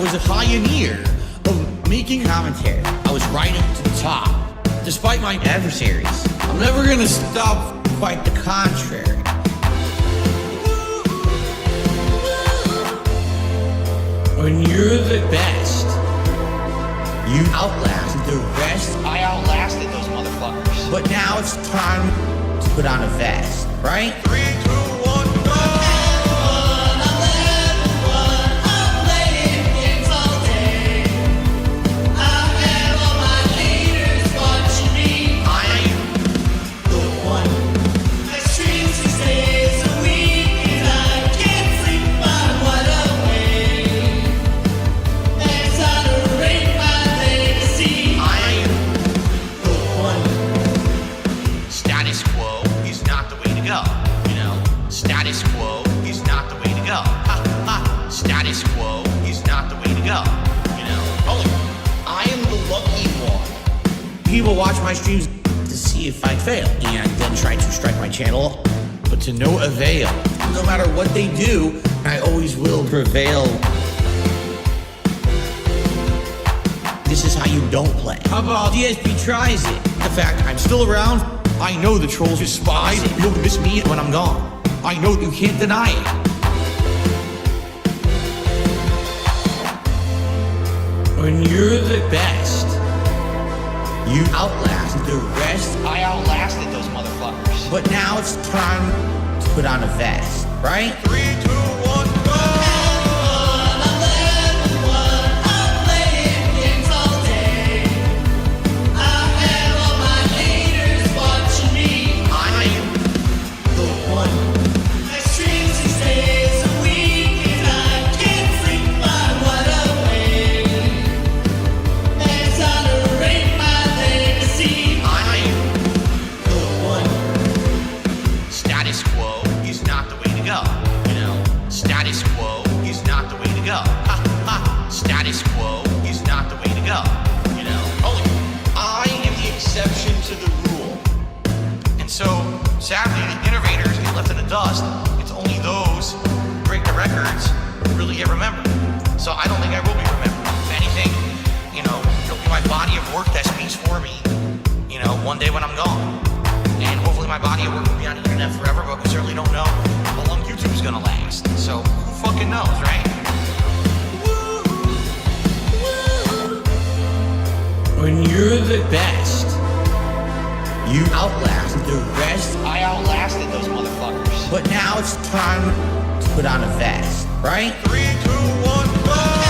was a pioneer of making commentary. I was right up to the top, despite my adversaries. I'm never gonna stop, quite the contrary. When you're the best, you outlast the rest. I outlasted those motherfuckers. But now it's time to put on a vest, right? 3, 2, 1, go! People watch my streams to see if I fail and then try to strike my channel, but to no avail. No matter what they do, I always will prevail. This is how you don't play. How about DSP tries it? The fact I'm still around, I know the trolls despise it. You'll miss me when I'm gone. I know you can't deny it. When you're the best, you outlast the rest. I outlasted those motherfuckers. But now it's time to put on a vest, right? 3, 2, 1, go! Sadly, the innovators get left in the dust. It's only those who break the records who really get remembered. So I don't think I will be remembered. If anything, it'll be my body of work that speaks for me, one day when I'm gone. And hopefully my body of work will be on the internet forever, but we certainly don't know how long YouTube's gonna last. So who fucking knows, right? When you're the best, you outlast the rest. I outlasted those motherfuckers. But now it's time to put on a vest, right? 3, 2, 1, go!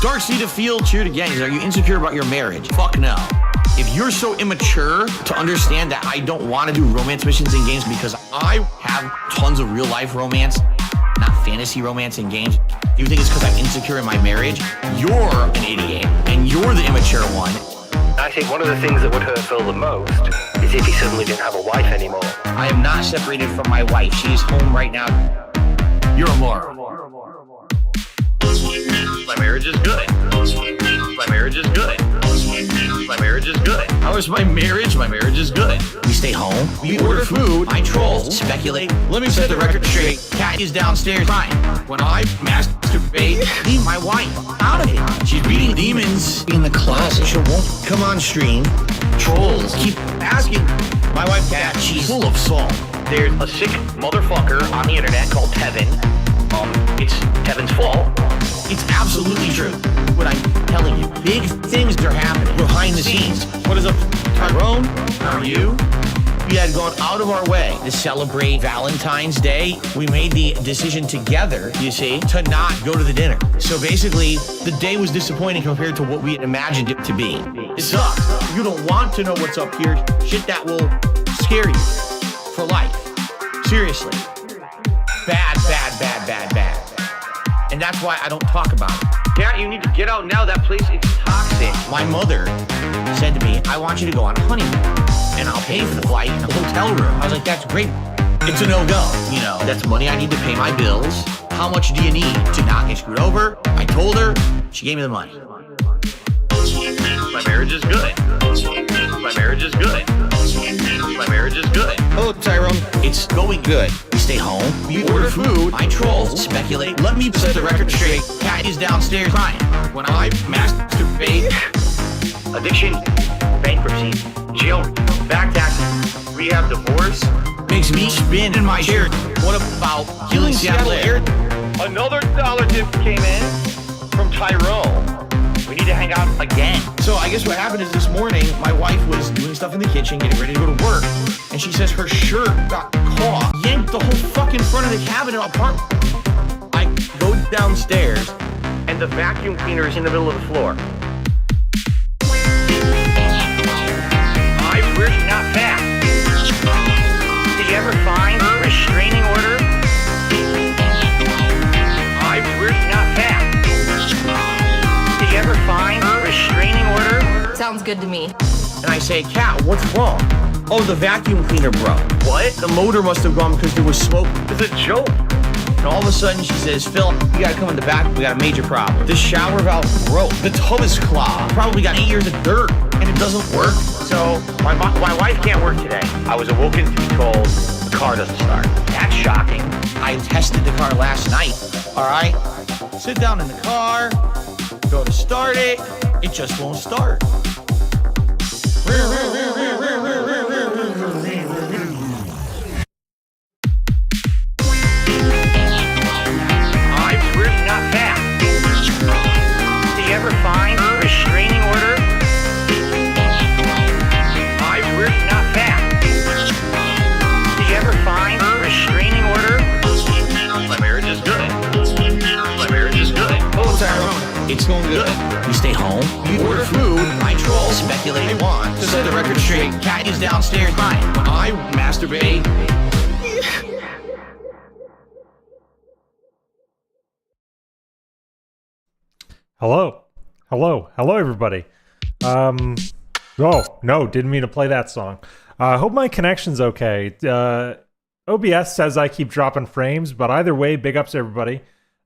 Dark Seed of Field cheered again. Are you insecure about your marriage? Fuck no. If you're so immature to understand that I don't want to do romance missions in games because I have tons of real life romance, not fantasy romance in games, you think it's because I'm insecure in my marriage? You're an idiot, and you're the immature one. I think one of the things that would hurt Phil the most is if he suddenly didn't have a wife anymore. I am not separated from my wife. She is home right now. You're a moron. My marriage is good. My marriage is good. My marriage is good. How is my marriage? My marriage is good. We stay home. We order food. I troll. Speculate. Let me set the record straight. Cat is downstairs crying. When I masturbate, leave my wife out of it. She's beating demons in the closet. She won't come on stream. Trolls keep asking. My wife, Cat, she's full of salt. There's a sick motherfucker on the internet called Tevin. It's Tevin's fault. It's absolutely true. What I'm telling you, big things are happening behind the scenes. What is up, Tyrone? How are you? We had gone out of our way to celebrate Valentine's Day. We made the decision together, you see, to not go to the dinner. So basically, the day was disappointing compared to what we had imagined it to be. It sucks. You don't want to know what's up here. Shit that will scare you for life. Seriously. Bad, bad, bad, bad, bad. And that's why I don't talk about it. Cat, you need to get out now. That place is toxic. My mother said to me, I want you to go on a honeymoon, and I'll pay for the flight and the hotel room. I was like, that's great. It's a no-go, you know. That's money I need to pay my bills. How much do you need to not get screwed over? I told her, she gave me the money. My marriage is good. My marriage is good. My marriage is good. Hello, Tyrone. It's going good. We stay home. We order food. I troll. Speculate. Let me set the record straight. Cat is downstairs crying. When I masturbate. Addiction, bankruptcy, jail, back taxes, rehab, divorce. Makes me spin in my chair. What about killing Seattle air? Another dollar tip came in from Tyrone. We need to hang out again. So I guess what happened is this morning, my wife was doing stuff in the kitchen, getting ready to go to work, and she says her shirt got caught, yanked the whole fucking front of the cabinet apart. I go downstairs, And the vacuum cleaner is in the middle of the floor. I swear she's not fat. Did you ever find a restraining order? I swear she's not fat. Did you ever find a restraining order? Sounds good to me. and I say, Cat, what's wrong? Oh, the vacuum cleaner broke. What? The motor must have gone because there was smoke. It's a joke. And all of a sudden she says, Phil, you gotta come in the back, we got a major problem. The shower valve broke. The tub is clogged. Probably got 8 years of dirt, and it doesn't work. So, my wife can't work today. I was awoken to be told the car doesn't start. That's shocking. I tested the car last night, all right? Sit down in the car, go to start it, it just won't start. I swear she's not fat. Did you ever find a restraining order? I swear she's not fat. Did you ever find a restraining order? My marriage is good. My marriage is good. Oh, Tyrone, it's going good. We stay home, we order food, I troll, speculate, I want to set the record straight. Cat is downstairs crying when I masturbate. Hello, everybody. Oh, no, didn't mean to play that song. Hope my connection's okay. OBS says I keep dropping frames, but either way, big ups everybody.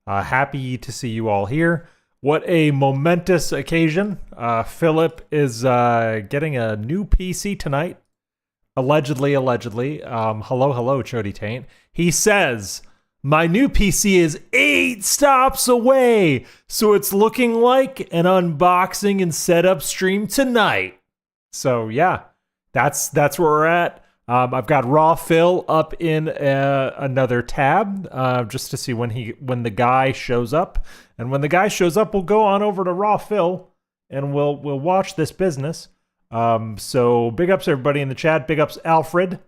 Happy to see you all here. What a momentous occasion. Philip is getting a new PC tonight. Allegedly. Hello, Chody Taint. He says, my new PC is 8 stops away, so it's looking like an unboxing and setup stream tonight. So yeah, that's where we're at. I've got Raw Phil up in another tab just to see when the guy shows up. And when the guy shows up, we'll go on over to Raw Phil and we'll watch this business. So big ups everybody in the chat. Big ups Alfred.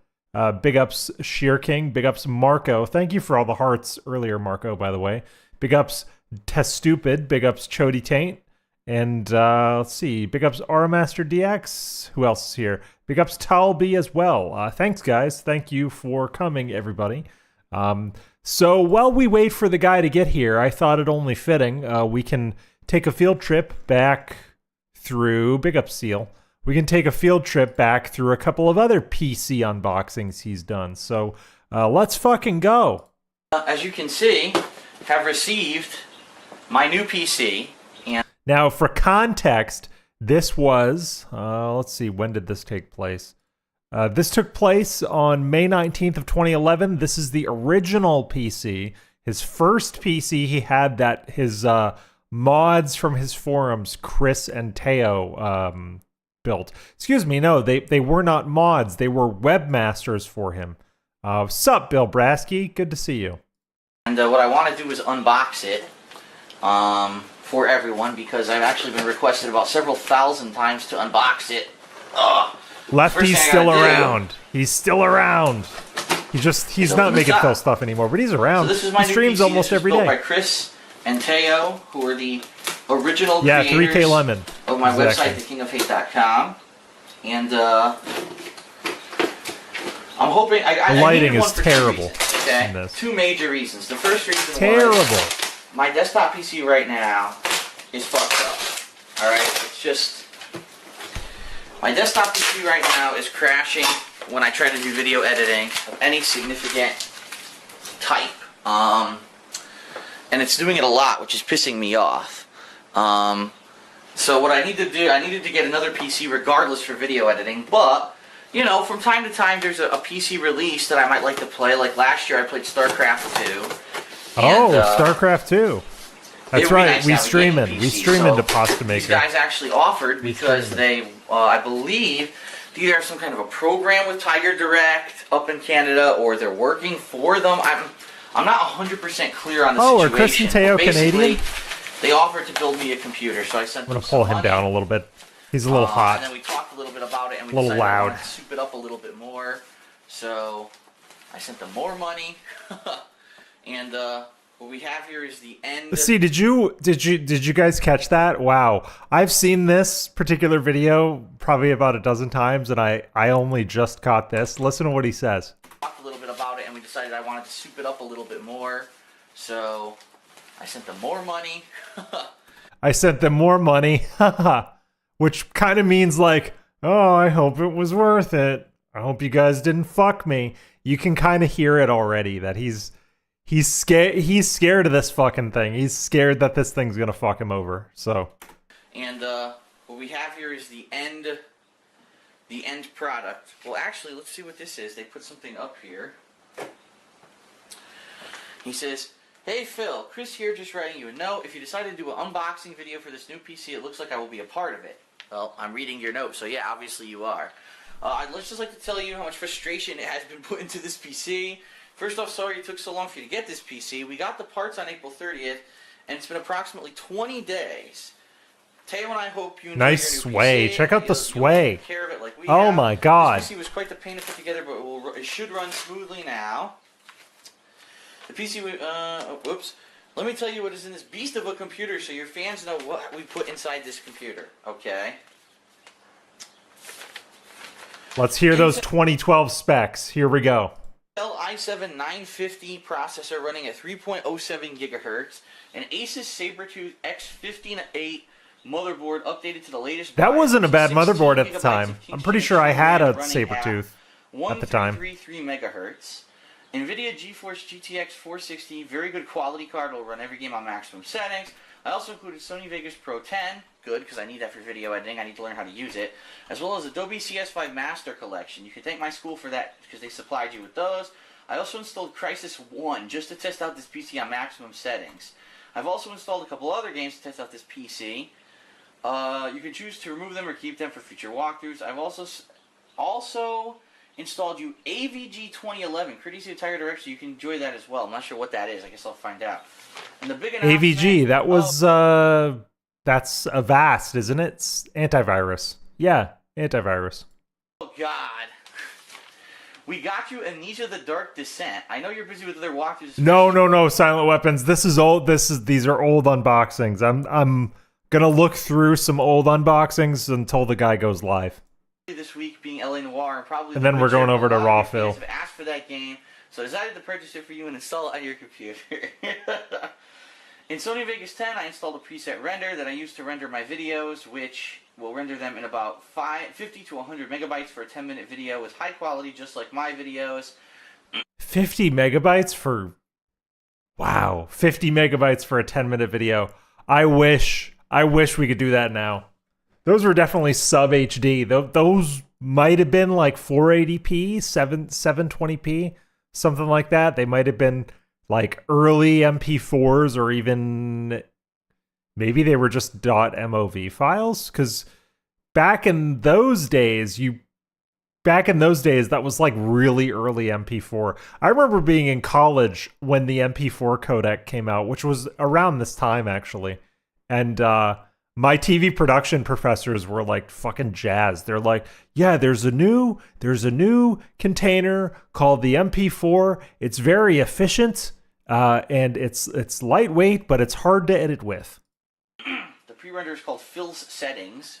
Big ups Sheer King. Big ups Marco. Thank you for all the hearts earlier, Marco, by the way. Big ups Test Stupid. Big ups Chody Taint. And let's see. Big ups Master DX. Who else is here? Big ups Talby as well. Thanks, guys. Thank you for coming, everybody. So while we wait for the guy to get here, I thought it only fitting we can take a field trip back through Big Up Seal. We can take a field trip back through a couple of other PC unboxings he's done. So let's fucking go. As you can see, have received my new PC. And now, for context, this was, let's see, when did this take place? This took place on May 19th of 2011. This is the original PC. His first PC he had that his mods from his forums, Chris and Teo, built. Excuse me, no, they were not mods. They were webmasters for him. Sup, Bill Brasky? Good to see you. And what I want to do is unbox it for everyone because I've actually been requested about several thousand times to unbox it. Ugh. Lefty's still around. He's still around. He's not making Phil stuff anymore, but he's around. So this is my he streams new PC. almost every built day. by Chris and Teo, who are the original yeah, creators 3K Lemon. of my exactly. website, thekingofhate.com. And I'm hoping. I The lighting needed is one for terrible 2 reasons, okay? in this. Two major reasons. The first reason Terrible. was my desktop PC right now is fucked up. All right, it's just my desktop PC right now is crashing when I try to do video editing of any significant type. And it's doing it a lot, which is pissing me off. So what I need to do, I needed to get another PC regardless for video editing, but, you know, from time to time there's a PC release that I might like to play. Like last year I played StarCraft 2. Oh, and, StarCraft 2. That's it would be right, nice we to have a stream gaming it. We PC, stream so into Pasta These Maker. guys actually offered because stream they, I believe, they either have some kind of a program with Tiger Direct up in Canada, or they're working for them. I'm not 100% clear on the Oh, are situation. Chris and Teo but basically, Canadian? They offered to build me a computer, so I sent I'm them gonna pull some him money. down a little bit. He's a little hot. And then we talked a little bit about it, and we A little decided I loud. wanted to soup it up a little bit more. So I sent them more money, and what we have here is the end. See, did you guys catch that? Wow, I've seen this particular video probably about a dozen times, and I only just caught this. Listen to what he says. Talked a little bit about it, and we decided I wanted to soup it up a little bit more. So I sent them more money. I sent them more money, which kind of means like, oh, I hope it was worth it. I hope you guys didn't fuck me. You can kind of hear it already that he's scared. He's scared of this fucking thing. He's scared that this thing's gonna fuck him over. So, And what we have here is the end product. Well, actually, let's see what this is. They put something up here. He says, "Hey Phil, Chris here, just writing you a note. If you decide to do an unboxing video for this new PC, it looks like I will be a part of it." Well, I'm reading your note, so yeah, obviously you are. I'd just like to tell you how much frustration it has been put into this PC. First off, sorry it took so long for you to get this PC. We got the parts on April 30th, and it's been approximately 20 days. Teo and I hope you enjoy nice your new sway. PC. Check out the You'll sway. take care of it like we Oh have. my god. This PC was quite the pain to put together, but it should run smoothly now. The PC, whoops. Let me tell you what is in this beast of a computer so your fans know what we put inside this computer, okay? Let's hear those 2012 specs. Here we go. Intel i7 950 processor running at 3.07 gigahertz, an Asus Sabertooth X158 motherboard updated to the latest. That wasn't a bad 16 motherboard at the gigabytes time. of I'm pretty sure I had a RAM running Sabertooth at the time. 1333 megahertz. NVIDIA GeForce GTX 460, very good quality card, will run every game on maximum settings. I also included Sony Vegas Pro 10, good because I need that for video editing, I need to learn how to use it, as well as Adobe CS5 Master Collection. You can thank my school for that because they supplied you with those. I also installed Crysis 1 just to test out this PC on maximum settings. I've also installed a couple other games to test out this PC. You can choose to remove them or keep them for future walkthroughs. I've also installed you AVG 2011, courtesy of Tiger Direct, so you can enjoy that as well. I'm not sure what that is. I guess I'll find out. And the big announcement, AVG, that was, that's Avast, isn't it? It's antivirus. Yeah, antivirus. Oh, God. We got you Amnesia the Dark Descent. I know you're busy with other walkthroughs. No, Silent Weapons. This is old. These are old unboxings. I'm gonna look through some old unboxings until the guy goes live. This week being LA Noire and probably. And then we're going over to Raw Phil. Have asked for that game, so I decided to purchase it for you and install it on your computer. In Sony Vegas 10, I installed a preset render that I use to render my videos, which will render them in about 50 to 100 megabytes for a 10-minute video with high quality, just like my videos. 50 megabytes for... Wow, 50 megabytes for a 10-minute video. I wish we could do that now. Those were definitely sub HD. Those might have been like 480p, 720p, something like that. They might have been like early MP4s, or even maybe they were just .mov files, because back in those days that was like really early MP4. I remember being in college when the MP4 codec came out, which was around this time actually, and my TV production professors were like fucking jazzed. They're like, yeah, there's a new container called the MP4. It's very efficient, and it's lightweight, but it's hard to edit with. The pre-render is called Phil's Settings.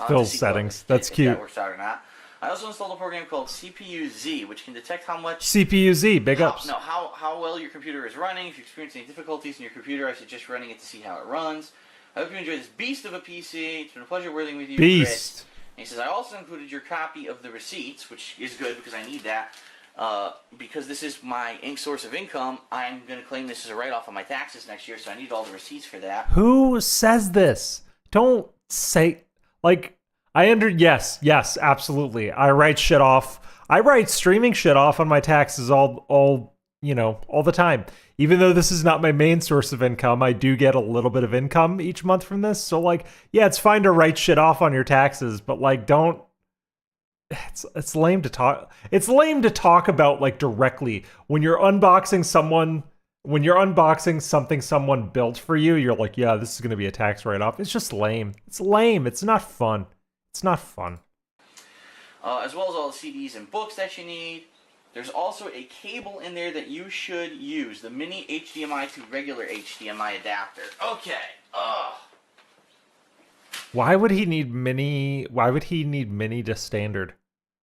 Phil's Settings. That's cute. If that works out or not. I also installed a program called CPU-Z, which can detect how much... CPU-Z, big ups. How well your computer is running. If you experience any difficulties in your computer, I suggest running it to see how it runs. I hope you enjoy this beast of a PC. It's been a pleasure working with you, Beast. Chris. And he says, I also included your copy of the receipts, which is good because I need that. Because this is my source of income, I'm going to claim this as a write-off on my taxes next year, so I need all the receipts for that. Who says this? Don't say... Like, yes, absolutely. I write shit off. I write streaming shit off on my taxes all the time. Even though this is not my main source of income, I do get a little bit of income each month from this. So, like, yeah, it's fine to write shit off on your taxes, but, like, don't... It's lame to talk... It's lame to talk about, like, directly. When you're unboxing something someone built for you, you're like, yeah, this is going to be a tax write-off. It's just lame. It's lame. It's not fun. It's not fun. As well as all the CDs and books that you need. There's also a cable in there that you should use. The mini HDMI to regular HDMI adapter. Okay. Why would he need mini to standard?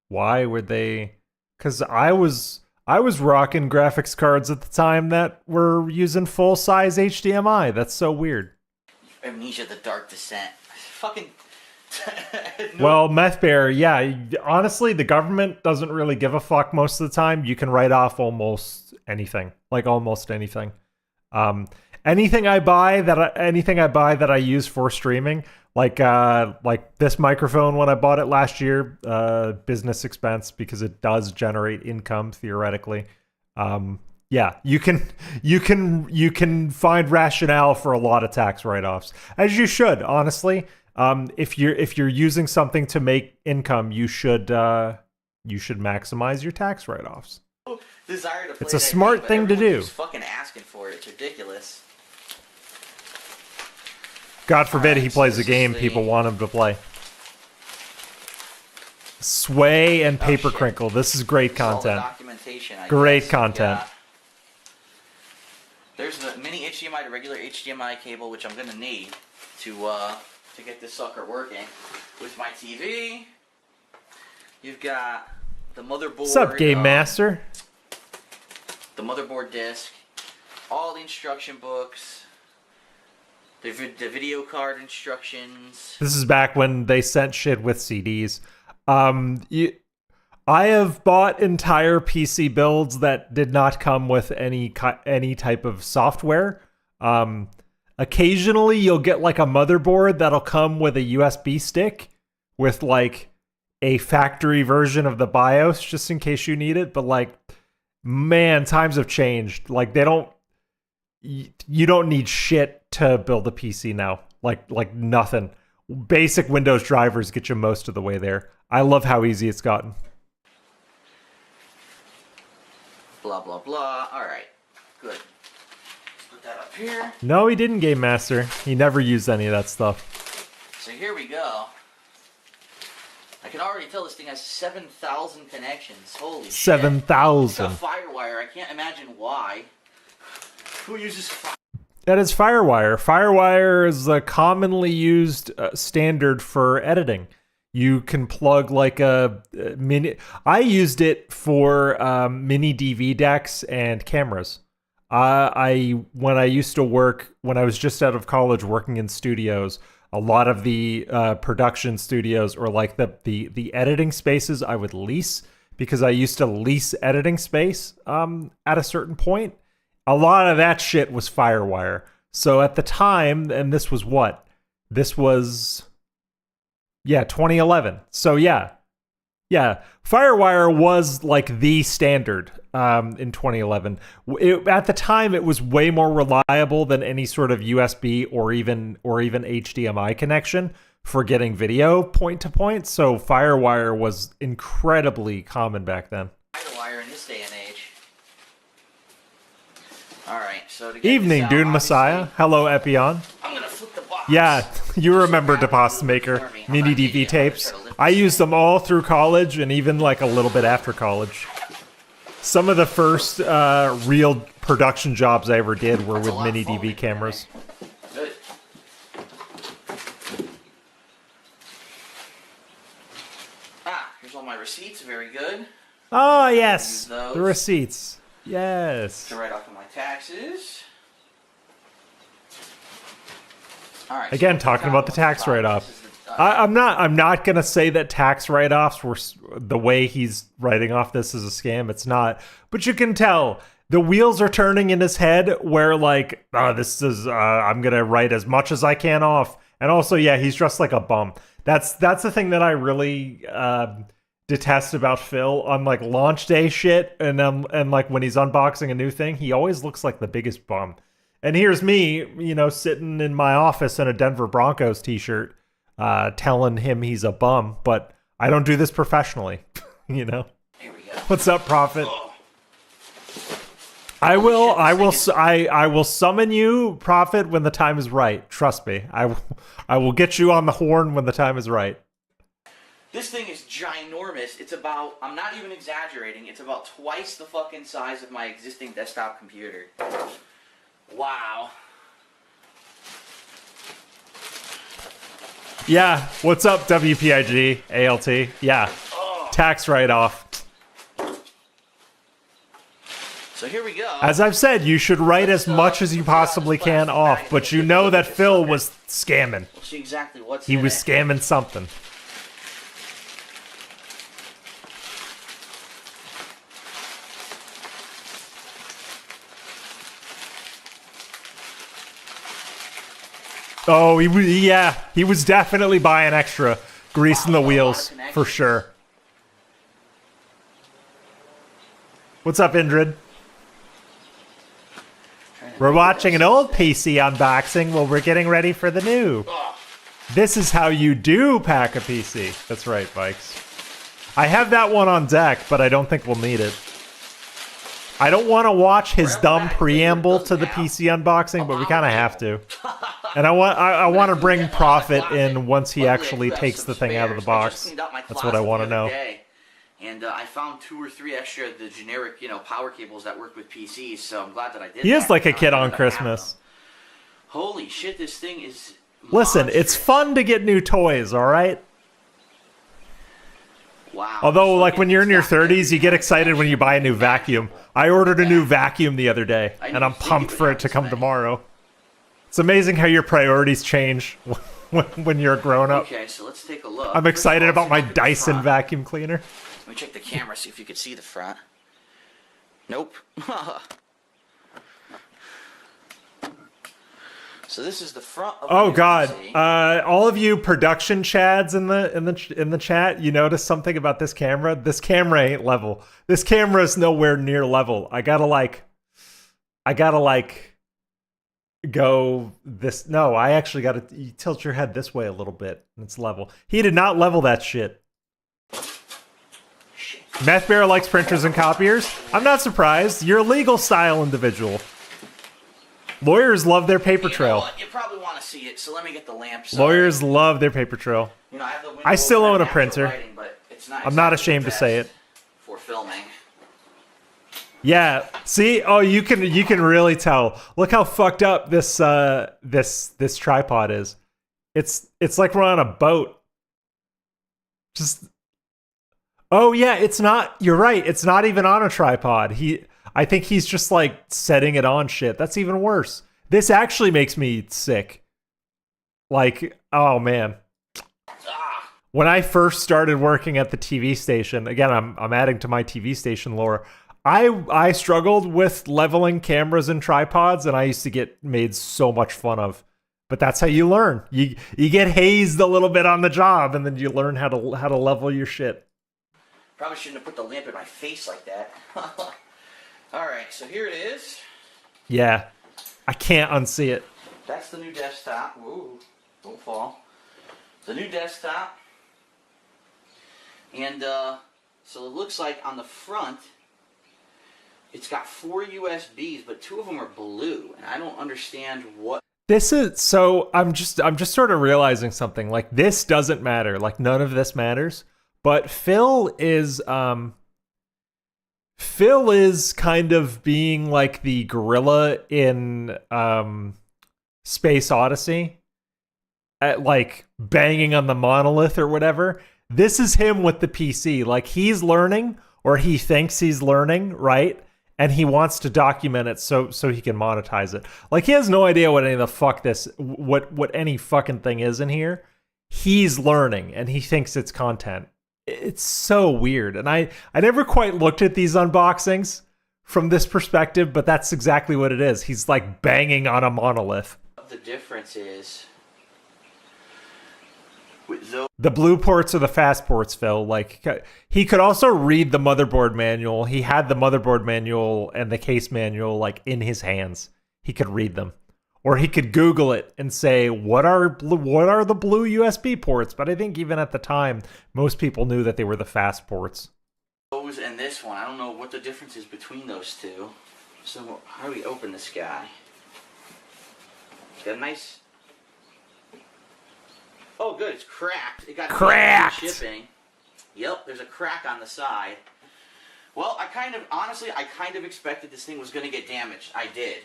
Why would they... Because I was rocking graphics cards at the time that were using full-size HDMI. That's so weird. Amnesia: The Dark Descent. Fucking... Well, Meth Bear, yeah, honestly, the government doesn't really give a fuck most of the time. You can write off almost anything. Like, almost anything. Anything I buy that I use for streaming, like this microphone when I bought it last year, business expense because it does generate income theoretically. Yeah, you can find rationale for a lot of tax write-offs, as you should, honestly. If you're using something to make income, you should maximize your tax write-offs. Desire to play it's a that smart game, thing to do. Who's fucking asking for it? It's ridiculous. God forbid he plays so a game people want him to play. Sway and Paper Crinkle. This is great content. Documentation, great content. There's the mini HDMI to regular HDMI cable, which I'm gonna need to get this sucker working with my TV. You've got the motherboard. What's up, Game Master? The motherboard disc, all the instruction books, the video card instructions. This is back when they sent shit with CDs. I have bought entire PC builds that did not come with any type of software. Occasionally, you'll get like a motherboard that'll come with a USB stick with like a factory version of the BIOS just in case you need it. But like, man, times have changed. Like you don't need shit to build a PC now. Like nothing. Basic Windows drivers get you most of the way there. I love how easy it's gotten. Blah, blah, blah. All right. Good. Put that up here. No, he didn't, Game Master. He never used any of that stuff. So here we go. I can already tell this thing has 7,000 connections. Holy shit. 7,000. It's got FireWire. I can't imagine why. Who uses FireWire? That is FireWire. FireWire is a commonly used standard for editing. You can plug like a mini... I used it for mini DV decks and cameras. When I used to work, when I was just out of college working in studios, a lot of the production studios or like the editing spaces I would lease because I used to lease editing space at a certain point. A lot of that shit was FireWire. So at the time, and this was what? This was... Yeah, 2011. So yeah. FireWire was like the standard in 2011. At the time, it was way more reliable than any sort of USB or even HDMI connection for getting video point to point. So FireWire was incredibly common back then. FireWire in this day and age. All right, so to get Evening, this out, Dune Messiah. Hello, Epion. I'm gonna flip the box. Yeah, you remember Deposit Maker, mini DV tapes. I used them all through college and even like a little bit after college. Some of the first real production jobs I ever did were with mini DV cameras. Good. Here's all my receipts. Oh, yes. Use those. The receipts. Yes. To write off of my taxes. All right. Again, so talking about the tax write-off. I'm not gonna say that tax write-offs were the way he's writing off this as a scam. It's not, but you can tell the wheels are turning in his head. Where like, oh, this is I'm gonna write as much as I can off, and also, yeah, he's dressed like a bum. That's the thing that I really detest about Phil on like launch day shit, and like when he's unboxing a new thing, he always looks like the biggest bum. And here's me, you know, sitting in my office in a Denver Broncos t-shirt, telling him he's a bum, but I don't do this professionally, you know. Here we go. What's up, Prophet? Oh. I will summon you, Prophet, when the time is right. Trust me. I will get you on the horn when the time is right. This thing is ginormous. It's about, I'm not even exaggerating, it's about twice the fucking size of my existing desktop computer. Wow. Yeah, what's up, WPIG, ALT? Yeah, tax write-off. So here we go. As I've said, you should write as much as you possibly can off, but you know that Phil was scamming. We'll see exactly what's He in was it. scamming something. Oh, he was definitely buying extra, greasing the wheels, for sure. What's up, Indrid? We're watching an old PC unboxing while we're getting ready for the new. This is how you do pack a PC. That's right, Bikes. I have that one on deck, but I don't think we'll need it. I don't want to watch his dumb preamble to the PC unboxing, but we kind of have to. And I want to bring Prophet in once he actually takes the thing out of the box. That's what I want to know. And I found 2 or 3 extra of the generic, you know, power cables that work with PCs. So I'm glad that I did. He is that. like a kid Now I on know that I have Christmas. them. Holy shit! This thing is. Listen, it's fun to get new toys, all right? Wow. Although, like, when you're in your 30s, you get excited when you buy a new vacuum. I ordered a new vacuum the other day, and I'm pumped for it to come tomorrow. It's amazing how your priorities change when you're a grown-up. Okay, so let's take a look. I'm excited First of all, about my let's look at the Dyson front. vacuum cleaner. Let me check the camera, see if you could see the front. Nope. So this is the front of Oh the God! PC. All of you production chads in the chat, you noticed something about this camera? This camera ain't level. This camera is nowhere near level. I gotta go this. No, I actually gotta you tilt your head this way a little bit, and it's level. He did not level that shit. Meth Bear likes printers and copiers. I'm not surprised. You're a legal style individual. Lawyers love their paper You know trail. what? You probably want to see it, so let me get the lamp. Lawyers love their paper trail. You know, I have the window I still open own a after printer. writing, but it's not I'm not exactly ashamed the to say best it. for filming. Yeah. See? Oh, you can really tell. Look how fucked up this this tripod is. It's like we're on a boat. Just Oh yeah, it's not. You're right. It's not even on a tripod. I think he's just like setting it on shit. That's even worse. This actually makes me sick. Like, oh man. When I first started working at the TV station, again, I'm adding to my TV station lore. I struggled with leveling cameras and tripods, and I used to get made so much fun of. But that's how you learn. You get hazed a little bit on the job, and then you learn how to level your shit. Probably shouldn't have put the lamp in my face like that. Alright, so here it is. Yeah. I can't unsee it. That's the new desktop. Ooh, don't fall. The new desktop. And so it looks like on the front, it's got 4 USBs, but 2 of them are blue, and I don't understand what. This is so I'm just sort of realizing something. Like, this doesn't matter. Like, none of this matters. But Phil is kind of being like the gorilla in Space Odyssey, at like banging on the monolith or whatever. This is him with the PC. Like, he's learning or he thinks he's learning, right? And he wants to document it so he can monetize it. Like, he has no idea what any of the fuck what any fucking thing is in here. He's learning and he thinks it's content. It's so weird. And I never quite looked at these unboxings from this perspective, but that's exactly what it is. He's like banging on a monolith. The difference is with those. The blue ports are the fast ports, Phil. Like, he could also read the motherboard manual. He had the motherboard manual and the case manual like in his hands. He could read them, or he could Google it and say, "What are the blue USB ports?" But I think even at the time, most people knew that they were the fast ports. Those and this one, I don't know what the difference is between those two. So how do we open this guy? It's got a nice. Oh, good, it's cracked. It got cracked. Shipping. Yep, there's a crack on the side. Well, I kind of expected this thing was going to get damaged. I did.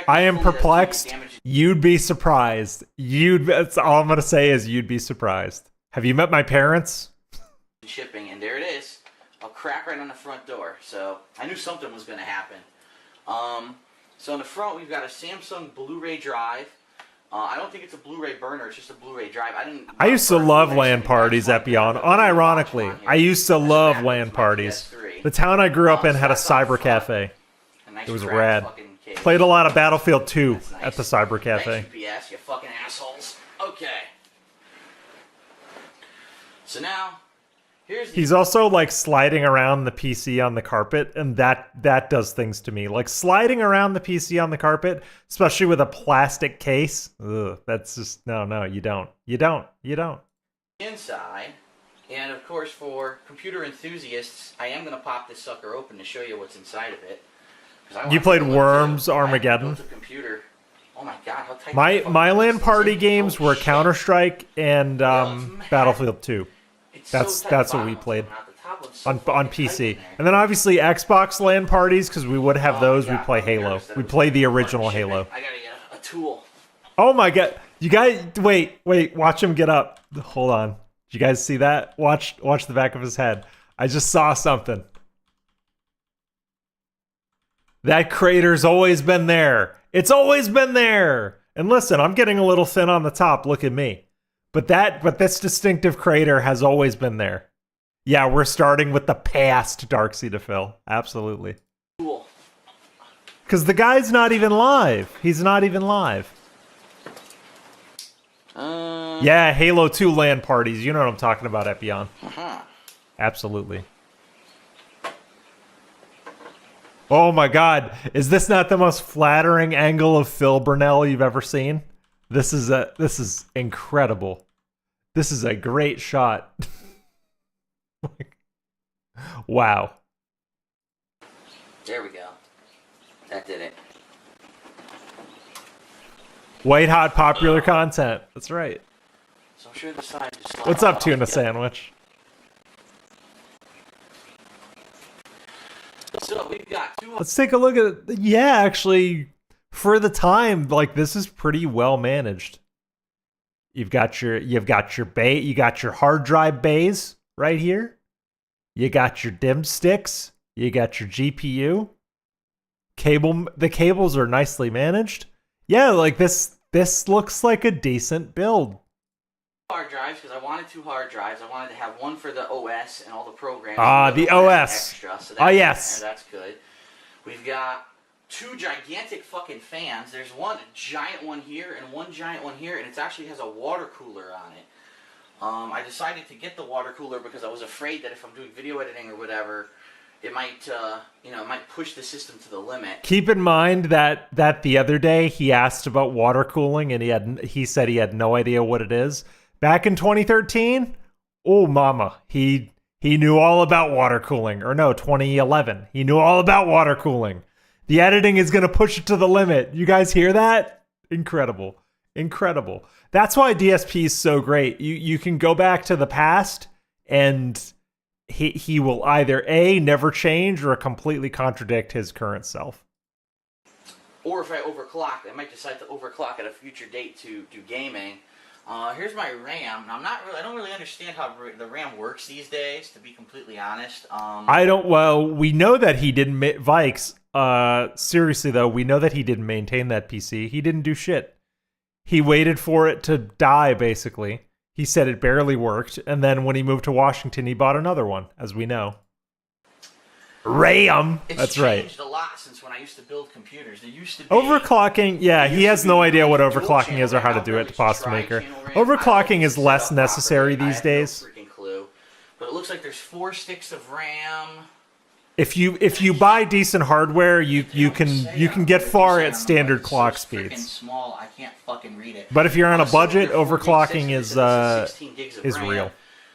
I am perplexed. You'd be surprised. That's all I'm going to say is you'd be surprised. Have you met my parents? Shipping, and there it is. A crack right on the front door. So I knew something was going to happen. So in the front, we've got a Samsung Blu-ray drive. I don't think it's a Blu-ray burner. It's just a Bluray drive. I used to love LAN parties at Beyond. Unironically, I used to love LAN parties. The town I grew up in had a cyber cafe. Nice it was cracked rad. fucking case. Played a lot of Battlefield 2 That's nice. at the cyber cafe. Thanks, UPS, you fucking assholes. Okay. So now, here's. He's also like sliding around the PC on the carpet, and that does things to me. Like sliding around the PC on the carpet, especially with a plastic case. Ugh, that's just no. You don't. Inside, and of course for computer enthusiasts, I am going to pop this sucker open to show you what's inside of it. You played Worms Armageddon? Computer. Oh my god, how tight. My LAN party games were Counter-Strike and Battlefield 2. That's what we played on PC. And then obviously Xbox LAN parties, because we would have those. We play Halo. We play the original Halo. I gotta get a tool. Oh my god! You guys, wait! Watch him get up. Hold on. Did you guys see that? Watch the back of his head. I just saw something. That crater's always been there. It's always been there. And listen, I'm getting a little thin on the top. Look at me. But this distinctive crater has always been there. Yeah, we're starting with the past, Darkseid-Phil. Absolutely. Cool. Because the guy's not even live. He's not even live. Yeah, Halo 2 LAN parties. You know what I'm talking about, Epion. Absolutely. Oh my god. Is this not the most flattering angle of Phil Burnell you've ever seen? This is incredible. This is a great shot. Wow. There we go. That did it. White hot popular content. That's right. So I'm sure the side just slides What's up, off. Tuna Sandwich? So we've got two. Let's take a look at it. Yeah, actually, for the time, like this is pretty well managed. You've got your bay, you got your hard drive bays right here. You got your DIMM sticks. You got your GPU. The cables are nicely managed. Yeah, like this looks like a decent build. Hard drives, because I wanted two hard drives. I wanted to have one for the OS and all the programs. The OS. Extra, so Yes. That's good. We've got two gigantic fucking fans. There's one giant one here and one giant one here, and it actually has a water cooler on it. I decided to get the water cooler because I was afraid that if I'm doing video editing or whatever, it might, it might push the system to the limit. Keep in mind that the other day he asked about water cooling and he said he had no idea what it is. Back in 2013, oh mama, he knew all about water cooling. Or no, 2011, he knew all about water cooling. The editing is going to push it to the limit. You guys hear that? Incredible. Incredible. That's why DSP is so great. You can go back to the past and he will either A, never change, or completely contradict his current self. Or if I overclock, I might decide to overclock at a future date to do gaming. Here's my RAM. Now, I don't really understand how the RAM works these days, to be completely honest. Well, we know that he didn't Vikes. Seriously though, we know that he didn't maintain that PC. He didn't do shit. He waited for it to die, basically. He said it barely worked, and then when he moved to Washington, he bought another one, as we know. RAM. That's right. It's changed a lot since when I used to build computers. There used to be Overclocking. Yeah, he has no idea what overclocking is or how to do it. Pasta Maker. Overclocking is less necessary these days. I have no freaking clue. But it looks like there's 4 sticks of RAM. If you buy decent hardware, you can get far at standard clock speeds. Small, I can't fucking read it. But if you're on a budget, overclocking is 16 gigs of RAM. real.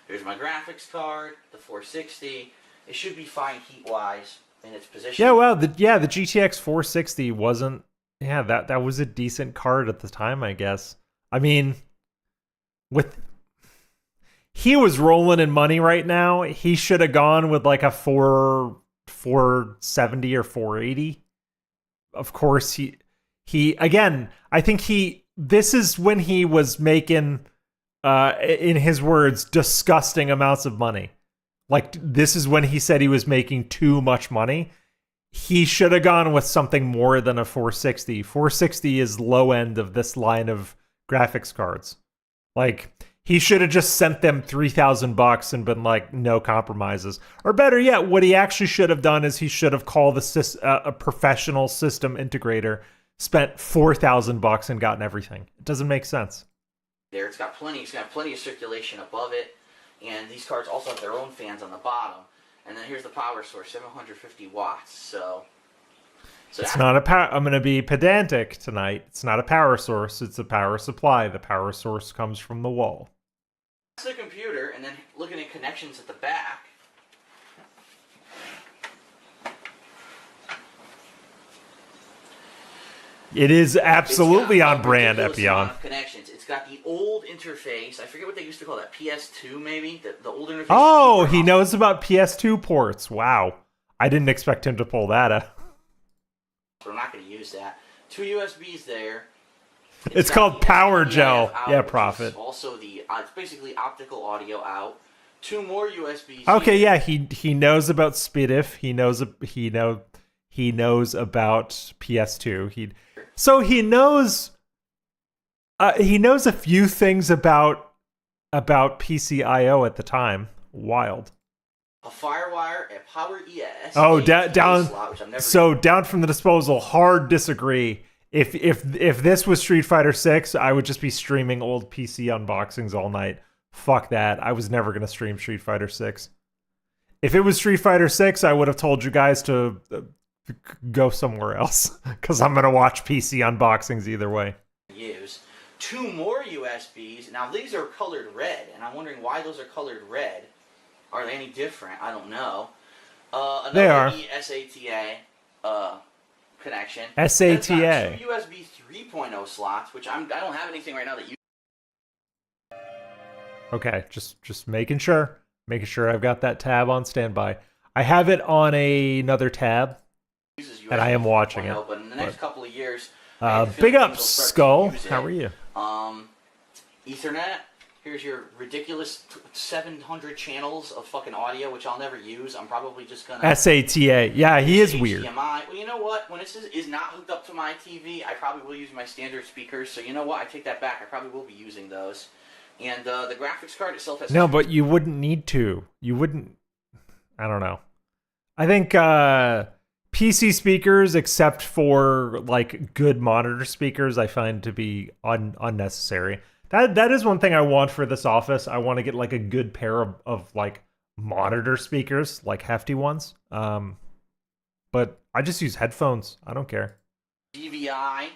There's my graphics card, the 460. It should be fine heat-wise in its position. Yeah, well, the GTX 460 wasn't. Yeah, that was a decent card at the time, I guess. I mean, he was rolling in money right now. He should have gone with like a 470 or 480. Of course, he again. I think this is when he was making, in his words, disgusting amounts of money. Like, this is when he said he was making too much money. He should have gone with something more than a 460. 460 is low end of this line of graphics cards. Like, he should have just sent them $3,000 and been like, no compromises. Or better yet, what he actually should have done is he should have called a professional system integrator, spent $4,000 and gotten everything. It doesn't make sense. It's got plenty of circulation above it. And these cards also have their own fans on the bottom. And then here's the power source, 750 watts. So it's not a power. I'm going to be pedantic tonight. It's not a power source. It's a power supply. The power source comes from the wall. That's the computer, and then looking at connections at the back. It is absolutely on brand, Epion. Connections. It's got the old interface. I forget what they used to call that. PS2, maybe? The old interface. Oh, he knows about PS2 ports. Wow. I didn't expect him to pull that up. We're not going to use that. 2 USBs there. It's called Power Gel. Yeah, Prophet. Also, it's basically optical audio out. 2 more USBs. Okay, yeah, he knows about SPDIF. He knows about PS2. So he knows a few things about PCIO at the time. Wild. A FireWire, a Power ES. Oh, down. Slot, down from the disposal. Hard disagree. If this was Street Fighter 6, I would just be streaming old PC unboxings all night. Fuck that. I was never gonna stream Street Fighter 6. If it was Street Fighter 6, I would have told you guys to go somewhere else, because I'm gonna watch PC unboxings either way. Use 2 more USBs. Now these are colored red, and I'm wondering why those are colored red. Are they any different? I don't know. They are. SATA connection. SATA. 2 USB 3.0 slots, which I don't have anything right now that you. Okay, just making sure I've got that tab on standby. I have it on another tab, and I am watching it. But in the next couple of years, big up, Skull. How are you? Ethernet. Here's your ridiculous 700 channels of fucking audio, which I'll never use. I'm probably just gonna. SATA. Yeah, he is weird. HDMI. Well, you know what? When it is not hooked up to my TV, I probably will use my standard speakers. So you know what? I take that back. I probably will be using those. And the graphics card itself has. No, but you wouldn't need to. You wouldn't. I don't know. I think PC speakers, except for like good monitor speakers, I find to be unnecessary. That is one thing I want for this office. I want to get like a good pair of like monitor speakers, like hefty ones. But I just use headphones. I don't care. DVI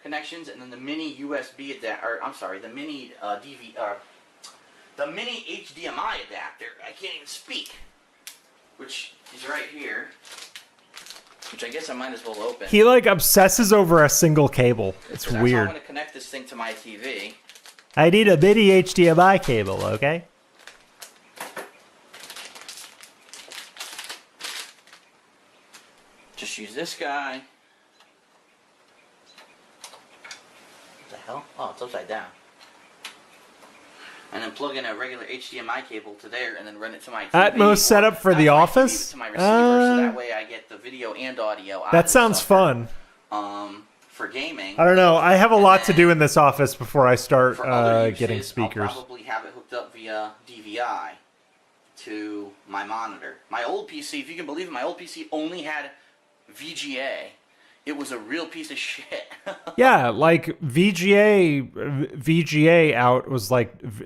connections, and then the mini USB adapter. I'm sorry, the mini the mini HDMI adapter. I can't even speak. Which is right here. Which I guess I might as well open. He like obsesses over a single cable. It's weird. How I'm going to connect this thing to my TV. I need a mini HDMI cable, okay? Just use this guy. What the hell? Oh, it's upside down. and then plug in a regular HDMI cable to there, and then run it to my TV. Atmos setup for the office? To my receiver, so that way I get the video and audio. Out That of the sounds sucker, fun. For gaming. I don't know. I have a lot to do in this office before I start For other getting uses, speakers. I'll probably have it hooked up via DVI to my monitor. My old PC, if you can believe it, my old PC only had VGA. It was a real piece of shit. Yeah, like VGA out was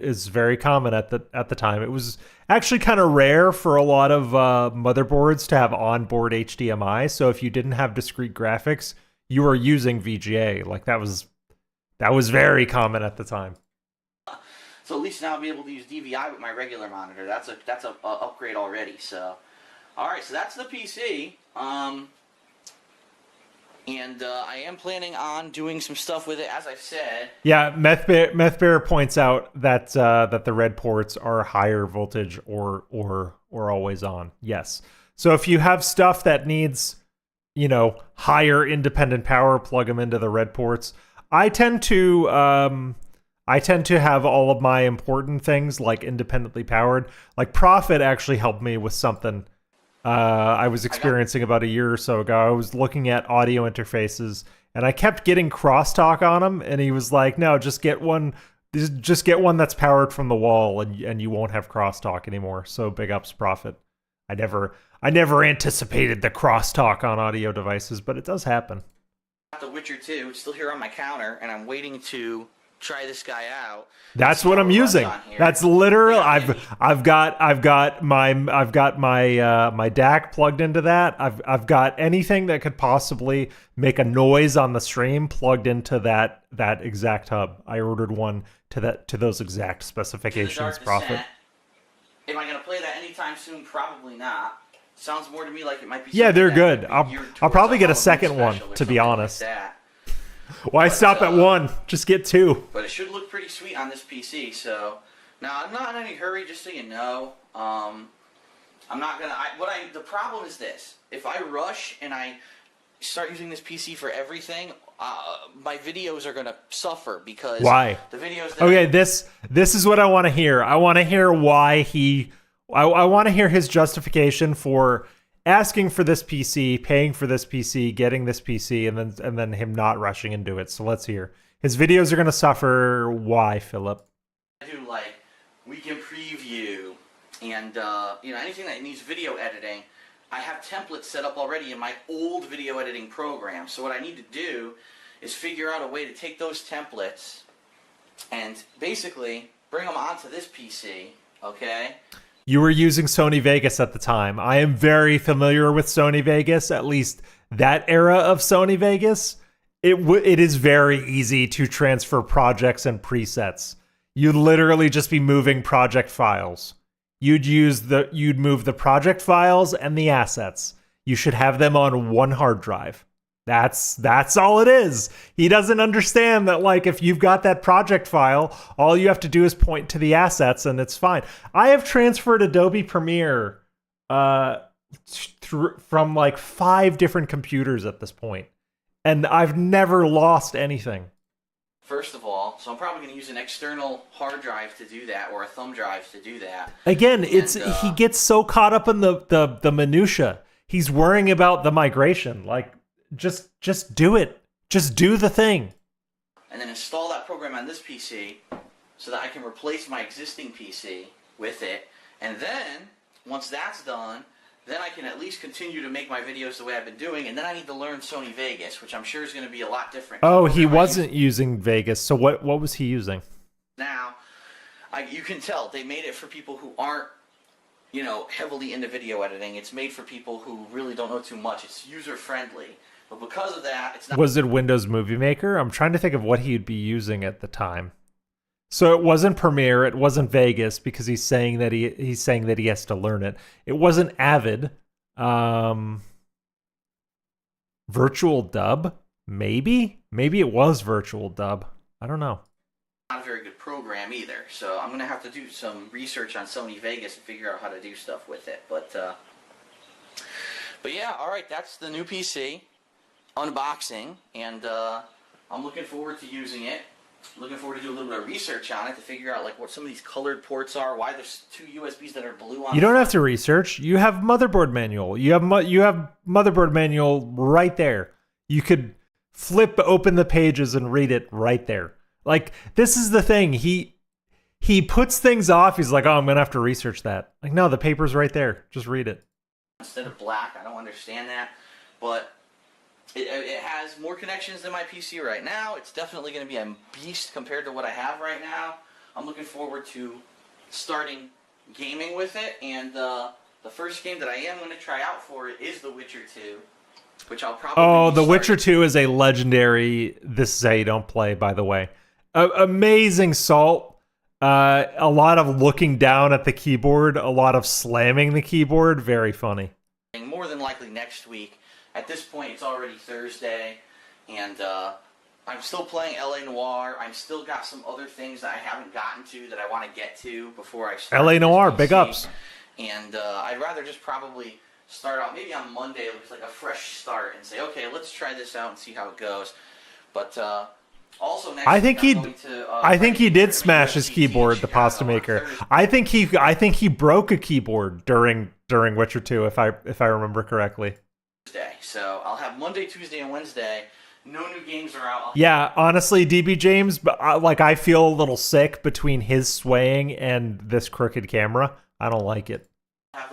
is very common at the time. It was actually kind of rare for a lot of motherboards to have onboard HDMI. So if you didn't have discrete graphics, you were using VGA. Like that was very common at the time. So at least now I'll be able to use DVI with my regular monitor. That's a upgrade already. So, all right. So that's the PC. And I am planning on doing some stuff with it, as I said. Yeah, Methbear points out that that the red ports are higher voltage or always on. Yes. So if you have stuff that needs, higher independent power, plug them into the red ports. I tend to have all of my important things like independently powered. Like Prophet actually helped me with something I was experiencing about a year or so ago. I was looking at audio interfaces and I kept getting crosstalk on them, and he was like, "No, just get one that's powered from the wall, and you won't have crosstalk anymore." So big ups, Prophet. I never anticipated the crosstalk on audio devices, but it does happen. The Witcher 2, it's still here on my counter, and I'm waiting to try this guy out. That's what I'm using. That's literal. I've got my DAC plugged into that. I've got anything that could possibly make a noise on the stream plugged into that exact hub. I ordered one to those exact specifications. Prophet. Am I gonna play that anytime soon? Probably not. Sounds more to me like it might be. Yeah, they're good. I'll probably get a second one, to be honest. Why stop at one? Just get two. But it should look pretty sweet on this PC. So now I'm not in any hurry, just so you know. I'm not gonna. The problem is this: if I rush and I start using this PC for everything, my videos are gonna suffer because why? The videos. Okay, this is what I want to hear. I want to hear why he. I want to hear his justification for asking for this PC, paying for this PC, getting this PC, and then him not rushing into it. So let's hear. His videos are going to suffer. Why, Philip? I do weekend preview and anything that needs video editing. I have templates set up already in my old video editing program. So what I need to do is figure out a way to take those templates and basically bring them onto this PC. Okay. You were using Sony Vegas at the time. I am very familiar with Sony Vegas, at least that era of Sony Vegas. It is very easy to transfer projects and presets. You'd literally just be moving project files. You'd move the project files and the assets. You should have them on one hard drive. That's all it is. He doesn't understand that, if you've got that project file, all you have to do is point to the assets and it's fine. I have transferred Adobe Premiere from 5 different computers at this point, and I've never lost anything. First of all, so I'm probably going to use an external hard drive to do that, or a thumb drive to do that. Again, he gets so caught up in the minutia. He's worrying about the migration. Just do it. Just do the thing. And then install that program on this PC so that I can replace my existing PC with it. And then, once that's done, then I can at least continue to make my videos the way I've been doing. And then I need to learn Sony Vegas, which I'm sure is going to be a lot different. Oh, he wasn't using Vegas. So what was he using? Now, you can tell they made it for people who aren't, heavily into video editing. It's made for people who really don't know too much. It's user-friendly. But because of that, it's not... Was it Windows Movie Maker? I'm trying to think of what he'd be using at the time. So it wasn't Premiere, it wasn't Vegas, because he's saying that he has to learn it. It wasn't Avid. Virtual Dub? Maybe it was Virtual Dub. I don't know. Not a very good program either. So I'm going to have to do some research on Sony Vegas and figure out how to do stuff with it. But yeah, all right, that's the new PC unboxing, and I'm looking forward to using it. looking forward to do a little bit of research on it to figure out like what some of these colored ports are, why there's 2 USBs that are blue on. You don't have to research. You have motherboard manual. You have motherboard manual right there. You could flip open the pages and read it right there. Like, this is the thing. He puts things off. He's like, oh, I'm gonna have to research that. Like, no, the paper's right there. Just read it. Instead of black, I don't understand that, but it has more connections than my PC right now. It's definitely going to be a beast compared to what I have right now. I'm looking forward to starting gaming with it, and the first game that I am going to try out for it is The Witcher 2, which I'll probably The Witcher 2 is a legendary This Is How You Don't Play, by the way. Amazing salt. A lot of looking down at the keyboard, a lot of slamming the keyboard. Very funny. More than likely next week. At this point, it's already Thursday, and I'm still playing LA Noire. I'm still got some other things that I haven't gotten to that I want to get to before I start. LA Noire, PC. big ups. And I'd rather just probably start out maybe on Monday with like a fresh start and say, okay, let's try this out and see how it goes. But also next I think week, I think he did smash his keyboard, the pasta maker. I think he broke a keyboard during Witcher 2, if I remember correctly. So I'll have Monday, Tuesday, and Wednesday. No new games are out. Yeah, honestly, DB James, but I feel a little sick between his swaying and this crooked camera. I don't like it.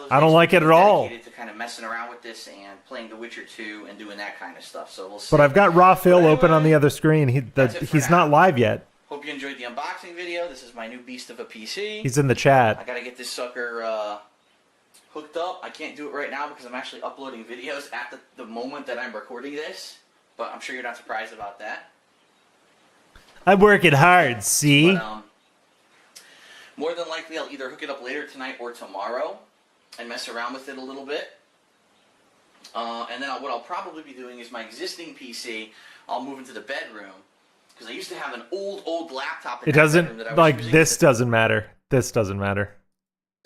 I don't like it at all. To kind of messing around with this and playing The Witcher 2 and doing that kind of stuff. So we'll see. But I've got Raw Phil open on the other screen. He's not live yet. Hope you enjoyed the unboxing video. This is my new beast of a PC. He's in the chat. I gotta get this sucker hooked up. I can't do it right now because I'm actually uploading videos at the moment that I'm recording this. But I'm sure you're not surprised about that. I'm working hard, see? But, more than likely, I'll either hook it up later tonight or tomorrow and mess around with it a little bit. And then what I'll probably be doing is my existing PC, I'll move into the bedroom. Because I used to have an old laptop in It that doesn't, bedroom that I was like, using this doesn't matter. This doesn't matter.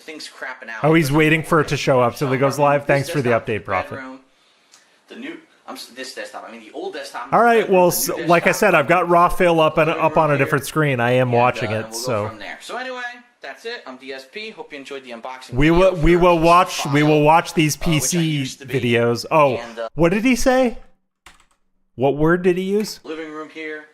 Things crapping out. Oh, he's waiting for it to show up till it goes live. Thanks for the update, Prophet. The new, this desktop. I mean, the old desktop. All right. Well, like I said, I've got Raw Phil up on a different screen. I am watching it. We'll So go from there. So anyway, that's it. I'm DSP. Hope you enjoyed the unboxing. we will watch these PC videos. Oh, what did he say? What word did he use? Living room here,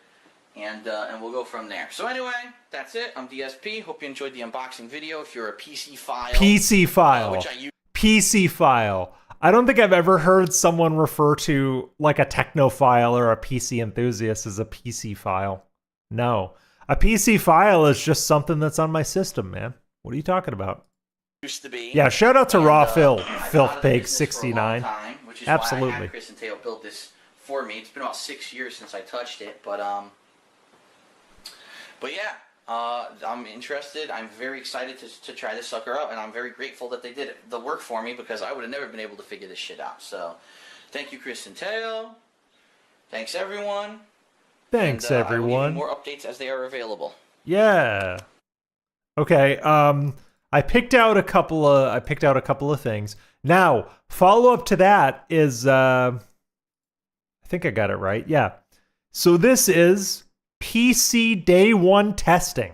and we'll go from there. So anyway, that's it. I'm DSP. Hope you enjoyed the unboxing video. If you're a PC file, which I use. PC file. I don't think I've ever heard someone refer to like a technophile or a PC enthusiast as a PC file. No. A PC file is just something that's on my system, man. What are you talking about? Used to be. Yeah, shout out to Raw Phil, I've been out of the business for a long Filthpig69. time, which is Absolutely. why I had Chris and Teo build this for me. It's been about 6 years since I touched it, but yeah. I'm interested. I'm very excited to try this sucker out, and I'm very grateful that they did the work for me because I would have never been able to figure this shit out. So, thank you, Chris and Teo. Thanks, everyone. Thanks, and, I will give everyone. you more updates as they are available. Yeah. Okay. I picked out a couple of things. Now, follow up to that is I think I got it right. Yeah. So this is PC Day 1 testing.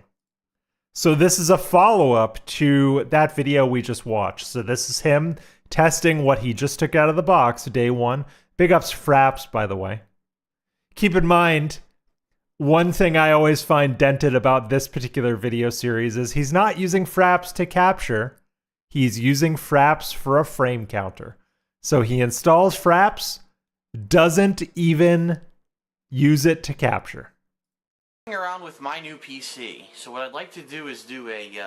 So this is a follow-up to that video we just watched. So this is him testing what he just took out of the box, Day 1. Big ups Fraps, by the way. Keep in mind, one thing I always find dented about this particular video series is he's not using Fraps to capture. He's using Fraps for a frame counter. So he installs Fraps, doesn't even use it to capture. Around with my new PC. So what I'd like to do is do a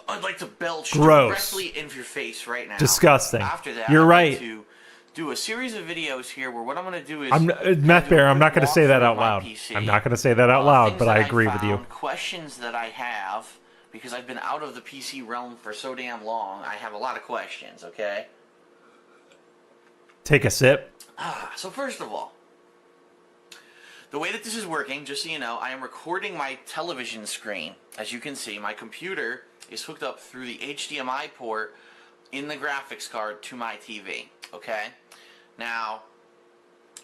I'd like to belch Gross. directly into your face right now. Disgusting. After that, You're I'd right. like to do a series of videos here where what I'm going to do is Meth Bear, I'm not going to say that out walk loud. through my PC. I'm not going to say that out loud, Things but that I agree with you. found, questions that I have, because I've been out of the PC realm for so damn long, I have a lot of questions, okay? Take a sip. So first of all, the way that this is working, just so you know, I am recording my television screen. As you can see, my computer is hooked up through the HDMI port in the graphics card to my TV, okay? Now,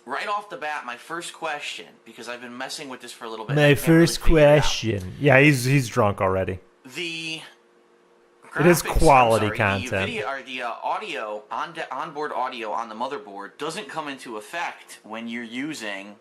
right off the bat, my first question, because I've been messing with this for a little bit. My I can't really first figure it out. question. Yeah, he's drunk already. The It is graphics- quality I'm sorry, content. The video or the audio onboard audio on the motherboard doesn't come into effect when you're using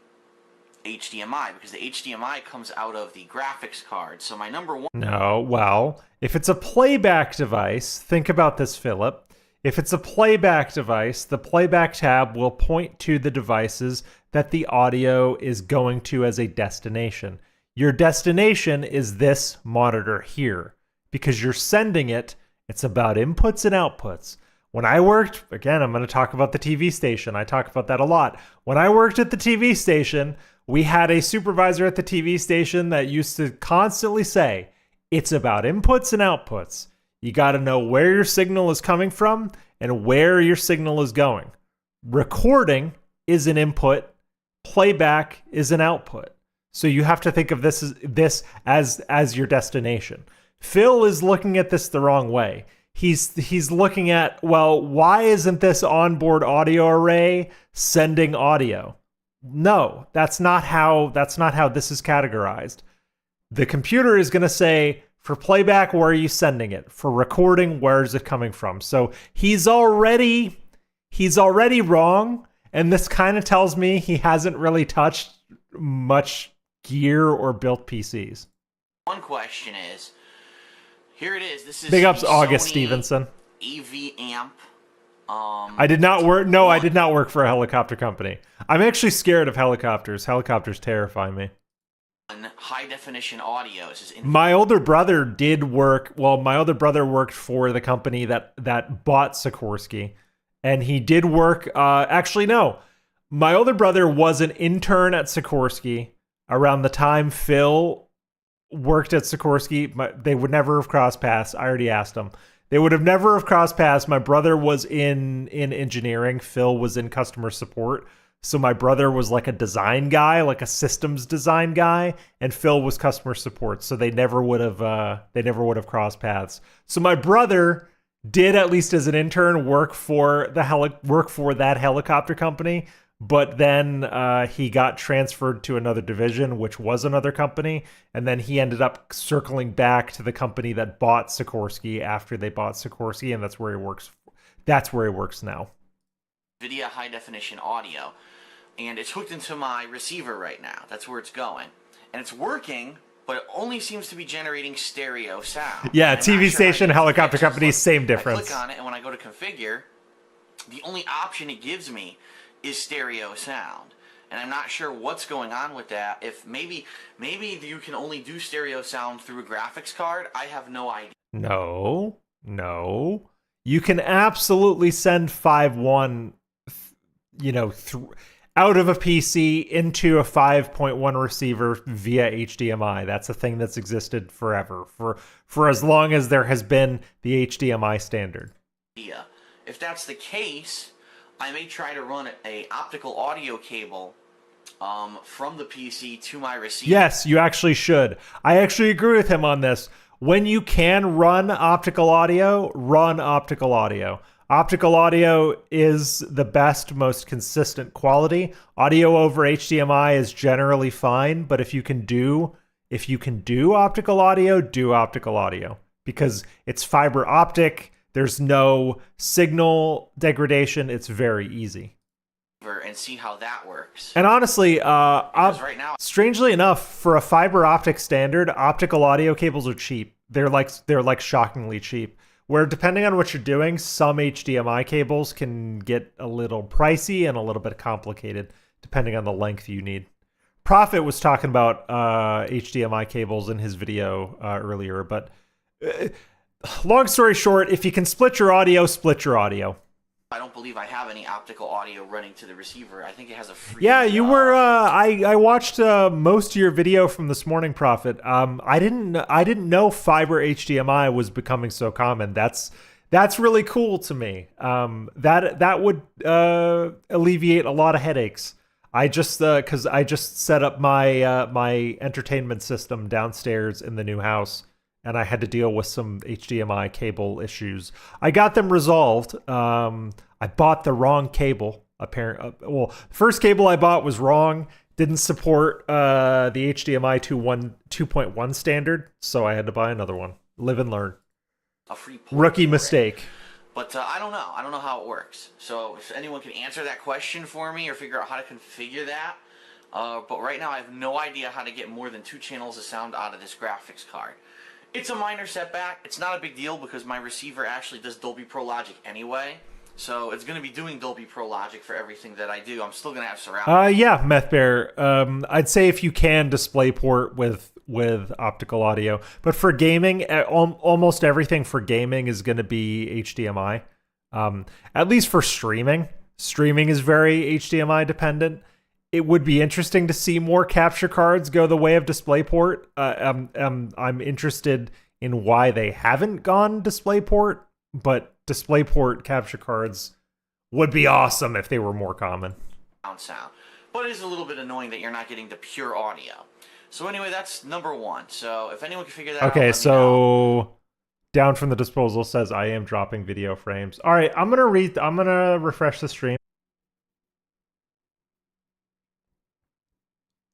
HDMI, because the HDMI comes out of the graphics card. So my number one. No, well, if it's a playback device, think about this, Philip. If it's a playback device, the playback tab will point to the devices that the audio is going to as a destination. Your destination is this monitor here. Because you're sending it, it's about inputs and outputs. When I worked, again, I'm going to talk about the TV station. I talk about that a lot. When I worked at the TV station, we had a supervisor at the TV station that used to constantly say, it's about inputs and outputs. You got to know where your signal is coming from and where your signal is going. Recording is an input. Playback is an output. So you have to think of this as your destination. Phil is looking at this the wrong way. He's looking at, well, why isn't this onboard audio array sending audio? No, that's not how this is categorized. The computer is going to say, for playback, where are you sending it? For recording, where is it coming from? So he's already wrong, and this kind of tells me he hasn't really touched much gear or built PCs. One question is, here it is. This is Big ups, the August Sony Stevenson. EV amp. I did not work. No, I did not work for a helicopter company. I'm actually scared of helicopters. Helicopters terrify me. High definition audio. This is My older brother did work. Well, my older brother worked for the company that bought Sikorsky, and he did work. Actually, no. My older brother was an intern at Sikorsky around the time Phil worked at Sikorsky. They would never have crossed paths. I already asked him. They would have never have crossed paths. My brother was in engineering. Phil was in customer support. So my brother was like a design guy, like a systems design guy, and Phil was customer support. So they never would have crossed paths. So my brother did, at least as an intern, work for that helicopter company. But then he got transferred to another division, which was another company. And then he ended up circling back to the company that bought Sikorsky after they bought Sikorsky. And that's where he works. That's where he works now. NVIDIA high definition audio. And it's hooked into my receiver right now. That's where it's going. And it's working, but it only seems to be generating stereo sound. Yeah, I'm not TV sure station, how to helicopter fix this. company, same difference. I click on it, and when I go to configure, the only option it gives me is stereo sound. And I'm not sure what's going on with that. If maybe you can only do stereo sound through a graphics card. I have no idea. No. You can absolutely send 5.1, out of a PC into a 5.1 receiver via HDMI. That's a thing that's existed forever, for as long as there has been the HDMI standard. If that's the case, I may try to run a optical audio cable from the PC to my receiver. Yes, you actually should. I actually agree with him on this. When you can run optical audio, run optical audio. Optical audio is the best, most consistent quality. Audio over HDMI is generally fine, but if you can do optical audio, do optical audio, because it's fiber optic. There's no signal degradation. It's very easy. And see how that works. And honestly, right now, strangely enough, for a fiber optic standard, optical audio cables are cheap. They're like shockingly cheap. Where depending on what you're doing, some HDMI cables can get a little pricey and a little bit complicated, depending on the length you need. Prophet was talking about HDMI cables in his video earlier, but long story short, if you can split your audio, split your audio. I don't believe I have any optical audio running to the receiver. I think it has a free... Yeah, you were. I watched most of your video from this morning, Prophet. I didn't know fiber HDMI was becoming so common. That's really cool to me. That would alleviate a lot of headaches. I just because I just set up my my entertainment system downstairs in the new house, and I had to deal with some HDMI cable issues. I got them resolved. I bought the wrong cable. Well, first cable I bought was wrong. Didn't support the HDMI 2.1 standard, so I had to buy another one. Live and learn. A free port Rookie for it. mistake. But I don't know. I don't know how it works. So if anyone can answer that question for me or figure out how to configure that. But right now I have no idea how to get more than 2 channels of sound out of this graphics card. It's a minor setback. It's not a big deal because my receiver actually does Dolby Pro Logic anyway. So it's going to be doing Dolby Pro Logic for everything that I do. I'm still going to have surround. Yeah, Meth Bear. I'd say if you can DisplayPort with optical audio, but for gaming, almost everything for gaming is going to be HDMI. At least for streaming. Streaming is very HDMI dependent. It would be interesting to see more capture cards go the way of DisplayPort. I'm interested in why they haven't gone DisplayPort, but DisplayPort capture cards would be awesome if they were more common. Sound. But it is a little bit annoying that you're not getting the pure audio. So anyway, that's number 1. So if anyone can figure that out, okay, so Down from the Disposal says I am dropping video frames. All right, I'm gonna refresh the stream.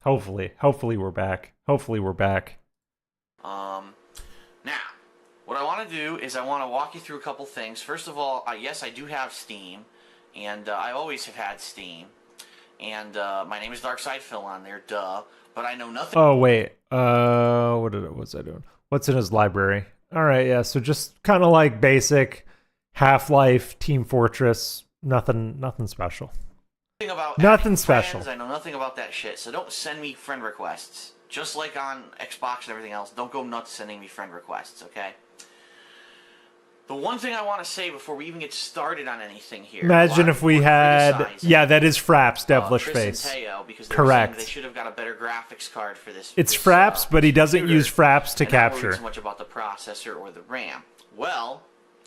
Hopefully we're back. Now, what I want to do is I want to walk you through a couple things. First of all, yes, I do have Steam, and I always have had Steam. And my name is Darkside Phil on there, duh. But I know nothing. Oh wait, what's I doing? What's in his library? All right, yeah. So just kind of like basic Half-Life, Team Fortress, nothing special. About nothing special. Friends. I know nothing about that shit, so don't send me friend requests. Just like on Xbox and everything else, don't go nuts sending me friend requests, okay? The one thing I want to say before we even get started on anything here. Imagine if we had, yeah, that is Fraps, devilish Chris face. And Teo, because correct. They should have got a better graphics card for this. It's Fraps, but he doesn't use Fraps to capture. Not so much about the processor or the RAM. Well,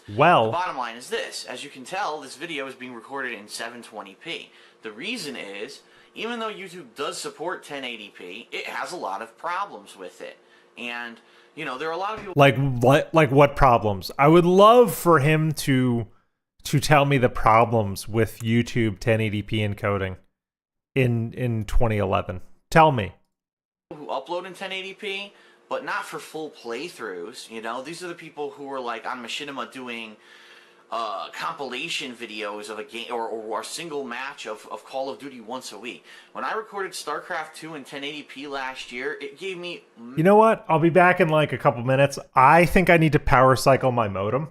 the well, bottom line is this: as you can tell, this video is being recorded in 720p. The reason is, even though YouTube does support 1080p, it has a lot of problems with it, and you know, there are a lot of people. Like what problems? I would love for him to tell me the problems with YouTube 1080p encoding in 2011. Tell me. Who upload in 1080p, but not for full playthroughs. You know, these are the people who are like on Machinima doing compilation videos of a game or a single match of Call of Duty once a week. When I recorded StarCraft 2 in 1080p last year, it gave me... You know what? I'll be back in like a couple minutes. I think I need to power cycle my modem.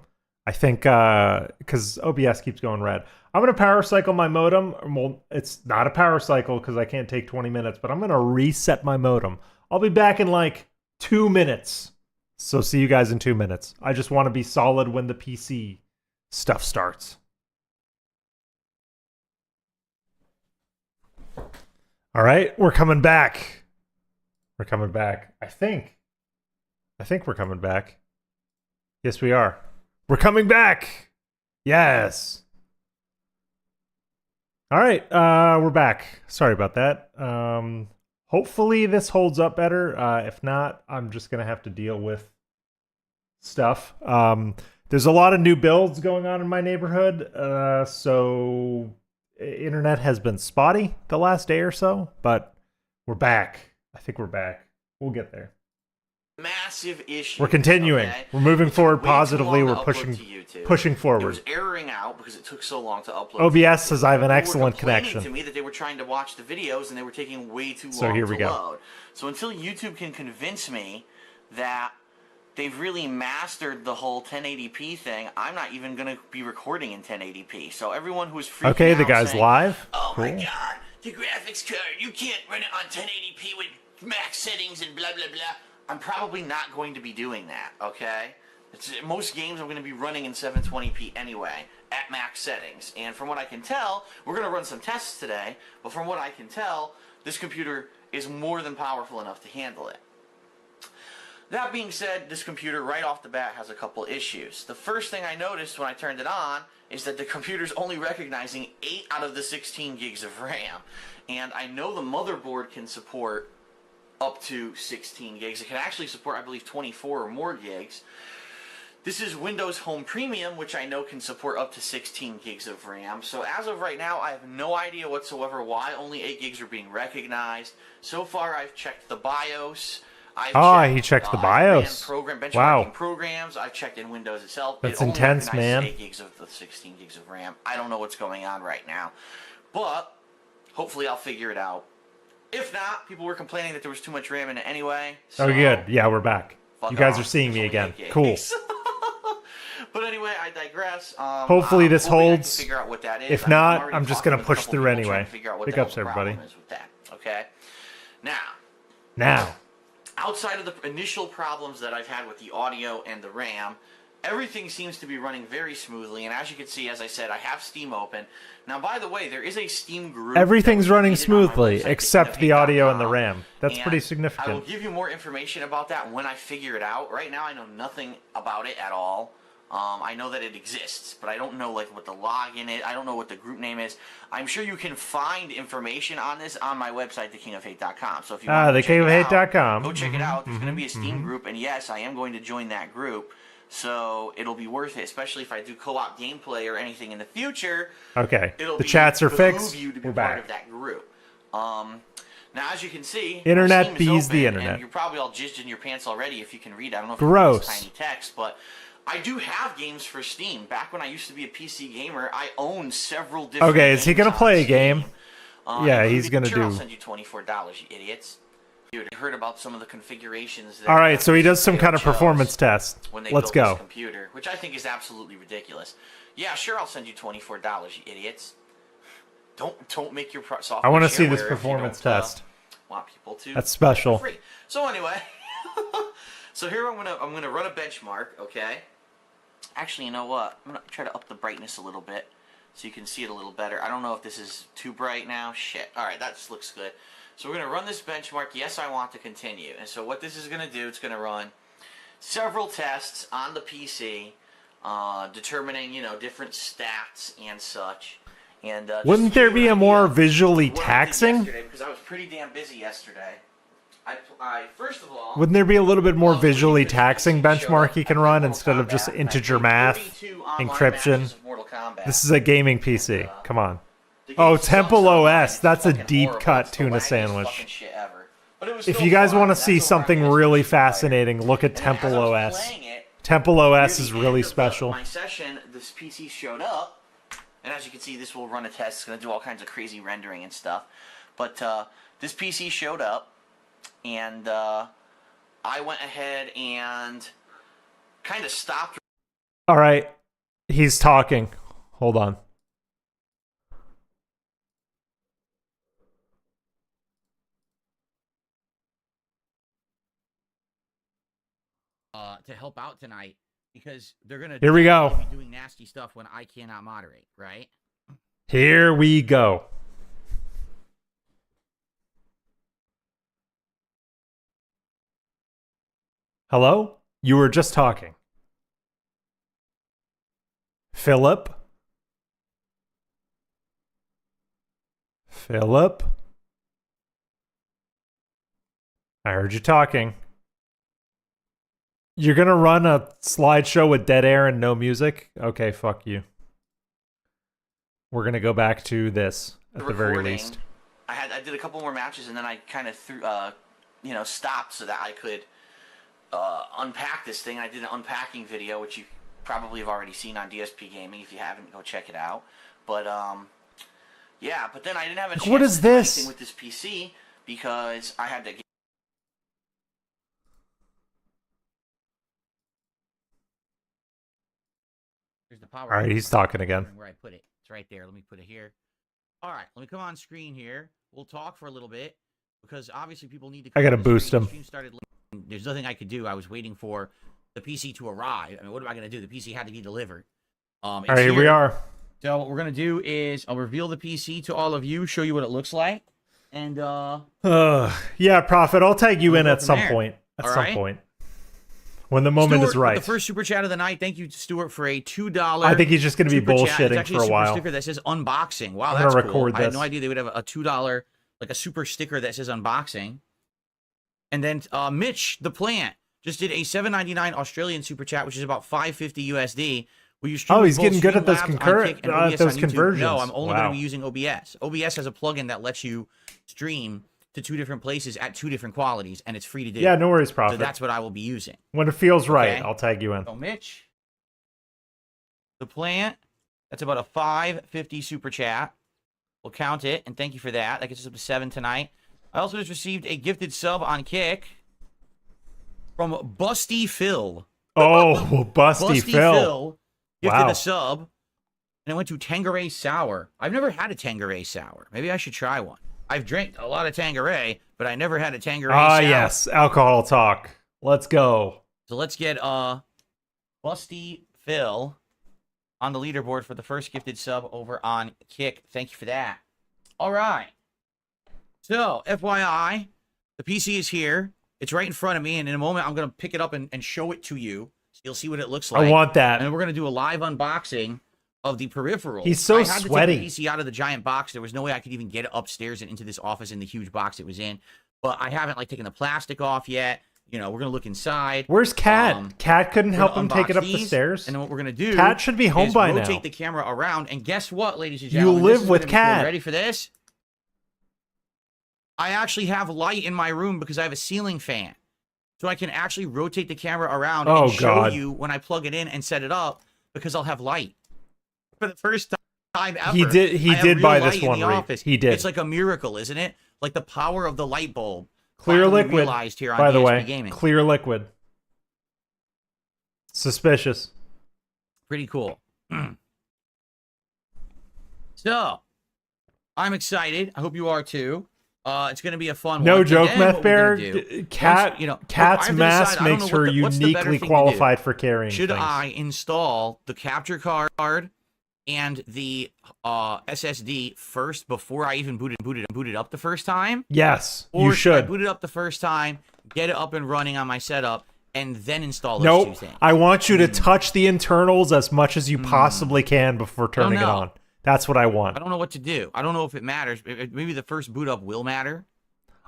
I think, because OBS keeps going red. I'm going to power cycle my modem. Well, it's not a power cycle because I can't take 20 minutes, but I'm going to reset my modem. I'll be back in like 2 minutes. So see you guys in 2 minutes. I just want to be solid when the PC stuff starts. All right, we're coming back. We're coming back. I think we're coming back. Yes, we are. We're coming back. Yes. All right, we're back. Sorry about that. Hopefully this holds up better. If not, I'm just gonna have to deal with stuff. There's a lot of new builds going on in my neighborhood, so internet has been spotty the last day or so, but we're back. I think we're back. We'll get there. Massive issue. We're continuing. Okay? We're moving forward Way too positively. long We're to upload to YouTube. pushing It forward. was erroring out because it took so long to upload. OBS says I have an People were excellent complaining connection. to me that they were trying to watch the videos and they were taking way too long So here we to go. load. So until YouTube can convince me that they've really mastered the whole 1080p thing, I'm not even going to be recording in 1080p. So everyone who's freaking Okay, the out guy's saying, live. "Oh my Cool. god, the graphics card, you can't run it on 1080p with max settings and blah blah blah." I'm probably not going to be doing that, okay? Most games I'm going to be running in 720p anyway, at max settings. And from what I can tell, we're going to run some tests today, but from what I can tell, this computer is more than powerful enough to handle it. That being said, this computer right off the bat has a couple issues. The first thing I noticed when I turned it on is that the computer's only recognizing 8 out of the 16 gigs of RAM. And I know the motherboard can support up to 16 gigs. It can actually support, I believe, 24 or more gigs. This is Windows Home Premium, which I know can support up to 16 gigs of RAM. So as of right now, I have no idea whatsoever why only 8 gigs are being recognized. So far, I've checked the BIOS. He checked the BIOS. Benchmarking programs. I've checked in Windows itself. That's it only intense, recognizes man. 8 gigs of the 16 gigs of RAM. I don't know what's going on right now, but hopefully I'll figure it out. If not, people were complaining that there was too much RAM in it anyway. So Oh, good. Yeah, we're back. fuck You guys off. are seeing me It's only again. 8 Cool. gigs. But anyway, I digress. Hopefully this hoping I can holds. figure out what that is. If I'm not, already I'm just talking gonna with a push couple through people trying anyway. to figure out what Big the ups, hell the everybody. problem is with that. Okay. Now. Outside of the initial problems that I've had with the audio and the RAM, everything seems to be running very smoothly. And as you can see, as I said, I have Steam open. Now, by the way, there is a Steam group. Everything's running that's created on my smoothly, website, except the audio and the thekinofhate.com, RAM. That's and pretty I will significant. give you more information about that when I figure it out. Right now, I know nothing about it at all. I know that it exists, but I don't know like what the login is. I don't know what the group name is. I'm sure you can find information on this on my website, thekinofhate.com. So if you want to check it out, thekinofhate.com. go check it out. There's going to be a Steam group, and yes, I am going to join that group. So it'll be worth it, especially if I do co-op gameplay or anything in the future. Okay. It'll The chats are behoove fixed. you to be We're part back. of that group. Now, as you can see, Internet Steam is bees open, the internet. and you're probably all jizzed in your pants already if you can read. I don't know if Gross. you can read this tiny text, but I do have games for Steam. Back when I used to be a PC gamer, I owned several different. Okay, is he games gonna on play a Steam. game? Yeah, including- he's gonna sure, I'll do- send you $24, you idiots. Dude, I heard about some of the configurations. That All right, so he does some kind of chose performance test. when they Let's built go. this computer, which I think is absolutely ridiculous. Yeah, sure, I'll send you $24, you idiots. Don't make your software. I want to see shareware this if you performance don't, test. Want people to. That's special. Free. So anyway, so here I'm gonna run a benchmark. Okay. Actually, you know what? I'm gonna try to up the brightness a little bit so you can see it a little better. I don't know if this is too bright now. Shit. All right, that looks good. So we're gonna run this benchmark. Yes, I want to continue. And so what this is gonna do, it's gonna run several tests on the PC, determining different stats and such. And just Wouldn't to there give you be an a more idea visually of what I did taxing? yesterday, because I was pretty damn busy yesterday. I first of all. Wouldn't there be a little bit more Well, visually this taxing PC showed benchmark up he can at run Mortal instead of just Kombat. I integer played math, 32 online encryption? matches of Mortal Kombat. This is a gaming PC. Come on. The game Oh, sucks Temple online. OS. It's That's a fucking deep horrible. cut It's the tuna wackiest sandwich. fucking shit ever. But it was If still you guys fun. want to That's see over on something PS2 really Fire. fascinating, look at And then Temple as I was OS. playing it, Temple OS near is the really end of special. my session, this PC showed up, and as you can see, this will run a test. It's going to do all kinds of crazy rendering and stuff. But this PC showed up, and I went ahead and kind of stopped. All right. He's talking. Hold on. To help out tonight because they're gonna Here we go. be doing nasty stuff when I cannot moderate, right? Here we go. Hello? You were just talking. Philip? Philip? I heard you talking. You're gonna run a slideshow with dead air and no music? Okay, fuck you. We're gonna go back to this at the very recording. least. I did a couple more matches, and then I kind of stopped so that I could unpack this thing. I did an unpacking video, which you probably have already seen on DSP Gaming. If you haven't, go check it out. But yeah. But then I didn't have a chance What is to do this? anything with this PC because I had to get. There's the power. All right, he's talking again. Where I put it. It's right there. Let me put it here. All right, let me come on screen here. We'll talk for a little bit because obviously people need to. I gotta come to the boost stream. him. The stream started late. There's nothing I could do. I was waiting for the PC to arrive. I mean, what am I gonna do? The PC had to be delivered. All right, here we are. So what we're gonna do is I'll reveal the PC to all of you, show you what it looks like, and Yeah, Prophet, I'll tag you We'll in go at from some there. point. At All some right. point. When the moment Stuart, is right. The first super chat of the night. Thank you, to Stuart, for a $2. I think he's just going to be super chat. It's bullshitting actually for a super while. sticker that says unboxing. Wow, I'm that's gonna cool. record I had this. no idea they would have a $2 like a super sticker that says unboxing. And then Mitch the plant. just did a $7.99 Australian super chat, which is about $5.50 USD. Will you stream Oh, he's both getting good at those Streamlabs on Kick and OBS those on YouTube? conversions. No, I'm only going Wow. to be using OBS. OBS has a plugin that lets you stream to 2 different places at 2 different qualities, and it's free to do. Yeah, no worries, So Prophet. that's what I will be using. When it feels right, Okay. I'll tag you in. So Mitch, the plant, that's about a $5.50 super chat. We'll count it, and thank you for that. That gets us up to 7 tonight. I also just received a gifted sub on Kick from Busty Phil. Oh, Busty Phil. Gifted Wow. a sub, and it went to Tanqueray Sour. I've never had a Tanqueray Sour. Maybe I should try one. I've drank a lot of Tanqueray, but I never had a Tanqueray Sour. Yes, alcohol talk. Let's go. So let's get Busty Phil on the leaderboard for the first gifted sub over on Kick. Thank you for that. All right. So, FYI, the PC is here. It's right in front of me, and in a moment, I'm going to pick it up and show it to you. So you'll see what it looks like. I want that. And we're going to do a live unboxing of the peripherals. He's so I had sweaty. to take the PC out of the giant box. There was no way I could even get it upstairs and into this office in the huge box it was in. But I haven't, like, taken the plastic off yet. You know, we're going to look inside. Where's Cat? Cat couldn't We're help gonna him take it unbox up the these, stairs. And then what we're going to do Cat should be home is by rotate now. the camera around. And guess what, ladies and You gentlemen? live This is with gonna be cool. Cat. Ready for this? I actually have light in my room because I have a ceiling fan. So I can actually rotate the camera around Oh, and show God. you when I plug it in and set it up because I'll have light. For the first time ever. He did- he I have did real buy light this in one, the Reed. office. He did. It's like a miracle, isn't it? Like the power of the light bulb. Clear finally liquid, realized here on by the ESP way. Gaming. Clear liquid. Suspicious. Pretty cool. So, I'm excited. I hope you are too. It's going to be a fun No one. joke, And then Meth what we're Bear. gonna do- Cat, once, you know, I Cat's have to mask decide, I don't makes know her what's the better uniquely thing to do. qualified for carrying Should things. I install the capture card and the SSD first before I even boot it up the first time? Yes, Or you I should. boot it up the first time, get it up and running on my setup, and then install those two Nope. things? I want you to touch the internals as much as you possibly can before turning it know. on. That's what I want. I don't know what to do. I don't know if it matters. Maybe the first boot up will matter.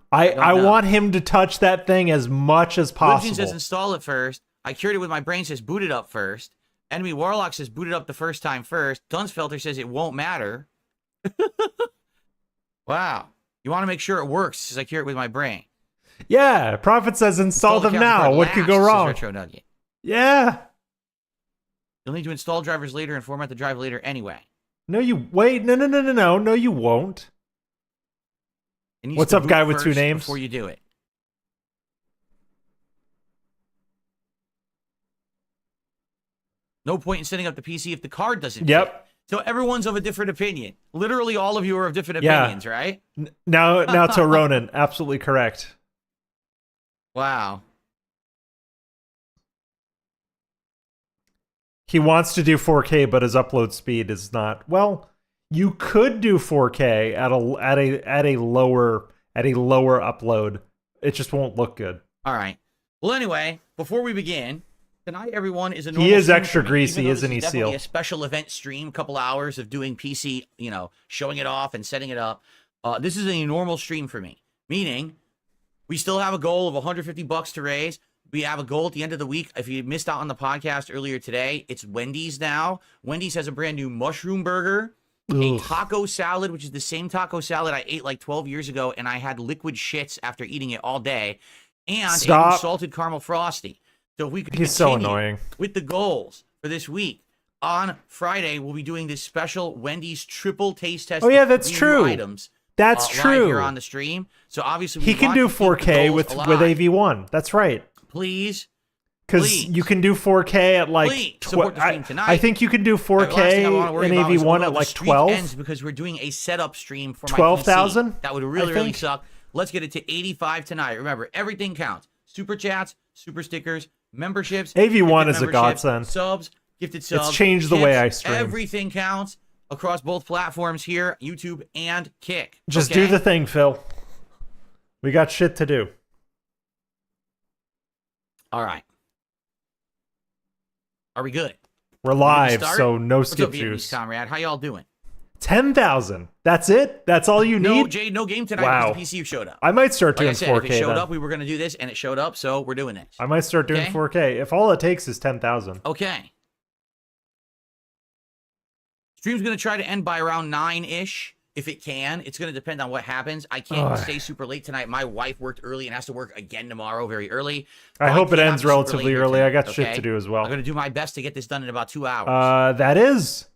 I don't know. want him to touch that thing as much as Good possible. says install it first. I cured it with my brain says boot it up first. Enemy Warlock says boot it up the first time first. Dunsfelter says it won't matter. Wow. You want to make sure it works, says I cure it with my brain. Yeah, Prophet says install the them capture now. card What could go last, says wrong? Retro Nugget. Yeah. You'll need to install drivers later and format the drive later anyway. No, you wait. No, you won't. It needs What's to up, boot guy with two first names? Before you do it. No point in setting up the PC if the card doesn't Yep. fit. So everyone's of a different opinion. Literally all of you are of different Yeah. opinions, right? Now to Ronan, absolutely correct. Wow. He wants to do 4K, but his upload speed is not. Well, you could do 4K at a lower upload. It just won't look good. All right. Well, anyway, before we begin, tonight everyone is a normal He is stream extra for me, greasy, even though isn't this he, is definitely Seal? a special event stream, a couple hours of doing PC, showing it off and setting it up. This is a normal stream for me, meaning we still have a goal of $150 to raise. We have a goal at the end of the week. If you missed out on the podcast earlier today, it's Wendy's now. Wendy's has a brand new mushroom burger, a taco salad, which is the same taco salad I ate like 12 years ago, and I had liquid shits after eating it all day, and a new Stop. salted caramel frosty. So if we could He's so continue annoying. with the goals for this week, on Friday we'll be doing this special Wendy's triple taste test. Oh, yeah, of that's 3 true. Items. That's Live true. here on the stream. So obviously He we can want do to keep the 4K goals with alive. AV1. That's right. Please. Because Please. you can do 4K at like Please support the stream tonight. I think you can do Last thing I 4K wanna worry in about is, AV1 although at the like streak 12. ends because we're doing a setup stream for my 12,000? PC. That would I really think. suck. Let's get it to 85 tonight. Remember, everything counts. Super chats, super stickers, memberships. AV1 gifted is a memberships, godsend. Subs, gifted subs. changed the way I tips, stream. Everything counts across both platforms here, YouTube and Kick. Just okay? do the thing, Phil. We got shit to do. All right. Are we good? We're Ready to live, start? so no What's up, skip Vietnamese juice. comrade? How y'all doing? 10,000. That's it? That's all you No, need? Jade, no game tonight Wow. because the PC showed up. I might start Like doing I said, 4K if it showed then. up, we were going to do this, and it showed up, so we're doing this. I might start doing Okay. 4K. If all it takes is 10,000. Okay. Stream's going to try to end by around 9-ish, if it can. It's going to depend on what happens. I can't stay super late tonight. My wife worked early and has to work again tomorrow very early. I hope it cannot ends be super relatively late early. tonight, I got shit okay? to do as well. I'm going to do my best to get this done in about 2 hours. That is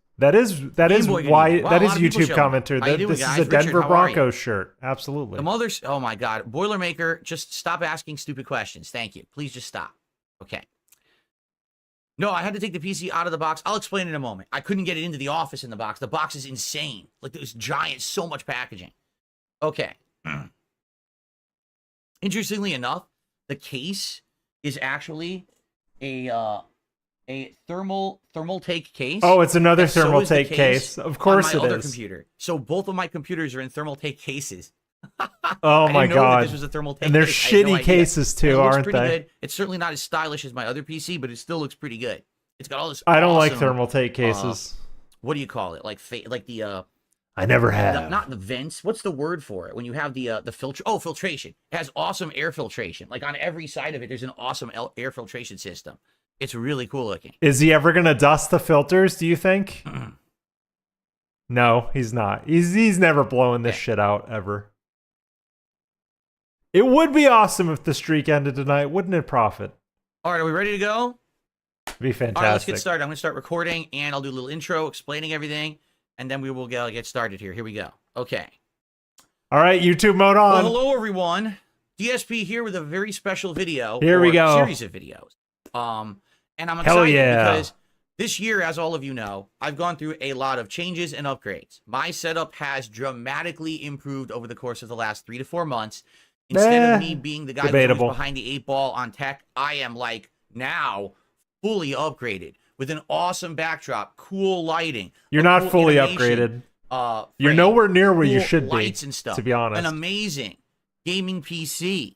Boy, why wow, that a is lot of people YouTube showing up. commenter. How you doing, This guys? is a Denver Richard, how are you? Broncos shirt. Absolutely. The mother's, oh my God. Boilermaker, just stop asking stupid questions. Thank you. Please just stop. Okay. No, I had to take the PC out of the box. I'll explain in a moment. I couldn't get it into the office in the box. The box is insane. Like, this giant, so much packaging. Okay. Interestingly enough, the case is actually a thermal take case. Oh, it's another and so thermal is the take case. Of course on my it other is. computer. So both of my computers are in thermal take cases. Oh I my didn't know that God. this was a thermal take And they're case. I had no shitty idea. cases too, It looks aren't pretty they? good. It's certainly not as stylish as my other PC, but it still looks pretty good. It's got all this. I don't like awesome, thermal take cases. What do you call it? Like the I never have. not the vents. What's the word for it when you have the filter? Oh, filtration. It has awesome air filtration. Like on every side of it, there's an awesome air filtration system. It's really cool looking. Is he ever gonna dust the filters, do you think? No, he's not. He's never blowing this shit out ever. It would be awesome if the streak ended tonight, wouldn't it, Prophet? All right, are we ready to go? It'd be fantastic. All right, let's get started. I'm going to start recording, and I'll do a little intro explaining everything, and then we will get started here. Here we go. Okay. All right, YouTube mode Well, on. hello, everyone. DSP here with a very special video. Here we or go. Series of videos. And I'm Hell excited yeah. because this year, as all of you know, I've gone through a lot of changes and upgrades. My setup has dramatically improved over the course of the last 3 to 4 months. Instead of me being the guy debatable. who's behind the 8 ball on tech, I am like now fully upgraded with an awesome backdrop, cool lighting. You're a not cool fully animation, upgraded. You're frame, nowhere near where you cool should be, lights and stuff. to be honest. An amazing gaming PC.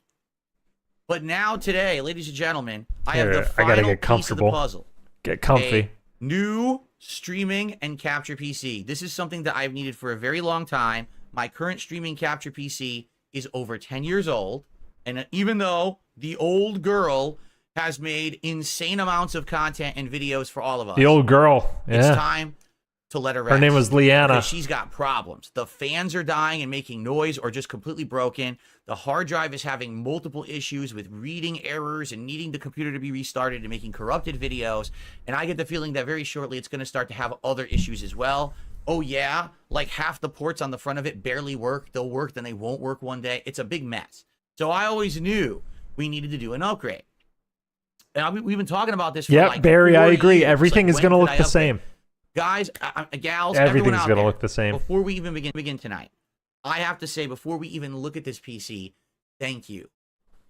But now today, ladies and gentlemen, I have Here, the I final gotta get piece of the comfortable. puzzle. Get comfy. A new streaming and capture PC. This is something that I've needed for a very long time. My current streaming capture PC is over 10 years old. And even though the old girl has made insane amounts of content and videos for all of us, The old girl. it's Yeah. time to let her rest. Her name was Leanna. Because she's got problems. The fans are dying and making noise or just completely broken. The hard drive is having multiple issues with reading errors and needing the computer to be restarted and making corrupted videos. And I get the feeling that very shortly it's going to start to have other issues as well. Oh yeah, like half the ports on the front of it barely work. They'll work, then they won't work one day. It's a big mess. So I always knew we needed to do an upgrade. And we've been talking about this for Yep, like Barry, I 4 agree. years. Everything Like, is going to when look could the I upgrade? same. Guys, gals, everyone Everything's out going to there, look the same. before we even begin tonight, I have to say, before we even look at this PC, thank you.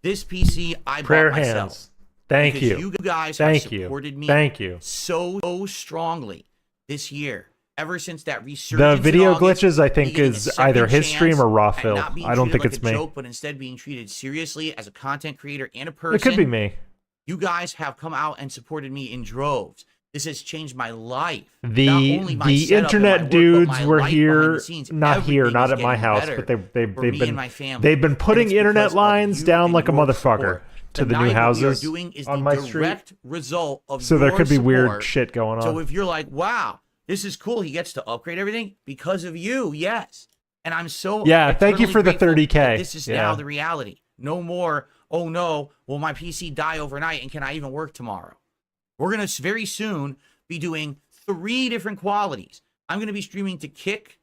This PC I Prayer bought myself. hands. Thank because you. You guys Thank have you. supported me Thank you. so strongly this year. Ever since that The resurgence in video August, glitches, I me think, getting a is second either his chance stream or Raw and Phil. not being I don't treated think like it's a me. joke, but instead being treated seriously as a content creator and a person. It could be me. You guys have come out and supported me in droves. This has changed my life. Not The only my setup and my internet work, but dudes my were life behind here, the scenes. not here, Everything not is at my getting house, better but they've for me been and my family. they've been putting And it's internet because of lines you down and like a your motherfucker support. to the Tonight, new what we are houses doing is on the my street. direct result of So there your could be weird support. shit going on. So if you're like, wow, this is cool, he gets to upgrade everything because of you, yes. And I'm so Yeah, thank you eternally for the grateful 30K. that this is Yeah. now the reality. No more, oh no, will my PC die overnight and can I even work tomorrow? We're going to very soon be doing 3 different qualities. I'm going to be streaming to Kick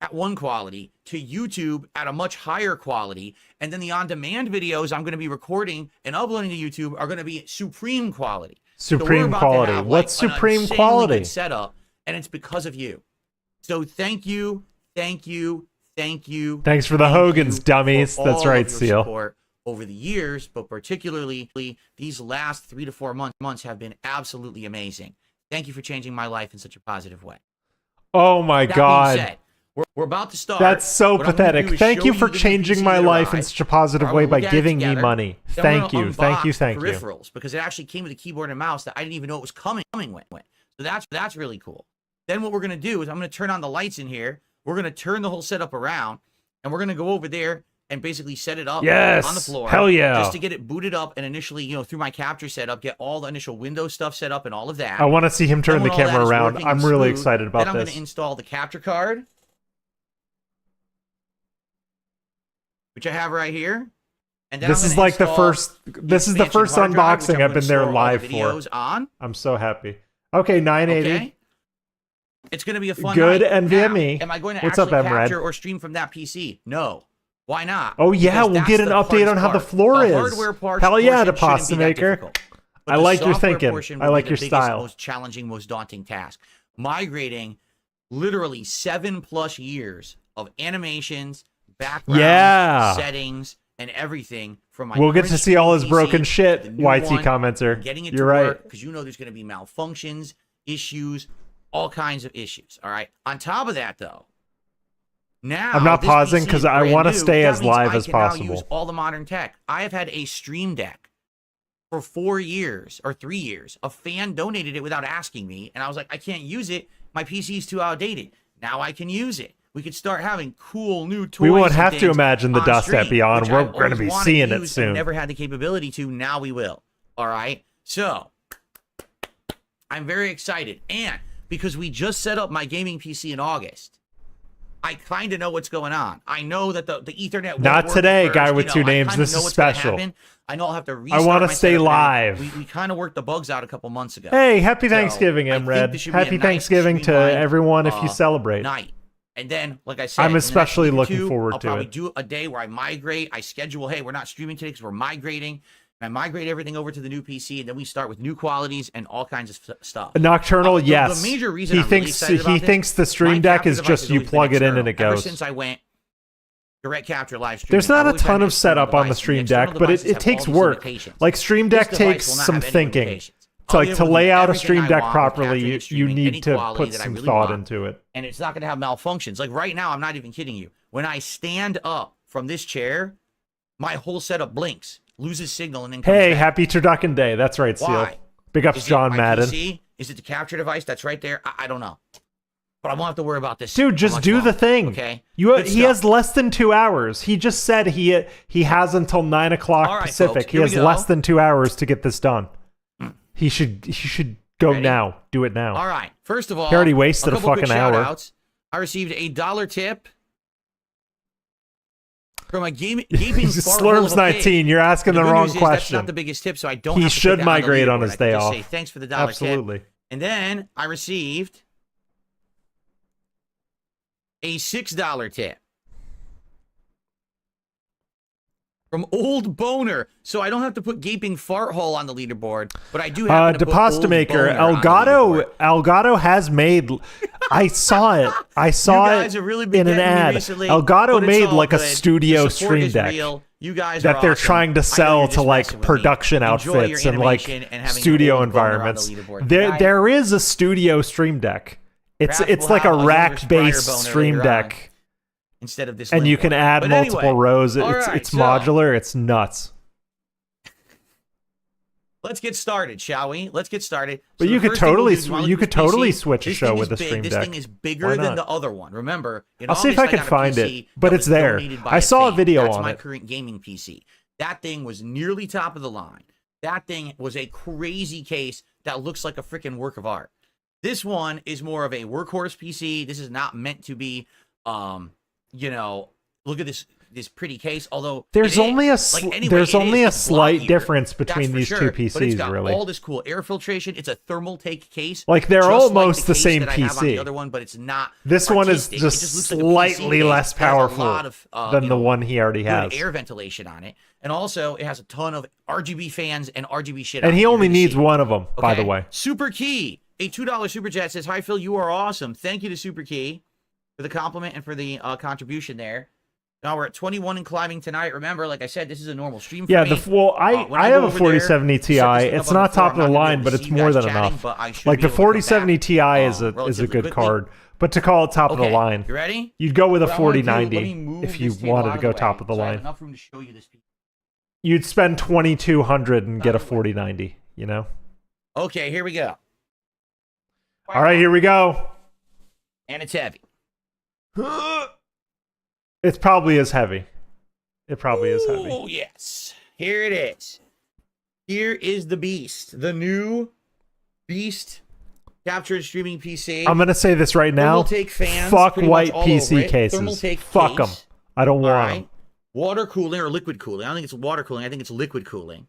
at one quality, to YouTube at a much higher quality, and then the on-demand videos I'm going to be recording and uploading to YouTube are going to be supreme quality. So we're Supreme about to quality. have, What's an supreme insanely quality? good setup, and it's because of you. So thank you, thank you, thank you. Thanks for the thank Hogans, you dummies. for That's all right, of your Seal. support over the years, but particularly these last 3 to 4 months have been absolutely amazing. Thank you for changing my life in such a positive way. Oh my That god. being said, we're about to start. That's so What I'm gonna pathetic. do is Thank show you for the new changing PC my that life in arrived. such a positive We're way gonna by look at it giving me together. money. Then we're Thank gonna you. Thank you. unbox Thank you. peripherals because it actually came with a keyboard and mouse that I didn't even know it was coming with. So that's really cool. Then what we're going to do is I'm going to turn on the lights in here. We're going to turn the whole setup around, and we're going to go over there and basically set it up on the floor. Hell yeah. Just to get it booted up and initially, through my capture setup, get all the initial Windows stuff set up and all of that. I want to see him turn the Then when all that camera is around. working I'm and really smooth, excited about then I'm going this. to install the capture card, which I have right here. And then This I'm is gonna like the install first. This is the expansion first hard drive, which unboxing I'm I've gonna been there store all live the for. videos on. I'm so happy. Okay, 980. Okay. It's going to be a fun Good night. NVMe. Now, am I going to What's up, actually Emrad? capture or stream from that PC? No. Why not? Oh yeah, Because we'll that's get an the update hardest on how the part. floor The is. hardware parts Hell yeah, portion the shouldn't pasta be that maker. difficult. But I the like your software thinking. portion I will like be your the biggest, style. most challenging, most daunting task. Migrating literally 7+ years of animations, backgrounds, settings, and everything from my We'll get to see all his PC broken to shit, the new YT one, commenter. getting it You're to right. work, because there's going to be malfunctions, issues, all kinds of issues. All right. On top of that, though, now I'm not this pausing PC because is I brand want to new. stay That as means live I as can now possible. use all the modern tech. I have had a Stream Deck for 4 years or 3 years. A fan donated it without asking me, and I was like, I can't use it. My PC is too outdated. Now I can use it. We could start having cool new toys. We won't and have to things imagine the on dust stream, at Beyond. which We're I've going to always be wanted seeing to it use soon. and never had the capability to. Now we will. All right. So I'm very excited, and because we just set up my gaming PC in August, I kind of know what's going on. I know that the Ethernet won't Not work today, first. guy with two I names. kinda This know is what's gonna special. happen. I know I'll have to restart wanna my stay setup and live. everything. We kind of worked the bugs out a couple months ago. Hey, happy So, Thanksgiving, I think Emred. this should be a Happy nice, Thanksgiving to streamlined, everyone if you celebrate. Night. And then, like I said, I'm in the next especially week or looking two, forward I'll to probably it. do a day where I migrate. I schedule, hey, we're not streaming today because we're migrating. And I migrate everything over to the new PC, and then we start with new qualities and all kinds of stuff. Nocturnal, The major reason He I'm really thinks excited about this, thinks the Stream my Deck capture is device just has you always been plug it in and external. it Ever goes. since I went direct capture live streaming, There's not I've a always had ton an of external setup on the device, and Stream external Deck, but devices it have takes all these work. limitations. Like Stream This Deck device takes will not some have any thinking. limitations. To I'll be like able to do lay out a everything Stream I Deck want with properly, capturing and you streaming, need any to quality put that I some really thought want. into it. And it's not going to have malfunctions. Like right now, I'm not even kidding you. When I stand up from this chair, my whole setup blinks, loses signal, and then comes Hey, back. happy Turducken Day. That's right, Seal. Why? Big ups, Is it John my Madden. PC? Is it the capture device that's right there? I don't know. But I won't have to worry about this. Dude, for just much do longer, the thing. Okay. He Good has stuff. less than 2 hours. He just said he has until 9 o'clock All right, Pacific. folks, He here has we go. less than 2 hours to get this done. He should go Ready? now. Do it now. All right. First of all, He already wasted a couple quick fucking hour. shout-outs. I received a $1 tip from a gaping fart hole of Slurms a 19. pig. You're asking The the good wrong news is question. That's not the biggest tip, so I don't. He have to put should that on the migrate on leaderboard. his I can day just off. Say, thanks for the $1 Absolutely. tip. And then I received a $6 tip from Old Boner. So I don't have to put gaping fart hole on the leaderboard, but I do have to put Depasta Old Maker, Boner on the Elgato leaderboard. Elgato has made. I saw it. I saw You guys it have really been in an getting me ad. recently, Elgato but it's made all like a good. studio The support Stream is Deck real. You guys that are they're awesome. trying to I know sell you're to just like messing with me. production Enjoy your outfits and like animation and having studio an Old Boner on the environments. leaderboard. There Guys, there is a studio Stream Deck. It's perhaps we'll like a have another rack-based Spryer Boner Stream later on Deck, instead of this, and you limp can one. add But multiple anyway, rows. all It's right, so modular. It's nuts. let's get started, shall we? Let's get started. But So you the could first thing we'll totally do is while you it's could PC, totally switch a this show thing with is a big. Stream This Deck. thing is Why bigger than not? the other one. Remember, in I'll see if August, I can got a find PC it, but that it's was there. donated by I saw a fan. video That's on my it. current gaming PC. That thing was nearly top of the line. That thing was a crazy case that looks like a freaking work of art. This one is more of a workhorse PC. This is not meant to be, look at this pretty case. Although There's it only a is. sl- Like, anyway, there's it only is. a It's slight blockier. difference That's between for these sure. two But it's PCs, got really. all this cool air filtration. It's a thermal take case. Like, they're just almost like the case same that I have on PC. the other one, but it's not. This one is artistic. It just looks like a PC slightly case. less It has a powerful lot of, than the one he already good has. air ventilation on it, and also it has a ton of RGB fans and RGB shit. And on it. he You're only gonna needs see. one of them, by the Okay? way. Super Key, a $2 super chat says, "Hi Phil, you are awesome. Thank you to Super Key for the compliment and for the contribution there." Now we're at 21 and climbing tonight. Remember, like I said, this is a normal stream for Yeah, me. when I I go have a over 4070 there, set this Ti. thing It's up on not the floor. top of the I'm not gonna line, be but able to it's see you more guys than chatting, enough. but I should Like be the able to come 4070 back, Ti is a relatively good quickly. card, but to call it top of the Okay, line, you ready? you'd go with a What I wanna do, let 4090 me move if you this table wanted out to of go the top way of the so I have line. enough room to show you this piece. You'd spend 2200 and get a 4090. You know. Okay, here we go. All right, here we go. And it's heavy. It probably is heavy. It probably is heavy. Oh, yes. Here it is. Here is the beast. The new beast capture and streaming PC. I'm gonna say this right now. Thermaltake fans Fuck pretty much white all over PC it. cases. Thermaltake Fuck them. case. I don't All want right. them. Water cooling or liquid cooling. I don't think it's water cooling. I think it's liquid cooling.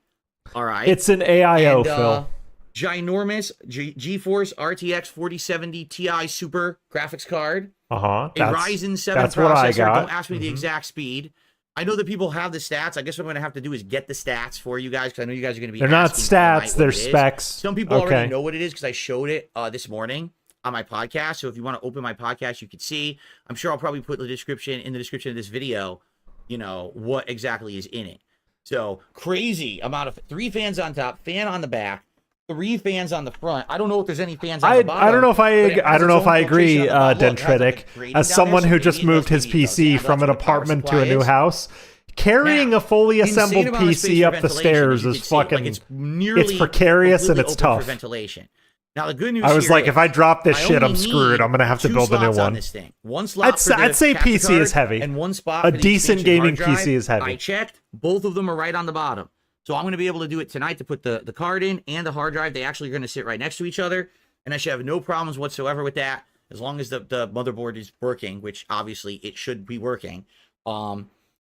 All right. It's an AIO, And, Phil. ginormous GeForce RTX 4070 Ti Super graphics card. Uh-huh. A Ryzen 7 that's processor. what I got. Don't ask me the exact speed. I know that people have the stats. I guess what I'm going to have to do is get the stats for you guys because I know you guys are going to be They're not asking all night stats, what they're it is. specs. Some people already Okay. know what it is because I showed it this morning on my podcast. So if you want to open my podcast, you can see. I'm sure I'll probably put in the description of this video, you know, what exactly is in it. So crazy amount of 3 fans on top, fan on the back, 3 fans on the front. I don't know if there's any fans on the bottom. I don't know if but it I has don't know its if I own filtration agree, on the bottom. Look, it has, like, a Dendritic, grating as down someone there, who so just maybe it moved does, his maybe it doesn't. PC Yeah, from that's an what the power apartment to supply a new is. house. Carrying Now, a fully assembled insane amount of space PC for up the ventilation, stairs as you is can see. Like, fucking. it's nearly It's precarious and completely it's open for tough. ventilation. Now the good news I was here like, is if I drop this I shit, I'm only screwed. need I'm gonna have to 2 build a new slots on one. this thing. One slot I'd for the say capture PC is card heavy. and one spot A for the decent expansion gaming hard drive. PC is heavy. I checked. Both of them are right on the bottom. So I'm going to be able to do it tonight to put the card in and the hard drive. They actually are going to sit right next to each other. And I should have no problems whatsoever with that as long as the motherboard is working, which obviously it should be working.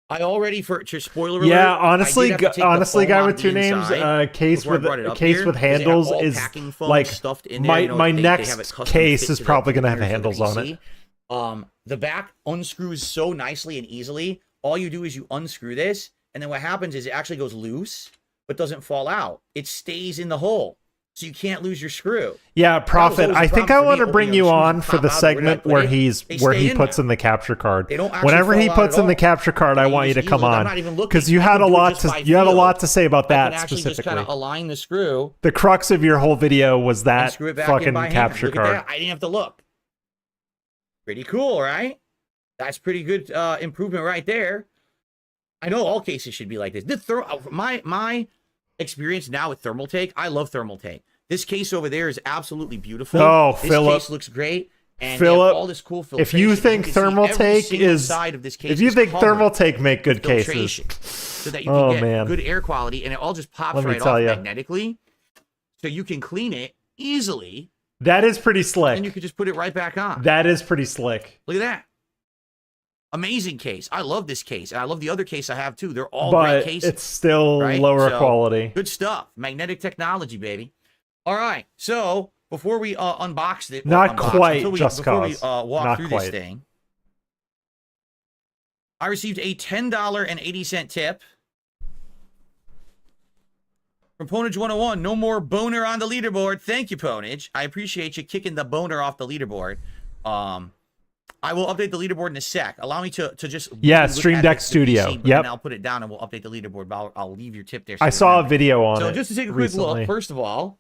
I already, for spoiler alert, Yeah, I honestly, did have to take the honestly, foam guy off with the 2 names, inside case before I with brought it up case here, with because they have handles all is packing foam like stuffed in there. my You know, my they have it next custom case fit is to the probably gonna have inner for the handles on it. PC. The back unscrews so nicely and easily. All you do is you unscrew this, and then what happens is it actually goes loose, but doesn't fall out. It stays in the hole, so you can't lose your screw. Yeah, Prophet. always I a think problem I for want me, to bring opening you those screws on and for the pop out, where did I segment put where it? They he stay in puts there. in the capture card. They don't actually Whenever he fall out puts at in the all. capture card, I They want you use to come easily. I'm on not even looking. because you I had can a do it lot just to by you had a feel. lot to say about I that can actually just specifically. kind of align the screw The crux of your whole video was and that screw it back in fucking by hand. capture Look at card. that. I didn't have to look. Pretty cool, right? That's pretty good improvement right there. I know all cases should be like this. My experience now with Thermaltake, I love Thermaltake. This case over there is absolutely beautiful. Oh, this Philip. case looks great. And Philip, they have all this cool filtration. if you think can see every Thermaltake single is side of this case if you is think covered Thermaltake make good with cases, filtration so that you Oh, can get man. good air quality, and it all just pops Let me right tell off ya. magnetically, so you can clean it easily, that is pretty slick. and you can just put it right back on. That is pretty slick. Look at that. Amazing case. I love this case. And I love the other case I have too. They're all But great cases. it's still right? lower So, quality. Good stuff. Magnetic technology, baby. All right. So before we unbox it, Not quite before Just before Cause. we walk Not through quite. this thing, I received a $10.80 tip from Ponage 101. No more boner on the leaderboard. Thank you, Ponage. I appreciate you kicking the boner off the leaderboard. I will update the leaderboard in a sec. Allow me to just Yeah, look Stream at Deck the Studio. PC, but Yep. then I'll put it down and we'll update the leaderboard. But I'll leave your tip there. I you saw a remember. video on So it. just to take a quick recently. look, first of all,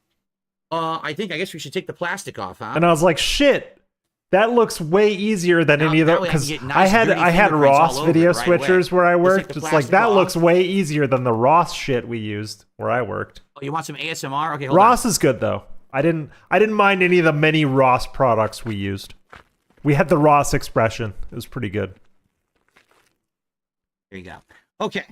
I guess we should take the plastic off, huh? And I was like, shit, that looks way easier than Now- any of that the way I can because get I nice, had dirty I had fingerprints Ross all over video it right away. switchers where I Just take worked. the It's like plastic that off. looks way easier than the Ross shit we used where I worked. Oh, you want some ASMR? Okay, hold on. Ross is good though. I didn't mind any of the many Ross products we used. We had the Ross expression. It was pretty good. There you go. Okay.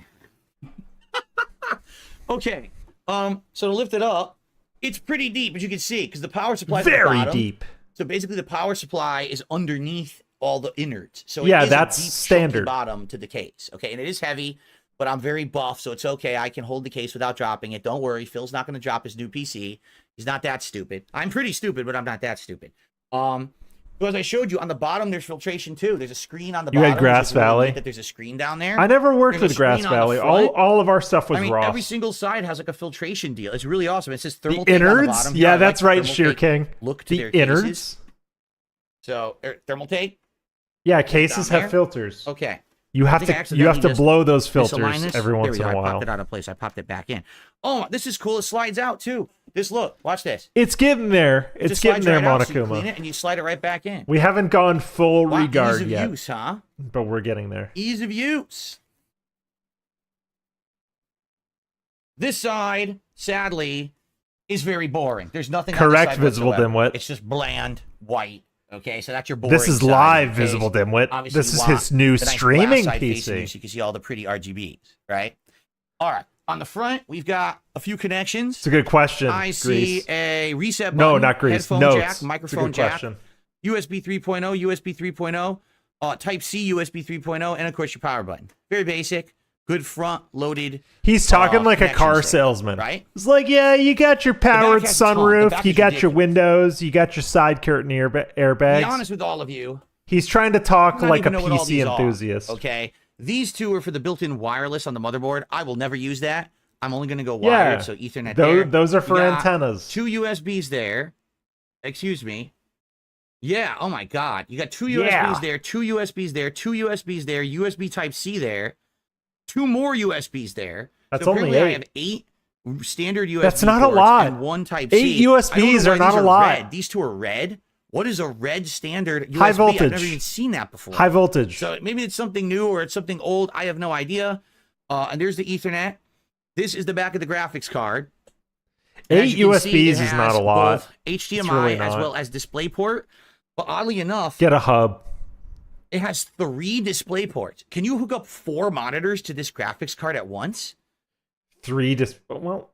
Okay. So to lift it up, it's pretty deep, as you can see, because the power supply is at the Very bottom. deep. So basically, the power supply is underneath all the innards. So it Yeah, is that's a deep, chunky standard. bottom to the case. Okay, and it is heavy, but I'm very buff, so it's okay. I can hold the case without dropping it. Don't worry, Phil's not going to drop his new PC. He's not that stupid. I'm pretty stupid, but I'm not that stupid. So as I showed you on the bottom, there's filtration too. There's a screen on the You bottom. had Grass which is really Valley? neat that there's a screen down there. I never worked There's a with Grass screen on the Valley. front. All of our stuff was I mean, Ross. every single side has like a filtration deal. It's really awesome. It says The thermal tape on the innards? bottom. Yeah, I that's like right, thermal Sheer tape. King. Look to The their cases. innards? So thermal tape. Yeah, cases down have there? filters. Okay. You have I think I to accidentally just blow those Misalign filters this. every There once we go. in a I while. popped it out of place. I popped it back in. Oh, this is cool. It slides out too. This look. Watch this. It's getting there. It It's just getting slides there, right out, so you clean Monokuma. it and you slide it right back in. We haven't gone full Wow, regard ease of yet, use, huh? but we're getting there. Ease of use. This side, sadly, is very boring. There's nothing on this Correct, side visible whatsoever. dimwit. It's just bland, white, Okay, so that's your boring This is side of live, the case. visible dimwit. Obviously, This you is want his new the nice streaming glass side facing PC. you so you can see all the pretty RGBs, right? All right. On the front, we've got a few connections. It's a good question. I see Grease. a reset button. No, not Grease. Headphone Notes. jack, It's a microphone good jack, question. USB 3.0, USB 3.0, Type C USB 3.0, and of course your power button. Very basic, good front loaded. He's talking like a car connections there, salesman, right? It's like, yeah, you got your powered has a ton. The sunroof, back you is got your ridiculous. windows, you got your side curtain airbags. To be honest with all of you, He's trying to talk I don't like a even know what all PC these are, enthusiast. okay, these two are for the built-in wireless on the motherboard. I will never use that. I'm only going to go wired, so Ethernet there. Those are for You got antennas. 2 USBs there. Excuse me. Yeah, oh my God. You got 2 USBs Yeah. there, 2 USBs there, 2 USBs there, USB Type-C there, 2 more USBs there. That's so only apparently 8. I have 8 standard USB That's not a ports lot. and 1 Type-C. 8 USBs are not a lot. Red. These two are red. What is a red standard USB? High I've voltage. never even seen that before. High voltage. So maybe it's something new or it's something old. I have no idea. And there's the Ethernet. This is the back of the graphics card. And 8 as you can see, USBs it is has not a lot. both HDMI It's really as not. well as DisplayPort. But oddly enough, Get a hub. it has 3 display ports. Can you hook up 4 monitors to this graphics card at once? 3 well,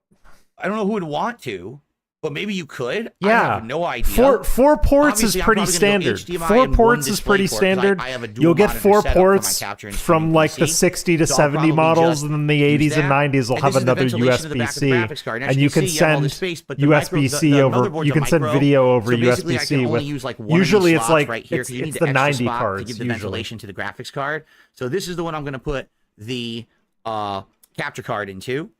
I don't know who would want to, but maybe you could. yeah. I have no idea. Four ports Obviously, is I'm pretty probably gonna go standard. HDMI 4 and 1 ports is pretty DisplayPort, 'cause I standard. have a dual You'll get monitor 4 setup for my ports capture and from streaming like the PC. 60 to So I'll 70 probably models, just and then the use 80s and that. 90s will And have this is the another ventilation of the back of the USB-C, graphics card. and you can see, have all send this space, but the USB-C the over. motherboard's You a can send micro. video over So basically, I USB-C can only with. use like one of these Usually, it's slots like right here, 'cause you need it's the the extra 90 spot cards. to give the Usually, ventilation to the graphics card. So this is the one I'm going to put the capture card into.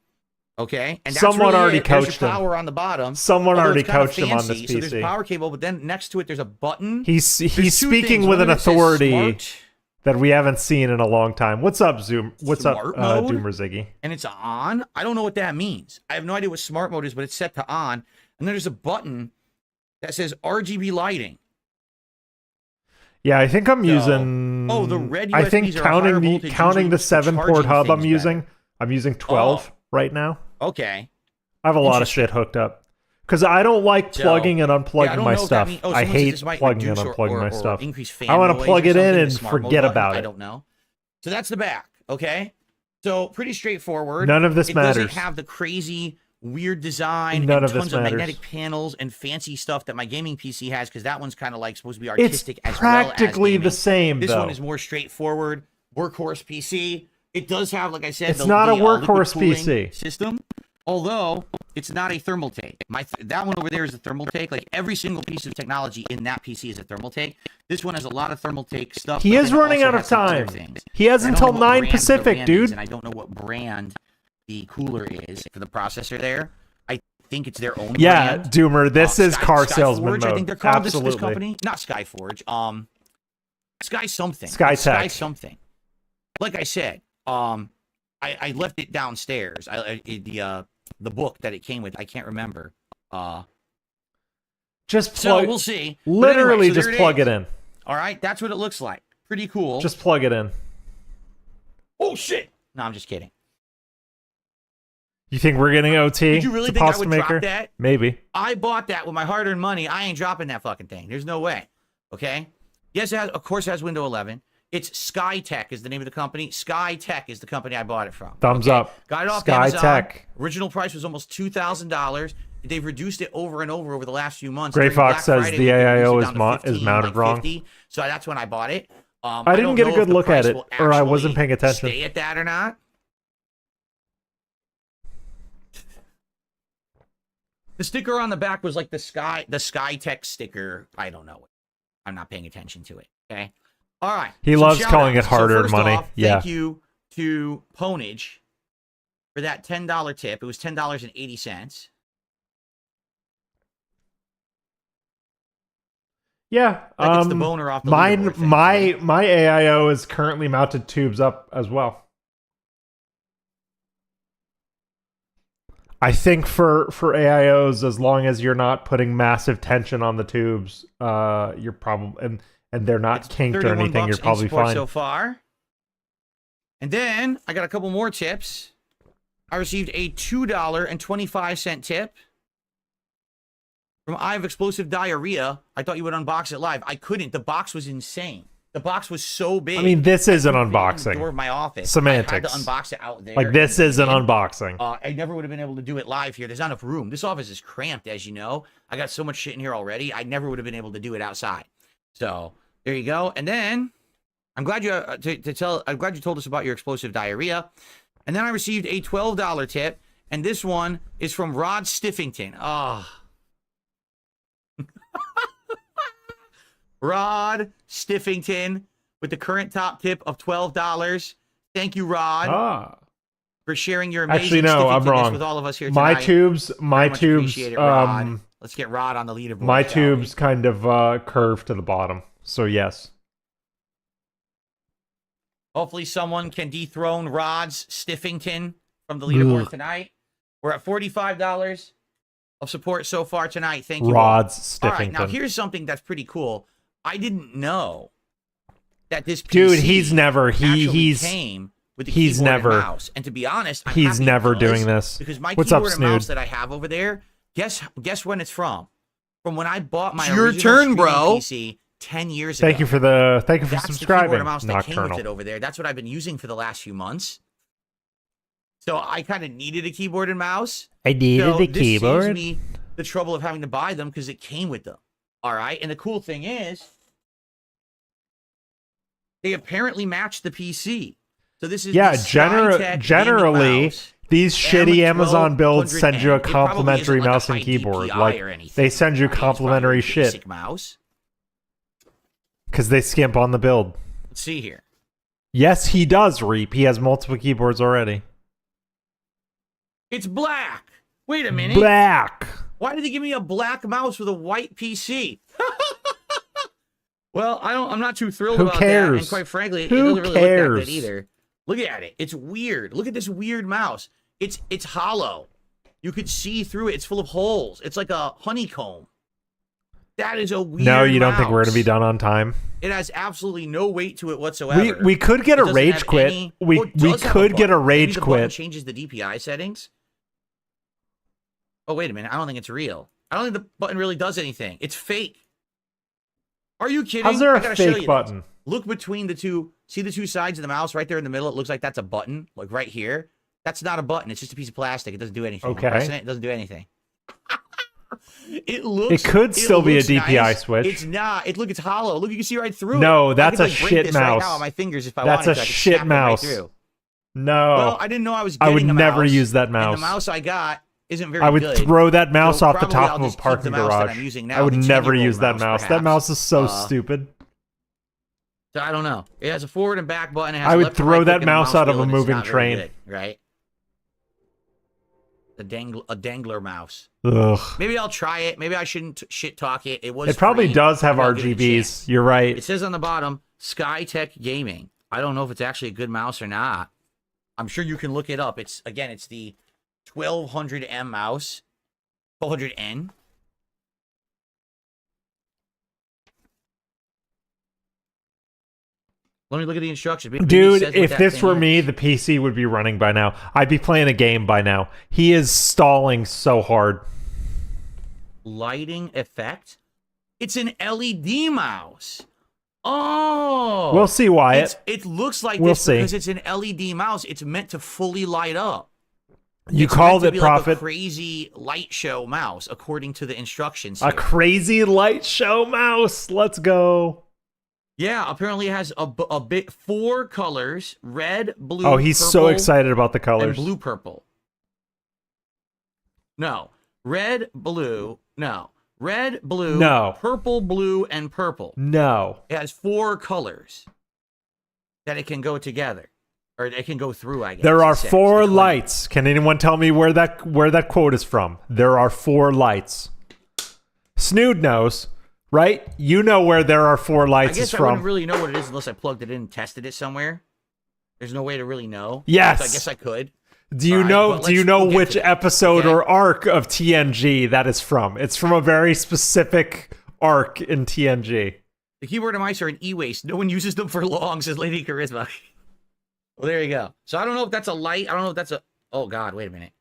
Okay, and that's Someone really already it. There's coached your him. power on the bottom. Someone Although already it's kind of coached him on this fancy, So there's a PC. power cable, but then next to it there's a button. He's There's two speaking things. with One an that says authority smart, that we haven't seen in a long time. What's up, Zoom? What's up, Smart mode? Doomer Ziggy? and it's on. I don't know what that means. I have no idea what smart mode is, but it's set to on. And then there's a button that says RGB lighting. Yeah, I think I'm So- using. Oh, the red I think USBs are a higher counting voltage, counting usually the for 7-port charging hub I'm things using. better. I'm using 12 right now. Okay. I have a lot of shit hooked up because I don't like So, plugging and yeah, I unplugging don't my know if that stuff. means- oh, I someone says hate this might plugging and reduce unplugging or my stuff. increase fan I want to noise plug or it in something, and the smart mode forget button. about I it. don't know. So that's the back. Okay. So pretty straightforward. None of this it doesn't matters. have the crazy weird design None and of this tons of matters. magnetic panels and fancy stuff that my gaming PC has, because that one's kind of like supposed to be It's artistic as practically well the as same, This though. one is more straightforward workhorse PC. It does have, like I said, It's not a liquid workhorse cooling PC. system, although it's not a thermal take. That one over there is a thermal take. Like every single piece of technology in that PC is a thermal take. This one has a lot of thermal take stuff. He but is then it running also out of has some other time. things. He has I don't until know what 9 brand the Pacific, RAM dude. is, and I don't know what brand the cooler is for the processor there. I think it's their own Yeah, brand. Doomer, this is car Skyforge, salesman I think mode. they're called this Absolutely. company. Not Skyforge. Sky something. Skytech. Sky something. Like I said, I left it downstairs. The book that it came with, I can't remember. Just So plug. we'll see. But anyway, Literally, so just there plug is. it in. All right, that's what it looks like. Pretty cool. Just plug it in. Oh shit! No, I'm just kidding. You think we're getting OT? Did you really to think I Pasta would Maker? drop that? Maybe. I bought that with my hard-earned money. I ain't dropping that fucking thing. There's no way. Okay. Yes, it has, of course, it has Windows 11. It's Skytech is the name of the company. Skytech is the company I bought it from. Thumbs okay? up. Got it off Skytech. Amazon. Original price was almost $2,000. They've reduced it over and over the last few months. Gray During Fox Black says Friday, the they reduced AIO it is down to mounted 15, wrong. 50. So that's when I bought it. I didn't get a don't know good if the look at price it, will or I wasn't actually paying attention. Stay at that or not? The sticker on the back was like the Skytech sticker. I don't know. I'm not paying attention to it. Okay. All right. He Some loves shout calling outs. it hard-earned first money. off, Yeah. Thank you to Ponage for that $10 tip. It was $10.80. Yeah. That gets the boner off the mine, leaderboard thing, my right? my AIO is currently mounted tubes up as well. I think for AIOs, as long as you're not putting massive tension on the tubes, you're probably and they're not It's kinked or 31 anything, you're bucks in probably support fine. so far. And then I got a couple more tips. I received a $2.25 tip From I have explosive diarrhea. I thought you would unbox it live. I couldn't. The box was insane. The box was so big. I mean, this is an couldn't fit it in the unboxing. door of my office. Semantics. I had to unbox it out there. Like, this is an unboxing. I never would have been able to do it live here. There's not enough room. This office is cramped, as you know. I got so much shit in here already. I never would have been able to do it outside. So there you go. And then I'm glad you I'm glad you told us about your explosive diarrhea. And then I received a $12 tip, and this one is from Rod Stiffington. Oh. Rod Stiffington with the current top tip of $12. Thank you, Rod, for sharing your amazing Actually, no, I'm wrong. with all of us here My tonight. tubes, Appreciate it, Rod. Let's get Rod on the leaderboard. my shall we? tubes kind of curve to the bottom. So yes. Hopefully someone can dethrone Rod's Stiffington from the leaderboard Ugh. tonight. We're at $45 of support so far tonight. Thank you. Rod's All Stiffington. right, now here's something that's pretty cool. I didn't know that this PC Dude, he's never actually came with the he's keyboard never- and mouse. And to be honest, I'm he's happy never because- doing this. because my What's up, keyboard and mouse Snood? that I have over there. Guess when it's from? From when I bought my It's your original turn, streaming bro. PC 10 years ago. Thank you for That's the subscribing, keyboard and mouse that came with Nocturnal. it over there. That's what I've been using for the last few months. So I kind of needed a keyboard and mouse. I needed So a this keyboard. saves me the trouble of having to buy them because it came with them. All right, and the cool thing is, they apparently match the PC. So this is Yeah, the Skytech gaming generally, mouse. these shitty Amazon builds send you a It probably complimentary isn't like a mouse and high keyboard. DPI Like, or anything, they send you right? It's probably a complimentary shit basic mouse. because they skimp on the build. Let's see here. Yes, he does, Reap. He has multiple keyboards already. It's black. Wait a minute. Black. Why did they give me a black mouse with a white PC? Well, I'm not too thrilled Who about that, cares? and quite frankly, it Who doesn't really look that cares? good either. Look at it; it's weird. Look at this weird mouse. It's hollow. You could see through it. It's full of holes. It's like a honeycomb. That is a weird. No, you don't think we're mouse. gonna be done on time? It has absolutely no weight to it whatsoever. We could get It a doesn't rage have quit. any- We Oh, it does have could get a button. Maybe rage the button quit. changes the DPI settings. Oh wait a minute! I don't think it's real. I don't think the button really does anything. It's fake. Are you kidding? How's there I a gotta show you fake this. button? Look between the two. See the two sides of the mouse right there in the middle? It looks like that's a button, like right here. That's not a button. It's just a piece of plastic. It doesn't do anything. I'm Okay. pressing it doesn't do anything. It looks. It could still be a looks DPI nice. switch. It's not. It's hollow. Look, you can see right through it. No, I that's could, a like, break shit this right mouse. now on my fingers if I That's wanted a to. I could shit snap it right mouse. through. No. Well, I didn't know I was I getting would a never mouse, use that and mouse. the mouse I got isn't very I would good. throw that mouse So off the probably top I'll of a just keep parking the mouse that garage. I'm using now, I would the never 10-year-old use that mouse. That perhaps. mouse is so stupid. So I don't know. It has a forward and back button. It has I would left and throw right that click and a mouse out of wheel, a and it's moving not very train. good, right? A dangler mouse. Ugh. Maybe I'll try it. Maybe I shouldn't shit talk it. It was. It probably free. does have Maybe I'll give it a chance. RGBs. You're right. It says on the bottom, Skytech Gaming. I don't know if it's actually a good mouse or not. I'm sure you can look it up. It's the 1200M mouse, 1200N. Let me look at the instructions. Maybe it Dude, says what if that this thing were is. me, the PC would be running by now. I'd be playing a game by now. He is stalling so hard. Lighting effect. It's an LED mouse. Oh, We'll see, Wyatt. It looks like We'll this see. because it's an LED mouse. It's meant to fully light up. You It's called meant it, to be like Prophet. a crazy light show mouse, according to the instructions. A Here. crazy light show mouse. Let's go. Yeah, apparently it has a bit 4 colors: red, blue. Oh, he's so purple, excited about the and colors. blue, purple. No, red, blue. No, red, blue. No. Purple, blue, and purple. No. It has 4 colors that it can go together, or it can go through. I guess There are it says. 4 The claim. lights. Can anyone tell me where that quote is from? There are 4 lights. Snood knows, right? You know where there are 4 I lights guess is I from. wouldn't really know what it is unless I plugged it in and tested it somewhere. There's no way to really know. Yes. So I guess I could. Do you All right, know? well, Do you let's- know we'll get which to that, episode okay? or arc of TNG that is from? It's from a very specific arc in TNG. The keyboard and mice are an e-waste. No one uses them for long, says Lady Charisma. Well, there you go. So I don't know if that's a light. I don't know if that's a... Oh, God, wait a minute.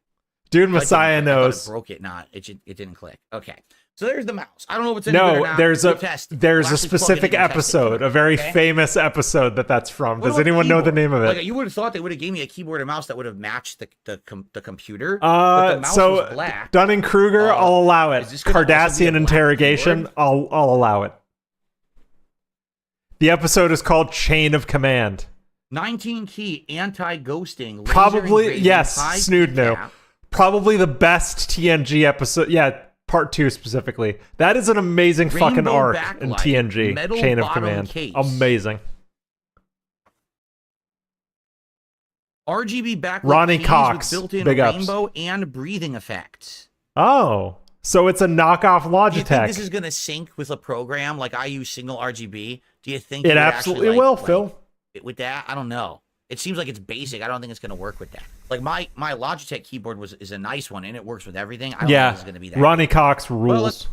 Dude, I Messiah thought it knows. broke it. Not. It didn't click. Okay. So there's the mouse. I don't know if it's any good or No, not. there's We'll a test. there's We'll a actually plug it specific in and test it episode, for a very okay? famous episode that's from. What Does about anyone know the keyboard? name of it? Like you would have thought they would have gave me a keyboard and mouse that would have matched the computer. But the mouse was So black. Dunning Kruger, I'll allow it. is this gonna also be a Cardassian black interrogation, keyboard? I'll allow it. The episode is called Chain of Command. 19 key anti-ghosting. laser Probably, engraving, yes, high Snood knew. keycap. Probably the best TNG episode. Yeah, part 2 specifically. That is an amazing fucking Rainbow arc in backlight, TNG. metal Chain of bottom Command. case. Amazing. RGB backlight Ronnie keys Cox, with built-in big ups. rainbow and breathing effects. Oh, so it's a knockoff Do you think Logitech. this is going to sync with a program like I use Signal RGB? Do you think It would absolutely actually, will, Phil. With that, I don't know. It seems like it's basic. I don't think it's going to work with that. Like my Logitech keyboard is a nice one and it works with everything. I don't think it's going to be that. Ronnie Cox rules. let's-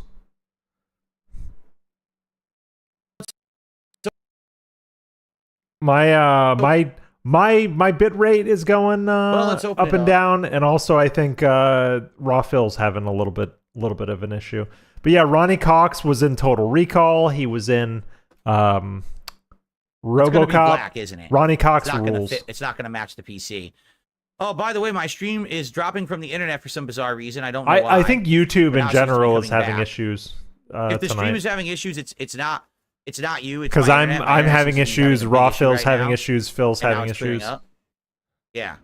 My bit rate is going let's open up it and up. down, and also I think Raw Phil's having a little bit of an issue. But yeah, Ronnie Cox was in Total Recall. He was in It's gonna be RoboCop. black, isn't it? Ronnie Cox It's not gonna rules. fit. It's not going to match the PC. Oh, by the way, my stream is dropping from the internet for some bizarre reason. I don't know why. I think YouTube But now in it seems to be general is coming having back. issues if the stream tonight. is having issues, it's not you. It's Because my I'm internet. My I'm internet having seems to be having issues. a big Raw issue Phil's right having now, issues. Phil's and now having it's clearing issues. up. Yeah,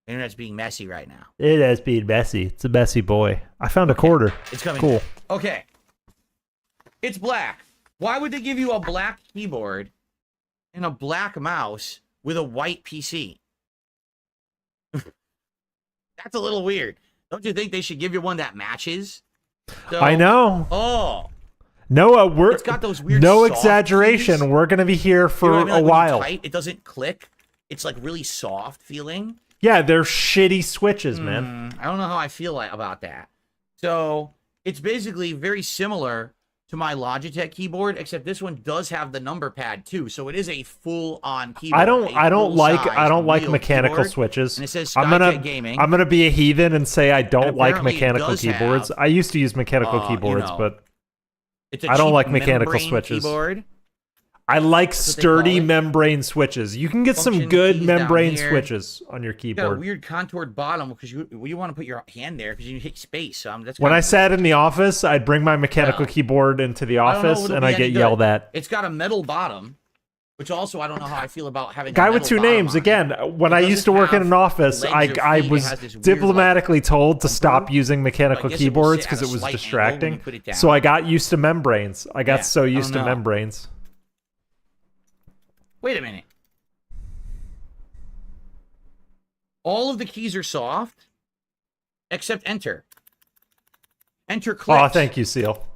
internet's being messy right now. It has been messy. It's a messy boy. I found a quarter. It's coming. Cool. Okay. It's black. Why would they give you a black keyboard and a black mouse with a white PC? That's a little weird. Don't you think they should give you one that matches? So- I know. Oh. No, we're It's got those weird no soft exaggeration. keys. We're gonna be here for You know what I mean? Like a when you while. type, it doesn't click. It's like really soft feeling. Yeah, they're shitty switches, man. I don't know how I feel about that. So it's basically very similar to my Logitech keyboard, except this one does have the number pad too. So it is a full-on keyboard. I don't like real mechanical keyboard. switches. And it says I'm gonna Skyjet Gaming. I'm gonna be a heathen and say I don't And like apparently it mechanical does keyboards. have, I used to use mechanical you keyboards, know, but It's a I don't cheap like mechanical membrane switches. Keyboard. I like what they sturdy call it. membrane switches. You can get some Function good keys down membrane here. switches on your Got a keyboard. weird contoured bottom because you want to put your hand there because you hit space. So that's When kinda I sat in the office, I'd bring my mechanical Well, keyboard into the I don't know if office it'll and be I any get good. yelled at. It's got a metal bottom, which also I don't know how I feel about having. Guy a with metal two bottom names. on it. Again, when It I used to doesn't work in have an office, legs I or feet. It was has this weird, diplomatically told to stop bumper. using I mechanical guess it will keyboards sit because at it a was slight angle when distracting. you put it down. So I got used to membranes. I got Yeah, so I used to don't know. membranes. Wait a minute. All of the keys are soft, except enter. Enter clicks. Oh, thank you, Seal.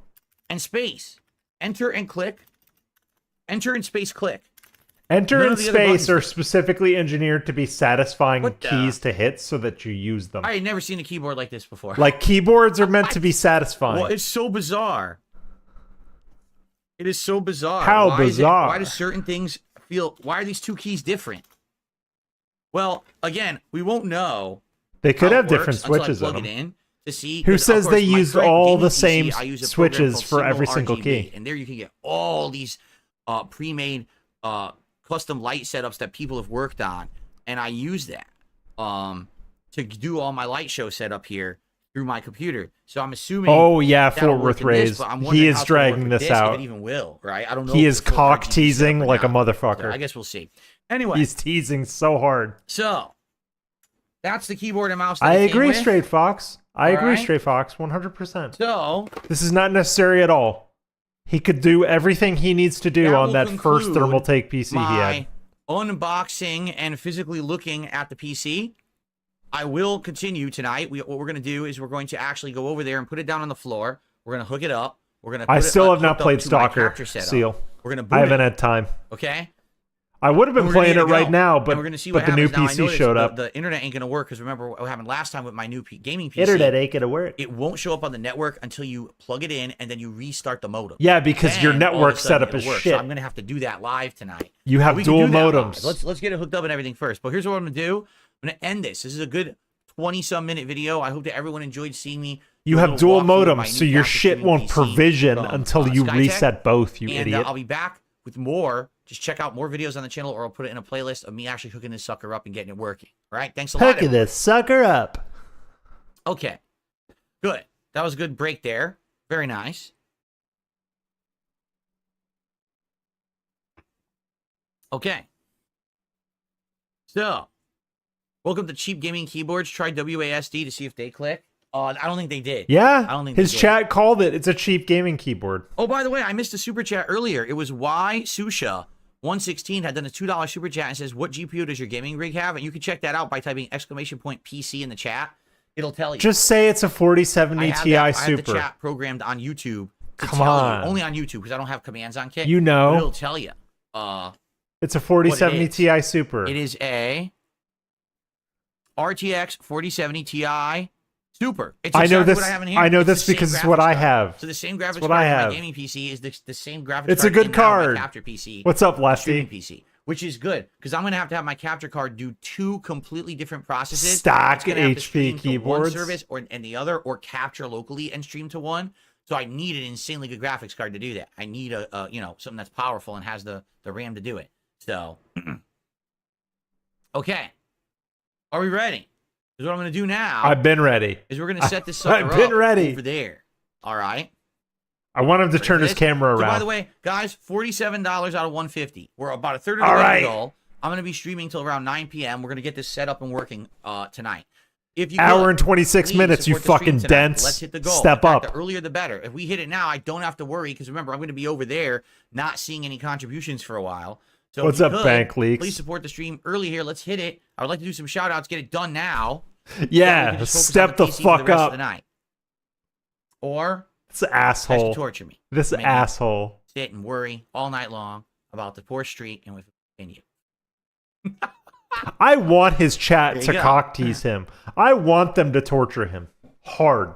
And space. Enter and click. Enter and space click. Enter None and of the other space buttons are do. specifically engineered to be satisfying What the- keys to hit so that you use them. I had never seen a keyboard like this before. Like keyboards are meant to be satisfying. Well, it's so bizarre. It is so bizarre. How Why bizarre? Why do certain things feel? Why are these two keys different? Well, again, we won't know. They could how have it different works until I switches in plug them. it in to see. Who 'cause, of says course, they my used current all gaming the PC, same I use a program switches called for every Signal single key? RGB, and there you can get all these pre-made custom light setups that people have worked on, and I use that to do all my light show setup here through my computer. So I'm assuming. Oh yeah, that'll Fort work Worth in this, Rays. but I'm He wondering is how it's gonna work dragging with this if out. it even will, right? I don't know. He if is the full cock RGB teasing setup or like a not. motherfucker. So I guess we'll see. Anyway, He's teasing so hard. so that's the keyboard and mouse. That I it came agree, with. Straight Fox. I All agree, right. Straight Fox, 100%. So This is not necessary at all. He could do everything he needs to do That on will that first conclude thermal take PC he my had. unboxing and physically looking at the PC. I will continue tonight. What we're going to do is we're going to actually go over there and put it down on the floor. We're going to hook it up. We're going to. I still have not hooked up played to my Stalker, capture setup. Seal. We're going to boot I haven't it, had time. okay? I would have been And we're gonna playing get it right go. now, And but we're gonna see what the new happens. Now, I know PC that showed up. The internet ain't gonna work because remember what happened last time with my new gaming PC. Internet ain't gonna work. It won't show up on the network until you plug it in and then you restart the modem. Yeah, because your Then, all of a network sudden, setup it'll is work. shit. So I'm gonna have to do that live tonight. You have But we can dual do that modems. live. Let's get it hooked up and everything first. But here's what I'm gonna do. I'm gonna end this. This is a good 20-some minute video. I hope that everyone enjoyed seeing me You do a have little dual walkthrough of my modems, new so your capture shit streaming won't PC provision from, until you Skytech. reset both, you And idiot. I'll be back with more. Just check out more videos on the channel, or I'll put it in a playlist of me actually hooking this sucker up and getting it working. All right, thanks a lot. Hooking this sucker up. Okay, good. That was a good break there. Very nice. Okay. So, welcome to Cheap Gaming Keyboards. Try WASD to see if they click. I don't think they did. Yeah, I don't think his they did. chat called it. It's a cheap gaming keyboard. Oh, by the way, I missed a super chat earlier. It was Y Susha 116 had done a $2 super chat and says, "What GPU does your gaming rig have?" And you can check that out by typing !PC in the chat. It'll tell you. Just say it's a 4070 Ti I have Super. the chat programmed on YouTube. To Come tell on. You, only on YouTube because I don't have commands on Kick. You know. But it'll tell you. It's a 4070 is. Ti Super. It is a RTX 4070 Ti Super. It's I know exactly this. what I have in here. I know It's the this same because it's graphics what I card. have. So the same graphics what card I on have. my gaming PC is the same graphics It's card a good in now card. my capture PC. What's up, Streaming Lefty? PC, which is good because I'm gonna have to have my capture card do two completely different processes. Stack It's gonna have to HP stream to one keyboards. service and the other, or capture locally and stream to one. So I need an insanely good graphics card to do that. I need a something that's powerful and has the RAM to do it. So okay, are we ready? Because what I'm gonna do now I've been ready. is we're gonna set this sucker I've been up ready. over there. All right. I want him to turn his This- camera So around. by the way, guys, $47 out of 150. We're about a third of the All way right. to go. I'm going to be streaming till around 9 p.m. We're going to get this set up and working tonight. If you Hour could, and 26 please minutes, you support the stream fucking tonight. dense. Let's hit the goal. Step In fact, up. The earlier the better. If we hit it now, I don't have to worry because remember, I'm going to be over there not seeing any contributions for a while. So if What's you up, could, Bank Leaks? Please support the stream early here. Let's hit it. I would like to do some shout outs, get it done now. So we Yeah, can just focus on step the PC for fuck rest of up. the night. Or This try to asshole. torture me. This Make me asshole. sit and worry all night long about the poor street and with you. I want his chat There to you go. cock tease him. I want them to torture him. Hard.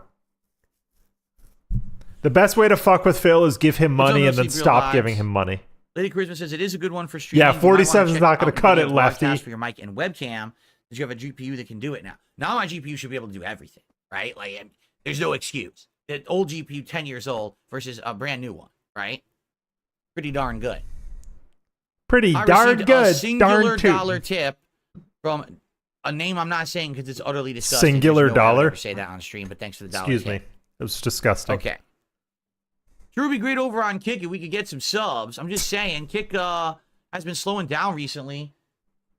The best way to fuck with Phil is give him What's up, money and no then sleep, real stop lives? giving him money. Lady Charisma says it is a good one for streaming. Yeah, You might wanna 47 is check not gonna out cut the it, Lefty. broadcast for your mic and webcam. That you have a GPU that can do it now. Now my GPU should be able to do everything, right? Like, there's no excuse. The old GPU, 10 years old, versus a brand new one, right? Pretty darn good. Pretty I darn received a good. singular Darn dollar toot. tip from a name I'm not saying because it's utterly disgusting. Singular There's no way I would dollar? ever say that on stream, but thanks for the dollar. Excuse tip. me. It was disgusting. Okay. Sure would be great over on Kick if we could get some subs. I'm just saying, Kick has been slowing down recently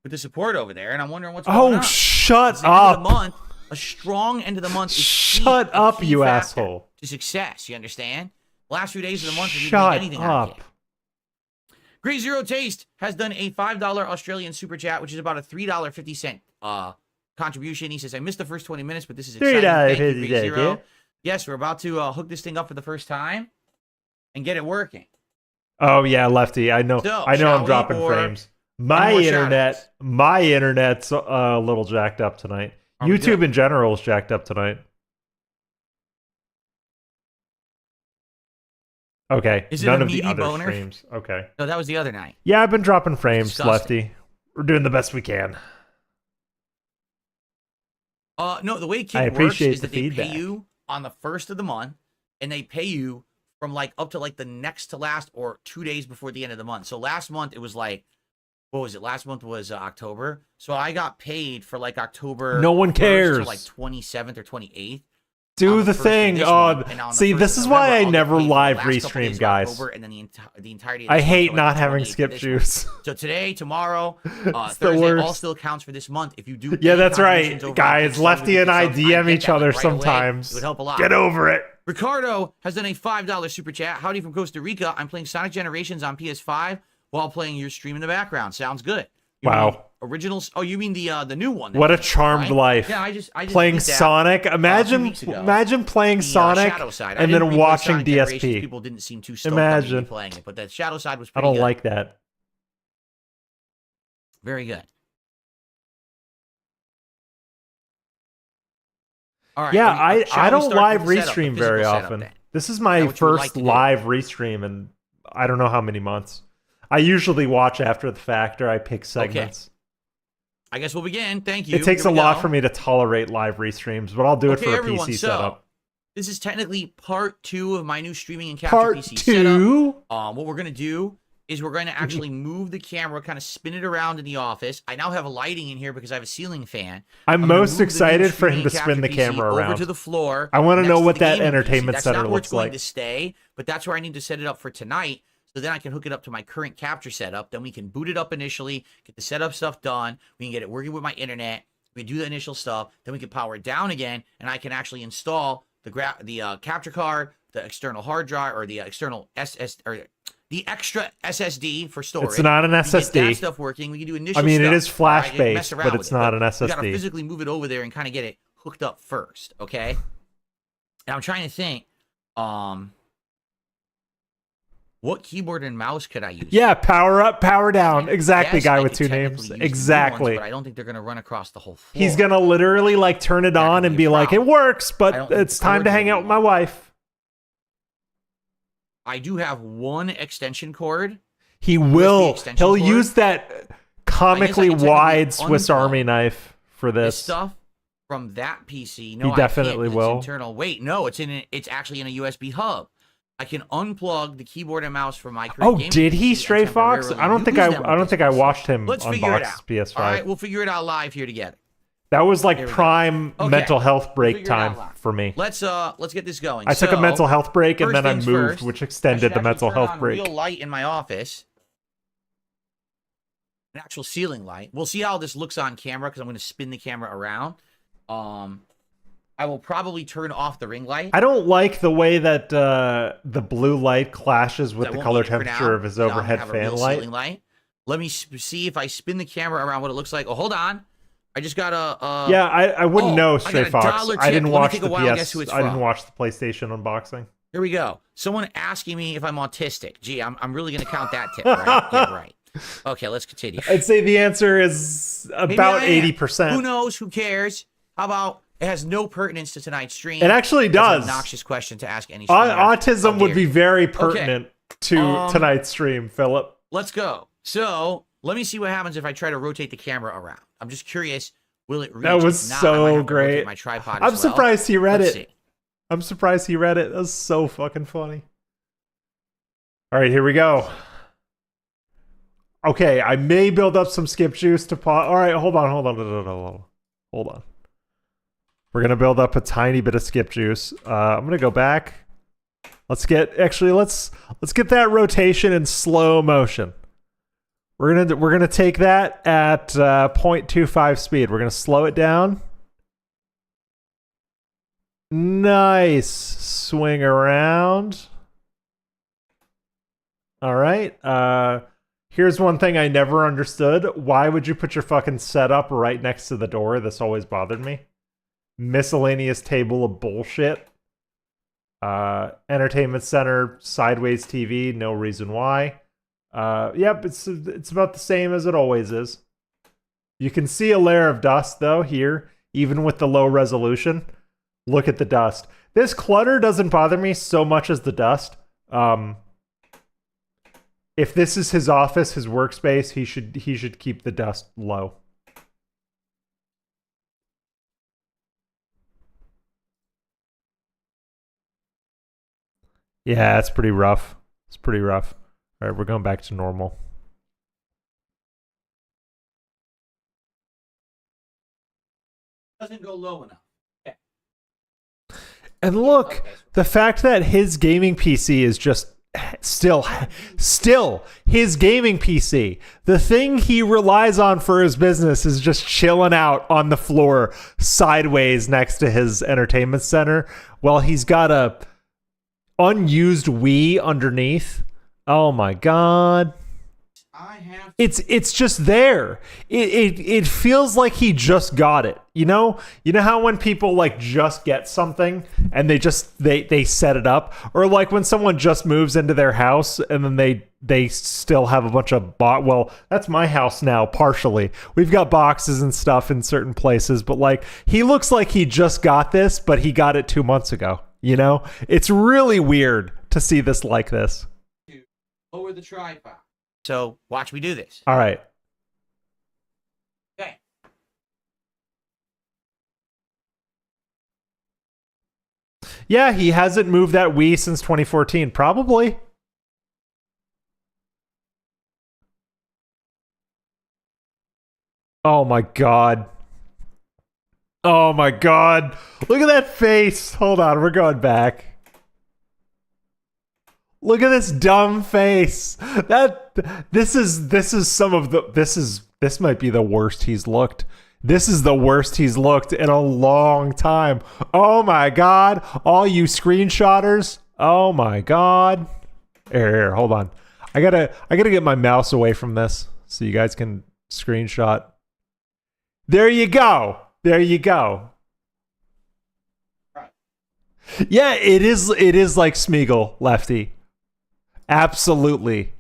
with the support over there, and I'm wondering what's going on. Oh, shut It's the end of the up. month. A strong end of the month is Shut a up, key you factor asshole. to success. You understand? Last few days of the month, we didn't Shut make anything on up. Kick. Great Zero Taste has done a $5 Australian super chat, which is about a $3.50 contribution. He says, I missed the first 20 minutes, but this is exciting. Thank you, Great $3.50, Zero. yeah. Yes, we're about to hook this thing up for the first time and get it working. Oh yeah, Lefty. I know. So, I know. shall I'm we, dropping or frames. any My more internet. shout-outs? My internet's a little jacked up tonight. Are we YouTube good? in general is jacked up tonight. Okay. Is it None a of the meaty other boner? streams. Okay. No, that was the other night. Yeah, I've been dropping frames, Disgusting. Lefty. We're doing the best we can. No, the way I Kick works appreciate is the that they feedback. pay you on the first of the month, and they pay you from like up to like the next to last or 2 days before the end of the month. So last month it was like, what was it? Last month was October. So I got paid for like October. No one 1st cares. To like 27th or 28th. Do on the first of thing. this Oh, month, and on the see, 1st this of is why November, I I'll get never paid for the live last couple restream, days of guys. October and then the entirety of I this month, hate so, like, not the having 28th of skip this juice. month. So today, tomorrow, the Thursday, all worst. still counts for this month. If you do, Yeah, any that's right, contributions over guys. on Lefty Kickstarter, and I get DM each that other right away. sometimes. It would help a lot. Get over it. Ricardo has done a $5 super chat. Howdy from Costa Rica. I'm playing Sonic Generations on PS5 while playing your stream in the background. Sounds good. You Wow. mean originals? Oh, you mean the new one? What a charmed right? life. Yeah, I just Playing did that, Sonic. 2 Imagine, weeks ago. imagine playing The, Sonic Shadow Side. I and didn't then replay watching Sonic Generations. DSP. People didn't seem too stoked on me to Imagine. be playing it, but the Shadow Side was I pretty don't good. like that. Very good. All right. Yeah, shall I we don't start live with the setup, the restream very physical setup often. then? This is Is my that what you would like first to do? live restream in I don't know how many months. I usually watch after the fact or I pick segments. I guess we'll begin. Thank you. It takes Here a we lot go. for me to tolerate live restreams, but I'll do it Okay, for a everyone, PC so, setup. This is technically part 2 of my new streaming and capture Part PC 2? setup. What we're gonna do is we're going to actually move the camera, kind of spin it around in the office. I now have lighting in here because I have a ceiling fan. I'm gonna most move the new excited for him streaming to and spin the capture PC camera over around. to the floor. I want to know next what the that gaming PC. entertainment That's center not where looks it's going like. to stay, but that's where I need to set it up for tonight. So then I can hook it up to my current capture setup. Then we can boot it up initially, get the setup stuff done. We can get it working with my internet. We do the initial stuff. Then we can power it down again, and I can actually install the capture card, the external hard drive, or the external the extra SSD for storage. It's not an We get SSD. that stuff working. We can do initial I mean, stuff. it is flash All right, mess based, around but with it's it. not an We got to SSD. physically move it over there and kind of get it hooked up first, okay? And I'm trying to think, what keyboard and mouse could I use? Yeah, power up, power down. Exactly, Yes, guy I with could 2 technically names. use the new Exactly. ones, but I don't think they're going to run across the whole floor. He's going to literally like turn it That on could and be be a like, it problem. works, I but don't think it's the time to cord's hang gonna out be with my long. wife. I do have one extension cord. He will. extension He'll cord. use that comically technically wide Swiss unplug Army knife for This this. stuff from that PC. No, He definitely I can't, 'cause will. It's internal. Wait, no, it's actually in a USB hub. I can unplug the keyboard and mouse from my current Oh, gaming did he, PC Stray and Fox? temporarily I don't think use I them don't with think this I PC. watched him Let's figure it unbox out. PS5. All right, we'll figure it out live here together. That was like Here we go. prime Okay. mental health break Figure it out time live. for me. Let's get this going. I took a So, mental health break and first then I things moved, first, which I extended should the actually mental turn health on break. real light in my office. An actual ceiling light. We'll see how this looks on camera because I'm going to spin the camera around. I will probably turn off the ring light. I don't like the way that the blue light clashes with That the won't color need it for temperature now. of his Now I'm gonna overhead have a fan real light. ceiling light. Let me see if I spin the camera around what it looks like. Oh, hold on. I just got a. Yeah, I wouldn't oh, know, I got Stray a Fox. dollar I tip. didn't Let me watch take the a wild PS. guess who it's I didn't from. watch the PlayStation unboxing. Here we go. Someone asking me if I'm autistic. Gee, I'm really going to count that tip, right? Yeah, right. Okay, let's continue. I'd say the answer is Maybe about I am. 80%. Who knows? Who cares? How about it has no pertinence to tonight's stream? It actually It's an does. obnoxious question to ask any streamer. Autism How would dare be you. very pertinent to tonight's stream, Philip. Let's go. So let me see what happens if I try to rotate the camera around. I'm just curious. Will it reach? That was If not, so I might have to rotate great. My tripod I'm as well. surprised he read Let's it. see. I'm surprised he read it. That was so fucking funny. All right, here we go. Okay, I may build up some skip juice to pause. All right, hold on. We're gonna build up a tiny bit of skip juice. I'm gonna go back. Let's get that rotation in slow motion. We're gonna take that at 0.25 speed. We're gonna slow it down. Nice. Swing around. All right. Here's one thing I never understood. Why would you put your fucking setup right next to the door? This always bothered me. Miscellaneous table of bullshit. Entertainment center, sideways TV, no reason why. Yep, it's about the same as it always is. You can see a layer of dust though here, even with the low resolution. Look at the dust. This clutter doesn't bother me so much as the dust. If this is his office, his workspace, he should keep the dust low. Yeah, it's pretty rough. It's pretty rough. All right, we're going back to normal. Doesn't go low enough. Okay. And look, Okay. the fact that his gaming PC is just still his gaming PC. The thing he relies on for his business is just chilling out on the floor sideways next to his entertainment center while he's got a unused Wii underneath. Oh my god. I have. It's just there. It feels like he just got it. You know how when people like just get something and they set it up, or like when someone just moves into their house and then they still have a bunch of well, that's my house now partially. We've got boxes and stuff in certain places, but like he looks like he just got this, but he got it 2 months ago. You know? It's really weird to see this like this. Lower the tripod. So watch me do this. All right. Okay. Yeah, he hasn't moved that Wii since 2014. Probably. Oh my god. Oh my god. Look at that face. Hold on, we're going back. Look at this dumb face. This might be the worst he's looked. This is the worst he's looked in a long time. Oh my god. All you screenshotters. Oh my god. Here, hold on. I gotta get my mouse away from this so you guys can screenshot. There you go. There you go. Yeah, it is like Smeagol, Lefty. Absolutely.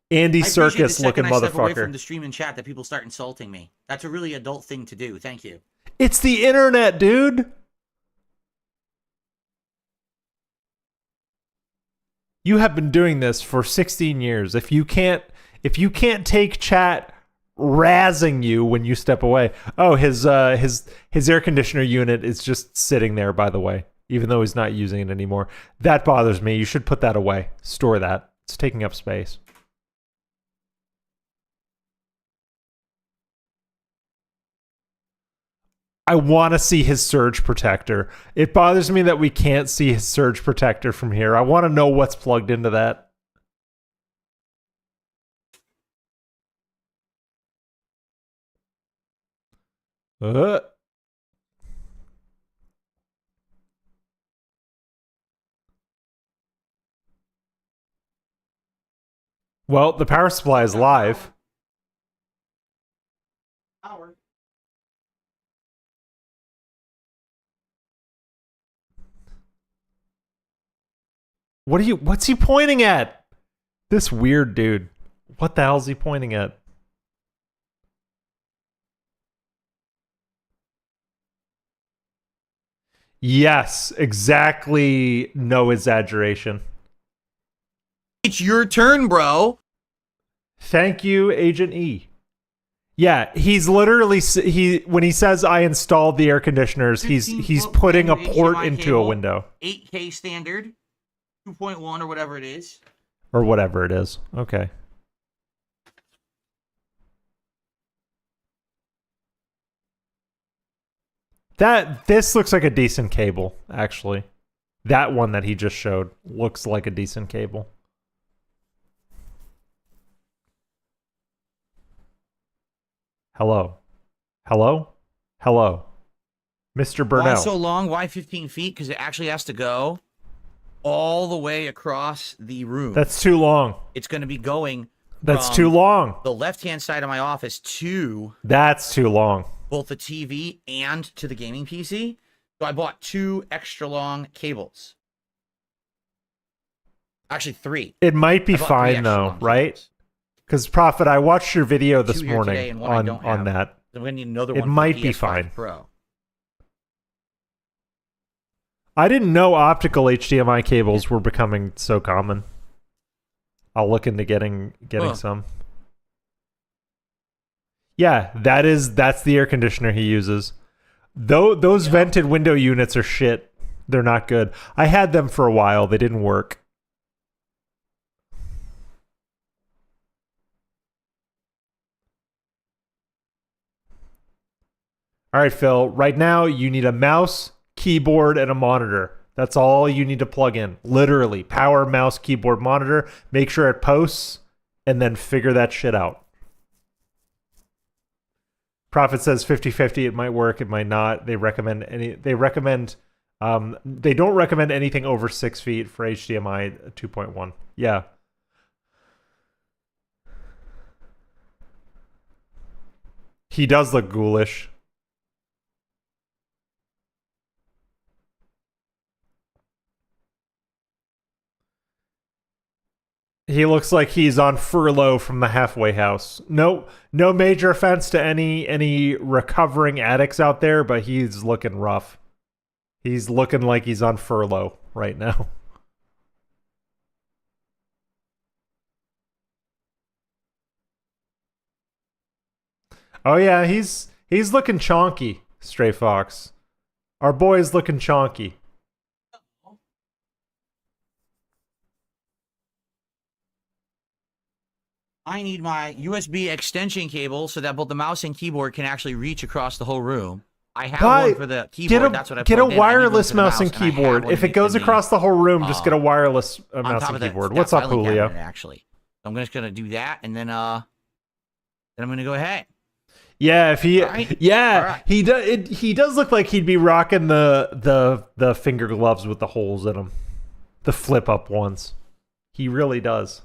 Andy Serkis looking I step away motherfucker. from the stream and chat that people start insulting me. That's a really adult thing to do. Thank you. It's the internet, dude. You have been doing this for 16 years. If you can't take chat razzing you when you step away. Oh, his air conditioner unit is just sitting there, by the way, even though he's not using it anymore. That bothers me. You should put that away. Store that. It's taking up space. I want to see his surge protector. It bothers me that we can't see his surge protector from here. I want to know what's plugged into that. Well, the power supply is live. What's he pointing at? This weird dude. What the hell is he pointing at? Yes, exactly. No exaggeration. It's your turn, bro. Thank you, Agent E. Yeah, he's literally when he says I installed the air conditioners, he's putting a port HDMI into cable, a window 8K standard, 2.1 or whatever it is. or whatever it is. Okay. This looks like a decent cable, actually. That one that he just showed looks like a decent cable. Hello. Hello? Hello. Mr. Burnell. Why so long? Why 15 feet? Because it actually has to go all the way across the room. That's too long. It's going to be going That's from too long. the left-hand side of my office to That's too long. both the TV and to the gaming PC. So I bought 2 extra long cables. Actually, 3. It might be I bought 3 fine extra though, long right? cables. Because Prophet, I watched your video this 2 here today morning and 1 I don't on have. that. I'm going to need another It one for might PS5 be fine. Pro. I didn't know optical HDMI cables were becoming so common. I'll look into getting some. Yeah, that's the air conditioner he uses. Those vented window units are shit. They're not good. I had them for a while. They didn't work. All right, Phil. Right now, you need a mouse, keyboard, and a monitor. That's all you need to plug in. Literally, power, mouse, keyboard, monitor. Make sure it posts, and then figure that shit out. Prophet says 50-50. It might work. It might not. They don't recommend anything over 6 feet for HDMI 2.1. Yeah. He does look ghoulish. He looks like he's on furlough from the halfway house. No major offense to any recovering addicts out there, but he's looking rough. He's looking like he's on furlough right now. Oh yeah, he's looking chonky, Stray Fox. Our boy's looking chonky. I need my USB extension cable so that both the mouse and keyboard can actually reach across the whole room. I have one for the keyboard. That's what I get a plugged in. wireless I need one mouse for and the mouse, I have keyboard. one If it in goes the, across the whole room, just get a wireless on mouse top and of that- keyboard. that What's up, filing Julio? cabinet, actually, I'm just gonna do that, and then I'm gonna go ahead. Yeah, if he, Alright. yeah, Alright. he does. He does look like he'd be rocking the finger gloves with the holes in them, the flip up ones. He really does.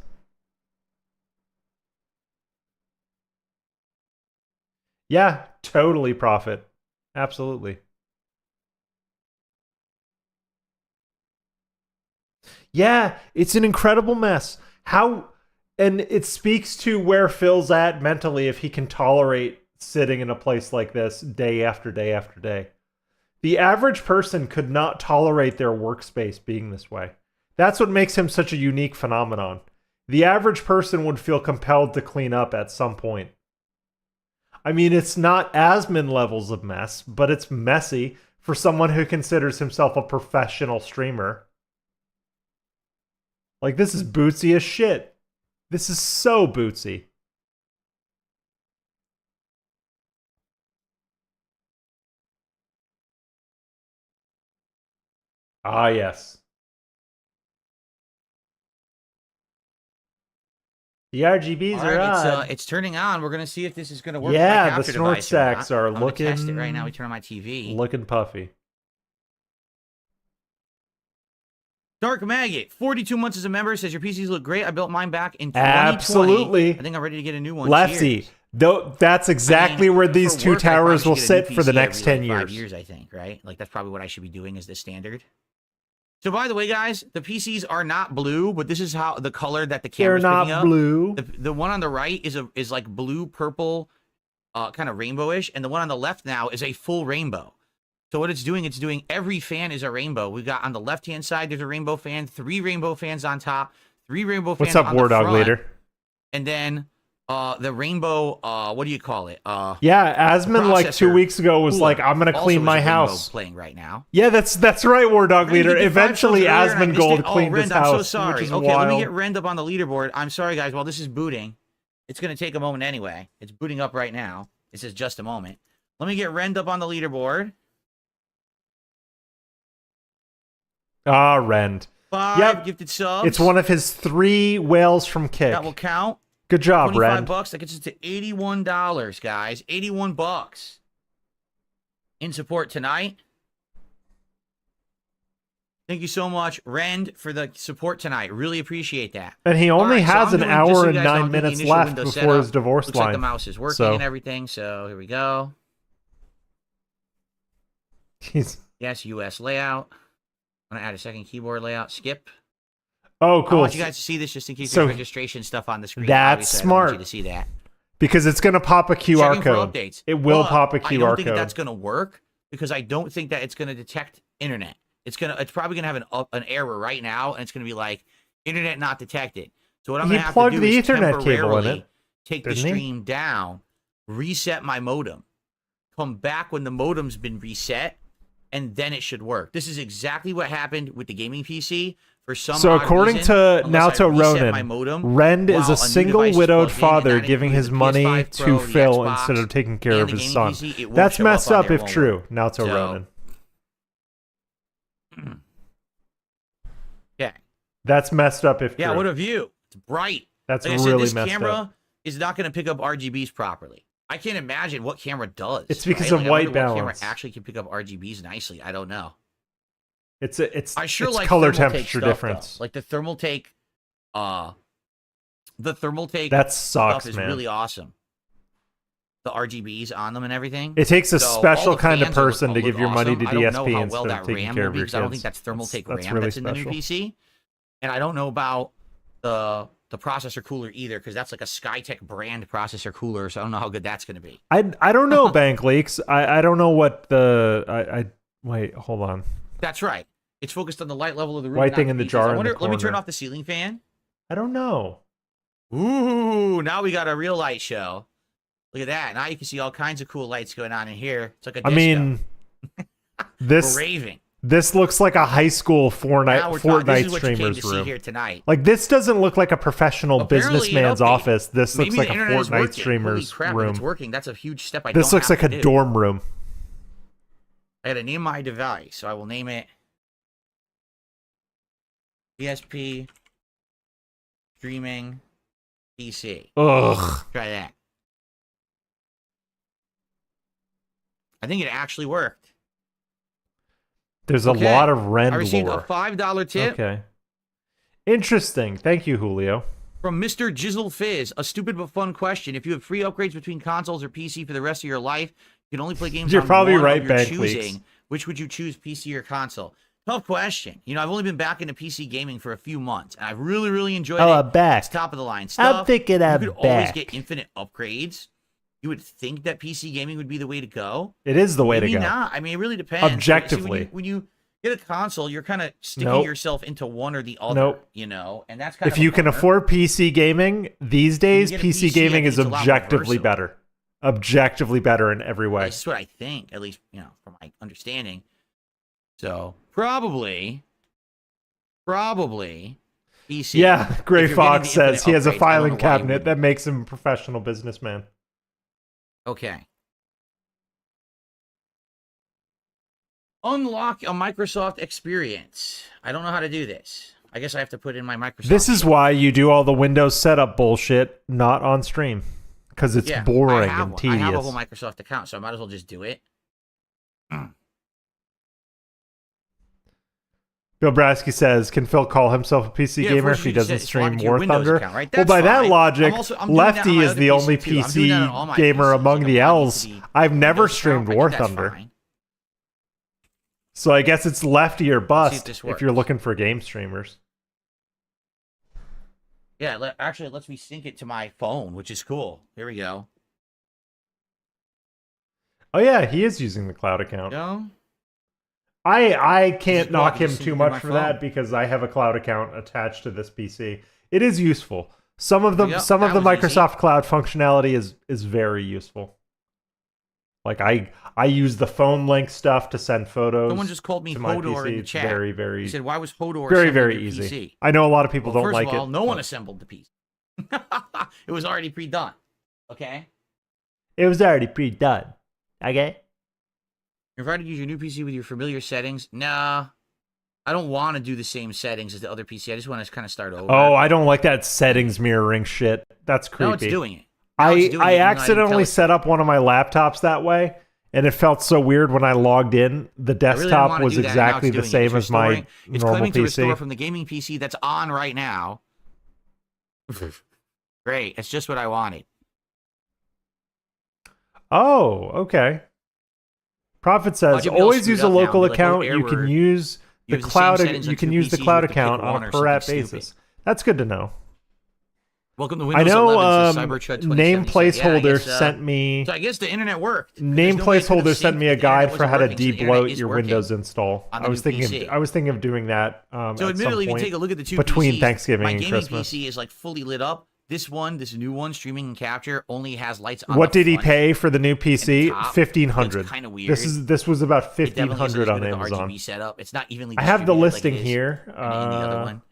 Yeah, totally profit. Absolutely. Yeah, it's an incredible mess. How, and it speaks to where Phil's at mentally if he can tolerate sitting in a place like this day after day after day. The average person could not tolerate their workspace being this way. That's what makes him such a unique phenomenon. The average person would feel compelled to clean up at some point. I mean, it's not Asmon levels of mess, but it's messy for someone who considers himself a professional streamer. Like, this is bootsy as shit. This is so bootsy. Ah, yes. The RGBs All are right, on. it's turning on. We're gonna see if this is gonna work. Yeah, with my the capture snort device or not. stacks are I'm gonna test it looking- right now. We turn on my TV. Looking puffy. Dark Maggot, 42 months as a member, says your PCs look great. I built mine back in 2020. Absolutely. I think I'm ready to get a new one. Lefty. Cheers. Though that's exactly where these for two work, I probably towers should will get a new sit for the PC next every, 10 like, 5 years. years, I think, right? Like, that's probably what I should be doing as the standard. So, by the way, guys, the PCs are not blue, but this is how the color that the They're camera's picking not up. blue. The one on the right is like blue, purple, kind of rainbowish, and the one on the left now is a full rainbow. So what it's doing every fan is a rainbow. We've got on the left-hand side, there's a rainbow fan, 3 rainbow fans on top, 3 rainbow fans What's up, on War the Dog front, Leader? and then the rainbow, what do you call it? Yeah, Asmon like 2 processor weeks ago was cooler like, I'm gonna also clean is my a rainbow house. playing right now. Yeah, that's right, War Dog Rend, you Leader. did 5 Eventually, subs earlier and I Asmon missed Gold it. cleaned Rend, his I'm house, so sorry. which is Okay, wild. let me get Rend up on the leaderboard. I'm sorry, guys. While this is booting, it's gonna take a moment anyway. It's booting up right now. It says just a moment. Let me get Rend up on the leaderboard. Ah, Rend. 5 Yep. gifted subs. It's one of his 3 whales from Kick. that will count. Good job, 25 Rend. bucks. That gets us to $81, guys. 81 bucks in support tonight. Thank you so much, Rend, for the support tonight. Really appreciate that. And he only Alright, so has I'm an doing- just so hour you and guys know, 9 I'm doing the minutes initial left window before setup. his divorce Looks line. like the mouse is working So- and everything, so here we go. He's... Yes, US layout. I'm going to add a second keyboard layout. Skip. Oh, I cool. want you guys to see this just in case So, there's registration stuff on the screen. that's Obviously, I don't want smart. you to see that. Because it's going to pop a QR Checking for code. updates. It will But pop a I don't QR think code. that's going to work because I don't think that it's going to detect internet. It's probably going to have an error right now, and it's going to be like internet not detected. So what I'm He going to have to plugged do the is Ethernet cable in temporarily it, take the didn't he? stream down, reset my modem, come back when the modem's been reset, and then it should work. This is exactly what happened with the gaming PC. For some So odd according reason, to unless I Naoto reset my Ronan, modem Rend is while a new single device is widowed plugged in, father and that giving his includes the money PS5 to Pro, the Phil Xbox, instead of taking care and of the his gaming son. PC. It won't That's show messed on up there, if won't true, work. Naoto So- Ronan. Yeah. That's messed up if Yeah, true. what a view. It's bright. That's Like I really said, this messed camera up. is not going to pick up RGBs properly. I can't imagine what camera does. It's because right? of Like, I white wonder what balance. camera actually can pick up RGBs nicely. I don't know. It's I sure it's like color thermal take temperature stuff, difference. though. Like the thermal take, That sucks, stuff is man. really awesome. The RGBs on them and everything. It takes a So all special the kind of fans look- person to look give your money awesome. to I don't know DSP how instead well of that taking RAM care will of be your because I don't kids. think that's thermal take That's RAM really that's in the new special. PC, and I don't know about the processor cooler either because that's like a Skytech brand processor cooler, so I don't know how good that's going to be. I don't know bank leaks. I don't know what the I wait, hold on. That's right. It's focused on the light level of the room. White not thing the in the pieces. jar I in the wonder, let me turn corner. off the ceiling fan. I don't know. Ooh, now we got a real light show. Look at that. Now you can see all kinds of cool lights going on in here. It's like a disco. I mean We're this raving. This looks like a high school Now we're talking. This Fortnite is what you came streamer's to see room. here tonight. Like, this doesn't look like a professional See room. here tonight. Like, this doesn't look like a professional Apparently, businessman's it updated. office. This Maybe looks like the a internet is Fortnite working. Holy streamer's crap, if room. it's working. That's a huge step. This looks like a do. dorm room. I gotta name my device, so I will name it PSP streaming PC. Ugh. Try that. I think it actually worked. There's a Okay. lot of rend I received lore. a $5 tip Okay. Interesting. Thank you, Julio. from Mr. Jizzle Fizz. A stupid but fun question. If you have free upgrades between consoles or PC for the rest of your life, you can only play games You're on probably one right, of your Bank choosing. Leaks. Which would you choose, PC or console? Tough question. You know, I've only been back into PC gaming for a few months, and I've really, really enjoyed Oh, it. I'm back. It's top of the line stuff. I'm thinking I'm You could always back. get infinite upgrades. You would think that PC gaming would be the way to go. It is the way Maybe to go. not. I mean, it really depends. Objectively. See, when you get a console, you're kind of sticking Nope. yourself into one or the other. Nope. You know, and that's kind of If you can afford PC gaming, these days, get a PC PC, gaming I is think it's a lot more objectively versatile. better. Objectively better in every way. That's what I think, at least, you know, from my understanding. So probably PC. Yeah, Gray if you're Fox getting the says he has a infinite upgrades, I don't filing know why you cabinet wouldn't. that makes him a professional businessman. Okay. Unlock a Microsoft experience. I don't know how to do this. I guess I have to put in my Microsoft. This is why you do all the Windows setup bullshit not on stream. Because it's boring and I tedious. have a whole Microsoft account, so I might as well just do it. Bill Brasky says, can Phil call himself a PC Yeah, gamer first if he you just doesn't said log stream into your War Windows Thunder? account, right? Well, That's by that fine. logic, I'm doing that on Lefty my is other the PC only too. I'm doing that on all PC my gamer PCs. among Like, the I'm L's. logging into the I've never Windows streamed account. I War think that's Thunder. fine. So I guess it's Lefty or bust this if you're works. looking for game streamers. Yeah, actually, it lets me sync it to my phone, which is cool. Here we go. Oh yeah, he is using the cloud account. Go. I This can't is knock cool. him Just sync too it to much my for phone. that because I have a cloud account attached to this PC. It is useful. Some of There the you go. some of That the was easy. Microsoft Cloud functionality is very useful. Like I use the phone link stuff to send photos. Someone just called me to my Hodor PC. in the It's chat. very very He said, "Why was Hodor very assembled very your easy. PC?" I know a lot of people Well, don't first like of all, it. no one but assembled the piece. It was already pre-done. Okay. It was already pre-done. Okay. You're invited to use your new PC with your familiar settings. Nah, I don't want to do the same settings as the other PC. I just want to kind of start over. Oh, I don't like that settings mirroring shit. That's creepy. no, it's doing it. Now it's doing it, even though I didn't tell accidentally it to. set up one of my laptops that way, and it felt so weird when I logged in. The I really didn't desktop wanna was do that, and now exactly it's the doing it. same It's as my restoring- It's normal claiming to restore PC. from the gaming PC that's on right now. Great, it's just what I wanted. Oh, okay. Prophet says You'll be all always screwed use a up now and local be like, oh, account. You error. can use You the have the same cloud. settings on You can two use the PCs, cloud you have to pick account on one a or per app something basis. stupid. That's good to know. Welcome to I Windows know 11, says Cyberchud 2077. name placeholder Yeah, I guess, sent me So I guess the internet worked. name There's no way I could have placeholder sent synced me a if the internet guide for how to wasn't working, so the internet debloat is your working Windows install. on I the was new thinking PC. I was thinking of doing that So at some admittedly, if you point take a look at the two between PCs, Thanksgiving my and gaming Christmas. PC is like fully lit up. This new one, streaming and capture, only has lights on. What the did he front. pay for the new PC? top. $1,500. It's kinda weird. This was about It definitely has $1,500 on the Amazon. RGB setup. It's not evenly. I have the distributed listing like it is here. in the other one.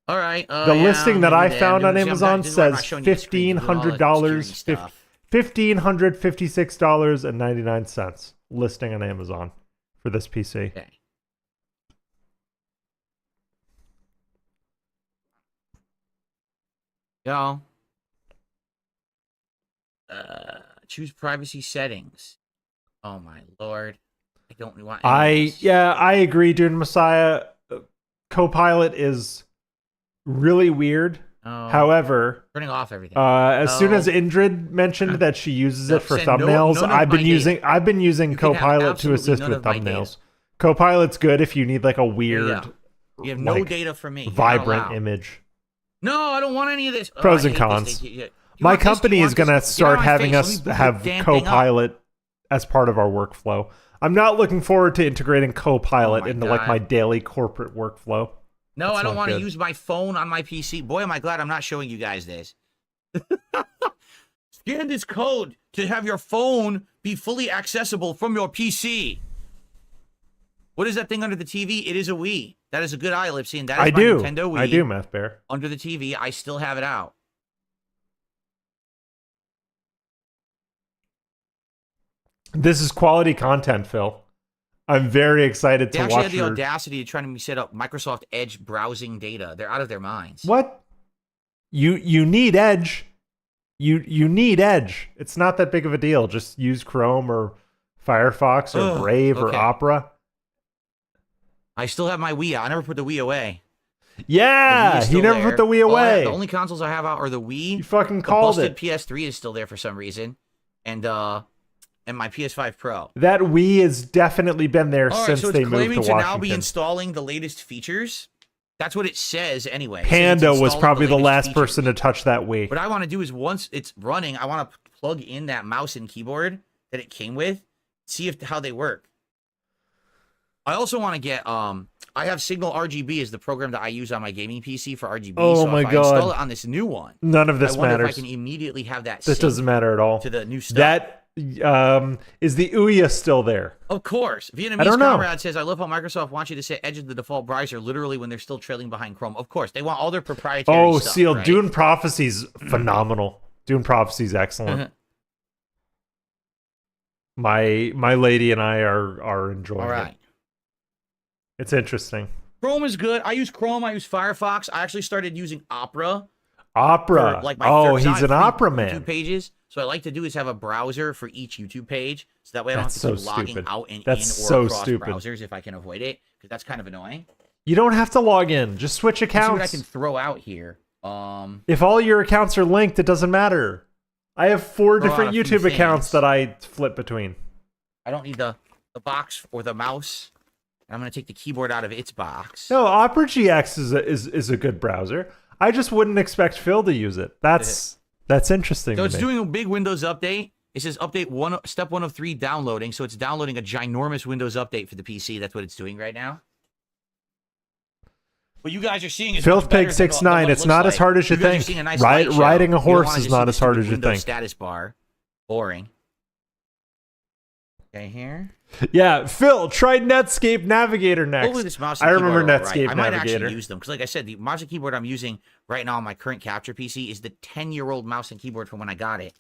All right. The listing that I found on Amazon says $1,500, $1,556.99 listing on Amazon for this PC. Okay. Go. Choose privacy settings. Oh my lord! I don't want. any of this. I agree, dude. Messiah, Copilot is really weird. Oh, However, turning off everything. as soon as No. Indrid mentioned that she uses No, it for send no- thumbnails, none of I've been my using data. I've been using You can have Copilot to absolutely assist none with of my data. thumbnails. Copilot's good if you need like a weird, Yeah. You have no like, data from me. You're not vibrant allowed. image. No, I don't want any of this. Pros I and hate this. cons. You My want this? Do you company want is going to this? Get out of start my having face. Let me us boot the have damn thing up. Copilot as part of our workflow. I'm not looking forward to integrating Copilot Oh my into like God. my daily corporate workflow. No, That's I don't not want to good. use my phone on my PC. Boy, am I glad I'm not showing you guys this. Scan this code to have your phone be fully accessible from your PC. What is that thing under the TV? It is a Wii. That is a good eye, Lipsy, and that is I my do. Nintendo Wii. I do, Meth Bear. Under the TV. I still have it out. This is quality content, Phil. I'm very excited They to actually watch had the your... audacity to try to set up Microsoft Edge browsing data. They're out of their minds. What? You need Edge. You need Edge. It's not that big of a deal. Just use Chrome or Firefox or Ugh, Brave or okay. Opera. I still have my Wii out. I never put the Wii away. Yeah, The Wii is he still never there. put the Wii away. The only consoles I have out are the Wii. You fucking The called busted it. PS3 is still there for some reason, and my PS5 Pro. That Wii has definitely been there All right, since so they it's moved claiming to to Washington. now be installing the latest features. That's what it says anyway. It says Panda it's was installing probably the latest last features. person to touch that Wii. What I want to do is once it's running, I want to plug in that mouse and keyboard that it came with, see how they work. I also want to get I have Signal RGB as the program that I use on my gaming PC for RGB. Oh so my if I God. install it on this new one, None of this I wonder matters. if I can immediately have that. This sync doesn't matter at all. to the new stuff. That is the Ouya still there? Of course. Vietnamese I don't know. Comrade says, I love how Microsoft wants you to set Edge as the default browser literally when they're still trailing behind Chrome. Of course. They want all their proprietary Oh, stuff. Seal, right? Dune Prophecy's phenomenal. Dune Prophecy's excellent. My lady and I are enjoying All it. right. It's interesting. Chrome is good. I use Chrome. I use Firefox. I actually started using Opera. Opera. For, like, my Oh, first- I he's have an 3 Opera YouTube man. pages. So I like to do is have a browser for each YouTube page. So that way I don't That's have to so keep logging stupid. out and That's in or so across stupid. browsers if I can avoid it. Because that's kind of annoying. You don't have to log in. Just switch Let's see what I accounts. can throw out here. If all your accounts are linked, it doesn't matter. I have 4 Throw different out a few YouTube accounts things. that I flip between. I don't need the box or the mouse. I'm going to take the keyboard out of its box. No, Opera GX is a good browser. I just wouldn't expect Phil to use it. That's interesting. So to it's me. doing a big Windows update. It says update step 1 of 3 downloading. So it's downloading a ginormous Windows update for the PC. That's what it's doing right now. What you guys are seeing is Filth much better Pig than 69. what it It's looks not as like. hard as you guys are think. seeing a nice Riding light show. a You don't horse wanna is just not see as the hard as you Windows think. Status bar. Boring. Okay, here. Yeah, Phil, try Netscape Navigator next. Hopefully this mouse I and remember keyboard are all Netscape right. I might Navigator. actually use them because, like I said, the mouse and keyboard I'm using right now on my current capture PC is the 10-year-old mouse and keyboard from when I got it.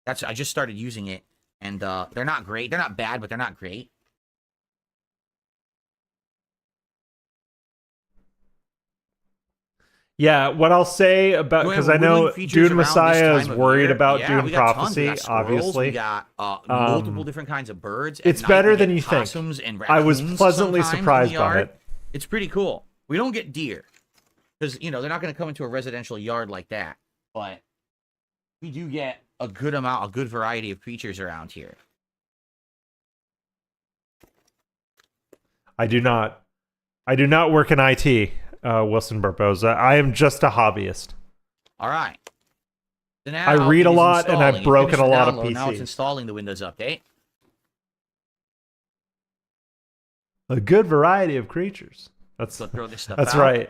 I just started using it, and they're not great. They're not bad, but they're not great. Yeah, what I'll say about, Do we because have I know whittling features Dune around this Messiah is time of worried year? about Yeah, Dune we got tons. We Prophecy, got squirrels, obviously. We got multiple different kinds of birds. At It's night, better we than get you think. possums and I was raccoons pleasantly sometimes in the surprised by yard. it. It's pretty cool. We don't get deer because they're not going to come into a residential yard like that. But we do get a good variety of creatures around here. I do not work in IT, Wilson Barboza. I am just a hobbyist. All right. So now I read it a is lot, and I've installing. It broken finished a lot of the download. Now it's PCs. installing the Windows update. A good variety of creatures. So throw this stuff That's out. right.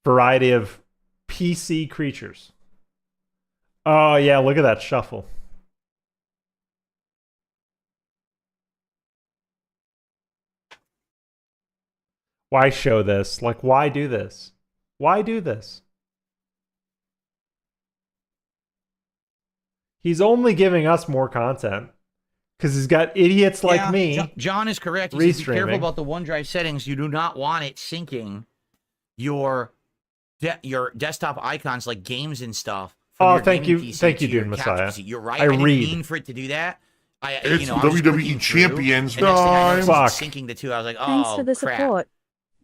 Variety of PC creatures. Oh yeah, look at that shuffle. Why show this? Like, why do this? Why do this? He's only giving us more content because he's got idiots like Yeah, me. John is correct. He says, be careful Restreaming. about the OneDrive settings. You do not want it syncing your desktop icons like games and stuff. from Oh, your thank gaming you. PC Thank to you, your Dune capture Messiah. PC. You're right. I didn't read. mean for it to do that. It's I was WWE clicking through, Champions and next thing I noticed, Fuck. it's syncing the two. I was like, oh, Thanks for the crap. support.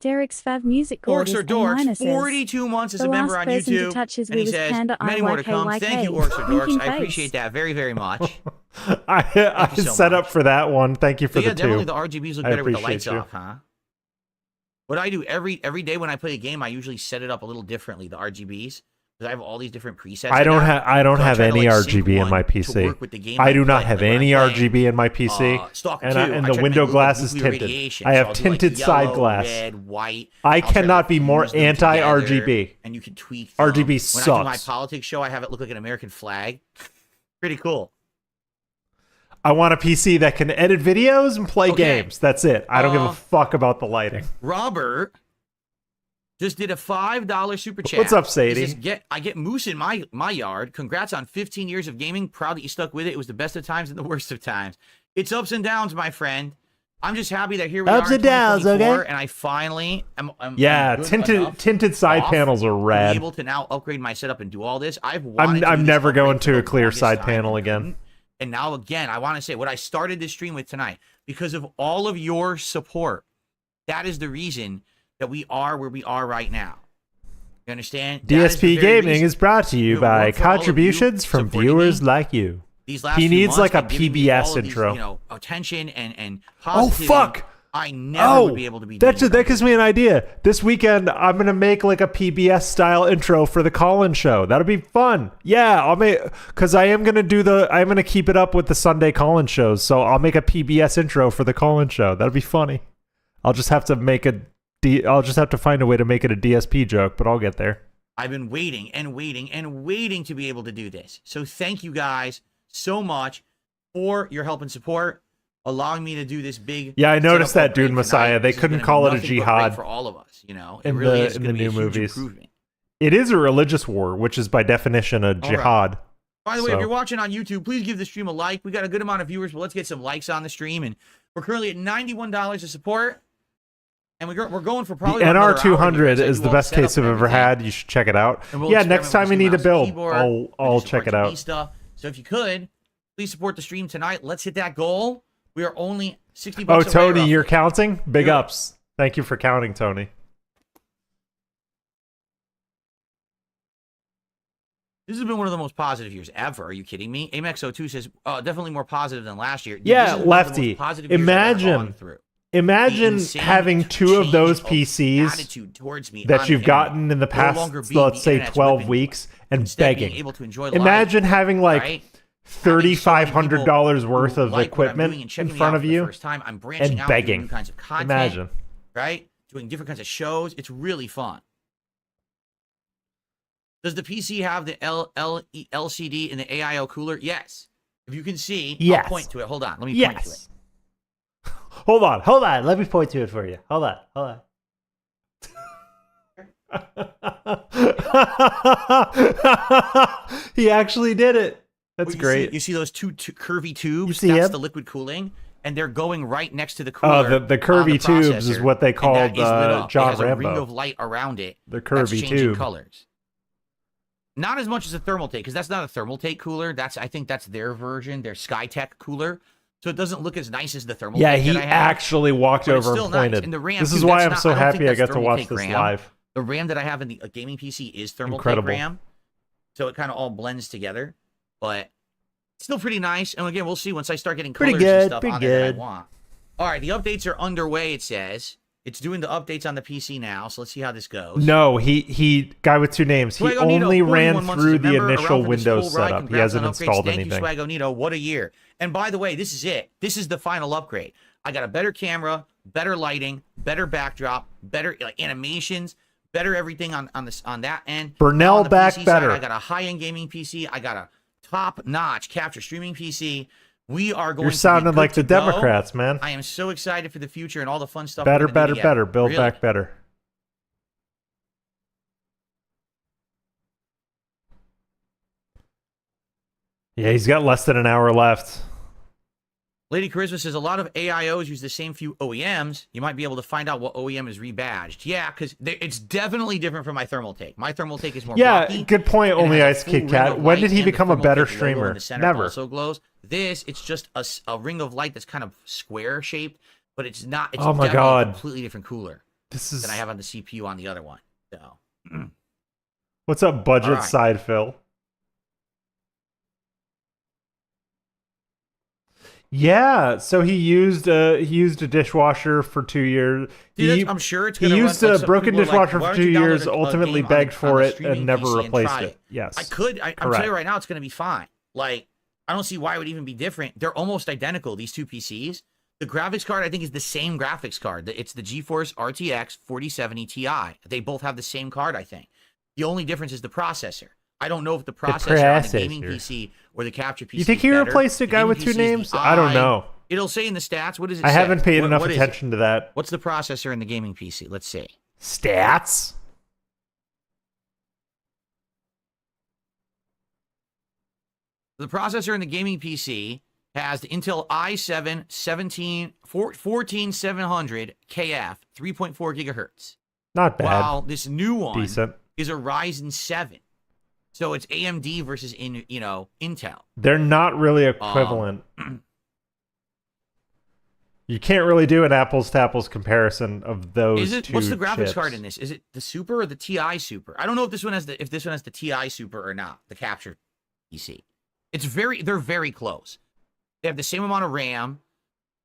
Derek's Fav Music Chord Orcs is or Dorks, A-minuses. 42 months as The a member last on person to YouTube. touch his And he Wii was says, Panda many more to come. Thank you, Orcs or Dorks. Winking I face. appreciate that very, very much. I you so set much. up for that one. Thank you for So yeah, the definitely two. the RGBs look I better with the appreciate lights you. off, huh? What I do every day when I play a game, I usually set it up a little differently, the RGBs. Because I have all these different presets. I don't now. have I don't So I have try to, any like, sync RGB in one my to PC. work with the game I I'm do not playing. have Like, when I'm any playing, RGB in my PC. Stalker and 2, and I the try to window make it glass look is nuclear tinted. radiation. I So have I'll do, like, tinted side yellow, glass. red, white. I I'll try to, cannot like, be more fuse them together, anti-RGB. And you can tweak them. RGB When I do my sucks. politics show, I have it look like an American flag. Pretty cool. I want a PC that can edit videos and play Okay. games. That's it. I don't give a fuck about the lighting. Robert just did a $5 super chat. What's up, He Sadie? says, I get moose in my yard. Congrats on 15 years of gaming. Proud that you stuck with it. It was the best of times and the worst of times. It's ups and downs, my friend. I'm just happy that here we Ups are in and downs, 2024, okay? and I finally am Yeah, good enough tinted side off panels are to be rad. able to now upgrade my setup and do all this. I've wanted I'm to do this never upgrade going for to the a clear longest side time panel and again. couldn't. And now again, I want to say what I started this stream with tonight because of all of your support. That is the reason that we are where we are right now. You understand? That is the DSP very Gaming reason. is brought to you It by worked for all of you contributions from supporting viewers me like you. These last He few needs months like a and giving me PBS all of these, intro. you know, attention and Oh positivity. fuck! I never would be able to be doing that gives me an idea. This weekend, I'm gonna make like a PBS style intro for the call-in show. That'll be fun. Yeah, I'll make because I'm gonna keep it up with the Sunday call-in shows. So I'll make a PBS intro for the call-in show. That'll be funny. I'll just have to find a way to make it a DSP joke, but I'll get there. I've been waiting and waiting and waiting to be able to do this. So thank you guys so much for your help and support, allowing me to do this big. Yeah, I noticed setup that, Dude upgrade Messiah. tonight. They This is couldn't gonna call be it a nothing but jihad great for all of us. You know, it in really the- is in going the to be a new huge movies. improvement. It is a religious war, which is by definition a right. jihad. By the way, So- if you're watching on YouTube, please give the stream a like. We got a good amount of viewers, but let's get some likes on the stream. And we're currently at $91 of support. And we're going for probably The about another hour NR200 here as I is do the all the best setup case I've and ever everything. had. You should check it out. And we'll Yeah, experiment next time with we this new need a mouse and build, keyboard I'll and check it support out. TV stuff. So if you could, please support the stream tonight. Let's hit that goal. We are only $60 Oh, away, Tony, roughly. you're counting? Big Yeah. ups. Thank you for counting, Tony. This has been one of the most positive years ever. Are you kidding me? AMX02 says, definitely more positive than last year. Dude, Yeah, this is one of the most Lefty. positive years I've ever Imagine- gone through. Imagine The insane having two of change those of PCs attitude towards me on that the you've gotten internet. in the No past, longer be let's the say internet's 12 whipping, weeks, and instead being begging. able to enjoy life, Imagine having like right? $3,500 worth Who of like what I'm equipment doing and in checking me front out of for the you first time. I'm branching and out, doing begging. new kinds of content, Imagine. right? Doing different kinds of shows. It's really fun. Does the PC have the LCD and the AIO cooler? Yes. If you can see, Yes. I'll point to it. Hold on. Let me point to it. Yes. Hold on. Let me point to it for you. Hold on. He actually did it. That's Well, great. You see those two curvy tubes? You see That's him? the liquid cooling, and they're going right next to the cooler. Oh, the curvy on tubes is processor, what they and that called is lit up. John it has a ring Rambo. of light around it. The that's curvy changing tube. colors. Not as much as a thermal take, because that's not a thermal take cooler. I think that's their version, their SkyTech cooler. So it doesn't look as nice as the thermal Yeah, take he that I have. actually walked But it's over still and nice. pointed. And the RAM, This too, is why that's I'm not- so I don't think happy I that's got to thermal watch take this RAM. live. The RAM that I have in the gaming PC is thermal Incredible. take RAM. So it kind of all blends together. But it's still pretty nice. And again, we'll see once I start getting Pretty colors and good, stuff pretty on there that I good. want. All right, the updates are underway, it says. It's doing the updates on the PC now, so let's see how this goes. No, he guy with two names. He Swagonito, only 41 ran months as through a the member, initial around for this Windows full ride. setup. He Congrats hasn't on upgrades. installed Thank anything. you, Swagonito. What a year. And by the way, this is it. This is the final upgrade. I got a better camera, better lighting, better backdrop, better animations, better everything on that end. Burnell On the back PC better. Side, I got a high-end gaming PC. I got a top-notch capture streaming PC. We are going You're to be sounding good like the to go. Democrats, man. I am so excited for the future and all the fun stuff. Better, we're gonna do together. Build Really. back better. Yeah, he's got less than an hour left. Lady Charisma says a lot of AIOs use the same few OEMs. You might be able to find out what OEM is rebadged. Yeah, because it's definitely different from my thermal take. My thermal take is more Yeah, blocky, good point, and it Only has a Ice full Kit ring Cat. of When light, did he and the become a thermal better take logo in streamer? the center Never. also glows. This, it's just a ring of light that's kind of square shaped, but it's not. It's Oh my definitely God. a completely different cooler This is than I have on the CPU on the other one. So what's up, budget All right. side Phil? Yeah, so he used a dishwasher for 2 years. Dude, He, I'm sure it's he gonna used run, a some broken people are like, dishwasher "Why for don't 2 you download years, a ultimately game begged on for the it, streaming and never PC and replaced try it. Yes. I could. I'm telling Correct. you right now, it's going to be fine. Like, I don't see why it would even be different. They're almost identical, these two PCs. The graphics card, I think, is the same graphics card. It's the GeForce RTX 4070 Ti. They both have the same card, I think. The only difference is the processor. I don't know if the processor on the gaming processor. PC or the capture PC. You think is he better. replaced a The guy gaming with two PC is the names? I don't know. It'll say in the stats. What does it I say? haven't paid enough What is it? attention to that. What's the processor in the gaming PC? Let's see. Stats? The processor in the gaming PC has the Intel i7 14700 KF, 3.4 gigahertz. Not bad. While this new one Decent. is a Ryzen 7. So it's AMD versus Intel. They're not really equivalent. You can't really do an apples to apples comparison of those Is it two what's the graphics chips. card in this? Is it the Super or the TI Super? I don't know if this one has the TI Super or not, the capture PC. They're very close. They have the same amount of RAM.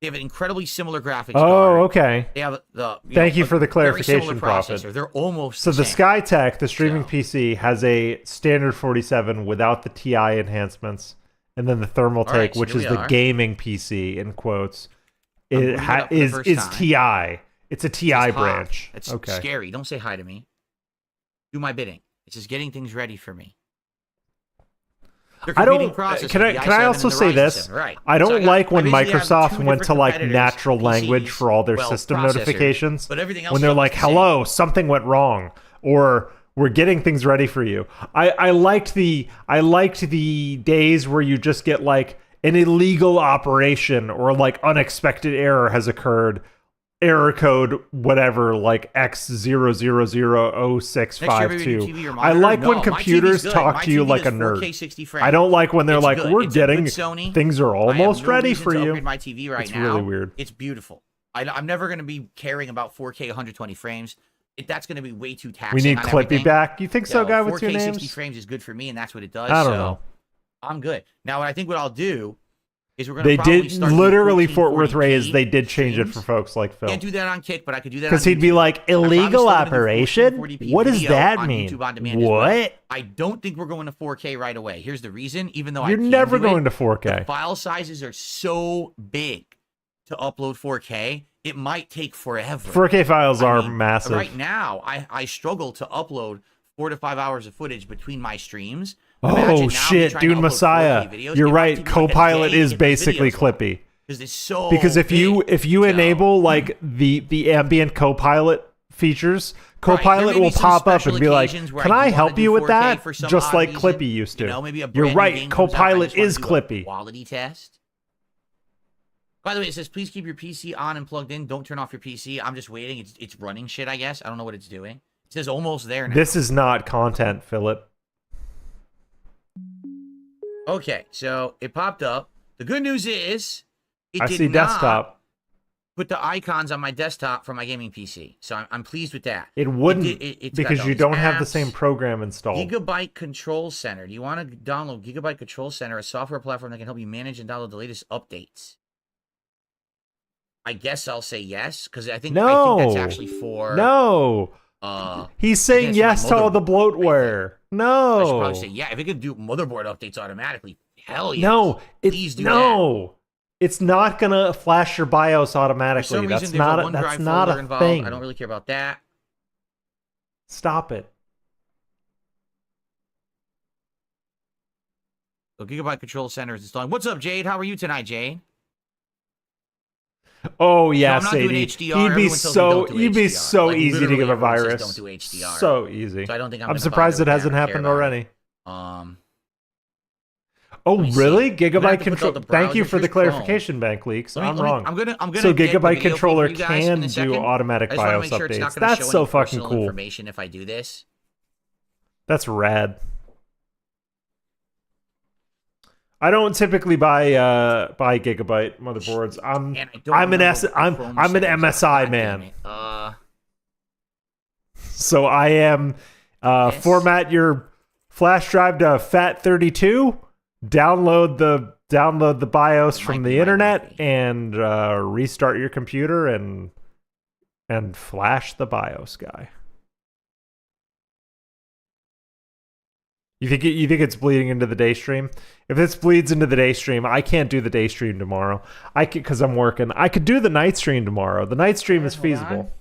They have an incredibly similar graphics card. Oh, okay. They have the Thank you for the very similar clarification, Prophet. processor. They're almost So the same. SkyTech, the streaming So- PC, has a standard 47 without the TI enhancements, and then the Thermaltake, All right, so which here is we the are. gaming PC in quotes, I'm it booting it up for the is first time. TI. It's a TI It's hot. branch. It's Okay. scary. Don't say hi to me. Do my bidding. It's just getting things ready for me. They're I competing don't. processors, Can I? the Can I i7 also and the say Ryzen this? 7, right. I So don't got- like when basically have Microsoft two went to different like competitors, natural language PCs, for all their well, system processors, notifications. but everything else When they're still like, the same. "Hello, something went wrong," or "We're getting things ready for you." I liked the days where you just get like an illegal operation or like unexpected error has occurred. Error code whatever like X000652. I like when computers talk to you like a nerd. I don't like when they're like, "We're getting things are almost ready for you." My TV right It's now. really weird. It's beautiful. I'm never going to be caring about 4K 120 frames. That's going to be way too taxing. We need on Clippy everything. back. You think so, guy with 4K two 60 names? frames is good for me, and that's what it does. I don't so know. I'm good. Now, I think what I'll do is we're going to They probably did start doing literally Fort 1440p Worth Rays. They did change it streams. for folks like Phil Can't do that on Kick, but I could do that because on he'd be YouTube. like, I'm probably "Illegal still gonna do operation? 1440p What does video that on mean? YouTube on demand as well. What? I don't think we're going to 4K right away. Here's the reason. Even though You're I can never do it, going to the 4K." file sizes are so big to upload 4K. It might take forever. 4K files I are mean, massive. Right now, I struggle to upload 4 to 5 hours of footage between my streams. Oh Imagine now me shit, trying to Dune upload Messiah! 4K videos. You're It might right. take me like a Copilot day is to get the basically videos up, Clippy. 'cause it's so Because if you big. you So- enable like the ambient Copilot features, Right, Copilot there may will be some pop up special and be like, occasions where "Can I I do wanna help do you with 4K that?" for some Just odd like reason. Clippy used to. You know, maybe a You're brand new right. game comes out and I Copilot just wanna is do a Clippy. Quality test. By the way, it says please keep your PC on and plugged in. Don't turn off your PC. I'm just waiting. It's running shit, I guess. I don't know what it's doing. It says almost there now. This is not content, Philip. Okay, so it popped up. The good news is it I did see not desktop. put the icons on my desktop for my gaming PC. So I'm pleased with that. It wouldn't It's got because all you these don't have the apps. same program installed. Gigabyte Control Center. Do you want to download Gigabyte Control Center, a software platform that can help you manage and download the latest updates? I guess I'll say yes, because I think that's actually for No. He's saying it's for my yes to all the motherboard, bloatware. I should No. probably say yeah. If it could do motherboard updates automatically, hell yeah. No. Please do no. It's not gonna flash your BIOS For automatically. some That's reason, not there's a, a that's OneDrive not folder a involved. thing. I don't really care about that. Stop it. So Gigabyte Control Center is installing. What's up, Jade? How are you tonight, Jade? Oh yeah, I'm not doing Sadie. HDR. You'd be Everyone tells me so don't do you'd be HDR. so Like, easy to literally give a everyone says virus. don't do HDR. So easy. So I don't think I'm I'm gonna surprised bother it with hasn't that. I don't happened care about already. it. Oh let me see. really? I'm gonna have Gigabyte to put control. all the Thank you browsers. for the Here's Chrome. clarification, Bank Leaks. I'm Let me- wrong. I'm gonna So get the Gigabyte video controller for you guys in can a do second. automatic I just wanna BIOS make sure it's not updates. gonna That's show so any fucking personal cool. information if I do this. That's rad. I don't typically buy Gigabyte motherboards. And I don't I'm an remember S what the I'm Chrome I'm an settings are. MSI God damn man. it. So I am Yes. format your flash drive to FAT32, download the BIOS It from might the be, might internet not be. and restart your computer and flash the BIOS guy. You think it's bleeding into the day stream? If this bleeds into the day stream, I can't do the day stream tomorrow. I could because I'm working. I could do the night stream tomorrow. The night stream is Hold feasible. on.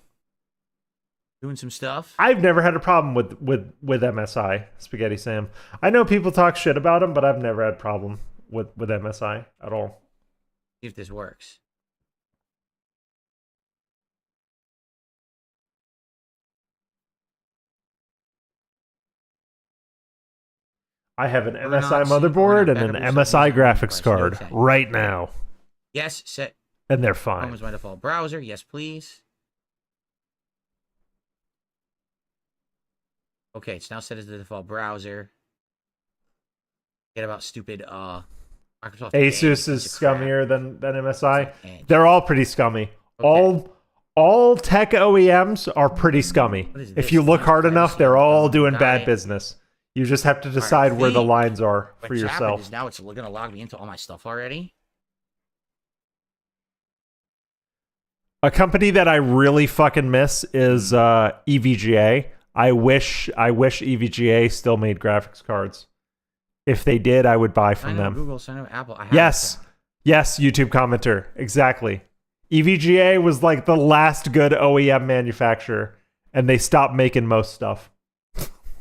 Doing some stuff. I've never had a problem with MSI, Spaghetti Sam. I know people talk shit about them, but I've never had a problem with MSI at all. See if this works. I have an We're MSI not seeing- motherboard we're and not an backwards, MSI something like graphics that. card Okay. right now, Yes, set. and they're Chrome fine. is my default browser. Yes, please. Okay, it's now set as the default browser. Forget about stupid Microsoft Asus Edge, is piece of crap. scummier than MSI. Edge. They're all pretty scummy. Okay. All tech OEMs are pretty scummy. What is If this? you look hard Privacy enough, they're all doing bad diet. business. You just have to decide where the theme. lines are for What's happened yourself. is now it's gonna log me into all my stuff already. A company that I really fucking miss is EVGA. I wish EVGA still made graphics cards. If they did, I would buy from Sign up them. Google, sign up Apple. I have Yes. that. Yes, YouTube commenter. Exactly. EVGA was like the last good OEM manufacturer, and they stopped making most stuff.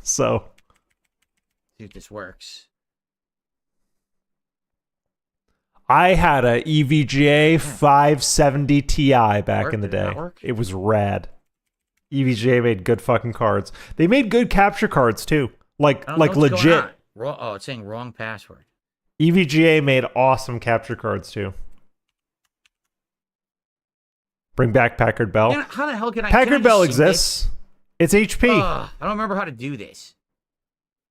So, See if this works. I had a EVGA 570 Ti back in the Did that day. work? It was rad. EVGA made good fucking cards. They made good capture cards too. Like I don't know what's going legit. on. Oh, it's saying wrong password. EVGA made awesome capture cards too. Bring back Packard Bell. How the hell can I? Packard can I Bell just sync exists. It's HP. this? I don't remember how to do this.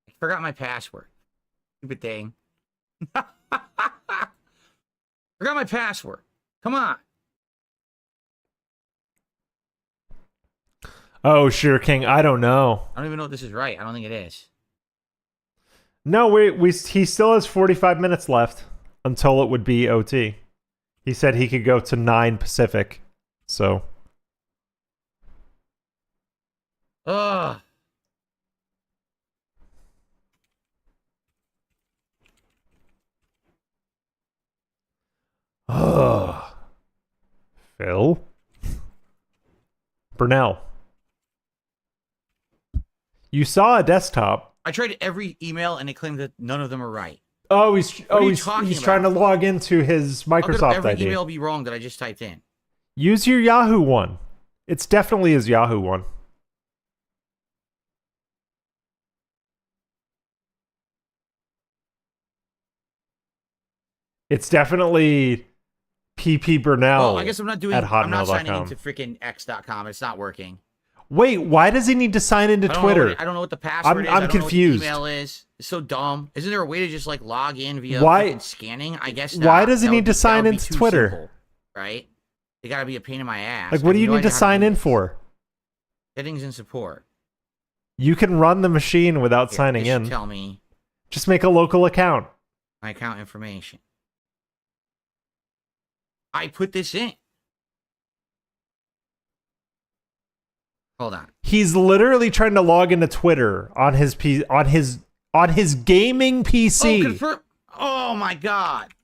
I forgot my password. Stupid thing. Forgot my password. Come on. Oh, sure, King. I don't know. I don't even know if this is right. I don't think it is. No, he still has 45 minutes left until it would be OT. He said he could go to 9 Pacific. So, Ugh. Phil? Burnell. You saw a desktop. I tried every email and it claimed that none of them are right. Oh, he's are you he's talking trying to about? log into his How could Microsoft every ID. email be wrong that I just typed in? Use your Yahoo one. It's definitely his Yahoo one. It's definitely PP Burnell. Oh, I guess I'm not doing. at I'm not signing hotmail.com. into freaking X.com. It's not working. Wait, why does he need to sign into I don't Twitter? Know what, I don't know what the password is. I'm I don't confused. Know what the email is. It's so dumb. Isn't there a way to just like log in via Why- freaking scanning? I guess. why not. does he That need would to be- sign that would be into too Twitter? simple, right? They gotta be a pain in my ass. Like, what I do have you no need to idea how sign do in this. for? Settings and support. You can run the machine without Here, signing this should in. Tell me Just make a local account. my account information. I put this in. Hold on. He's literally trying to log into Twitter on his gaming Oh, PC. confirm. Oh my god.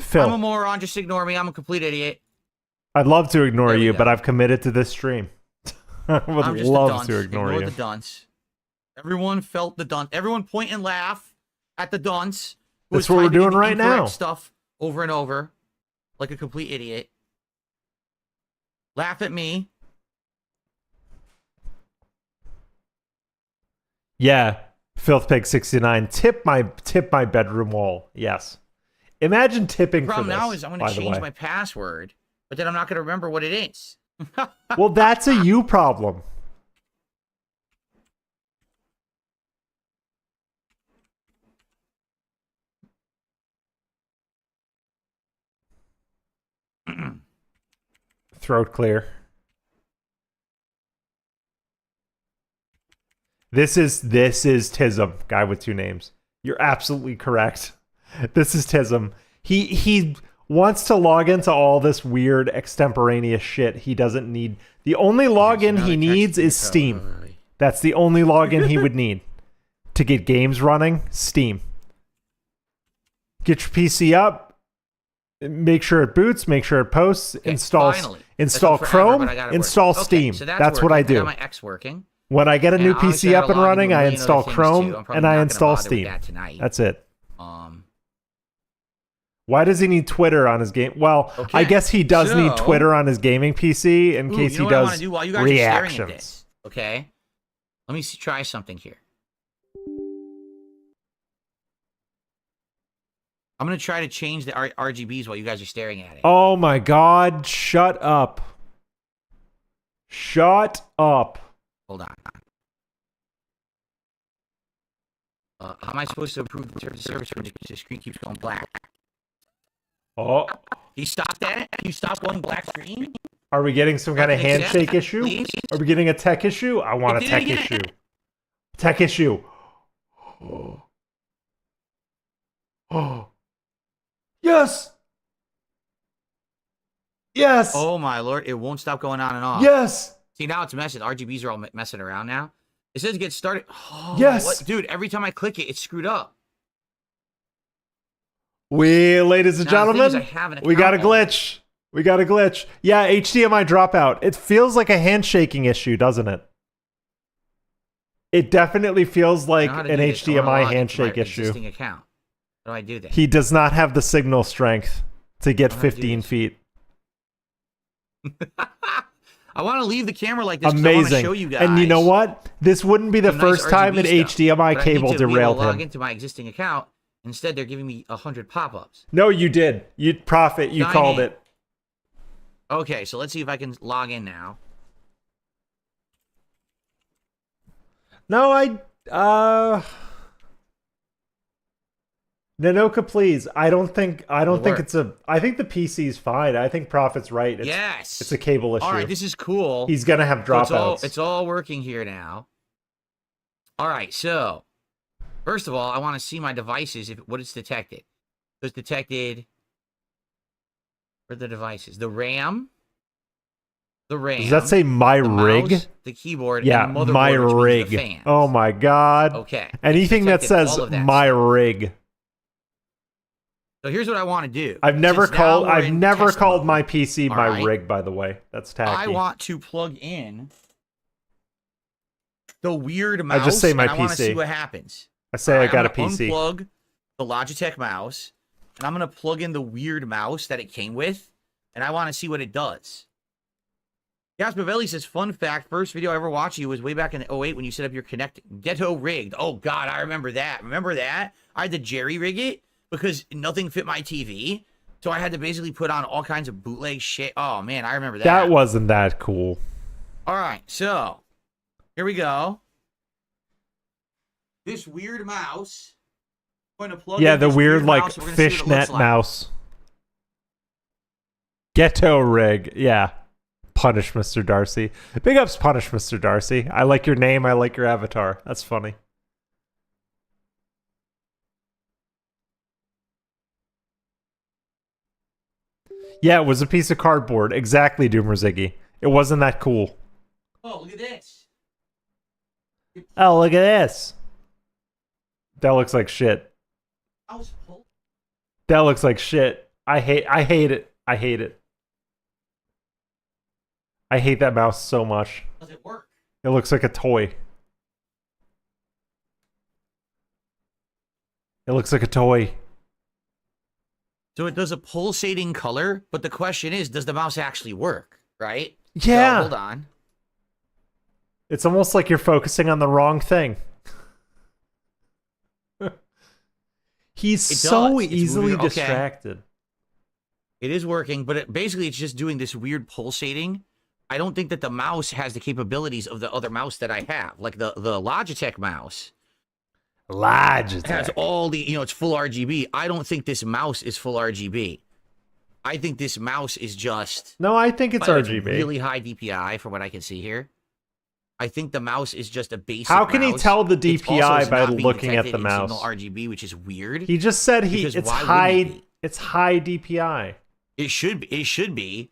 Phil, I'm a moron. Just ignore me. I'm a complete idiot. I'd love to ignore There we you, go. but I've committed to this stream. I would I'm just a love dunce. to ignore you. The dunce. Everyone felt the dunce. Everyone point and laugh at the dunce. who That's was what we're typing in doing the right incorrect now. Stuff over and over, like a complete idiot. Laugh at me. Yeah, FilthPig69. Tip my bedroom wall. Yes. Imagine tipping The for problem this. now is I'm going by to the change way. my password, but then I'm not going to remember what it is. Well, that's a you problem. Throat clear. This is Tism, guy with two names. You're absolutely correct. This is Tism. He wants to log into all this weird extemporaneous shit he doesn't need. The only login now he they text needs me is the code. Steam. That's the only login he would need to get games running. Steam. Get your PC up. Make sure it boots, make sure it posts, Okay, install finally. install That took forever, Chrome, but I got it install working. Okay, Steam. so that's what working. I do. got my X working. When I get a And new obviously PC I up gotta and log running, into a I million install other things, Chrome too. I'm probably and not I gonna install bother with Steam. that tonight. That's it. Why does he need Twitter on his game? Well, I Okay, guess he does need so- Twitter on his gaming PC in Ooh, case you know he what I does want to do while you guys are staring at reactions. this? Okay, let me try something here. I'm gonna try to change the RGBs while you guys are staring at it. Oh my God! Shut up! Shut up! Hold on. How am I supposed to improve the service when the screen keeps going black? Oh, You stop that? You stop going black screen? are we getting some kind of Accept, handshake issue? please? Are we getting a tech issue? I want a It did tech again. issue. Tech issue. Oh. Yes. Yes. Oh my lord! It won't stop going on and off. Yes. See, now it's messing. RGBs are all messing around now. It says get started. Oh, Yes. what? Dude, every time I click it, it's screwed up. Ladies and Now, the thing is, gentlemen, I have an we got a account already. glitch. We got a glitch. Yeah, HDMI dropout. It feels like a handshaking issue, doesn't it? It definitely feels I like know how to an do this. I wanna HDMI log into my handshake issue. existing account. How do I do that? He does not have the signal strength to get How do I do 15 this? feet. I want to leave the camera like this. 'Cause I want to Amazing. show you guys. And you know what? This wouldn't be the some nice first time an RGB stuff. HDMI But I cable need to be able to derailed log him. into my existing account. Instead, they're giving me 100 pop-ups. No, you did. You profit. You Sign called in. it. Okay, so let's see if I can log in now. No, Nanoka, please. I don't think work. it's a. I think the PC's fine. I think Profit's right. Yes. It's a cable issue. All right, this is cool. He's gonna have So dropouts. it's all working here now. All right, so first of all, I want to see my devices. If what it's detected. So it's detected. Where are the devices? The RAM. The RAM. Does that say my the rig? mouse, the keyboard, Yeah, and the motherboard, my which means rig. the fans. Oh my God. Okay. Anything that Detected says all of that my stuff. rig. So here's what I want to do. I've never Since now we're I've in never test called mode, my PC all my right? rig, by the way. That's tacky. I want to plug in the weird mouse. I just say my and I want to PC. see what happens. I say All I right, got a I'm gonna PC. Unplug the Logitech mouse, and I'm gonna plug in the weird mouse that it came with, and I want to see what it does. Gaspavelli says, fun fact, first video I ever watched you was way back in '08 when you set up your Connect Ghetto rigged. Oh God, I remember that. Remember that? I had to jerry rig it because nothing fit my TV. So I had to basically put on all kinds of bootleg shit. Oh man, I remember that. That wasn't that cool. All right, so here we go. This weird mouse. I'm going to plug Yeah, in the this weird like mouse, and we're gonna see what it fishnet looks like. mouse. Ghetto rig. Yeah. Punish Mr. Darcy. Big ups, Punish Mr. Darcy. I like your name. I like your avatar. That's funny. Yeah, it was a piece of cardboard. Exactly, Doomer Ziggy. It wasn't that cool. Oh, look at this. Oh, look at this. That looks like shit. Mouse pull. That looks like shit. I hate it. I hate it. I hate that mouse so much. Does it work? It looks like a toy. It looks like a toy. So it does a pulsating color, but the question is, does the mouse actually work? Right? Yeah. So, hold on. It's almost like you're focusing on the wrong thing. He's It so does. It's easily moving- okay. distracted. It is working, but basically it's just doing this weird pulsating. I don't think that the mouse has the capabilities of the other mouse that I have. Like the Logitech mouse has all the, it's full RGB. I don't think this mouse is full RGB. I think this mouse is just No, I think it's but RGB. really high DPI from what I can see here. I think the mouse is just a basic How can he mouse. tell the It's DPI also by not being looking at detected the in mouse? Signal RGB, which is weird. He just said Because it's why wouldn't high. it be? It's high DPI. It should be.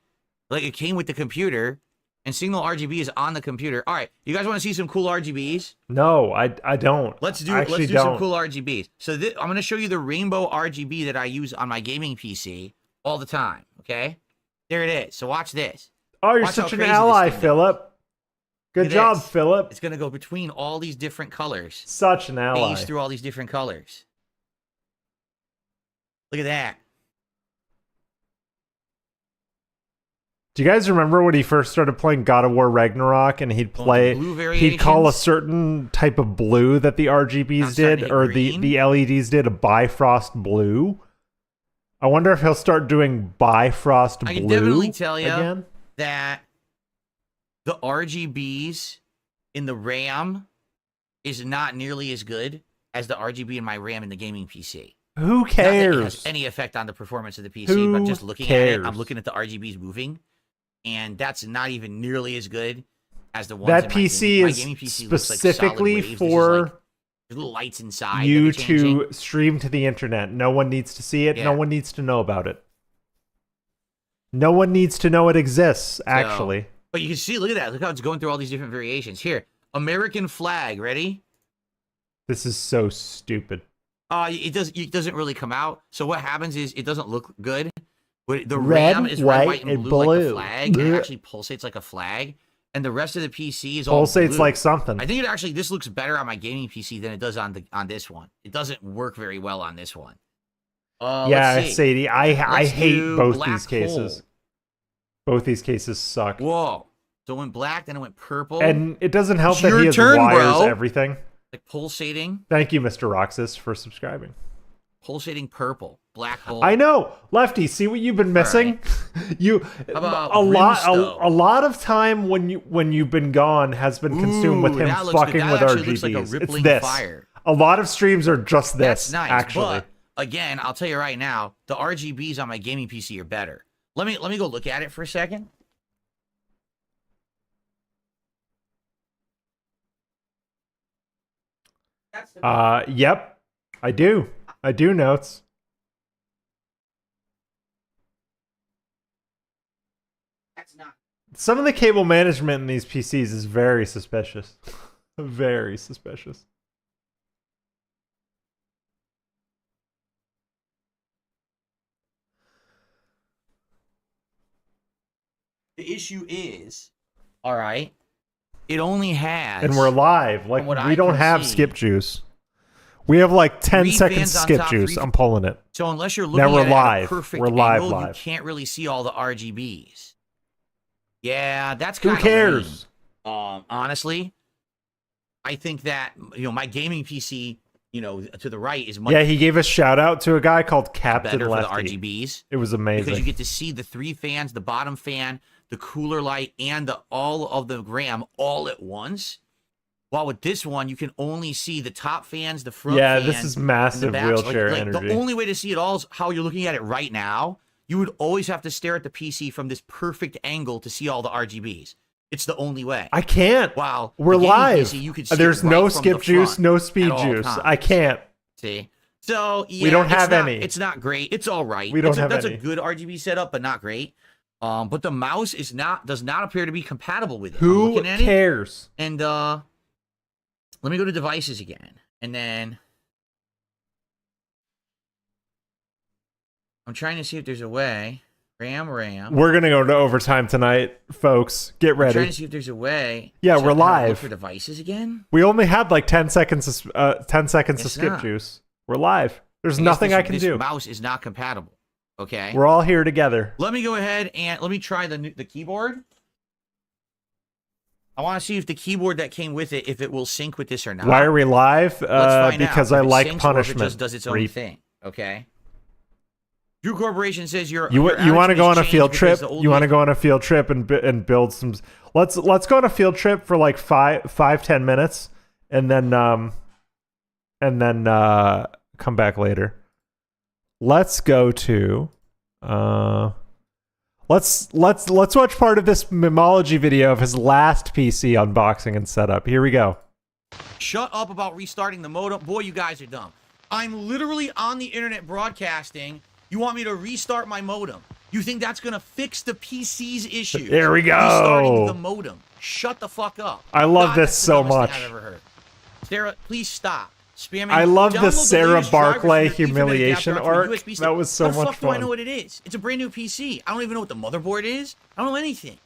Like it came with the computer, and Signal RGB is on the computer. All right, you guys want to see some cool RGBs? No, I don't. Let's do I actually some don't. cool RGBs. So I'm going to show you the rainbow RGB that I use on my gaming PC. all the time. Okay, there it is. So watch this. Oh, you're Watch how such an crazy this ally, thing goes. Philip. Good Look at job, this. Philip. It's gonna go between all these different colors. Such an ally. Phase through all these different colors. Look at that. Do you guys remember when he first started playing God of War Ragnarok and he'd play, blue he'd call a variations? certain type of blue that the RGBs Now it's starting to did, hit or green. the LEDs did, a Bifrost blue? I wonder if he'll start doing Bifrost blue I can definitely tell you again. that the RGBs in the RAM is not nearly as good as the RGB in my RAM in the gaming PC. Who Not that it has cares? any effect on the performance of the PC, Who but just looking at it, I'm cares? looking at the RGBs moving, and that's not even nearly as good as the ones That in PC my is gaming PC looks like solid specifically waves. There's just, for like, little lights inside. that you are changing. to stream to the internet. No one needs to see it. No Yeah. one needs to know about it. No one needs to know it exists, actually. But you can see, look at that. Look how it's going through all these different variations. Here, American flag. Ready? This is so stupid. It doesn't really come out. So what happens is it doesn't look good. But the Red, RAM is white, red, white, and and blue, like the blue. flag. And Bleh. it actually pulsates like a flag. And the rest of the PC is all Pulsates blue. like something. I think it actually, this looks better on my gaming PC than it does on this one. It doesn't work very well on this one. Yeah, let's see. Sadie, I Let's hate do both black these cases. hole. Both these cases suck. Whoa. So it went black, then it went purple. And it doesn't help It's that your he has turn, wires bro. everything. like pulsating. Thank you, Mr. Roxas, for subscribing. Pulsating purple. Black hole. I know, Lefty. See what you've been missing. You about a brimstone? lot of time when you've been gone has been consumed with Ooh, him that looks good. fucking That with actually RGBs. looks like a It's rippling this. fire. A lot of streams are just this. That's nice. Actually, But again, I'll tell you right now, the RGBs on my gaming PC are better. Let me go look at it for a second. yep, I do. I do notes. That's not. Some of the cable management in these PCs is very suspicious. Very suspicious. The issue is, all right, it only has. And we're live. Like, what we I don't can have see- skip juice. We have like 10 Three seconds fans on skip top, juice. three- I'm pulling it. So unless you're Now looking we're at it at live. a perfect We're live, angle, you live. can't really see all the RGBs. Yeah, that's Who kind of cares? honestly, I think that my gaming PC, to the right is much Yeah, he gave a shout out to a guy called Captain better Lefty. for the RGBs. It was amazing. Because you get to see the three fans, the bottom fan, the cooler light, and all of the RAM all at once. While with this one, you can only see the top fans, the front Yeah, fan, this is and the massive back. wheelchair The energy. only way to see it all is how you're looking at it right now. You would always have to stare at the PC from this perfect angle to see all the RGBs. It's the only way. I can't. Wow, We're the gaming live. PC, you could see There's it right no from skip the juice, front no speed at all juice. times. I can't. See? So, yeah, We don't it's have not- any. It's not great. It's all right. We don't It's have that's any. a good RGB setup, but not great. But the mouse does not appear to be compatible with it. I'm Who looking at it, cares? and let me go to devices again, and then I'm trying to see if there's a way. RAM. We're gonna go to overtime tonight, folks. Get I'm trying ready. to see if there's a way. Yeah, to we're kind of look live. for devices again. We only had like 10 seconds. 10 seconds to It's skip not. juice. We're live. There's I guess nothing this, I can this do. mouse is not compatible. Okay. We're all here together. Let me go ahead and let me try the keyboard. I want to see if the keyboard that came with it, if it will sync with this or not. Why are we live? Let's find Because out I if it like syncs or if punishment. it just does its own Reap. thing. Okay. Drew Corporation says You want to go on a field trip? You want to go on a field trip and build some? Let's go on a field trip for like 5-10 minutes, and then come back later. Let's go to let's watch part of this Mimology video of his last PC unboxing and setup. Here we go. Shut up about restarting the modem. Boy, you guys are dumb. I'm literally on the internet broadcasting. You want me to restart my modem? You think that's going to fix the PC's issues? There we go. Restarting the modem. Shut the fuck up. I love God, this that's the so dumbest thing much. I've ever heard. Sarah, please stop. spamming. I love the "Download Sarah latest drivers from Barclay your Ethernet humiliation adapter onto a arc. USB stick." That was so How the much fuck do I fun. know what it is? It's a brand new PC. I don't even know what the motherboard is. I don't know anything.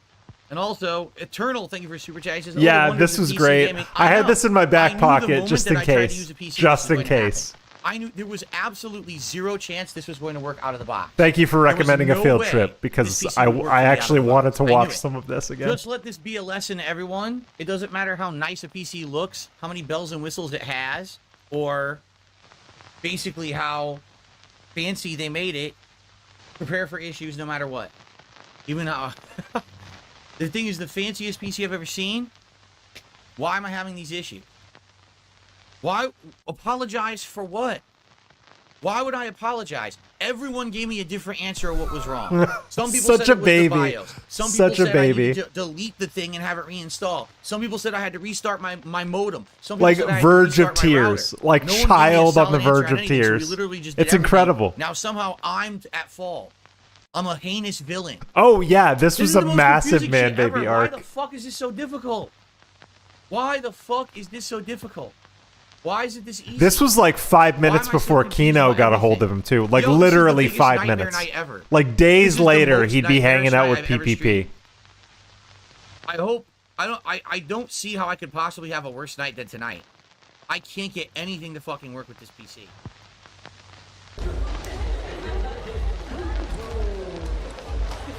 And also, Eternal, thank you for super chat. He says, Yeah, "Oh, the this wonders of was PC great. gaming." I had know. this in my back I knew the pocket moment just that in I tried to case. use a PC, this Just was in going to happen. case. I knew there was absolutely zero chance this was going to work out of the box. Thank you for There was recommending a no field way trip this because PC would work for I me out actually of the wanted box. to I knew watch it. some of this again. Just let this be a lesson to everyone. It doesn't matter how nice a PC looks, how many bells and whistles it has, or basically how fancy they made it. Prepare for issues no matter what. Even how... The thing is, the fanciest PC I've ever seen, why am I having these issues? Why? Apologize for what? Why would I apologize? Everyone gave me a different answer of what was wrong. Some people Such said a it was baby. the BIOS. Some people Such a said baby. I needed to delete the thing and have it reinstalled. Some people said I had to restart my modem. Some people Like said I had to verge of restart my tears. router. Like No one gave me a child on the solid answer verge of anything, so we tears. literally just did It's everything. incredible. Now somehow I'm at fault. I'm a heinous villain. Oh yeah, this was is a the most massive confusing man shit baby ever. arc. Why the fuck is this so difficult? Why the fuck is this so difficult? Why is it this easy? This was like 5 minutes am I so before confused Kino about got a hold everything? of him too. Like Yo, this is the literally biggest 5 nightmare minutes. night ever. Like This days is the later, most he'd be hanging nightmarish out night with I've ever PPP. streamed. I don't see how I could possibly have a worse night than tonight. I can't get anything to fucking work with this PC.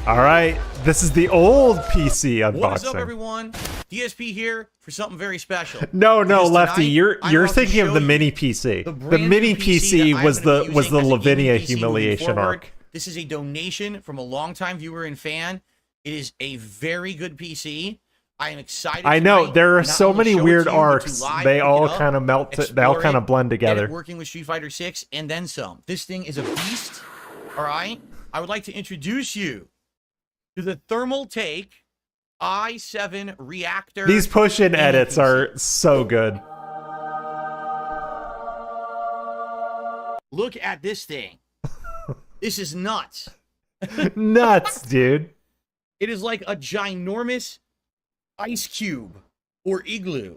All right, this is the old PC unboxing. What is up, everyone? DSP here for something very special. No, Because Lefty, tonight, I'm you're about to thinking of show the you mini PC. the The brand mini new PC PC that I'm was gonna the be was the using as a gaming Lavinia PC moving humiliation forward. arc. This is a donation from a longtime viewer and fan. It is a very good PC. I am excited. I know tonight there are to not so only many show it weird to you, but to arcs. live They pick all it up, kind of melt. They all explore kind it, of blend get together. it working with Street Fighter 6 and then some. This thing is a beast. All right. I would like to introduce you to the Thermal Take i7 Reactor. These push-in gaming edits PC. are so good. Look at this thing. This is nuts. Nuts, dude. It is like a ginormous ice cube or igloo.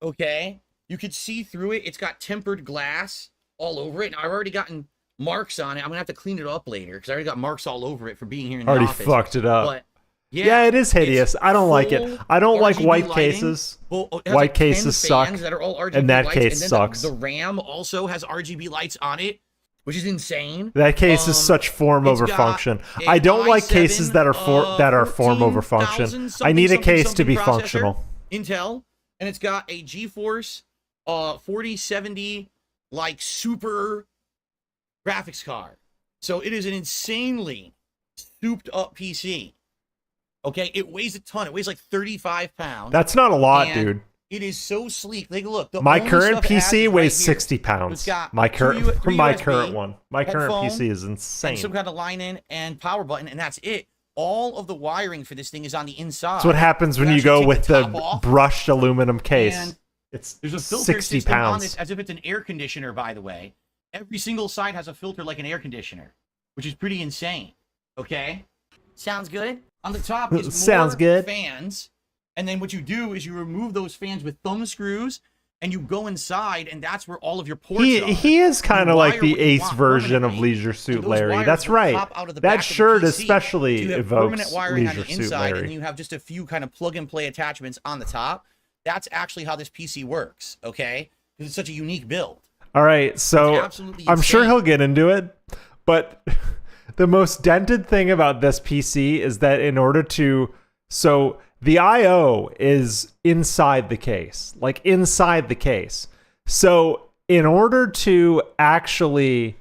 Okay? You could see through it. It's got tempered glass all over it. Now, I've already gotten marks on it. I'm going to have to clean it up later because I already got marks all over it from being here in the Already office. fucked it up. But Yeah, it is hideous. it's I don't like it. full I don't like RGB white lighting. cases. Well, it has White like 10 cases suck. fans that are all RGB And that lights, case and then sucks. The RAM also has RGB lights on it, which is insane. That case is such form it's over got function. a I don't like i7, cases that are form over function. 14,000 I need a something case to be processor, functional. Intel, and it's got a GeForce 4070 like super graphics card. So it is an insanely souped up PC. Okay, it weighs a ton. It weighs like 35 pounds. That's not a lot, and dude. It is so sleek. Like, look, the My only current stuff it has PC is weighs right here. 60 pounds. It's got My three current USB, one. My current headphone, PC is and insane. some kind of line in and power button, and that's it. All of the wiring for this thing is on the inside. That's what happens when you actually go take with the top off, brushed aluminum case. and It's there's a filter 60 system on pounds. this as if it's an air conditioner, by the way. Every single side has a filter like an air conditioner, which is pretty insane. Okay? Sounds good? On the top is more Sounds good. fans. And then what you do is you remove those fans with thumb screws and you go inside, and that's where all of your ports are. He is kind of You like wire the what you Ace want version of permanently, Leisure and Suit those Larry. wires That's will right. pop out of the back That of the shirt PC. especially So you have evokes permanent wiring on Leisure the Suit inside, and Larry. you have just a few kind of plug-and-play attachments on the top. That's actually how this PC works, okay? Because it's such a unique build. All right, so It's absolutely I'm sure insane. he'll get into it, but the most dented thing about this PC is that in order to, so the I/O is inside the case, like inside the case. So in order to actually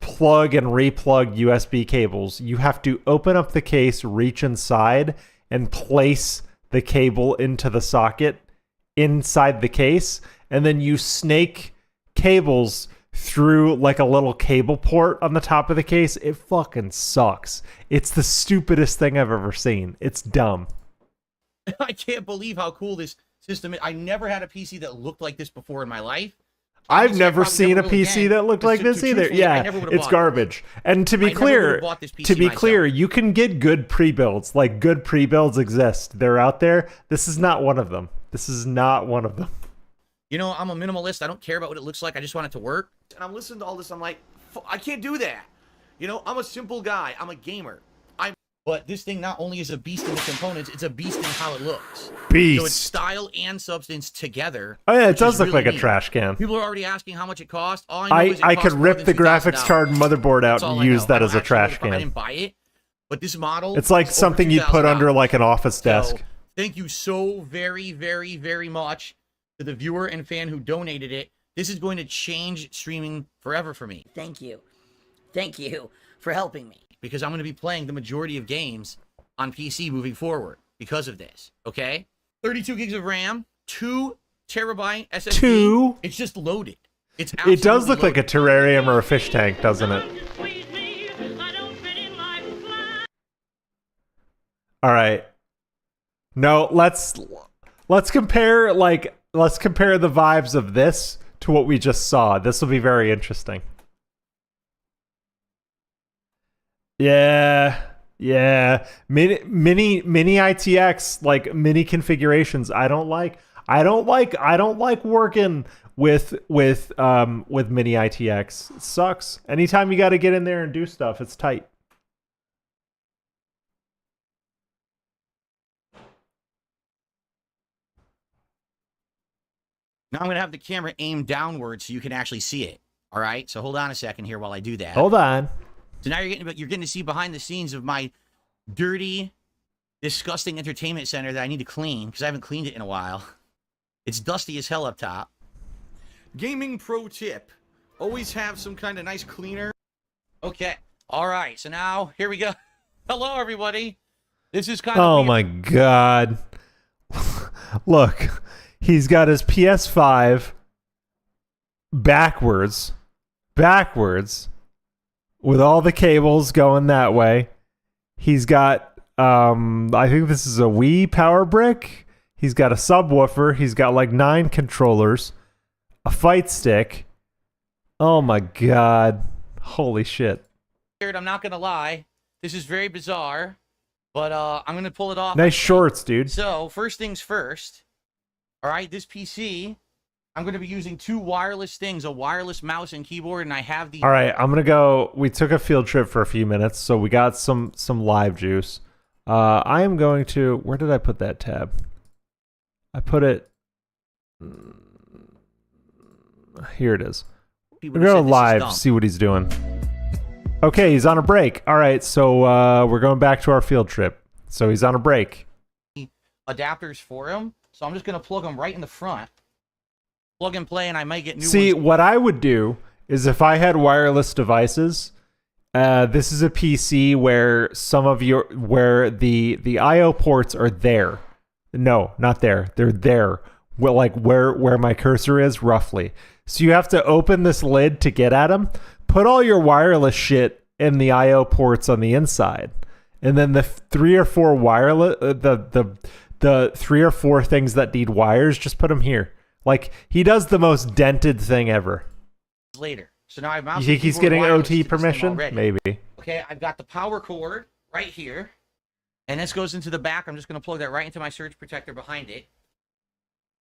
plug and replug USB cables, you have to open up the case, reach inside, and place the cable into the socket inside the case, and then you snake cables through like a little cable port on the top of the case. It fucking sucks. It's the stupidest thing I've ever seen. It's dumb. I can't believe how cool this system is. I never had a PC that looked like this before in my life. I've Obviously, I never probably seen a never will PC again, that looked but like this either. truthfully, I Yeah, never would've it's bought it. garbage. And to be I never would've clear, bought this PC to be myself. clear, you can get good pre-builds. Like good pre-builds exist. They're out there. This is not one of them. This is not one of them. You know, I'm a minimalist. I don't care about what it looks like. I just want it to work. And I'm listening to all this. I'm like, I can't do that. You know, I'm a simple guy. I'm a gamer. But this thing not only is a beast in the components, it's a beast in how it looks. Beast. So it's style and substance together. Oh yeah, it which does is look really like a neat. trash can. People are already asking how much it costs. All I know is it I costs could more rip than the graphics $2,000. card and motherboard out That's all and I use know. that I as don't a trash actually know if I can. didn't buy it, but this model. It's like is over something you'd put under $2,000. like an office desk. So, thank you so very, very, very much to the viewer and fan who donated it. This is going to change streaming forever for me. Thank you. Thank you for helping me. Because I'm going to be playing the majority of games on PC moving forward because of this. Okay? 32 gigs of RAM, 2 terabyte SSD. 2? It's just loaded. It's It does look loaded. like a terrarium or a fish tank, doesn't it? All right. No, let's compare let's compare the vibes of this to what we just saw. This will be very interesting. Yeah. Mini ITX, like mini configurations. I don't like working with mini ITX. It sucks. Anytime you got to get in there and do stuff, it's tight. Now I'm going to have the camera aimed downward so you can actually see it. All right? So hold on a second here while I do that. Hold on. So now you're getting to see behind the scenes of my dirty, disgusting entertainment center that I need to clean because I haven't cleaned it in a while. It's dusty as hell up top. Gaming pro tip. Always have some kind of nice cleaner. Okay. All right. So now, here we go. Hello, everybody. This is kind of Oh weird. my god. Look, he's got his PS5 backwards with all the cables going that way. He's got I think this is a Wii power brick. He's got a subwoofer. He's got like 9 controllers, a fight stick. Oh my god. Holy shit. I'm not going to lie. This is very bizarre, but I'm going to pull it off. Nice shorts, dude. So, first things first. All right, this PC, I'm going to be using 2 wireless things, a wireless mouse and keyboard, and I have the... All right, I'm going to go. We took a field trip for a few minutes, so we got some live juice. I am going to... Where did I put that tab? I put it... Here it is. People We're who going said this is live, dumb. see what he's doing. Okay, he's on a break. All right, so we're going back to our field trip. So he's on a break. Adapters for him, so I'm just going to plug them right in the front. Plug and play, and I might get new See, ones. what I would do is if I had wireless devices, this is a PC where where the I/O ports are there. No, not there. They're there. Well, like where my cursor is, roughly. So you have to open this lid to get at them. Put all your wireless shit in the I/O ports on the inside, and then the 3 or 4 wireless, the 3 or 4 things that need wires, just put them here. Like, he does the most dented thing ever. Later. So now I've mounted You think the he's keyboard getting wireless OT to this thing permission? already. Maybe. Okay, I've got the power cord right here, and this goes into the back. I'm just going to plug that right into my surge protector behind it.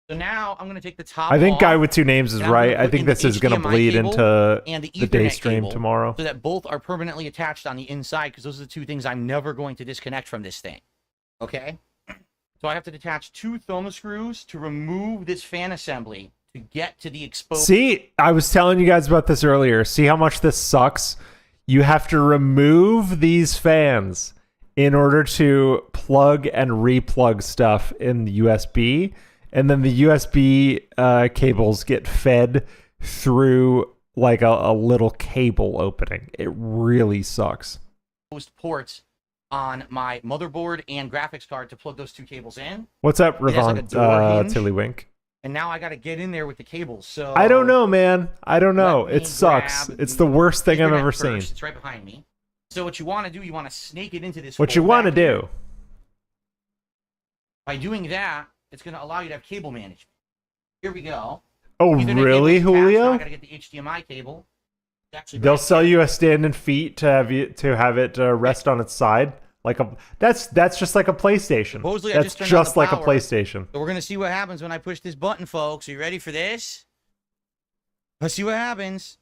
So now I'm going to take the top I think off, Guy with 2 names is and I'm right. gonna I put think in the this is going to HDMI bleed cable into and the the day Ethernet stream cable, tomorrow. so that both are permanently attached on the inside, because those are the 2 things I'm never going to disconnect from this thing. Okay? So I have to detach 2 thumb screws to remove this fan assembly to get to the exposed... See, I was telling you guys about this earlier. See how much this sucks? You have to remove these fans in order to plug and replug stuff in the USB. And then the USB cables get fed through like a little cable opening. It really sucks. ports on my motherboard and graphics card to plug those 2 cables in. What's up, It has like a Ravon, door hinge. Tillywink? And now I got to get in there with the cables. So I don't know, man. I don't know. let me It sucks. grab It's the worst thing I've Ethernet ever first. seen. It's right behind me. So what you want to do, you want to snake it into this. What you hole want to back here. do? By doing that, it's going to allow you to have cable management. Here we go. Oh, Ethernet really, cable's attached. Now I Julio? got to get the HDMI cable. It's actually They'll right sell here. you a stand and feet to have it rest on its side, That's just like a PlayStation. Supposedly, I That's just turned just on the like a power. PlayStation. So we're gonna see what happens when I push this button, folks. Are you ready for this? Let's see what happens.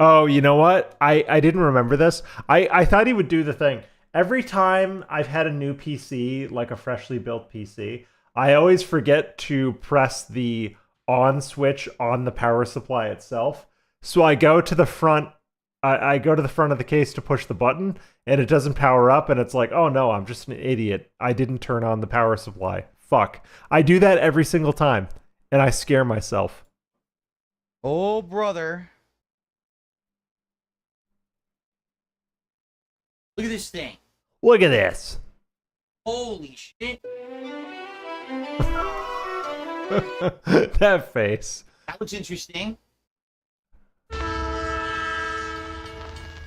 Oh, you know what? I didn't remember this. I thought he would do the thing. Every time I've had a new PC, like a freshly built PC, I always forget to press the on switch on the power supply itself. So I go to the front. I go to the front of the case to push the button, and it doesn't power up, and it's like, oh no, I'm just an idiot. I didn't turn on the power supply. Fuck. I do that every single time, and I scare myself. Oh, brother. Look at this thing. Look at this. Holy shit. That face. That looks interesting.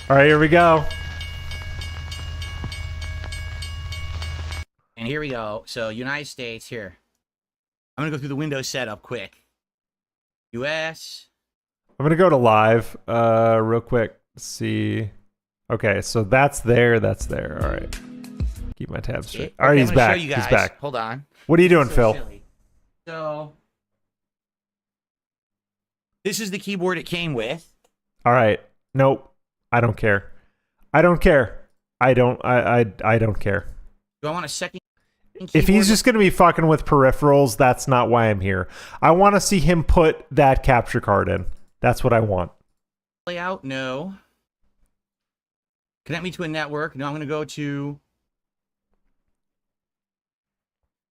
All right, here we go. And here we go. So, United States, here. I'm going to go through the Windows setup quick. US. I'm gonna go to live, real quick. See. Okay, so that's there. That's there. All right. Keep my tabs straight. All right, Okay, he's I'm gonna back. show you He's guys. back. Hold on. What are you doing, So Phil? silly. So, this is the keyboard it came with. All right. Nope. I don't care. I don't care. I don't care. Do I want a second If keyboard? he's just gonna be fucking with peripherals, that's not why I'm here. I want to see him put that capture card in. That's what I want. layout? No. Connect me to a network? No, I'm going to go to...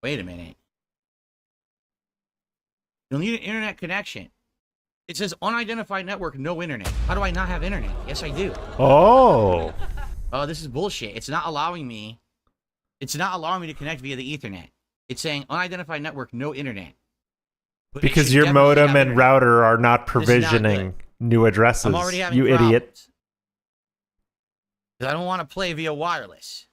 Wait a minute. You'll need an internet connection. It says unidentified network, no internet. How do I not have internet? Yes, I do. Oh. Oh, this is bullshit. It's not allowing me. It's not allowing me to connect via the Ethernet. It's saying unidentified network, no internet. But it Because should your definitely modem have and internet. router are not This is not provisioning new addresses. I'm already having You problems. idiot. 'Cause I don't want to play via wireless.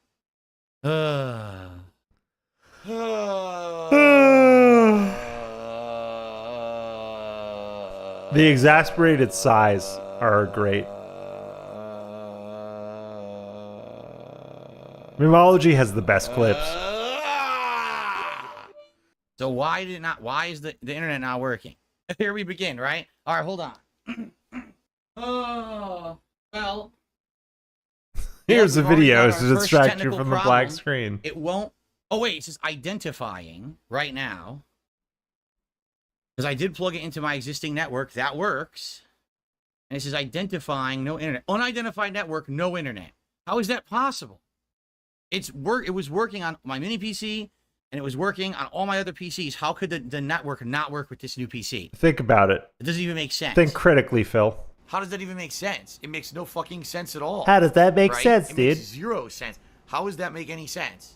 The exasperated sighs are great. Memology has the best clips. So why is the internet not working? Here we begin, right? All right, hold on. Oh, well. Here's a we've already video got to our first distract you technical from the black problem. screen. It won't. Oh, wait, it says identifying right now. Because I did plug it into my existing network. That works. And it says identifying, no internet. Unidentified network, no internet. How is that possible? It was working on my mini PC, and it was working on all my other PCs. How could the network not work with this new PC? Think about it. It doesn't even make sense. Think critically, Phil. How does that even make sense? It makes no fucking sense at all. How does that make right? sense, It dude? makes zero sense. How does that make any sense?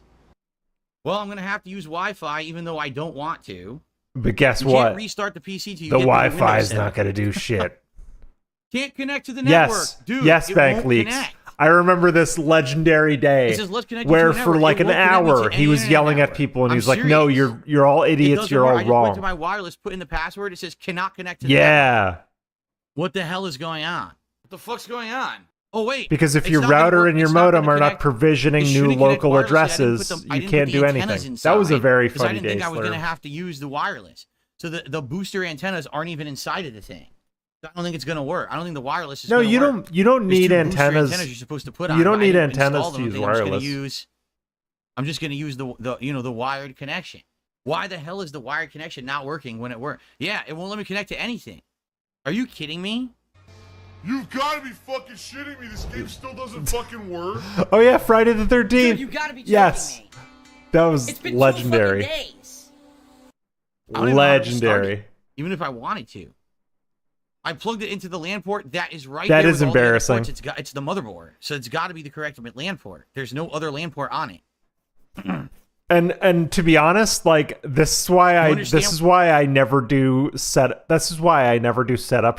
Well, I'm going to have to use Wi-Fi, even though I don't want to. But guess You what? can't restart the PC till you The get Wi-Fi Windows is set not up. going to do shit. Can't connect to the network, Yes. dude. Yes, it Bank won't Leaks. connect. I remember this legendary day It says, "Let's connect you where to a for network." like It an won't connect me to hour he any was internet yelling at network. people and he I'm was like, "No, serious. you're all It idiots. doesn't You're work. all I just went to wrong." my wireless, put in the password. It says cannot connect to the network. Yeah, What the hell is going on? What the fuck's going on? Oh wait. because if It's your not gonna router work. and your It's not modem gonna are not connect. provisioning It new shouldn't connect local wirelessly. I didn't addresses, put the- I you didn't can't put do the antennas anything. That was a inside, very 'cause I funny didn't day, think I was going to Slurm. have to use the wireless. So the booster antennas aren't even inside of the thing. I don't think it's going to work. I don't think the wireless is No, going to you work. don't. You don't There's need two booster antennas. you're supposed to put on. You don't but I need didn't antennas install to them. use I'm just gonna wireless. I'm just going to use the wired connection. Why the hell is the wired connection not working when it works? Yeah, it won't let me connect to anything. Are you kidding me? You've got to be fucking shitting me. This game still doesn't fucking work. Oh yeah, Friday the 13th. Dude, you gotta be joking Yes, me. that was It's been legendary. 2 fucking days. I don't even know how to start Legendary. it, even if I wanted to. I plugged it into the LAN port. That is right That there. is with all the other embarrassing. ports. It's the motherboard. So it's got to be the correct LAN port. There's no other LAN port on it. And to be honest, like this is why I never do setup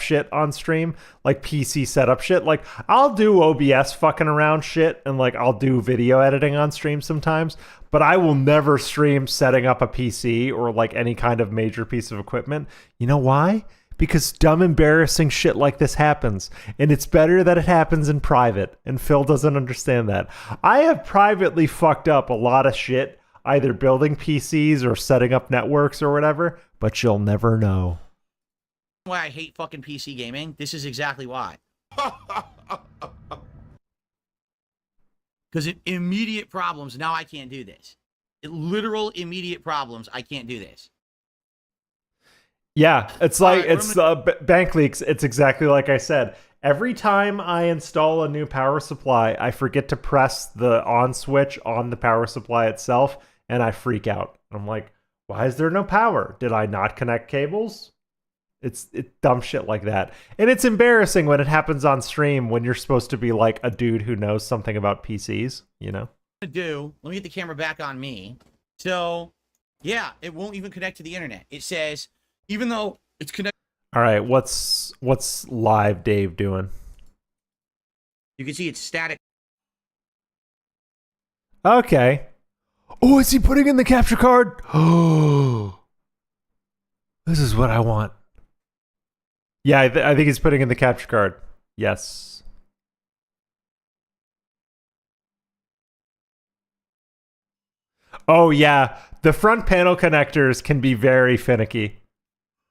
shit on stream, like PC setup shit. Like I'll do OBS fucking around shit and like I'll do video editing on stream sometimes, but I will never stream setting up a PC or like any kind of major piece of equipment. You know why? because dumb, embarrassing shit like this happens. And it's better that it happens in private. And Phil doesn't understand that. I have privately fucked up a lot of shit, either building PCs or setting up networks or whatever, but you'll never know. Why I hate fucking PC gaming? This is exactly why. Because immediate problems, now I can't do this. Literal immediate problems, I can't do this. Yeah, it's like, it's bank leaks. It's exactly like I said. Every time I install a new power supply, I forget to press the on switch on the power supply itself, and I freak out. I'm like, why is there no power? Did I not connect cables? It's dumb shit like that. And it's embarrassing when it happens on stream when you're supposed to be like a dude who knows something about PCs, you know? Let me get the camera back on me. So, yeah, it won't even connect to the internet. It says, even though it's connected. All right, what's live Dave doing? You can see it's static. Okay. Oh, is he putting in the capture card? Oh, this is what I want. Yeah, I think he's putting in the capture card. Yes. Oh, yeah. The front panel connectors can be very finicky.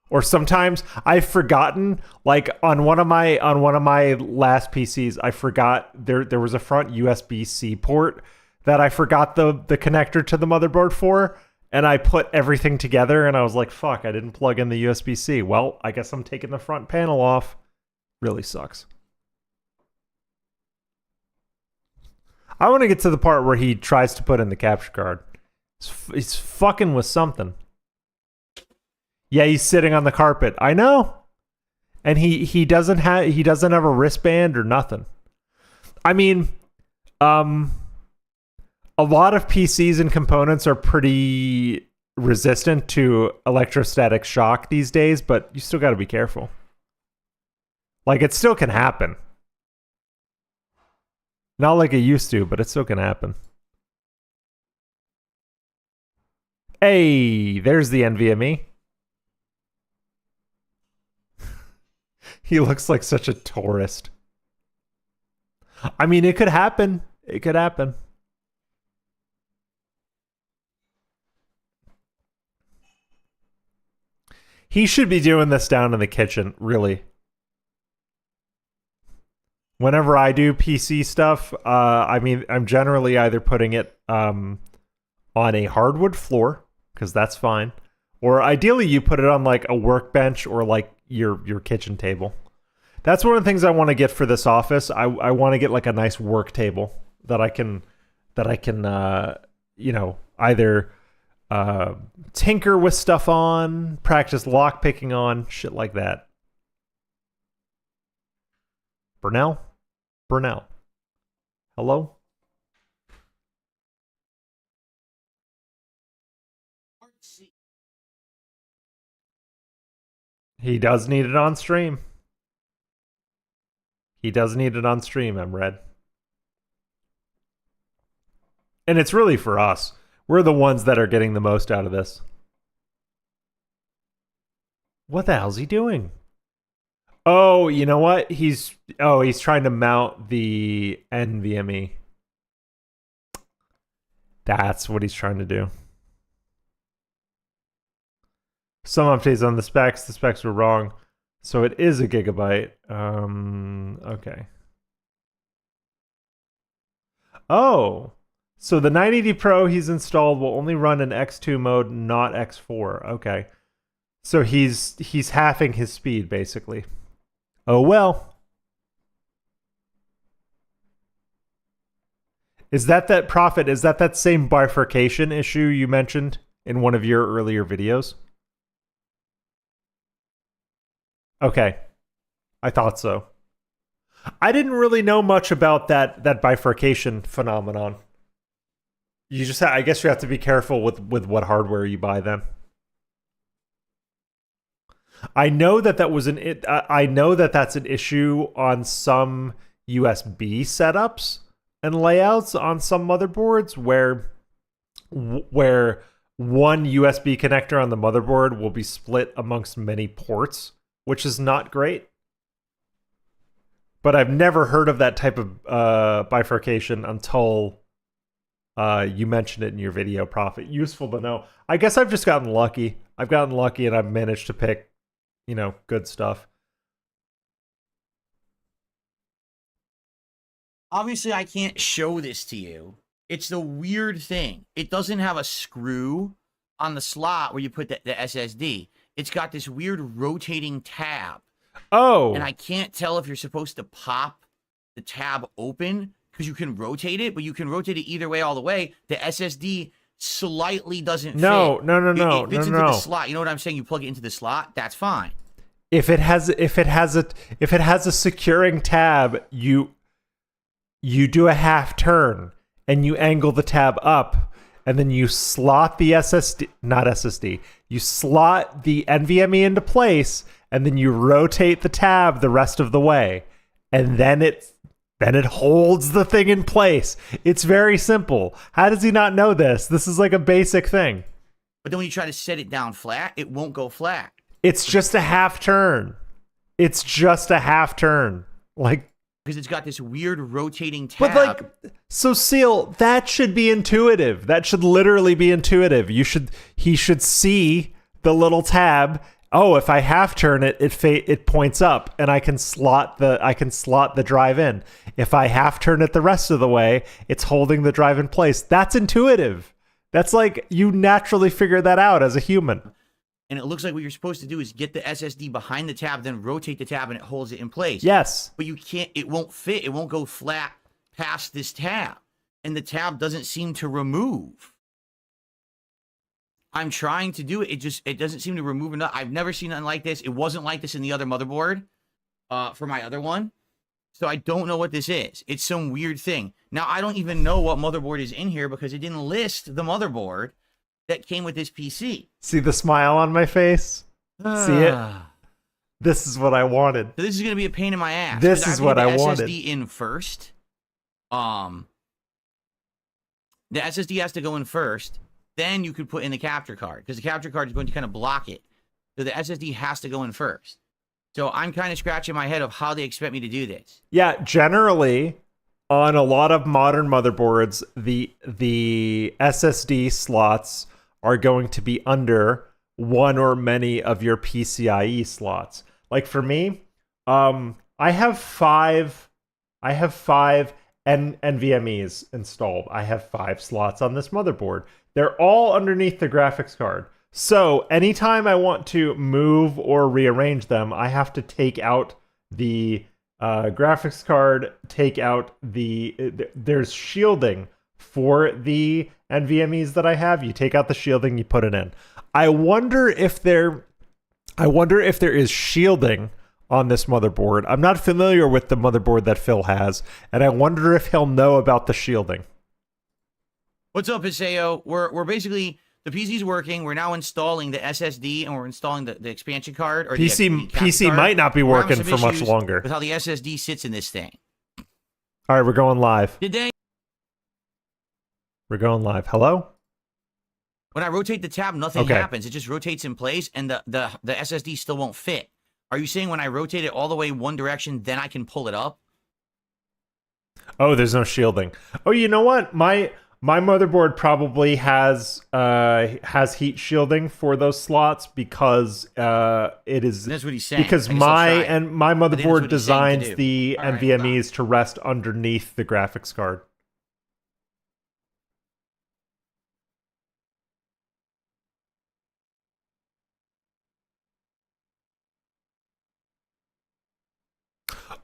Or sometimes I've forgotten, like on one of my last PCs, I forgot there was a front USB-C port that I forgot the connector to the motherboard for. And I put everything together and I was like, fuck, I didn't plug in the USB-C. Well, I guess I'm taking the front panel off. Really sucks. I want to get to the part where he tries to put in the capture card. He's fucking with something. Yeah, he's sitting on the carpet. I know. And he doesn't have a wristband or nothing. I mean, a lot of PCs and components are pretty resistant to electrostatic shock these days, but you still got to be careful. Like, it still can happen. Not like it used to, but it still can happen. Hey, there's the NVMe. He looks like such a tourist. I mean, it could happen. It could happen. He should be doing this down in the kitchen, really. Whenever I do PC stuff, I mean, I'm generally either putting it on a hardwood floor, because that's fine. Or ideally, you put it on like a workbench or like your kitchen table. That's one of the things I want to get for this office. I want to get like a nice work table that I can you know, either tinker with stuff on, practice lock picking on, shit like that. Burnell? Hello? He does need it on stream. He does need it on stream, Emred. And it's really for us. We're the ones that are getting the most out of this. What the hell's he doing? Oh, you know what? He's trying to mount the NVMe. That's what he's trying to do. Some updates on the specs. The specs were wrong. So it is a gigabyte. Okay. Oh. So the 980 Pro he's installed will only run in X2 mode, not X4. Okay. So he's halving his speed, basically. Oh well. Is that Prophet? Is that same bifurcation issue you mentioned in one of your earlier videos? Okay. I thought so. I didn't really know much about that bifurcation phenomenon. You just I guess you have to be careful with what hardware you buy then. I know that was I know that that's an issue on some USB setups and layouts on some motherboards where one USB connector on the motherboard will be split amongst many ports which is not great. But I've never heard of that type of bifurcation until you mentioned it in your video, Prophet. Useful to know. I guess I've just gotten lucky. I've gotten lucky and I've managed to pick, good stuff. Obviously, I can't show this to you. It's the weird thing. It doesn't have a screw on the slot where you put the SSD. It's got this weird rotating tab. Oh. And I can't tell if you're supposed to pop the tab open because you can rotate it, but you can rotate it either way all the way. The SSD slightly doesn't fit. No. It fits into the slot. You know what I'm saying? You plug it into the slot, that's fine. If it has a securing tab, you do a half turn and you angle the tab up, and then you slot the you slot the NVMe into place, and then you rotate the tab the rest of the way, and then it holds the thing in place. It's very simple. How does he not know this? This is like a basic thing. But then when you try to set it down flat, it won't go flat. It's just a half turn. Like, because it's got this weird rotating tab. But so Seal, that should be intuitive. That should literally be intuitive. He should see the little tab. Oh, if I half turn it, it points up, and I can slot the drive in. If I half turn it the rest of the way, it's holding the drive in place. That's intuitive. That's like you naturally figure that out as a human. And it looks like what you're supposed to do is get the SSD behind the tab, then rotate the tab, and it holds it in place. Yes. But you can't, it won't fit. It won't go flat past this tab. And the tab doesn't seem to remove. I'm trying to do it. It doesn't seem to remove enough. I've never seen nothing like this. It wasn't like this in the other motherboard for my other one. So I don't know what this is. It's some weird thing. Now, I don't even know what motherboard is in here because it didn't list the motherboard that came with this PC. See the smile on my face? See it? This is what I wanted. So this is going to be a pain in my ass. This is what I wanted. SSD in first. The SSD has to go in first. Then you could put in the capture card because the capture card is going to kind of block it. So the SSD has to go in first. So I'm kind of scratching my head of how they expect me to do this. Yeah, generally, on a lot of modern motherboards, the SSD slots are going to be under one or many of your PCIe slots. Like for me, I have five NVMEs installed. I have 5 slots on this motherboard. They're all underneath the graphics card. So anytime I want to move or rearrange them, I have to take out the graphics card, take out there's shielding for the NVMEs that I have. You take out the shielding, you put it in. I wonder if there is shielding on this motherboard. I'm not familiar with the motherboard that Phil has, and I wonder if he'll know about the shielding. What's up, Iseo? We're basically, the PC's working. We're now installing the SSD, and we're installing the expansion card. Or the PC might not be working for much longer. With how the SSD sits in this thing. All right, we're going live. Today, we're going live. Hello? When I rotate the tab, nothing happens. It just rotates in place, and the SSD still won't fit. Are you saying when I rotate it all the way one direction, then I can pull it up? Oh, there's no shielding. Oh, you know what? My motherboard probably has heat shielding for those slots because it is. That's what he's saying. Because my motherboard designs the NVMEs to rest underneath the graphics card.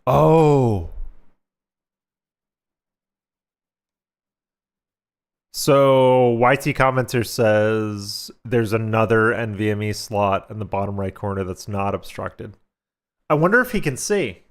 Oh. So YT commenter says there's another NVMe slot in the bottom right corner that's not obstructed. I wonder if he can see.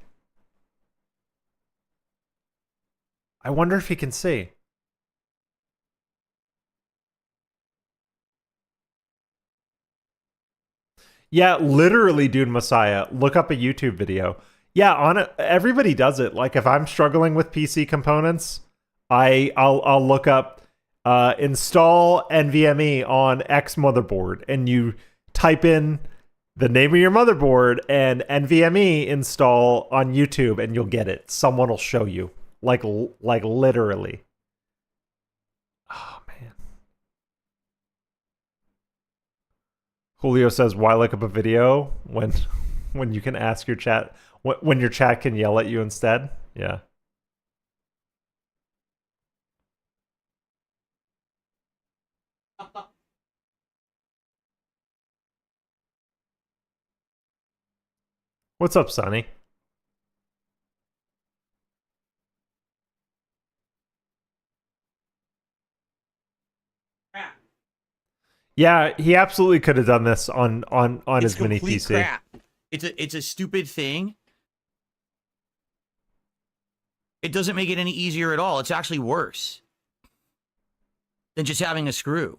Yeah, literally, dude, Messiah. Look up a YouTube video. Yeah, everybody does it. Like if I'm struggling with PC components, I'll look up install NVMe on X motherboard, and you type in the name of your motherboard and NVMe install on YouTube, and you'll get it. Someone will show you, like literally. Oh man. Julio says, "Why look up a video when you can ask your chat when your chat can yell at you instead?" Yeah. What's up, Sonny? Yeah, he absolutely could have done this on his mini PC. Crap. It's a stupid thing. It doesn't make it any easier at all. It's actually worse than just having a screw.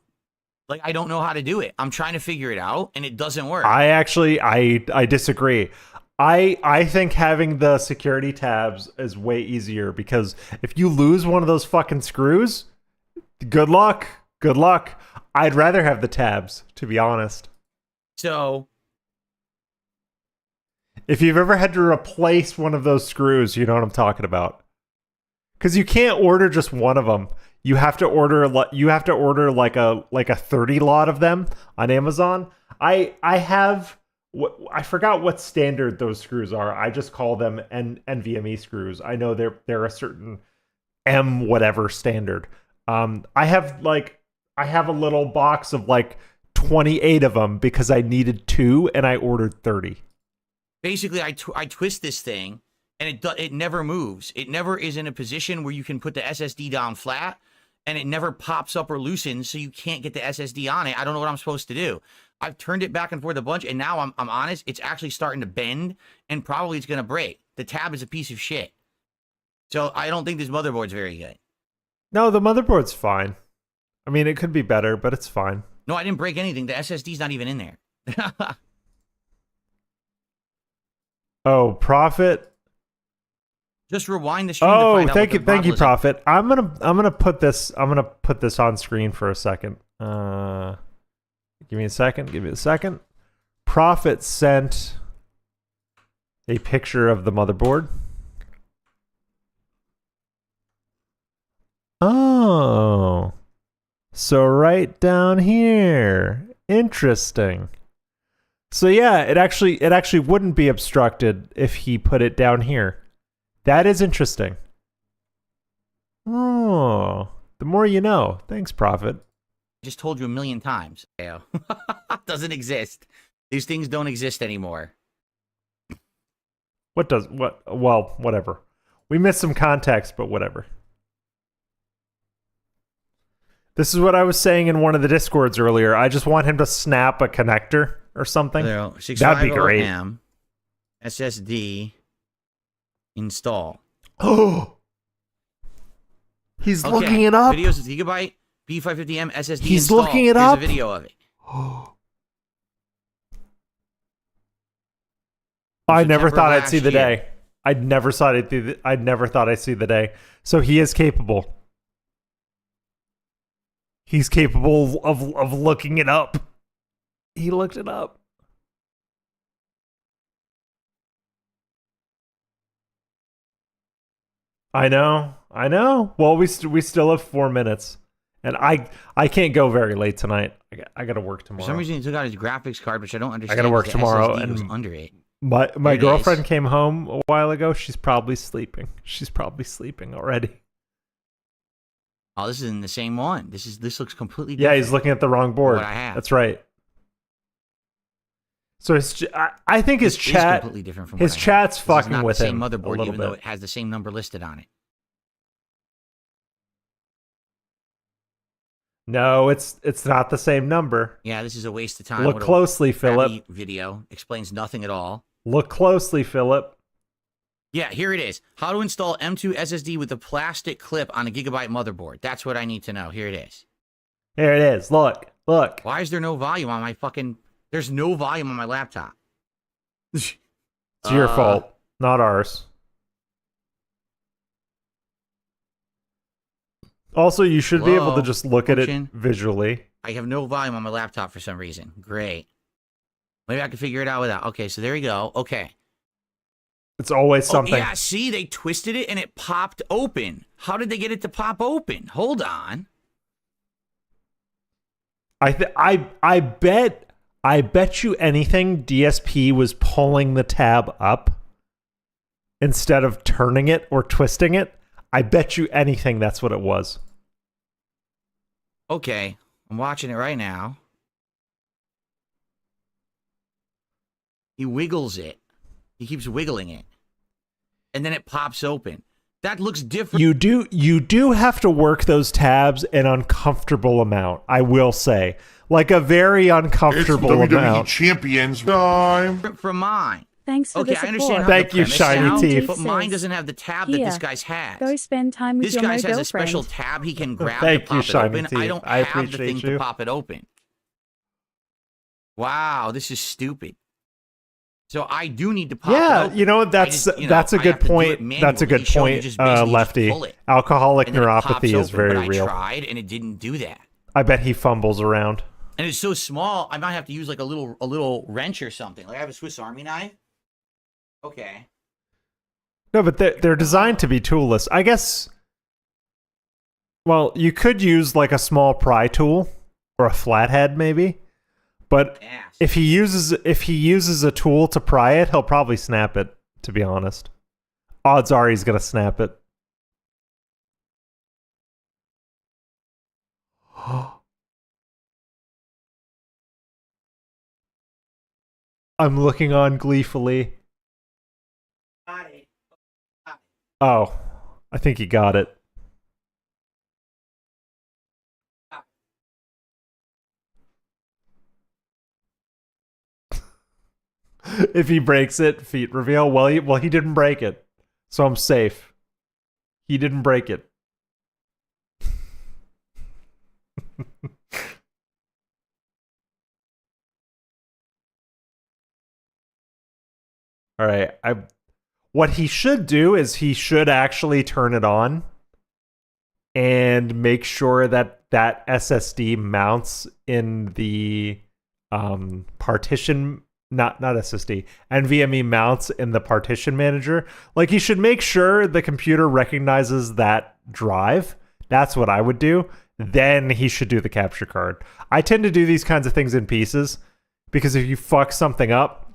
Like, I don't know how to do it. I'm trying to figure it out, and it doesn't work. I disagree. I think having the security tabs is way easier, because if you lose one of those fucking screws, good luck. Good luck. I'd rather have the tabs, to be honest. So, if you've ever had to replace one of those screws, you know what I'm talking about. Because you can't order just one of them. You have to order like a 30 lot of them on Amazon. I forgot what standard those screws are. I just call them NVMe screws. I know they're a certain M whatever standard. I have a little box of like 28 of them because I needed 2 and I ordered 30. Basically, I twist this thing and it never moves. It never is in a position where you can put the SSD down flat, and it never pops up or loosens, so you can't get the SSD on it. I don't know what I'm supposed to do. I've turned it back and forth a bunch, and now I'm honest, it's actually starting to bend, and probably it's going to break. The tab is a piece of shit. So I don't think this motherboard's very good. No, the motherboard's fine. I mean, it could be better, but it's fine. No, I didn't break anything. The SSD's not even in there. Oh, Prophet. Just rewind the stream. Oh, to find out thank you, Prophet. I'm gonna put this on screen for a second. Give me a second. Prophet sent a picture of the motherboard. Oh, so right down here. Interesting. So yeah, it actually wouldn't be obstructed if he put it down here. That is interesting. Oh, the more you know. Thanks, Prophet. I just told you a million times. Doesn't exist. These things don't exist anymore. Well, whatever. We missed some context, but whatever. This is what I was saying in one of the Discords earlier. I just want him to snap a connector or something. That'd be great. SSD install. Oh, he's looking it up. Videos of Gigabyte B550M SSD. He's install. looking it Here's up. a video of it. I never thought I'd see the day. I never thought I'd see the day. So he is capable. He's capable of looking it up. He looked it up. I know. Well, we still have 4 minutes, and I can't go very late tonight. I got to work tomorrow. For some reason, he took out his graphics card, which I don't understand. I got to work tomorrow, SSD and was under it. My girlfriend came home a while ago. She's probably sleeping. She's probably sleeping already. Oh, this is in the same one. This looks completely different. Yeah, he's looking at the wrong board. What I have. That's right. So I think his chat, completely different from his chat's fucking with him. It's not the same motherboard, even bit. though it has the same number listed on it. No, it's not the same number. Yeah, this is a waste of time. Look closely, Philip. Video explains nothing at all. Look closely, Philip. Yeah, here it is. How to install M2 SSD with a plastic clip on a Gigabyte motherboard. That's what I need to know. Here it is. Here it is. Look. Why is there no volume on my fucking... There's no volume on my laptop. It's your fault, not ours. Also, you should be able to just look at it visually. I have no volume on my laptop for some reason. Great. Maybe I can figure it out without. Okay, so there we go. Okay. It's always something. Oh, yeah, see, they twisted it and it popped open. How did they get it to pop open? Hold on. I bet you anything DSP was pulling the tab up instead of turning it or twisting it. I bet you anything that's what it was. Okay, I'm watching it right now. He wiggles it. He keeps wiggling it. And then it pops open. That looks different. You do have to work those tabs an uncomfortable amount, I will say. Like a very uncomfortable it's WWE amount. Champions time. From mine. Thanks for Okay, the I support. understand how Thank the you, premise Shiny sounds, Teeth. but mine doesn't have the tab that this guy's has. Go spend time with This your guy new has a girlfriend. special tab he can grab Thank to you, pop it Shiny open. I Teeth. don't I have the appreciate thing you. to pop it open. Wow, this is stupid. So I do need to pop it Yeah, open. you know, that's I just, that's a I good have to do it point. That's a manually. good He showed me point, just basically just Lefty. pull it, Alcoholic and then it pops neuropathy is open, very but real. I tried and it didn't do that. I bet he fumbles around. And it's so small, I might have to use like a little wrench or something. Like I have a Swiss Army knife. Okay. No, but they're designed to be toolless. I guess. Well, you could use like a small pry tool or a flathead, maybe. But Yes. if he uses a tool to pry it, he'll probably snap it. To be honest, odds are he's gonna snap it. I'm looking on gleefully. Oh, I think he got it. If he breaks it, feet reveal. Well, he didn't break it, so I'm safe. He didn't break it. All right. What he should do is he should actually turn it on and make sure that that SSD mounts in the partition. Not SSD. NVMe mounts in the partition manager. Like he should make sure the computer recognizes that drive. That's what I would do. Then he should do the capture card. I tend to do these kinds of things in pieces because if you fuck something up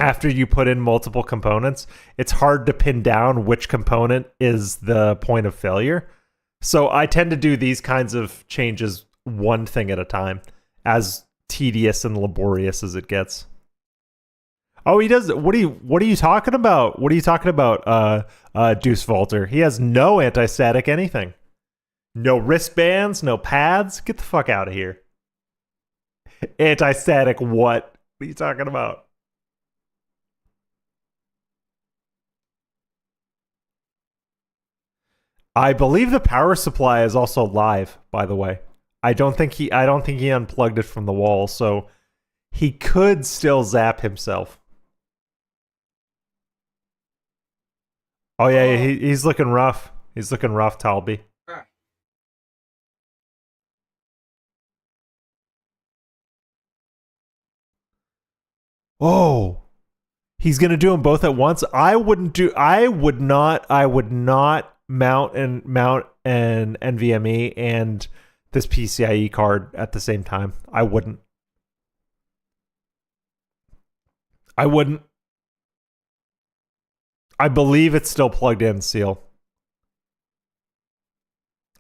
after you put in multiple components, it's hard to pin down which component is the point of failure. So I tend to do these kinds of changes one thing at a time, as tedious and laborious as it gets. Oh, he does. What are you talking about? What are you talking about, Deuce Volter? He has no anti-static anything. No wristbands, no pads. Get the fuck out of here. Anti-static what? What are you talking about? I believe the power supply is also live, by the way. I don't think he unplugged it from the wall, so he could still zap himself. Oh yeah, he's looking rough. He's looking rough, Talby. Oh, he's gonna do them both at once. I would not mount an NVMe and this PCIe card at the same time. I wouldn't. I believe it's still plugged in, Seal.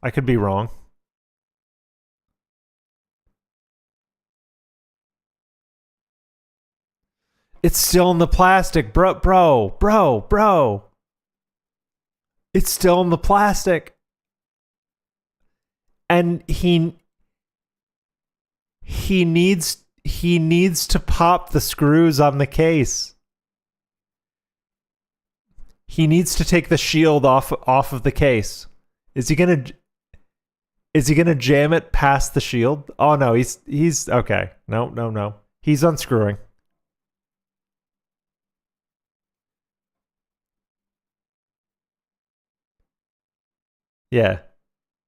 I could be wrong. It's still in the plastic, bro. It's still in the plastic. And he needs to pop the screws on the case. He needs to take the shield off of the case. Is he gonna jam it past the shield? Oh no, he's okay. No. He's unscrewing. Yeah.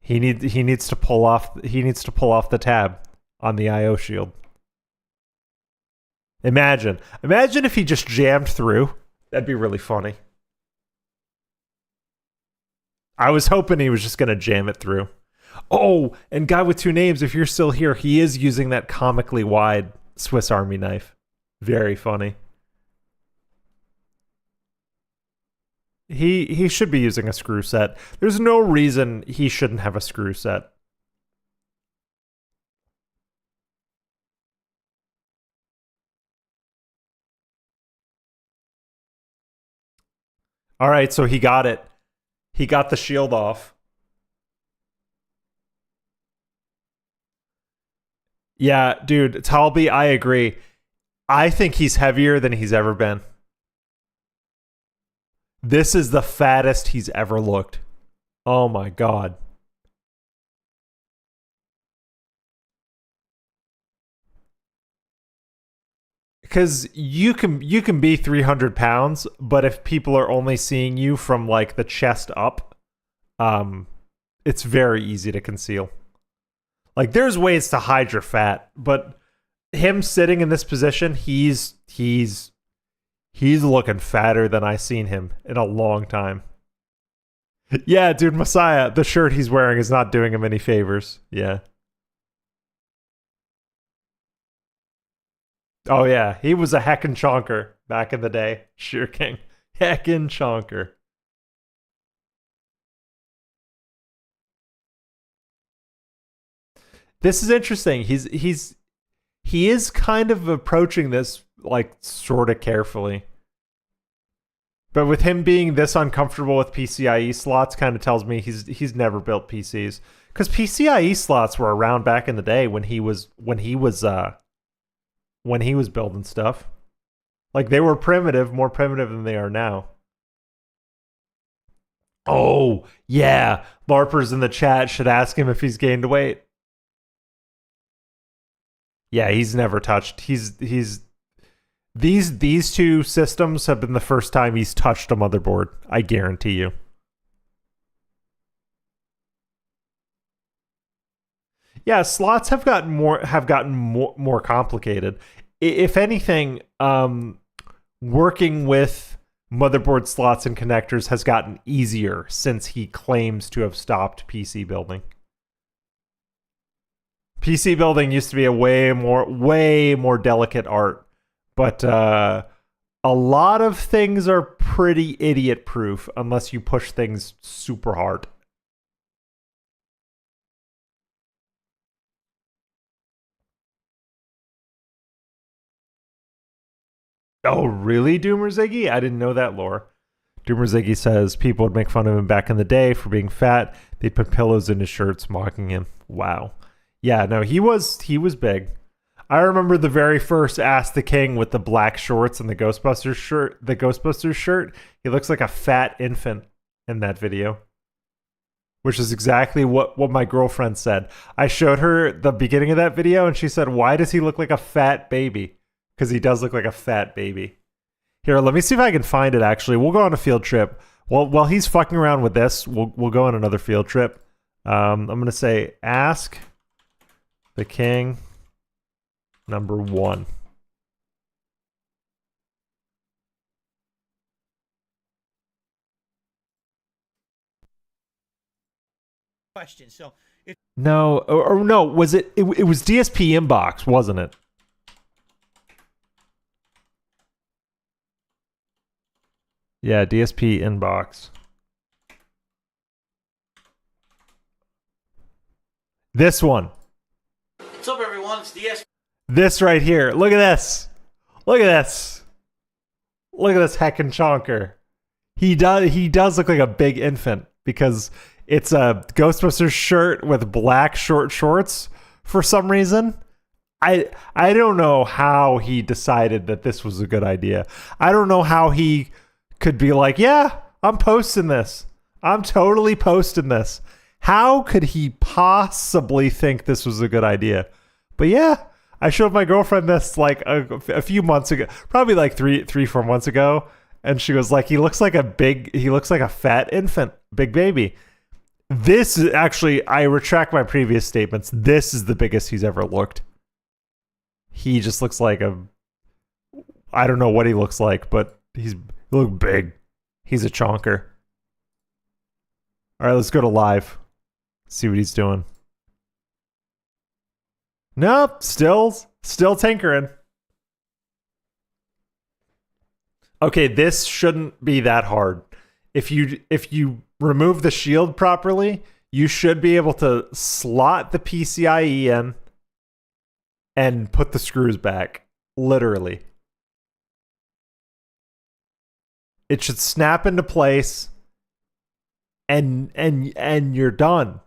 He needs to pull off the tab on the IO shield. Imagine if he just jammed through. That'd be really funny. I was hoping he was just going to jam it through. Oh, and Guy with Two Names, if you're still here, he is using that comically wide Swiss Army knife. Very funny. He should be using a screw set. There's no reason he shouldn't have a screw set. All right, so he got it. He got the shield off. Yeah, dude, Talby, I agree. I think he's heavier than he's ever been. This is the fattest he's ever looked. Oh my god. Because you can be 300 pounds, but if people are only seeing you from like the chest up, it's very easy to conceal. Like there's ways to hide your fat, but him sitting in this position, he's looking fatter than I've seen him in a long time. Yeah, dude, Messiah, the shirt he's wearing is not doing him any favors. Yeah. Oh yeah, he was a heckin' chonker back in the day. Sure King. Heckin' chonker. This is interesting. He is kind of approaching this like sort of carefully. But with him being this uncomfortable with PCIe slots kind of tells me he's never built PCs. Cuz PCIe slots were around back in the day when he was building stuff. Like they were primitive, more primitive than they are now. Oh, yeah. LARPers in the chat should ask him if he's gained weight. Yeah, he's never touched. These two systems have been the first time he's touched a motherboard. I guarantee you. Yeah, slots have gotten more complicated. If anything, working with motherboard slots and connectors has gotten easier since he claims to have stopped PC building. PC building used to be a way more delicate art, but a lot of things are pretty idiot proof unless you push things super hard. Oh, really, Doomer Ziggy? I didn't know that lore. Doomer Ziggy says people would make fun of him back in the day for being fat. They'd put pillows in his shirts mocking him. Wow. Yeah, no, he was big. I remember the very first Ask the King with the black shorts and the Ghostbusters shirt. He looks like a fat infant in that video. Which is exactly what my girlfriend said. I showed her the beginning of that video and she said, "Why does he look like a fat baby?" Because he does look like a fat baby. Here, let me see if I can find it actually. We'll go on a field trip. While he's fucking around with this, we'll go on another field trip. I'm gonna say Ask the King #1. Question. So if No, or no, was it was DSP Inbox, wasn't it? Yeah, DSP Inbox. This one. What's up, everyone? It's DS. This right here. Look at this. Look at this. Look at this heckin' chonker. He does look like a big infant because it's a Ghostbusters shirt with black short shorts for some reason. I don't know how he decided that this was a good idea. I don't know how he could be like, yeah, I'm posting this. I'm totally posting this. How could he possibly think this was a good idea? But yeah, I showed my girlfriend this like a few months ago, probably like 4 months ago. And she was like, he looks like a fat infant, big baby. This is actually, I retract my previous statements. This is the biggest he's ever looked. He just looks like I don't know what he looks like, but he looks big. He's a chonker. All right, let's go to live. See what he's doing. Nope, still tinkering. Okay, this shouldn't be that hard. If you remove the shield properly, you should be able to slot the PCIe in and put the screws back. Literally. It should snap into place and you're done.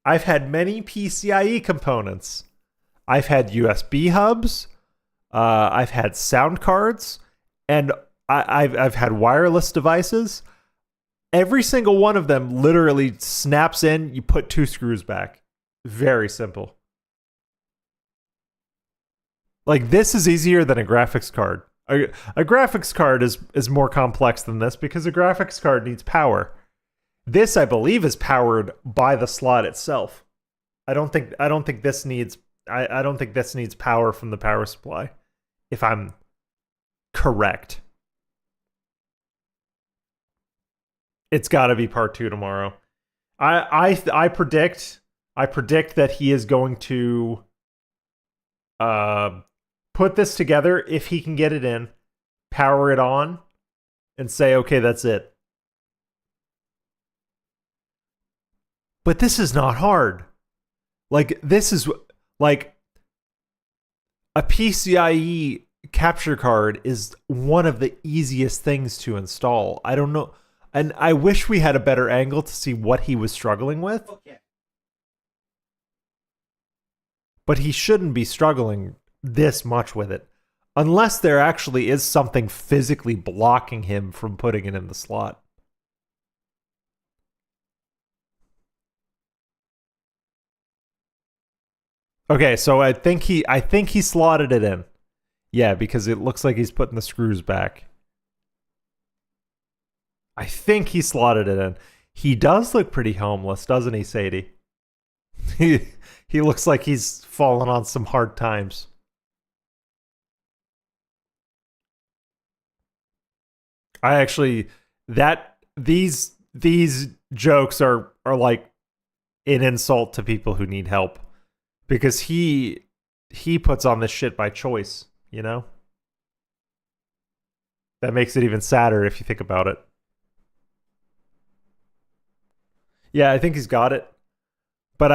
I've had many PCIe components. I've had USB hubs. I've had sound cards, and I've had wireless devices. Every single one of them literally snaps in. You put 2 screws back. Very simple. Like, this is easier than a graphics card. A graphics card is more complex than this because a graphics card needs power. This, I believe, is powered by the slot itself. I don't think this needs power from the power supply, if I'm correct. It's got to be part 2 tomorrow. I predict that he is going to put this together if he can get it in, power it on, and say, okay, that's it. But this is not hard. Like, this is like a PCIe capture card is one of the easiest things to install. I don't know. And I wish we had a better angle to see what he was struggling with. Okay. But he shouldn't be struggling this much with it. Unless there actually is something physically blocking him from putting it in the slot. Okay, so I think he slotted it in. Yeah, because it looks like he's putting the screws back. I think he slotted it in. He does look pretty homeless, doesn't he, Sadie? He looks like he's fallen on some hard times. I actually these jokes are like an insult to people who need help. Because he puts on this shit by choice, you know? That makes it even sadder if you think about it. Yeah, I think he's got it. But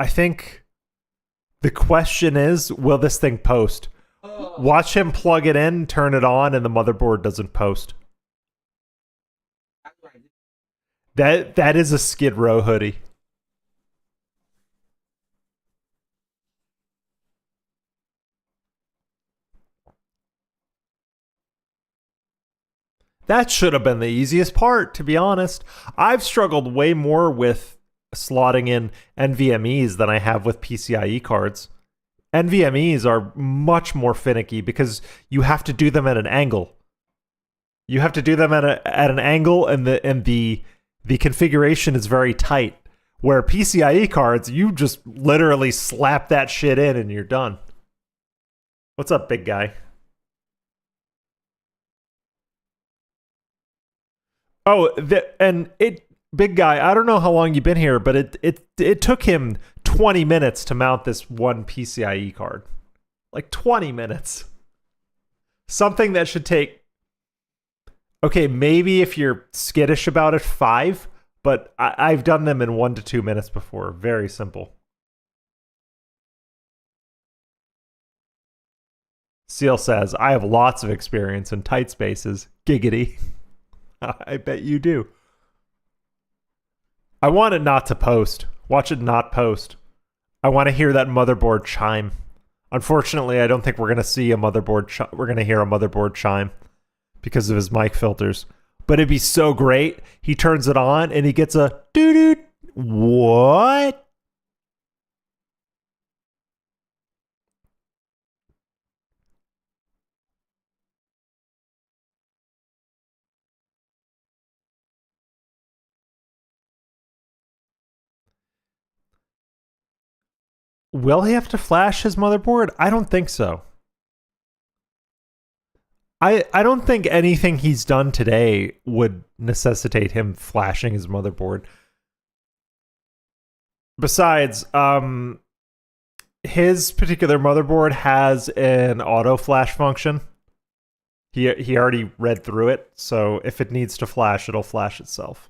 I think the question is, will this thing post? Watch him plug it in, turn it on, and the motherboard doesn't post. That is a Skid Row hoodie. That should have been the easiest part, to be honest. I've struggled way more with slotting in NVMEs than I have with PCIe cards. NVMEs are much more finicky because you have to do them at an angle. You have to do them at an angle, and the configuration is very tight. Where PCIe cards, you just literally slap that shit in and you're done. What's up, big guy? Oh, big guy, I don't know how long you've been here, but it took him 20 minutes to mount this one PCIe card. Like 20 minutes. Something that should take, okay, maybe if you're skittish about it, 5, but I've done them in 1 to 2 minutes before. Very simple. Seal says, I have lots of experience in tight spaces. Giggity. I bet you do. I want it not to post. Watch it not post. I want to hear that motherboard chime. Unfortunately, I don't think we're going to see a motherboard we're going to hear a motherboard chime because of his mic filters. But it'd be so great. He turns it on and he gets a doo-doo. What? Will he have to flash his motherboard? I don't think so. I don't think anything he's done today would necessitate him flashing his motherboard. Besides, his particular motherboard has an auto flash function. He already read through it, so if it needs to flash, it'll flash itself.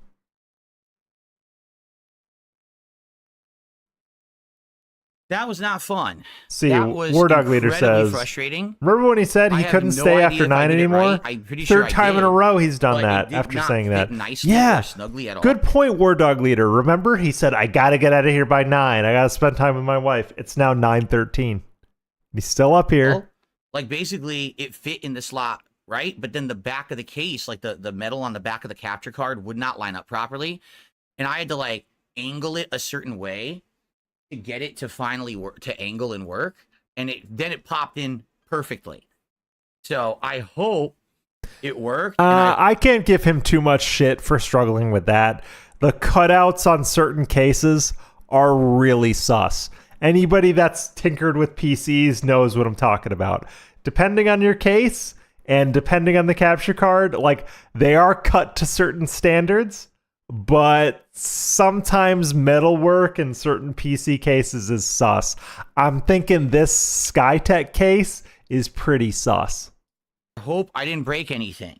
That was not fun. See, that was War Dog Leader incredibly says, frustrating. remember when he said he I have couldn't no stay idea after if I 9 did it anymore? right. I'm pretty sure Third I time in did, a row he's done but that it did after not saying fit that. nicely Yeah. or snugly at all. Good point, War Dog Leader. Remember, he said, I gotta get out of here by 9. I gotta spend time with my wife. It's now 9:13. He's still up here. Well, like, basically, it fit in the slot, right? But then the back of the case, like the metal on the back of the capture card would not line up properly. And I had to, like, angle it a certain way to get it to finally work, to angle and work. And then it popped in perfectly. So I hope it worked. I can't give him too much shit for struggling with that. The cutouts on certain cases are really sus. Anybody that's tinkered with PCs knows what I'm talking about. Depending on your case and depending on the capture card, like, they are cut to certain standards, but sometimes metalwork in certain PC cases is sus. I'm thinking this Skytech case is pretty sus. I hope I didn't break anything.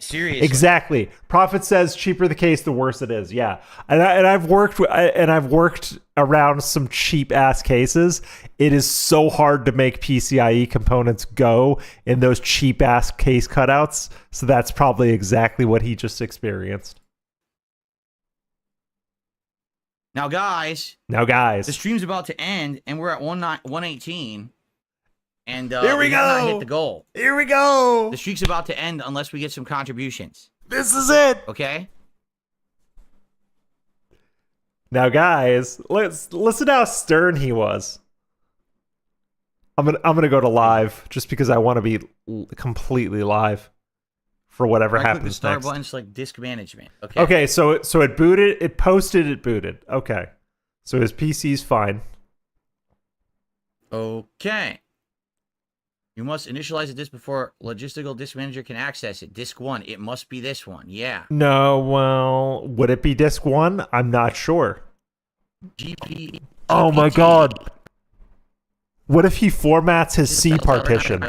Seriously. Exactly. Prophet says cheaper the case, the worse it is. Yeah, and I've worked around some cheap ass cases. It is so hard to make PCIe components go in those cheap ass case cutouts. So that's probably exactly what he just experienced. Now, guys, the stream's about to end, and we're at 118. And here we have not go. hit the goal. Here we go. The streak's about to end unless we get some contributions. This is it. Okay. Now, guys, let's listen how stern he was. I'm gonna go to live just because I want to be completely live for whatever I click happens the start next. button, select disk management. Okay. Okay, so it booted. It posted. It booted. Okay, so his PC's fine. Okay. You must initialize a disk before logistical disk manager can access it. Disk 1. It must be this one. Yeah. No, well, would it be disk 1? I'm not sure. GP. Oh my god. What if he formats his C partition?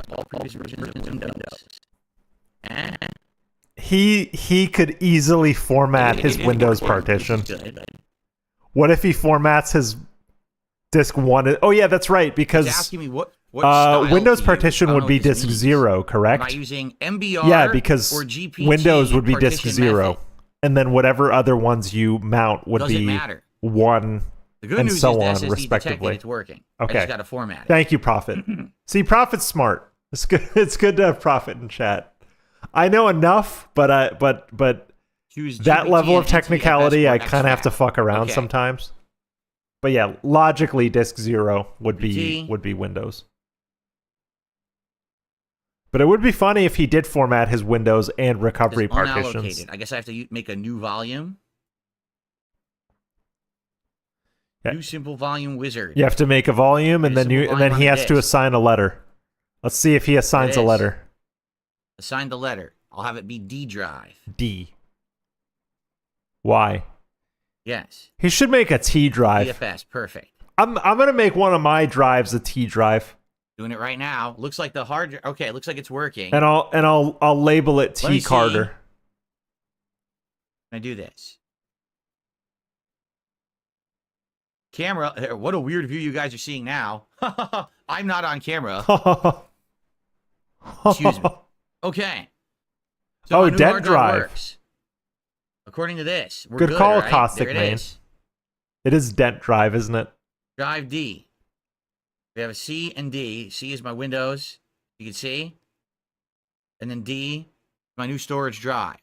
He could easily format his Windows partition. What if he formats his disk 1? Oh yeah, that's right, because It's asking me what style Windows to use. partition I don't would know be what this disk means. 0, Am correct? I using MBR Yeah, because or GPT Windows would be disk partition 0. method? And then whatever other ones you mount would Doesn't be matter. 1 The good and news so is the on, SSD respectively. detected it's working. Okay. I just got to format it. Thank you, Prophet. See, Prophet's smart. It's good. It's good to have Prophet in chat. I know enough, but Choose that GPT level of and technicality, NTFS I or kind of have to extract. fuck around Okay. sometimes. But yeah, logically, disk 0 would GPT. be Windows. But it would be funny if he did format his Windows and recovery It's partitions. unallocated. I guess I have to make a new volume. Yeah. New simple volume wizard. You have to make a volume, and New then simple and then volume he on has the to disk. assign a letter. Let's see if he assigns a is. letter. Assign the letter. I'll have it be D drive. D. Why? Yes. He should make a T drive. DFS. Perfect. I'm gonna make one of my drives a T drive, Doing it right now. Looks like the hard drive. Okay, it looks like it's working. and I'll label it Let me T see. Carter. Can I do this? Camera. What a weird view you guys are seeing now. I'm not on camera. Excuse me. Okay. So Oh, my new dead hard drive. Works. According to this, we're Good good. call, right? Caustic There it Man. is. It is Dent Drive, isn't it? Drive D. We have a C and D. C is my Windows. You can see. And then D, my new storage drive.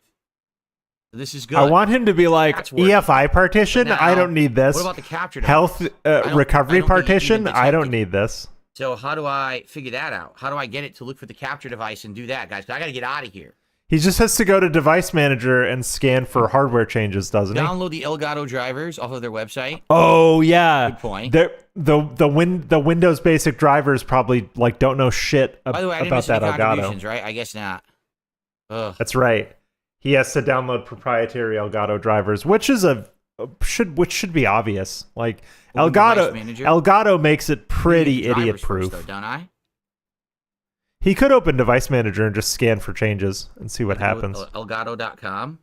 So this is good. I want him to be like That's working. EFI partition. But I now, don't need this. What about the capture device? Health don't- recovery I don't partition. even I don't detect it. need this. So how do I figure that out? How do I get it to look for the capture device and do that, guys? 'Cause I got to get out of here. He just has to go to Device Manager and scan for hardware changes, doesn't he? Download the Elgato drivers off of their website. Oh yeah. Good point. The Windows basic drivers probably like don't know shit By the way, I didn't about miss any that Elgato. contributions, right? I guess not. Ugh. That's right. He has to download proprietary Elgato drivers, which should be obvious. Like Open Device Manager. Elgato makes it pretty Drivers idiot proof. first, though, don't I? He could open Device Manager and just scan for changes and see what happens. Elgato.com.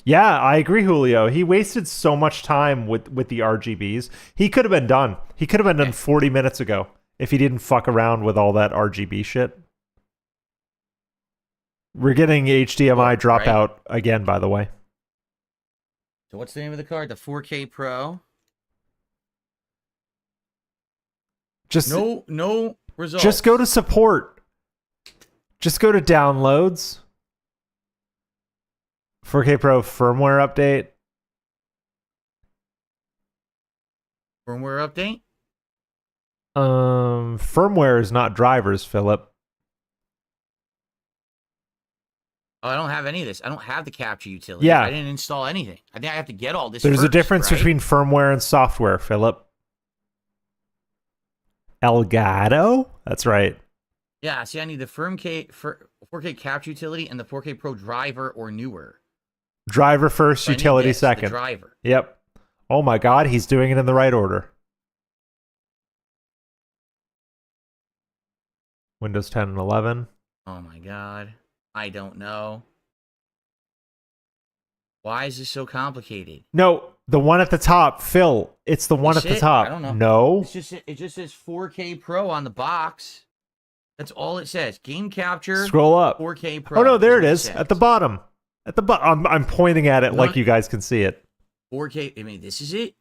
Yeah, I agree, Julio. He wasted so much time with the RGBs. He could have been done. He could have been done 40 minutes ago if he didn't fuck around with all that RGB shit. We're getting HDMI dropout again, by the way. So what's the name of the card? The 4K Pro. Just no results. Just go to support. Just go to downloads. 4K Pro firmware update. Firmware update? Firmware is not drivers, Philip. Oh, I don't have any of this. I don't have the capture utility. Yeah. I didn't install anything. I think I have to get all this There's first, a difference right? between firmware and software, Philip. Elgato? That's right. Yeah, see, I need the 4K capture utility and the 4K Pro driver or newer. Driver first, So I need utility this, the second. driver. Yep. Oh my god, he's doing it in the right order. Windows 10 and 11. Oh my god. I don't know. Why is this so complicated? No, the one at the top, Phil. It's the one That's at the it? top. I don't know. No. It just says 4K Pro on the box. That's all it says. Game capture. Scroll up. 4K Pro. Oh no, there it what is says. at the bottom. At the bottom. I'm pointing at it No. like you guys can see it. 4K. I mean, this is it.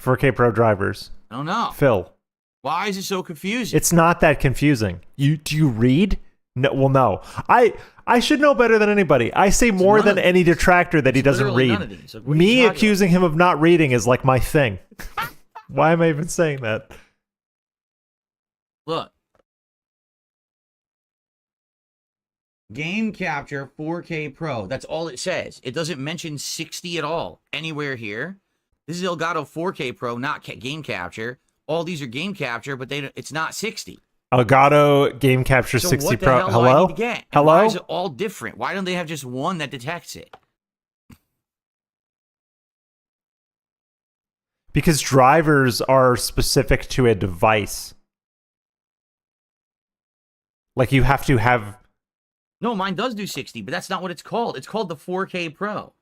4K Pro drivers. I don't know. Phil. Why is it so confusing? It's not that confusing. Do you read? No, well, no. I should know better than anybody. I say more none than of any detractor that he It's doesn't literally read. none of these. Like, what are you Me talking accusing him of not reading is like my thing. Why am I even saying that? Look. Game capture 4K Pro. That's all it says. It doesn't mention 60 at all anywhere here. This is Elgato 4K Pro, not game capture. All these are game capture, but it's not 60. Elgato Game Capture So 60 what the Pro. hell do Hello? I need to get? And Hello? why is it all different? Why don't they have just one that detects it? Because drivers are specific to a device. Like you have to have... No, mine does do 60, but that's not what it's called. It's called the 4K Pro.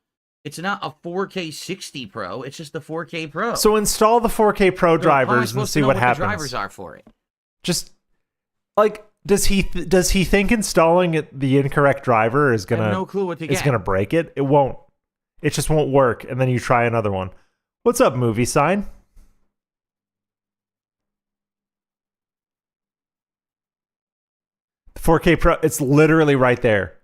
It's not a 4K 60 Pro. It's just the 4K Pro. So install the 4K Pro So how am I drivers and supposed to see know what the happens. drivers are for it. Just like does he think installing the incorrect driver is I gonna have no clue what to is get. gonna break it? It won't. It just won't work, and then you try another one. What's up, movie sign? The 4K Pro. It's literally right there.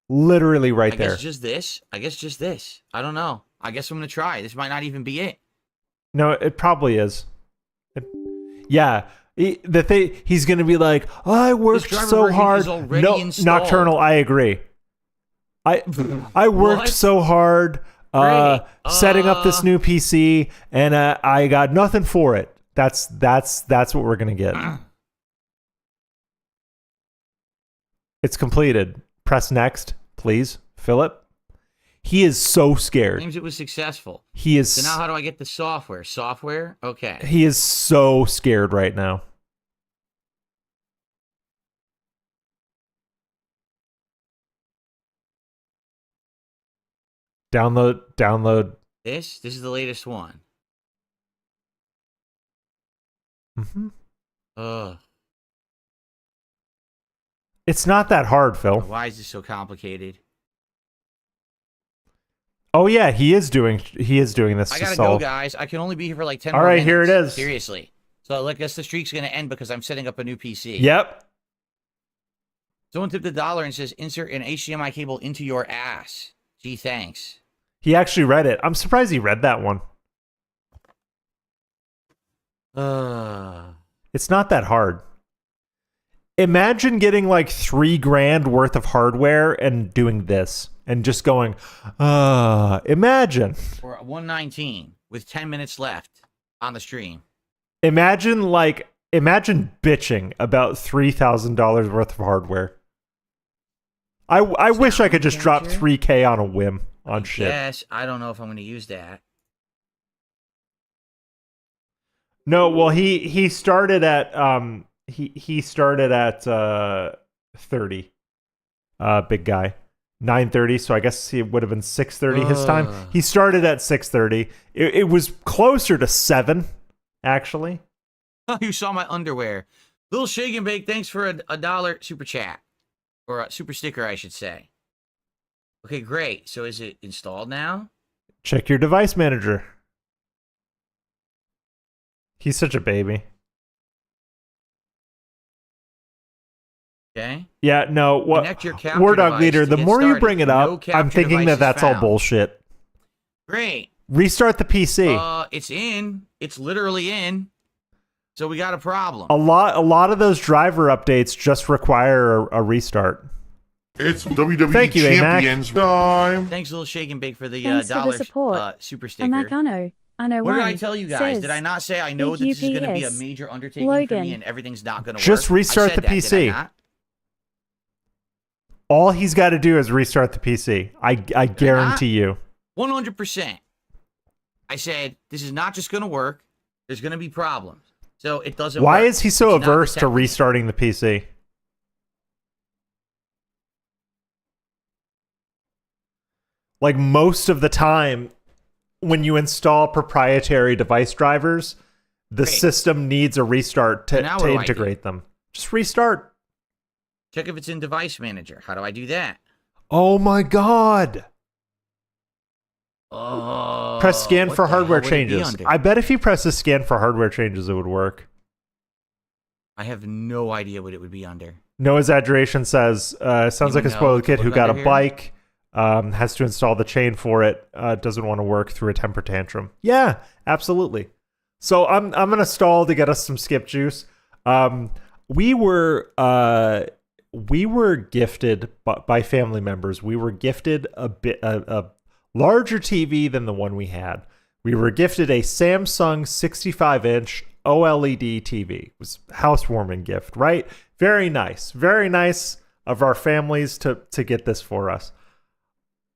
Literally right I there. guess just this. I guess just this. I don't know. I guess I'm gonna try. This might not even be it. No, it probably is. Yeah. He's going to be like, oh, I worked driver so version hard. is already No, installed. Nocturnal, I agree. I worked What? so hard Great. setting up this new PC, and I got nothing for it. That's what we're going to get. It's completed. Press next, please, Philip. He is so scared. Claims it was successful. He is. So now how do I get the software? Software? Okay. He is so scared right now. Download. This is the latest one. Mm-hmm. Ugh. It's not that hard, Phil. Why is this so complicated? Oh yeah, he is doing this. I to gotta solve. go, guys. I can only be here for like 10 All more right, minutes. here it is. Seriously. So I guess the streak's gonna end because I'm setting up a new PC. Yep. Someone tipped $1 and says, insert an HDMI cable into your ass. Gee, thanks. He actually read it. I'm surprised he read that one. It's not that hard. Imagine getting like $3,000 worth of hardware and doing this and just going, imagine. Or 119 with 10 minutes left on the stream. Imagine like imagine bitching about $3,000 worth of hardware. I wish I could just drop $3K on a whim on shit. Yes, I don't know if I'm going to use that. No, well he started at he started at 30. Big guy. 9:30, so I guess it would have been 6:30 his time. He started at 6:30. It was closer to 7, actually. Oh, you saw my underwear. Little Shake and Bake, thanks for a $1 super chat. Or a super sticker, I should say. Okay, great. So is it installed now? Check your device manager. He's such a baby. Okay. Yeah, no. What? Connect your capture War Dog device Leader, to the get more you started. bring it No up, capture I'm thinking device that is that's all found. bullshit. Great. Restart the PC. It's in. It's literally in. So we got a problem. A lot of those driver updates just require a restart. It's WWE Thank you, Champions time. Thanks, Little Shake and Bake, for the Thanks for the dollar support. super sticker. Amagano. What did I tell you guys? Did I not say I know that this is going to be a UPS. major undertaking for Logan. me and everything's not going to work? Just restart I said the that, PC. did I not? All he's got to do is restart the PC. I guarantee you. 100%. I said, this is not just going to work. There's going to be problems. So it doesn't Why work. is he so It's not averse to protected. restarting the PC? Like most of the time, when you install proprietary device drivers, the Great. system needs a restart So now to what do I integrate them. Just restart. Check if it's in Device Manager. How do I do that? Oh my god. Oh, Press scan what for the hell hardware would it be changes. under? I bet if you press the scan for hardware changes, it would work. I have no idea what it would be under. No exaggeration says, sounds like a Even spoiled though kid to who look got a under here? bike, has to install the chain for it, doesn't want to work through a temper tantrum. Yeah, absolutely. So I'm gonna stall to get us some skip juice. We were gifted by family members. We were gifted a larger TV than the one we had. We were gifted a Samsung 65-inch OLED TV. It was a housewarming gift, right? Very nice. Very nice of our families to get this for us.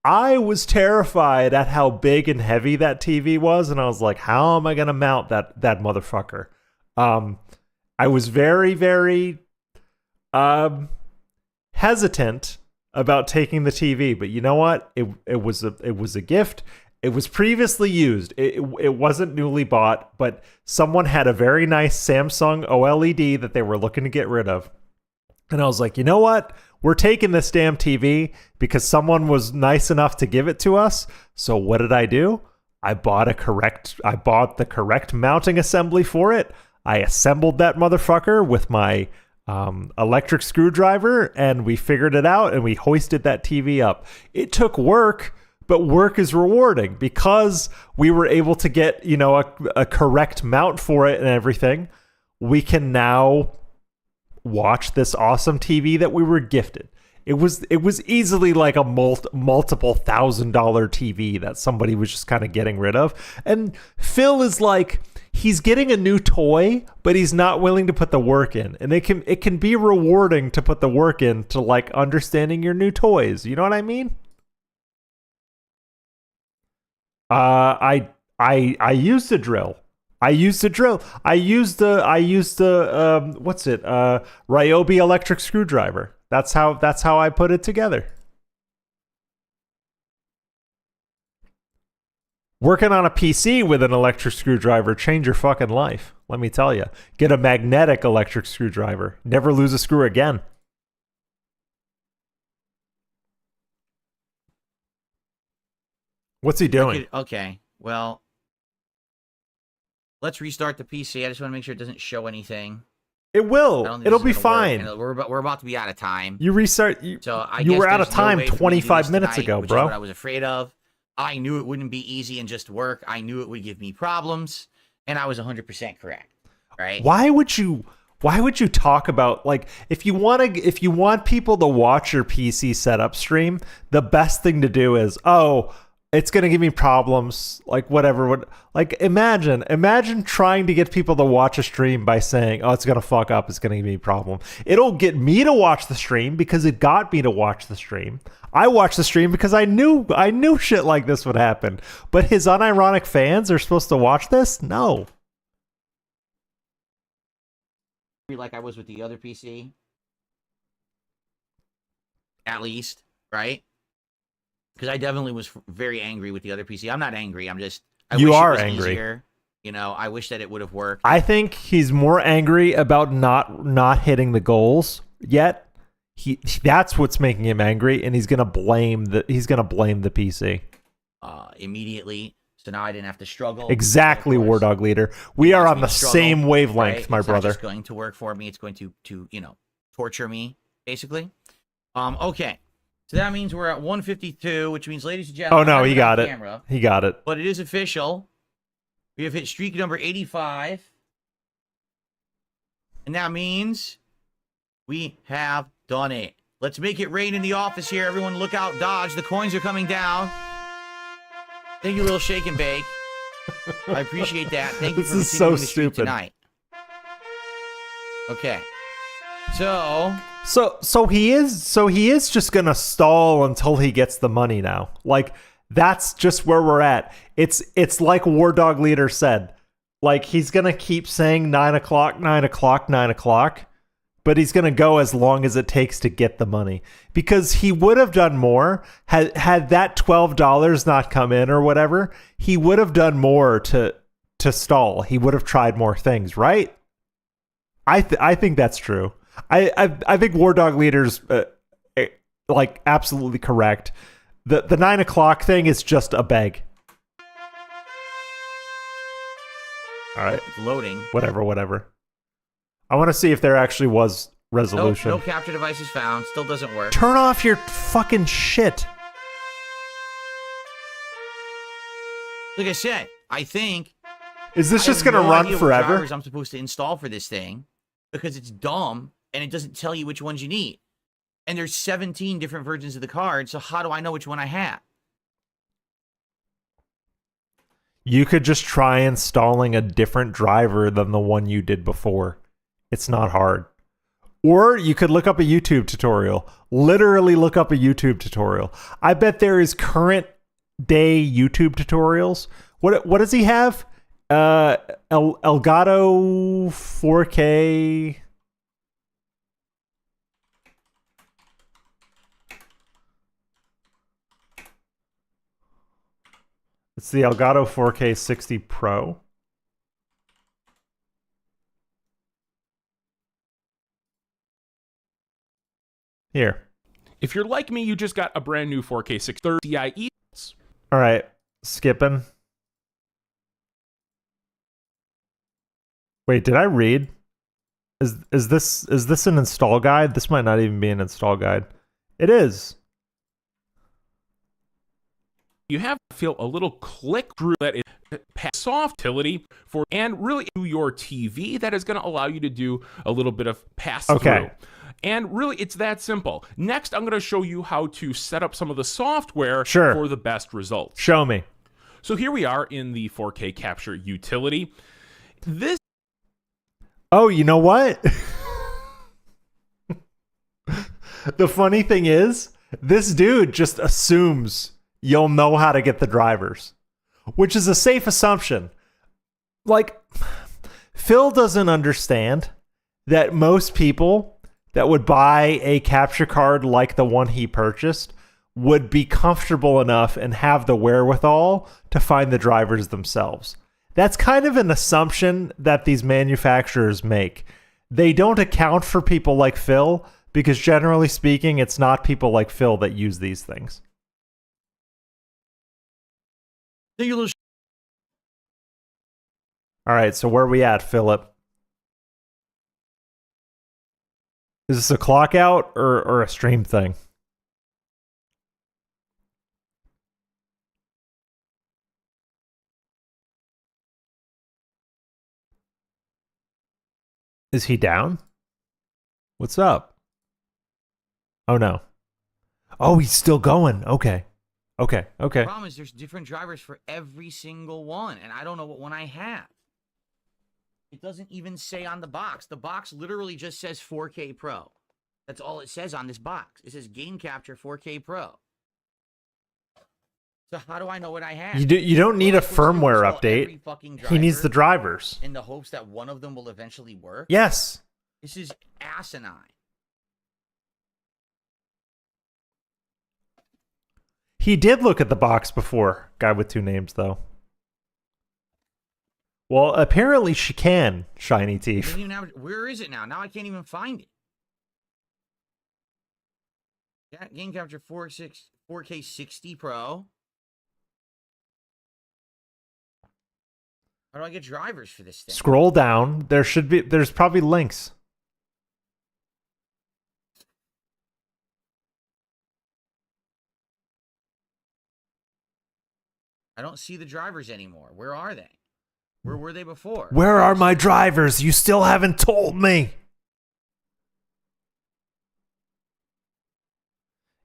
I was terrified at how big and heavy that TV was, and I was like, how am I going to mount that motherfucker? I was very, very hesitant about taking the TV, but you know what? It was a gift. It was previously used. It wasn't newly bought, but someone had a very nice Samsung OLED that they were looking to get rid of. And I was like, you know what? We're taking this damn TV because someone was nice enough to give it to us. So what did I do? I bought the correct mounting assembly for it. I assembled that motherfucker with my electric screwdriver, and we figured it out, and we hoisted that TV up. It took work, but work is rewarding because we were able to get, a correct mount for it and everything. We can now watch this awesome TV that we were gifted. It was easily like a multiple $1,000 TV that somebody was just kind of getting rid of. And Phil is like, he's getting a new toy, but he's not willing to put the work in. And it can be rewarding to put the work in to like understanding your new toys. You know what I mean? I used a drill. I used the Ryobi electric screwdriver. That's how I put it together. Working on a PC with an electric screwdriver change your fucking life. Let me tell you. Get a magnetic electric screwdriver. Never lose a screw again. What's he doing? Okay, well, let's restart the PC. I just want to make sure it doesn't show anything. It I don't will. think It'll this be is gonna work, fine. and we're about to be out of time. You restart. So I you guess were out of there's no time way for me to do 25 this minutes tonight, ago, which bro. is what I was afraid of. I knew it wouldn't be easy and just work. I knew it would give me problems, and I was 100% correct. Right? Why would you talk about, like, if you want people to watch your PC setup stream, the best thing to do is, it's gonna give me problems. Like whatever. Like imagine trying to get people to watch a stream by saying, "Oh, it's gonna fuck up. It's gonna give me a problem." It'll get me to watch the stream because it got me to watch the stream. I watched the stream because I knew shit like this would happen. But his unironic fans are supposed to watch this? No. Like I was with the other PC. At least, right? Because I definitely was very angry with the other PC. I'm not angry. I wish it was angry. Easier. You know, I wish that it would have worked. I think he's more angry about not hitting the goals yet. That's what's making him angry, and he's gonna blame the PC immediately. So now I didn't have to struggle. Exactly, War Dog Leader. We are on the same wavelength, right? my it's brother. Not just going to work for me. It's going to torture me, basically. Okay. So that means we're at 152, which means, ladies and gentlemen, Oh no, he got it. Camera, He got it. but it is official. We have hit streak number 85. And that means we have done it. Let's make it rain in the office here. Everyone look out, dodge. The coins are coming down. Thank you, little shake and bake. I appreciate that. Thank you This for is so continuing the streak stupid. tonight. Okay. So he is just gonna stall until he gets the money now. Like that's just where we're at. It's like War Dog Leader said. Like he's gonna keep saying 9 o'clock, 9 o'clock, 9 o'clock, but he's gonna go as long as it takes to get the money. Because he would have done more had that $12 not come in or whatever. He would have done more to stall. He would have tried more things, right? I think that's true. I think War Dog Leader's like absolutely correct. The 9 o'clock thing is just a beg. All right, it's loading. Whatever. I want to see if there actually was resolution. No capture device is found. Still doesn't work. Turn off your fucking shit. Like I said, I think. Is this I just have gonna no run idea what forever? drivers I'm supposed to install for this thing because it's dumb and it doesn't tell you which ones you need. And there's 17 different versions of the card, so how do I know which one I have? You could just try installing a different driver than the one you did before. It's not hard. Or you could look up a YouTube tutorial. Literally look up a YouTube tutorial. I bet there is current day YouTube tutorials. What does he have? Elgato 4K. It's the Elgato 4K 60 Pro. Here. If you're like me, you just got a brand new 4K 630 CIE. All right, skipping. Wait, did I read? Is this an install guide? This might not even be an install guide. It is. You have to feel a little click through that is soft utility for and really to your TV that is going to allow you to do a little bit of pass through. Okay. And really, it's that simple. Next, I'm going to show you how to set up some of the software Sure. for the best results. Show me. So here we are in the 4K capture utility. This. Oh, you know what? The funny thing is, this dude just assumes you'll know how to get the drivers, which is a safe assumption. Like, Phil doesn't understand that most people that would buy a capture card like the one he purchased would be comfortable enough and have the wherewithal to find the drivers themselves. That's kind of an assumption that these manufacturers make. They don't account for people like Phil because generally speaking, it's not people like Phil that use these things. All right, so where are we at, Philip? Is this a clock out or a stream thing? Is he down? What's up? Oh no. Oh, he's still going. Okay. Okay. The Okay. problem is there's different drivers for every single one, and I don't know what one I have. It doesn't even say on the box. The box literally just says 4K Pro. That's all it says on this box. It says Game Capture 4K Pro. So how do I know what I have? You don't need a Am I supposed to firmware install every update. fucking He needs the driver drivers. in the hopes that one of them will eventually work? Yes. This is asinine. He did look at the box before. Guy with two names, though. Well, apparently she can, Shiny Teeth. Where is it now? Now I can't even find it. Yeah, Game Capture 4K 60 Pro. How do I get drivers for this thing? Scroll down. There's probably links. I don't see the drivers anymore. Where are they? Where were they before? Where are my drivers? You still haven't told me.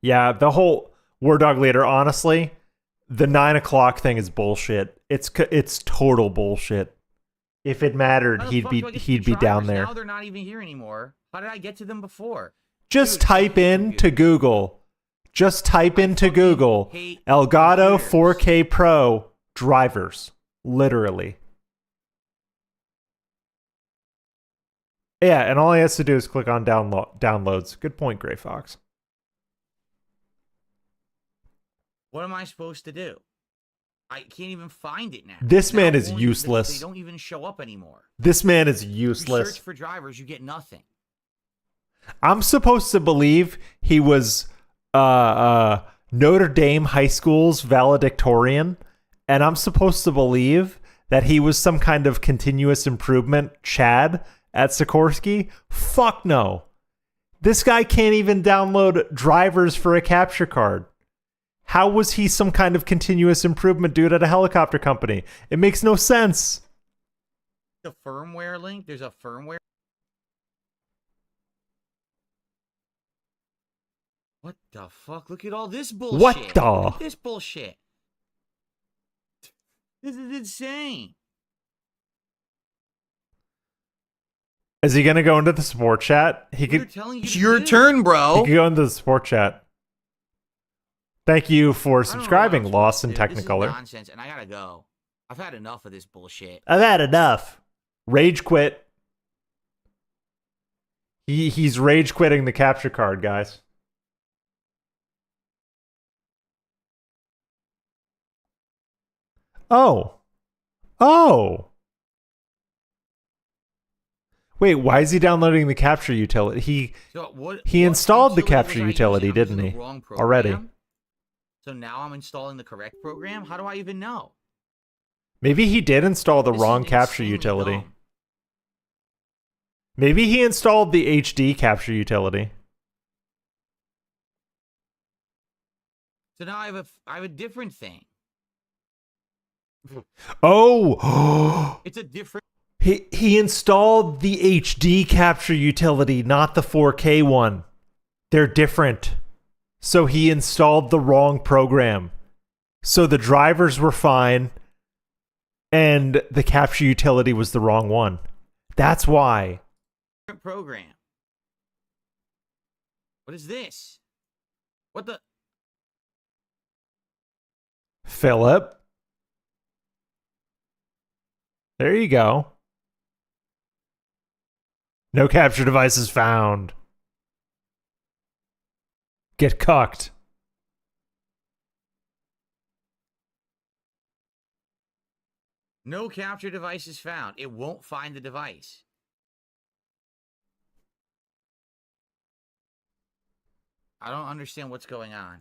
Yeah, the whole War Dog Leader, honestly, the 9 o'clock thing is bullshit. It's total bullshit. If it mattered, How the fuck do I get to he'd the be down drivers? there. Now they're not even here anymore. How did I get to them before? Just Dude, type into Google. Just type into Google hate Elgato computers. 4K Pro drivers. Literally. Yeah, and all he has to do is click on downloads. Good point, Gray Fox. What am I supposed to do? I can't even find it now. This man Now is only- useless. They don't even show up anymore. This man is You useless. search for drivers, you get nothing. I'm supposed to believe he was Notre Dame High School's valedictorian, and I'm supposed to believe that he was some kind of continuous improvement Chad at Sikorsky. Fuck no. This guy can't even download drivers for a capture card. How was he some kind of continuous improvement dude at a helicopter company? It makes no sense. The firmware link, there's a firmware. What the fuck? Look at all this bullshit. What the? Look at this bullshit. This is insane. Is he going to go into the support chat? He They're could. telling you It's to your do. turn, He bro. could go into the support chat. Thank you for I don't know what subscribing, I'm Lost supposed in to do. This is Technicolor. nonsense, and I gotta go. I've had enough of this bullshit. I've had enough. Rage quit. He's rage quitting the capture card, guys. Oh. Wait, why is he downloading the capture utility? So what? He what installed the utility was capture I utility, using? I'm didn't using he? the wrong Already. program? So now I'm installing the correct program? How do I even know? Maybe he did install the This wrong is capture insanely utility. dumb. Maybe he installed the HD capture utility. So now I have a different thing. Oh, It's a different. he installed the HD capture utility, not the 4K one. They're different. So he installed the wrong program. So the drivers were fine, and the capture utility was the wrong one. That's why. program. What is this? What the? Philip. There you go. No capture devices found. Get cucked. No capture device is found. It won't find the device. I don't understand what's going on.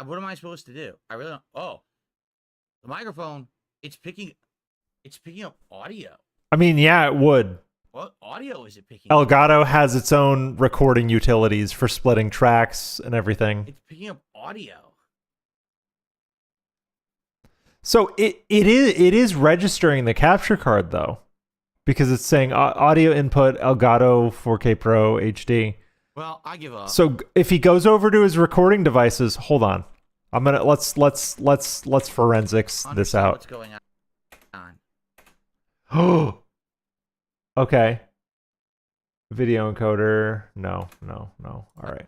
What am I supposed to do? I really don't. Oh, the microphone. It's picking up audio. I mean, yeah, it would. What audio is it picking up? Elgato has its own recording utilities for splitting tracks and everything. It's picking up audio. So it is registering the capture card though, because it's saying audio input Elgato 4K Pro HD. Well, I give up. So if he goes over to his recording devices, hold on, I'm gonna let's forensics this Understand out. What's going on? Oh. Okay. Video encoder. No. All right.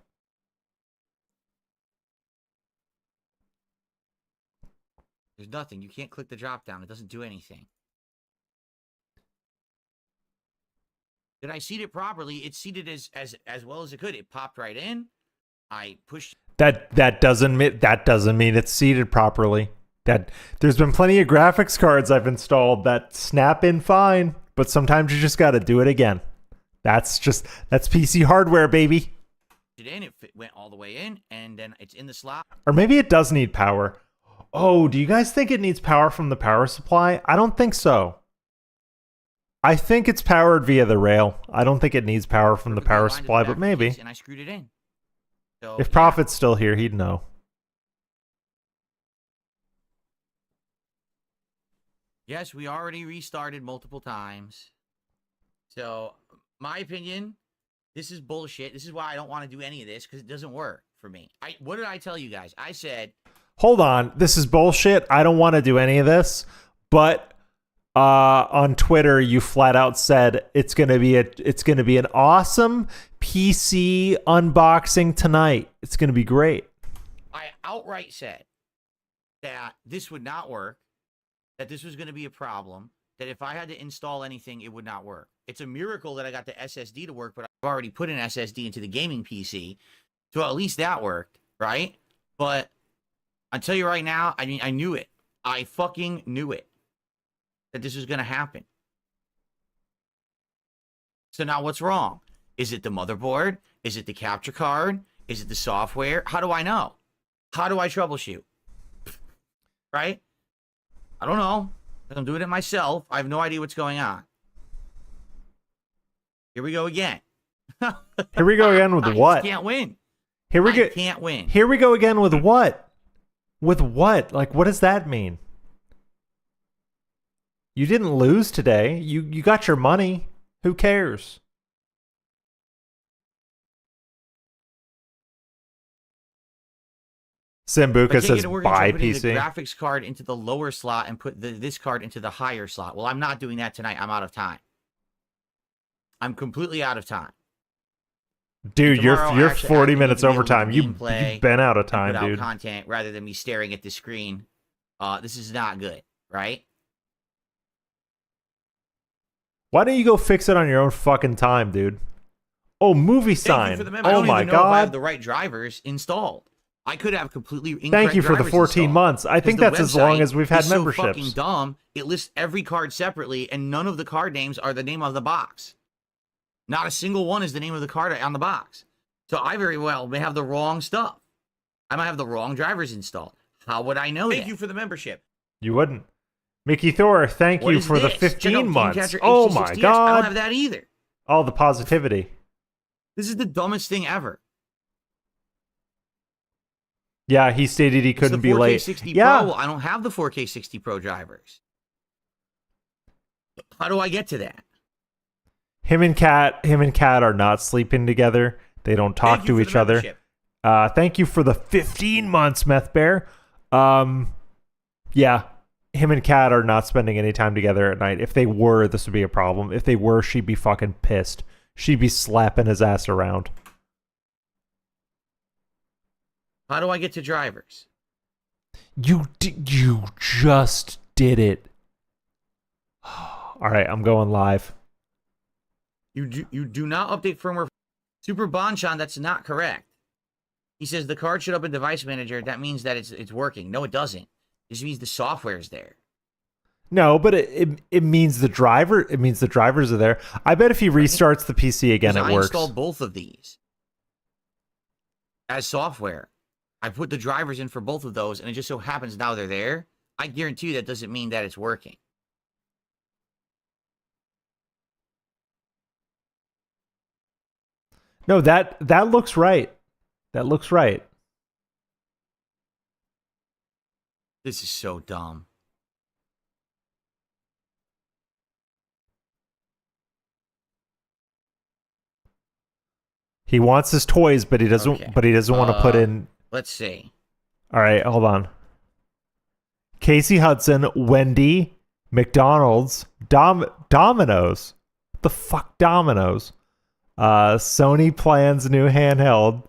There's nothing. You can't click the drop down. It doesn't do anything. Did I seat it properly? It seated as well as it could. It popped right in. I pushed. That doesn't mean it's seated properly. That there's been plenty of graphics cards I've installed that snap in fine, but sometimes you just got to do it again. That's PC hardware, baby. it in. It went all the way in, and then it's in the slot. Or maybe it does need power. Oh, do you guys think it needs power from the power supply? I don't think so. I think it's powered via the rail. I don't think it needs power from the power supply, but maybe. And I screwed it in. So, If Prophet's still here, he'd know. Yes, we already restarted multiple times. So, my opinion, this is bullshit. This is why I don't want to do any of this, because it doesn't work for me. What did I tell you guys? I said... Hold on. This is bullshit. I don't want to do any of this. But on Twitter, you flat out said it's gonna be an awesome PC unboxing tonight. It's gonna be great. I outright said that this would not work, that this was going to be a problem, that if I had to install anything, it would not work. It's a miracle that I got the SSD to work, but I've already put an SSD into the gaming PC, so at least that worked, right? But I'll tell you right now, I mean, I knew it. I fucking knew it, that this was going to happen. So now what's wrong? Is it the motherboard? Is it the capture card? Is it the software? How do I know? How do I troubleshoot? Right? I don't know. I'm doing it myself. I have no idea what's going on. Here we go again. Here we go again with what? I can't win. I can't win. Here we go again with what? With what? Like, what does that mean? You didn't lose today. You got your money. Who cares? Sambuca says buy PC. The graphics card into the lower slot and put this card into the higher slot. Well, I'm not doing that tonight. I'm out of time. I'm completely out of time. Dude, you're 40 minutes overtime. You've been out of time, dude. Content rather than me staring at the screen. This is not good, right? Why don't you go fix it on your own fucking time, dude? Oh, movie sign. Oh my god. If I have the right drivers installed. I could have completely incorrect Thank you for the 14 installed. months. I think that's as long as we've had memberships. So fucking dumb. It lists every card separately, and none of the card names are the name of the box. Not a single one is the name of the card on the box. So I very well may have the wrong stuff. I might have the wrong drivers installed. How would I know that? Thank you for the membership. You wouldn't. Mickey Thor, thank you for the 15 months. Oh my god. I don't have that either. All the positivity. This is the dumbest thing ever. Yeah, he stated he couldn't be late. 4K60 yeah. Pro. Well, I don't have the 4K 60 Pro drivers. How do I get to that? Him and Kat are not sleeping together. They don't talk to each other. Thank you for the 15 months, Meth Bear. Yeah, him and Kat are not spending any time together at night. If they were, this would be a problem. If they were, she'd be fucking pissed. She'd be slapping his ass around. How do I get to drivers? You just did it. All right, I'm going live. You do not update firmware. Super Bonchon, that's not correct. He says the card should open device manager. That means that it's working. No, it doesn't. This means the software is there. No, but it means the driver. It means the drivers are there. I bet if he restarts the PC again, it works. I installed both of these as software. I put the drivers in for both of those, and it just so happens now they're there. I guarantee you that doesn't mean that it's working. No, that looks right. That looks right. This is so dumb. He wants his toys, but he doesn't. Okay. But he doesn't want to put in. Let's see. All right, hold on. Casey Hudson, Wendy, McDonald's, Domino's. What the fuck, Domino's? Sony plans new handheld.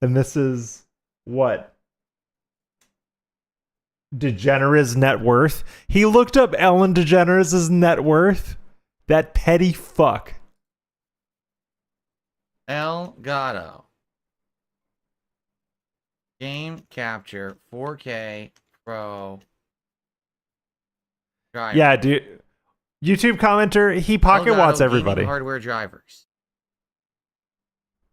And this is what? DeGeneres' net worth. He looked up Ellen DeGeneres' net worth. That petty fuck. Elgato. Game capture 4K Pro. Driver. Yeah, dude. YouTube commenter, he pocket Elgato wants gaming everybody. Hardware drivers.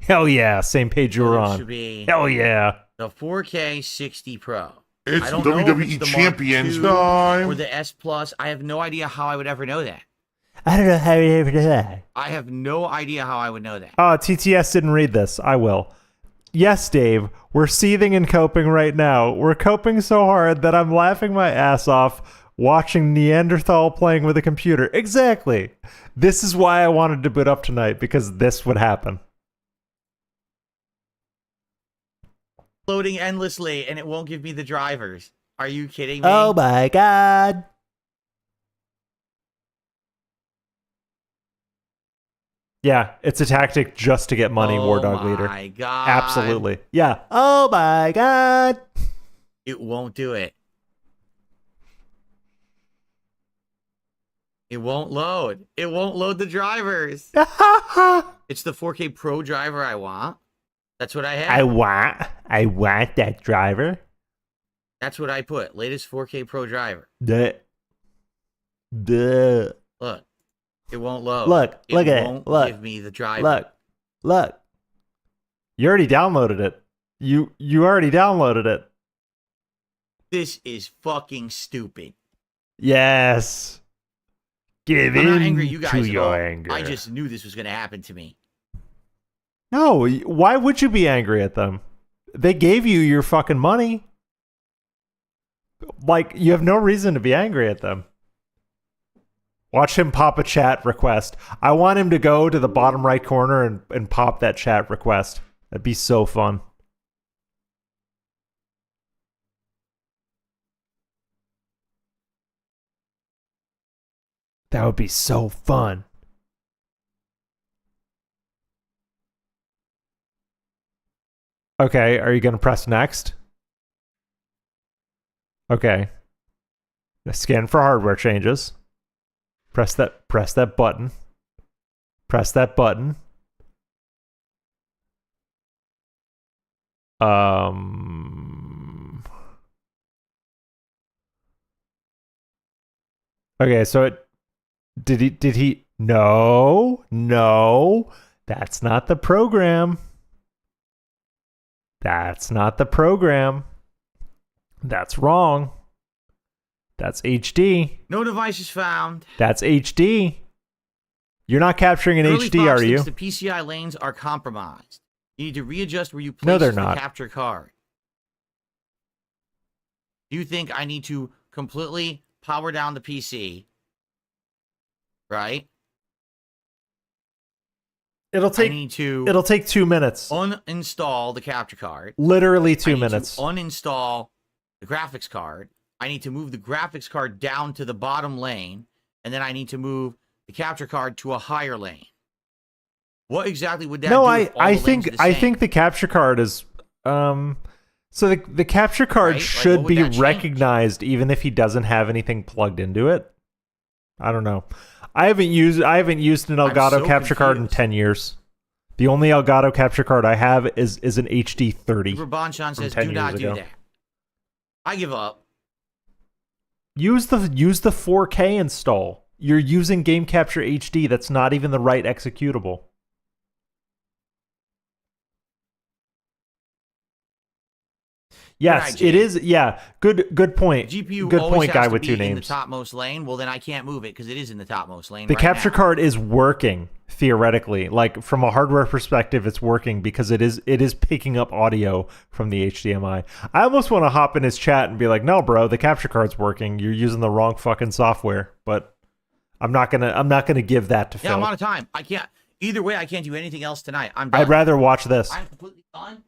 Hell yeah, same page you were It on. should be Hell yeah. the 4K 60 Pro. It's I don't know if WWE it's the Mark Champions II time. or the S Plus. I have no idea how I would ever know that. I don't know how you ever do that. I have no idea how I would know that. Oh, TTS didn't read this. I will. Yes, Dave, we're seething and coping right now. We're coping so hard that I'm laughing my ass off watching Neanderthal playing with a computer. Exactly. This is why I wanted to boot up tonight, because this would happen. Loading endlessly and it won't give me the drivers. Are you kidding me? Oh my god. Yeah, it's a tactic just to get money, War Dog Leader. Oh my god. Absolutely. Yeah. Oh my god. It won't do it. It won't load. It won't load the drivers. It's the 4K Pro driver I want. That's what I have. I want that driver. That's what I put. Latest 4K Pro driver. Duh. Look. It won't load. Look at won't it. Look. give me the driver. Look. You already downloaded it. You already downloaded it. This is fucking stupid. Yes. Give I'm not in angry at you guys to at your all. anger. I just knew this was going to happen to me. No, why would you be angry at them? They gave you your fucking money. Like, you have no reason to be angry at them. Watch him pop a chat request. I want him to go to the bottom right corner and pop that chat request. That'd be so fun. That would be so fun. Okay, are you going to press next? Okay. Scan for hardware changes. Press that button. Press that button. Okay, so it did he no, that's not the program. That's not the program. That's wrong. That's HD. No devices found. That's HD. You're not capturing an Early HD, Fox are you? thinks the PCI lanes are compromised. You need to readjust where you place No, they're the not. capture card. Do you think I need to completely power down the PC? Right? It'll I take need to it'll take 2 minutes. uninstall the capture card. Literally 2 I need minutes. to uninstall the graphics card. I need to move the graphics card down to the bottom lane, and then I need to move the capture card to a higher lane. What exactly would that No, do? If all I the lanes are think the I same? think the capture card is so the capture card Right? Like, should what would be that change? recognized even if he doesn't have anything plugged into it. I don't know. I haven't used an Elgato so capture card in confused. 10 years. The only Elgato capture card I have is an HD 30. Super Bonchan says, 10 "Do not years do ago. that." I give up. Use the 4K install. You're using Game Capture HD. That's not even the right executable. Yes, Right, it James. is. Yeah, good point. GPU good always point, has guy to with be two in the names. topmost lane. Well, then I can't move it because it is in the topmost lane. The right capture now. card is working theoretically. Like from a hardware perspective, it's working because it is picking up audio from the HDMI. I almost want to hop in his chat and be like, "No, bro, the capture card's working. You're using the wrong fucking software." But I'm not gonna give that to Yeah, I'm Phil. out of time. I can't. Either way, I can't do anything else tonight. I'm done. I'd rather watch this. I'm completely done.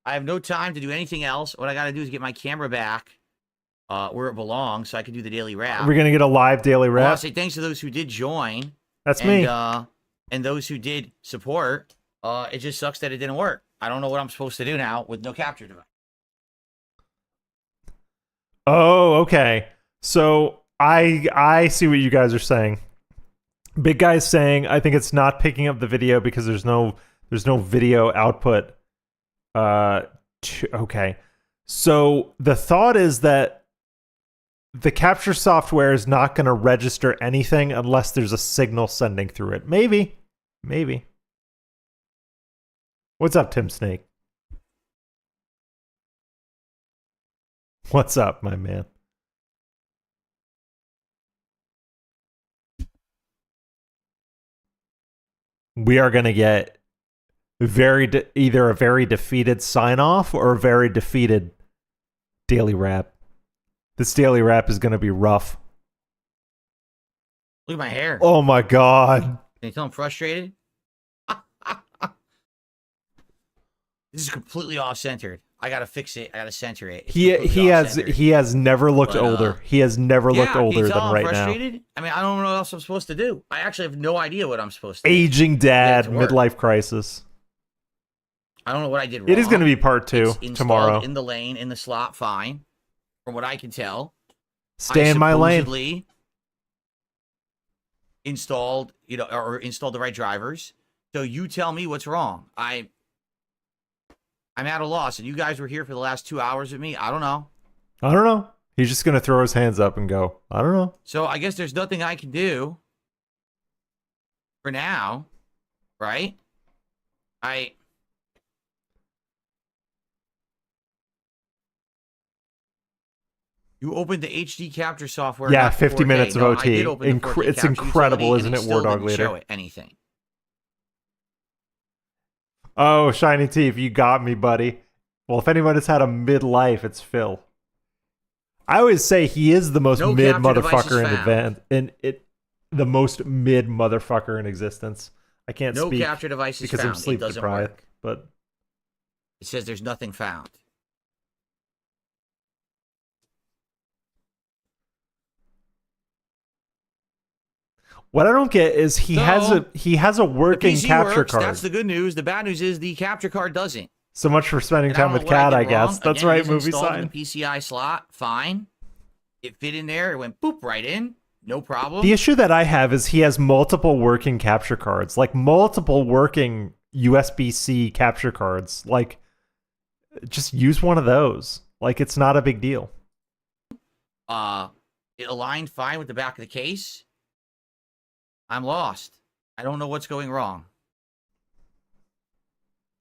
I have no time to do anything else. What I got to do is get my camera back where it belongs so I can do the daily wrap. We're gonna get a live daily I want wrap. to say thanks to those who did join. That's me. And those who did support. It just sucks that it didn't work. I don't know what I'm supposed to do now with no capture device. Oh, okay. So I see what you guys are saying. Big Guy's saying I think it's not picking up the video because there's no video output. Okay. So the thought is that the capture software is not going to register anything unless there's a signal sending through it. Maybe. What's up, Tim Snake? What's up, my man? We are going to get either a very defeated sign-off or a very defeated daily wrap. This daily wrap is going to be rough. Look at my hair. Oh my god. Can you tell I'm frustrated? This is completely off-centered. I gotta fix it. I gotta center it. It's He has never looked But, older. He has never looked can you older tell than I'm right now. frustrated? I mean, I don't know what else I'm supposed to do. I actually have no idea what I'm supposed to do. Aging dad, to work. midlife crisis. I don't know what I did wrong. It is going to be part 2 It's installed tomorrow. in the lane, in the slot, fine. From what I can tell. Stay in my lane. Supposedly installed, or installed the right drivers. So you tell me what's wrong. I'm at a loss, and you guys were here for the last 2 hours with me. I don't know. I don't know. He's just going to throw his hands up and go, I don't know. So I guess there's nothing I can do for now, right? You opened the HD capture software. Yeah, not 50 4K. minutes of No, OT. I did open the 4K It's capture incredible, utility, isn't and it, still War Dog didn't Leader? show it anything. Oh, Shiny Teeth, you got me, buddy. Well, if anyone has had a midlife, it's Phil. I always say he is the most No mid capture devices motherfucker found. the most mid motherfucker in existence. I can't No speak capture devices because found. I'm sleep It doesn't deprived, work. but It says there's nothing found. what I don't get is he has a working The PC capture works, card. That's the good news. The bad news is the capture card doesn't. So much for spending And I time don't with know what Cat, did I guess. wrong. That's Again, it right, is movie installed sign. in the PCI slot, fine. It fit in there. It went boop right in. No problem. The issue that I have is he has multiple working capture cards, like multiple working USB-C capture cards. Like, just use one of those. Like, it's not a big deal. It aligned fine with the back of the case. I'm lost. I don't know what's going wrong.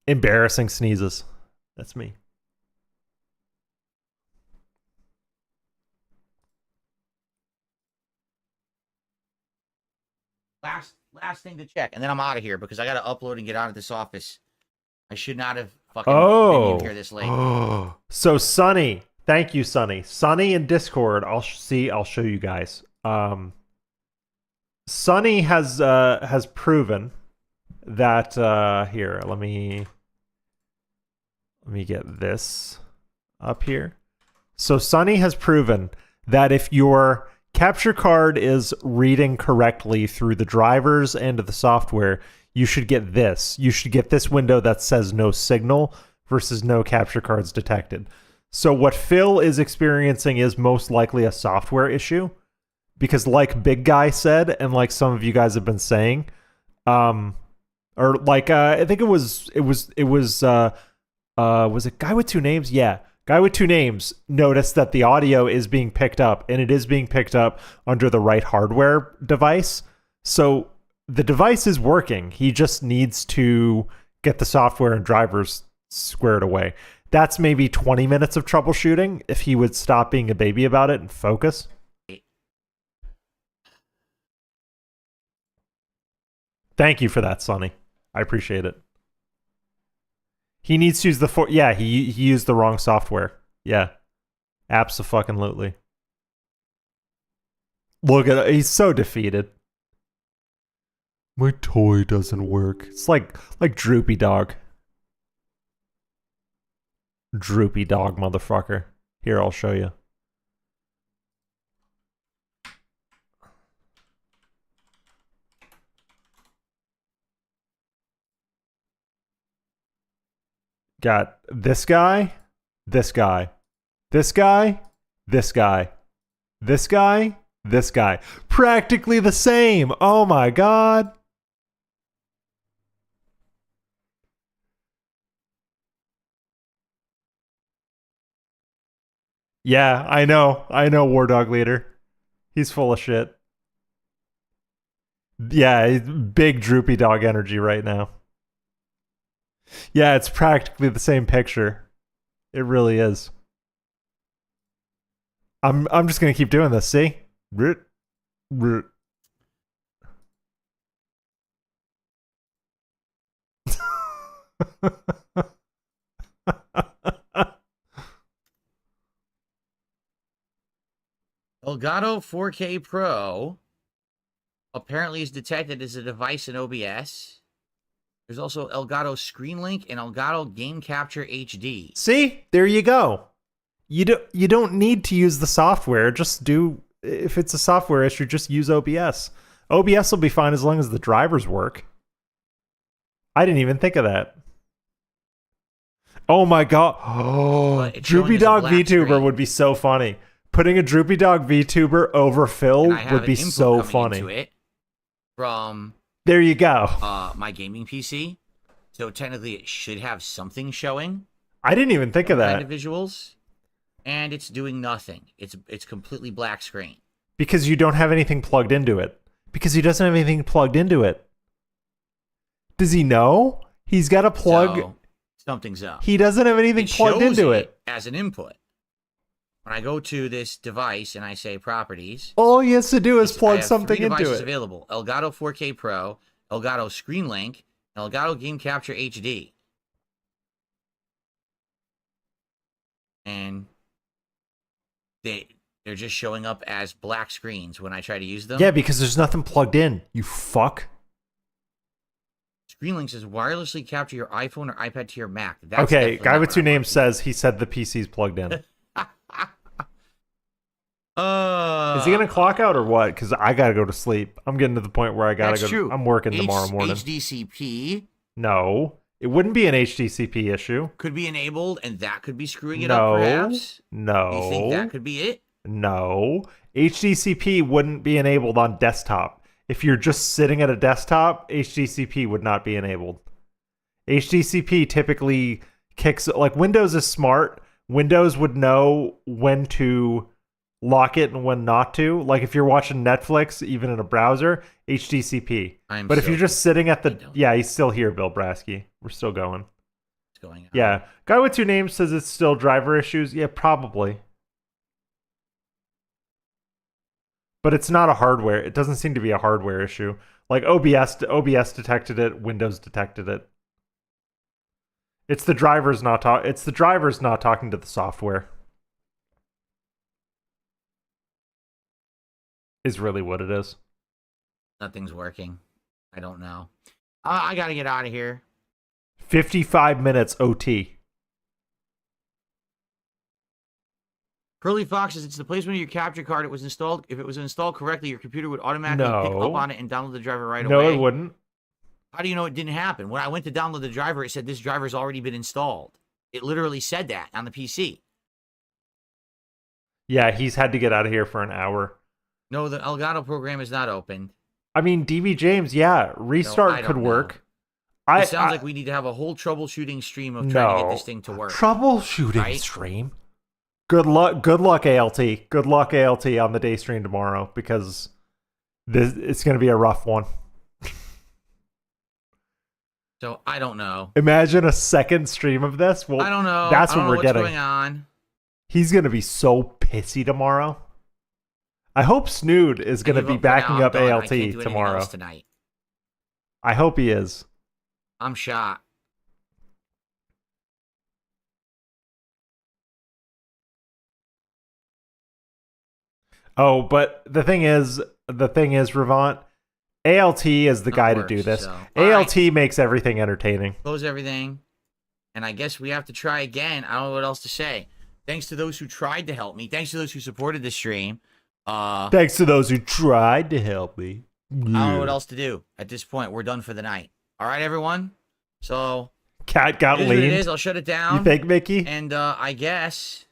Embarrassing sneezes. That's me. Last thing to check, and then I'm out of here because I got to upload and get out of this office. I should not have fucking been in here this late. So Sunny, thank you, Sunny. Sunny in Discord. I'll show you guys. Sunny has proven that here. Let me get this up here. So Sunny has proven that if your capture card is reading correctly through the drivers and the software, you should get this. You should get this window that says no signal versus no capture cards detected. So what Phil is experiencing is most likely a software issue, because like Big Guy said, and like some of you guys have been saying, or like I think was it Guy with Two Names? Yeah. Guy with Two Names noticed that the audio is being picked up, and it is being picked up under the right hardware device. So the device is working. He just needs to get the software and drivers squared away. That's maybe 20 minutes of troubleshooting if he would stop being a baby about it and focus. Thank you for that, Sonny. I appreciate it. He needs to use the he used the wrong software. Yeah. Abso-fucking-lutely. Look at it. He's so defeated. My toy doesn't work. It's like Droopy Dog. Droopy dog motherfucker. Here, I'll show you. Got this guy, this guy, this guy, this guy, this guy, this guy. Practically the same. Oh my god. Yeah, I know, War Dog Leader. He's full of shit. Yeah, he's big droopy dog energy right now. Yeah, it's practically the same picture. It really is. I'm just gonna keep doing this. See, root, root. Elgato 4K Pro apparently is detected as a device in OBS. There's also Elgato Screen Link and Elgato Game Capture HD. See, there you go. You don't need to use the software. Just do, if it's a software issue, just use OBS. OBS will be fine as long as the drivers work. I didn't even think of that. Oh my god. Oh, Droopy Dog VTuber screen. would be so funny. Putting a Droopy Dog VTuber over Phil would be so funny. Into it from there you go. My gaming PC. So technically it should have something showing. I didn't even think of that. Kind of visuals. And it's doing nothing. It's completely black screen. Because you don't have anything plugged into it. Because he doesn't have anything plugged into it. Does he know? He's got to plug. So, something's up. He doesn't have anything plugged into it. As an input. When I go to this device and I say properties. All he has to do is plug something into devices it. Available. Elgato 4K Pro, Elgato Screen Link, and Elgato Game Capture HD. And they're just showing up as black screens when I try to use them. Yeah, because there's nothing plugged in, you fuck. Screenlink says wirelessly capture your iPhone or iPad to your Mac. That's okay, guy with two names says he said the PC's plugged in. Is he gonna clock out or what? Because I gotta go to sleep. I'm getting to the point where I gotta go. True. I'm working tomorrow morning. HDCP. No, it wouldn't be an HDCP issue. Could be enabled, and that could be screwing it up, perhaps? No. You think that could be it? No. HDCP wouldn't be enabled on desktop. If you're just sitting at a desktop, HDCP would not be enabled. HDCP typically kicks, like Windows is smart. Windows would know when to lock it and when not to. Like if you're watching Netflix, even in a browser, HDCP. But if you're just sitting at the, yeah, he's still here, Bill Brasky. We're still going. It's going on. Yeah. Guy with two names says it's still driver issues. Yeah, probably. But it's not a hardware. It doesn't seem to be a hardware issue. Like OBS detected it. Windows detected it. It's the drivers not talking to the software. Is really what it is. Nothing's working. I don't know. I gotta get out of here. 55 minutes OT. Curly Fox says it's the placement of your capture card. It was installed. If it was installed correctly, your computer would automatically pick up on it and download the driver right away. No, it wouldn't. How do you know it didn't happen? When I went to download the driver, it said this driver's already been installed. It literally said that on the PC. Yeah, he's had to get out of here for an hour. No, the Elgato program is not open. I mean, DB James, yeah, restart could work. It sounds like we need to have a whole troubleshooting stream of trying to get this thing to work. Troubleshooting stream? Good luck, ALT. Good luck, ALT, on the day stream tomorrow, because it's going to be a rough one. So, I don't know. Imagine a second stream of this. Well, I don't know. That's what we're getting. What's going on. He's going to be so pissy tomorrow. I hope Snood is going to be backing up ALT tomorrow. Tonight. I hope he is. I'm shot. Oh, but the thing is, Ravant, ALT is the guy to do this. So. ALT makes everything entertaining. Close everything. And I guess we have to try again. I don't know what else to say. Thanks to those who tried to help me. Thanks to those who supported the stream. Thanks to those who tried to help me. I don't know what else to do. At this point, we're done for the night. All right, everyone? So... Cat got leaned. It is. I'll shut it down. You think, Mickey? And I guess...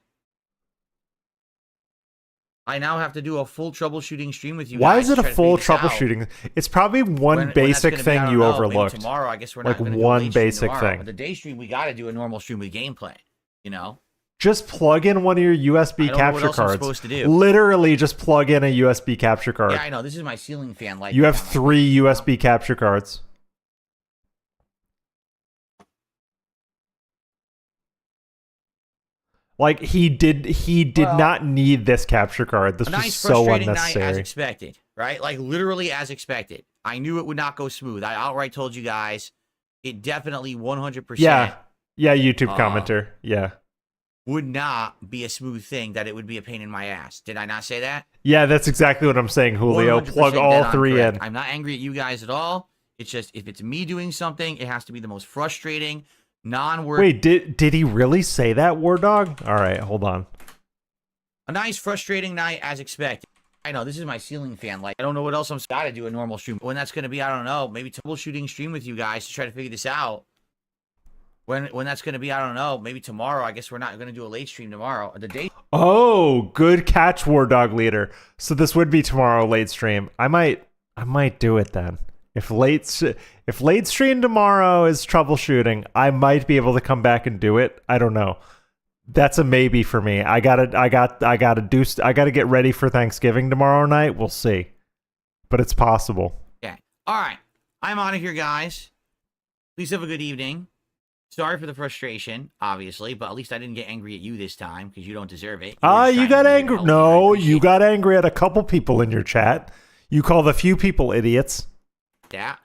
I now have to do a full troubleshooting stream with you Why guys is it to a try to full figure this out. troubleshooting? It's probably one When that's basic gonna be, thing I don't you know, maybe overlooked. tomorrow, I guess we're Like not gonna one do a late stream basic tomorrow. thing. But the day stream, we got to do a normal stream with gameplay. You know. Just plug in one of your USB I don't know what capture else I'm cards. supposed to do. Literally, just plug in a USB capture card. Yeah, I know. This is my ceiling fan light. You have 3 USB capture cards. Like he did not need this capture card. This A was nice, so frustrating night as unnecessary. expected, right? Like literally as expected. I knew it would not go smooth. I outright told you guys it definitely 100%. Yeah, YouTube commenter. Yeah, would not be a smooth thing. That it would be a pain in my ass. Did I not say that? yeah, that's exactly what I'm saying, Julio. 100% Plug all dead on 3 correct. in. I'm not angry at you guys at all. It's just if it's me doing something, it has to be the most frustrating, non-word. Wait, did he really say that, War Dog? All right, hold on. A nice, frustrating night as expected. I know, this is my ceiling fan light. I don't know what else I'm got to do a normal stream. When that's going to be, I don't know. Maybe troubleshooting stream with you guys to try to figure this out. When that's going to be, I don't know. Maybe tomorrow. I guess we're not going to do a late stream tomorrow. The day. Oh, good catch, War Dog Leader. So this would be tomorrow late stream. I might do it then. If late stream tomorrow is troubleshooting, I might be able to come back and do it. I don't know. That's a maybe for me. I gotta get ready for Thanksgiving tomorrow night. We'll see, but it's possible. Okay. All right. I'm out of here, guys. Please have a good evening. Sorry for the frustration, obviously, but at least I didn't get angry at you this time because you don't deserve it. You got angry. No, you got angry at a couple people in your chat. You called a few people idiots. Yeah.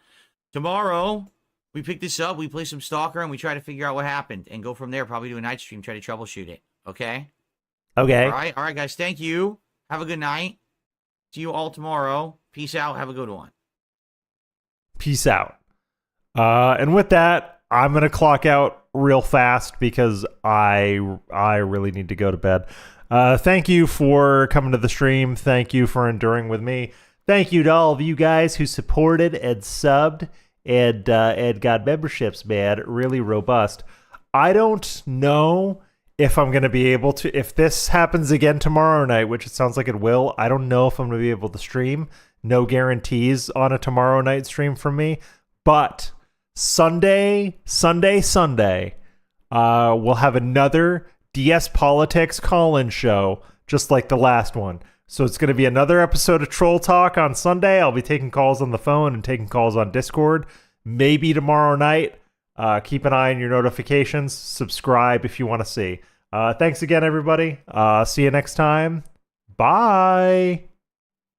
Tomorrow, we pick this up, we play some Stalker, and we try to figure out what happened. And go from there, probably do a night stream, try to troubleshoot it. Okay? Okay. All right, guys. Thank you. Have a good night. See you all tomorrow. Peace out. Have a good one. Peace out. And with that, I'm going to clock out real fast because I really need to go to bed. Thank you for coming to the stream. Thank you for enduring with me. Thank you to all of you guys who supported and subbed and got memberships, man. Really robust. I don't know if I'm going to be able to, if this happens again tomorrow night, which it sounds like it will, I don't know if I'm going to be able to stream. No guarantees on a tomorrow night stream from me. But Sunday, we'll have another DS Politics call-in show, just like the last one. So it's going to be another episode of Troll Talk on Sunday. I'll be taking calls on the phone and taking calls on Discord. Maybe tomorrow night. Keep an eye on your notifications. Subscribe if you want to see. Thanks again, everybody. See you next time. Bye.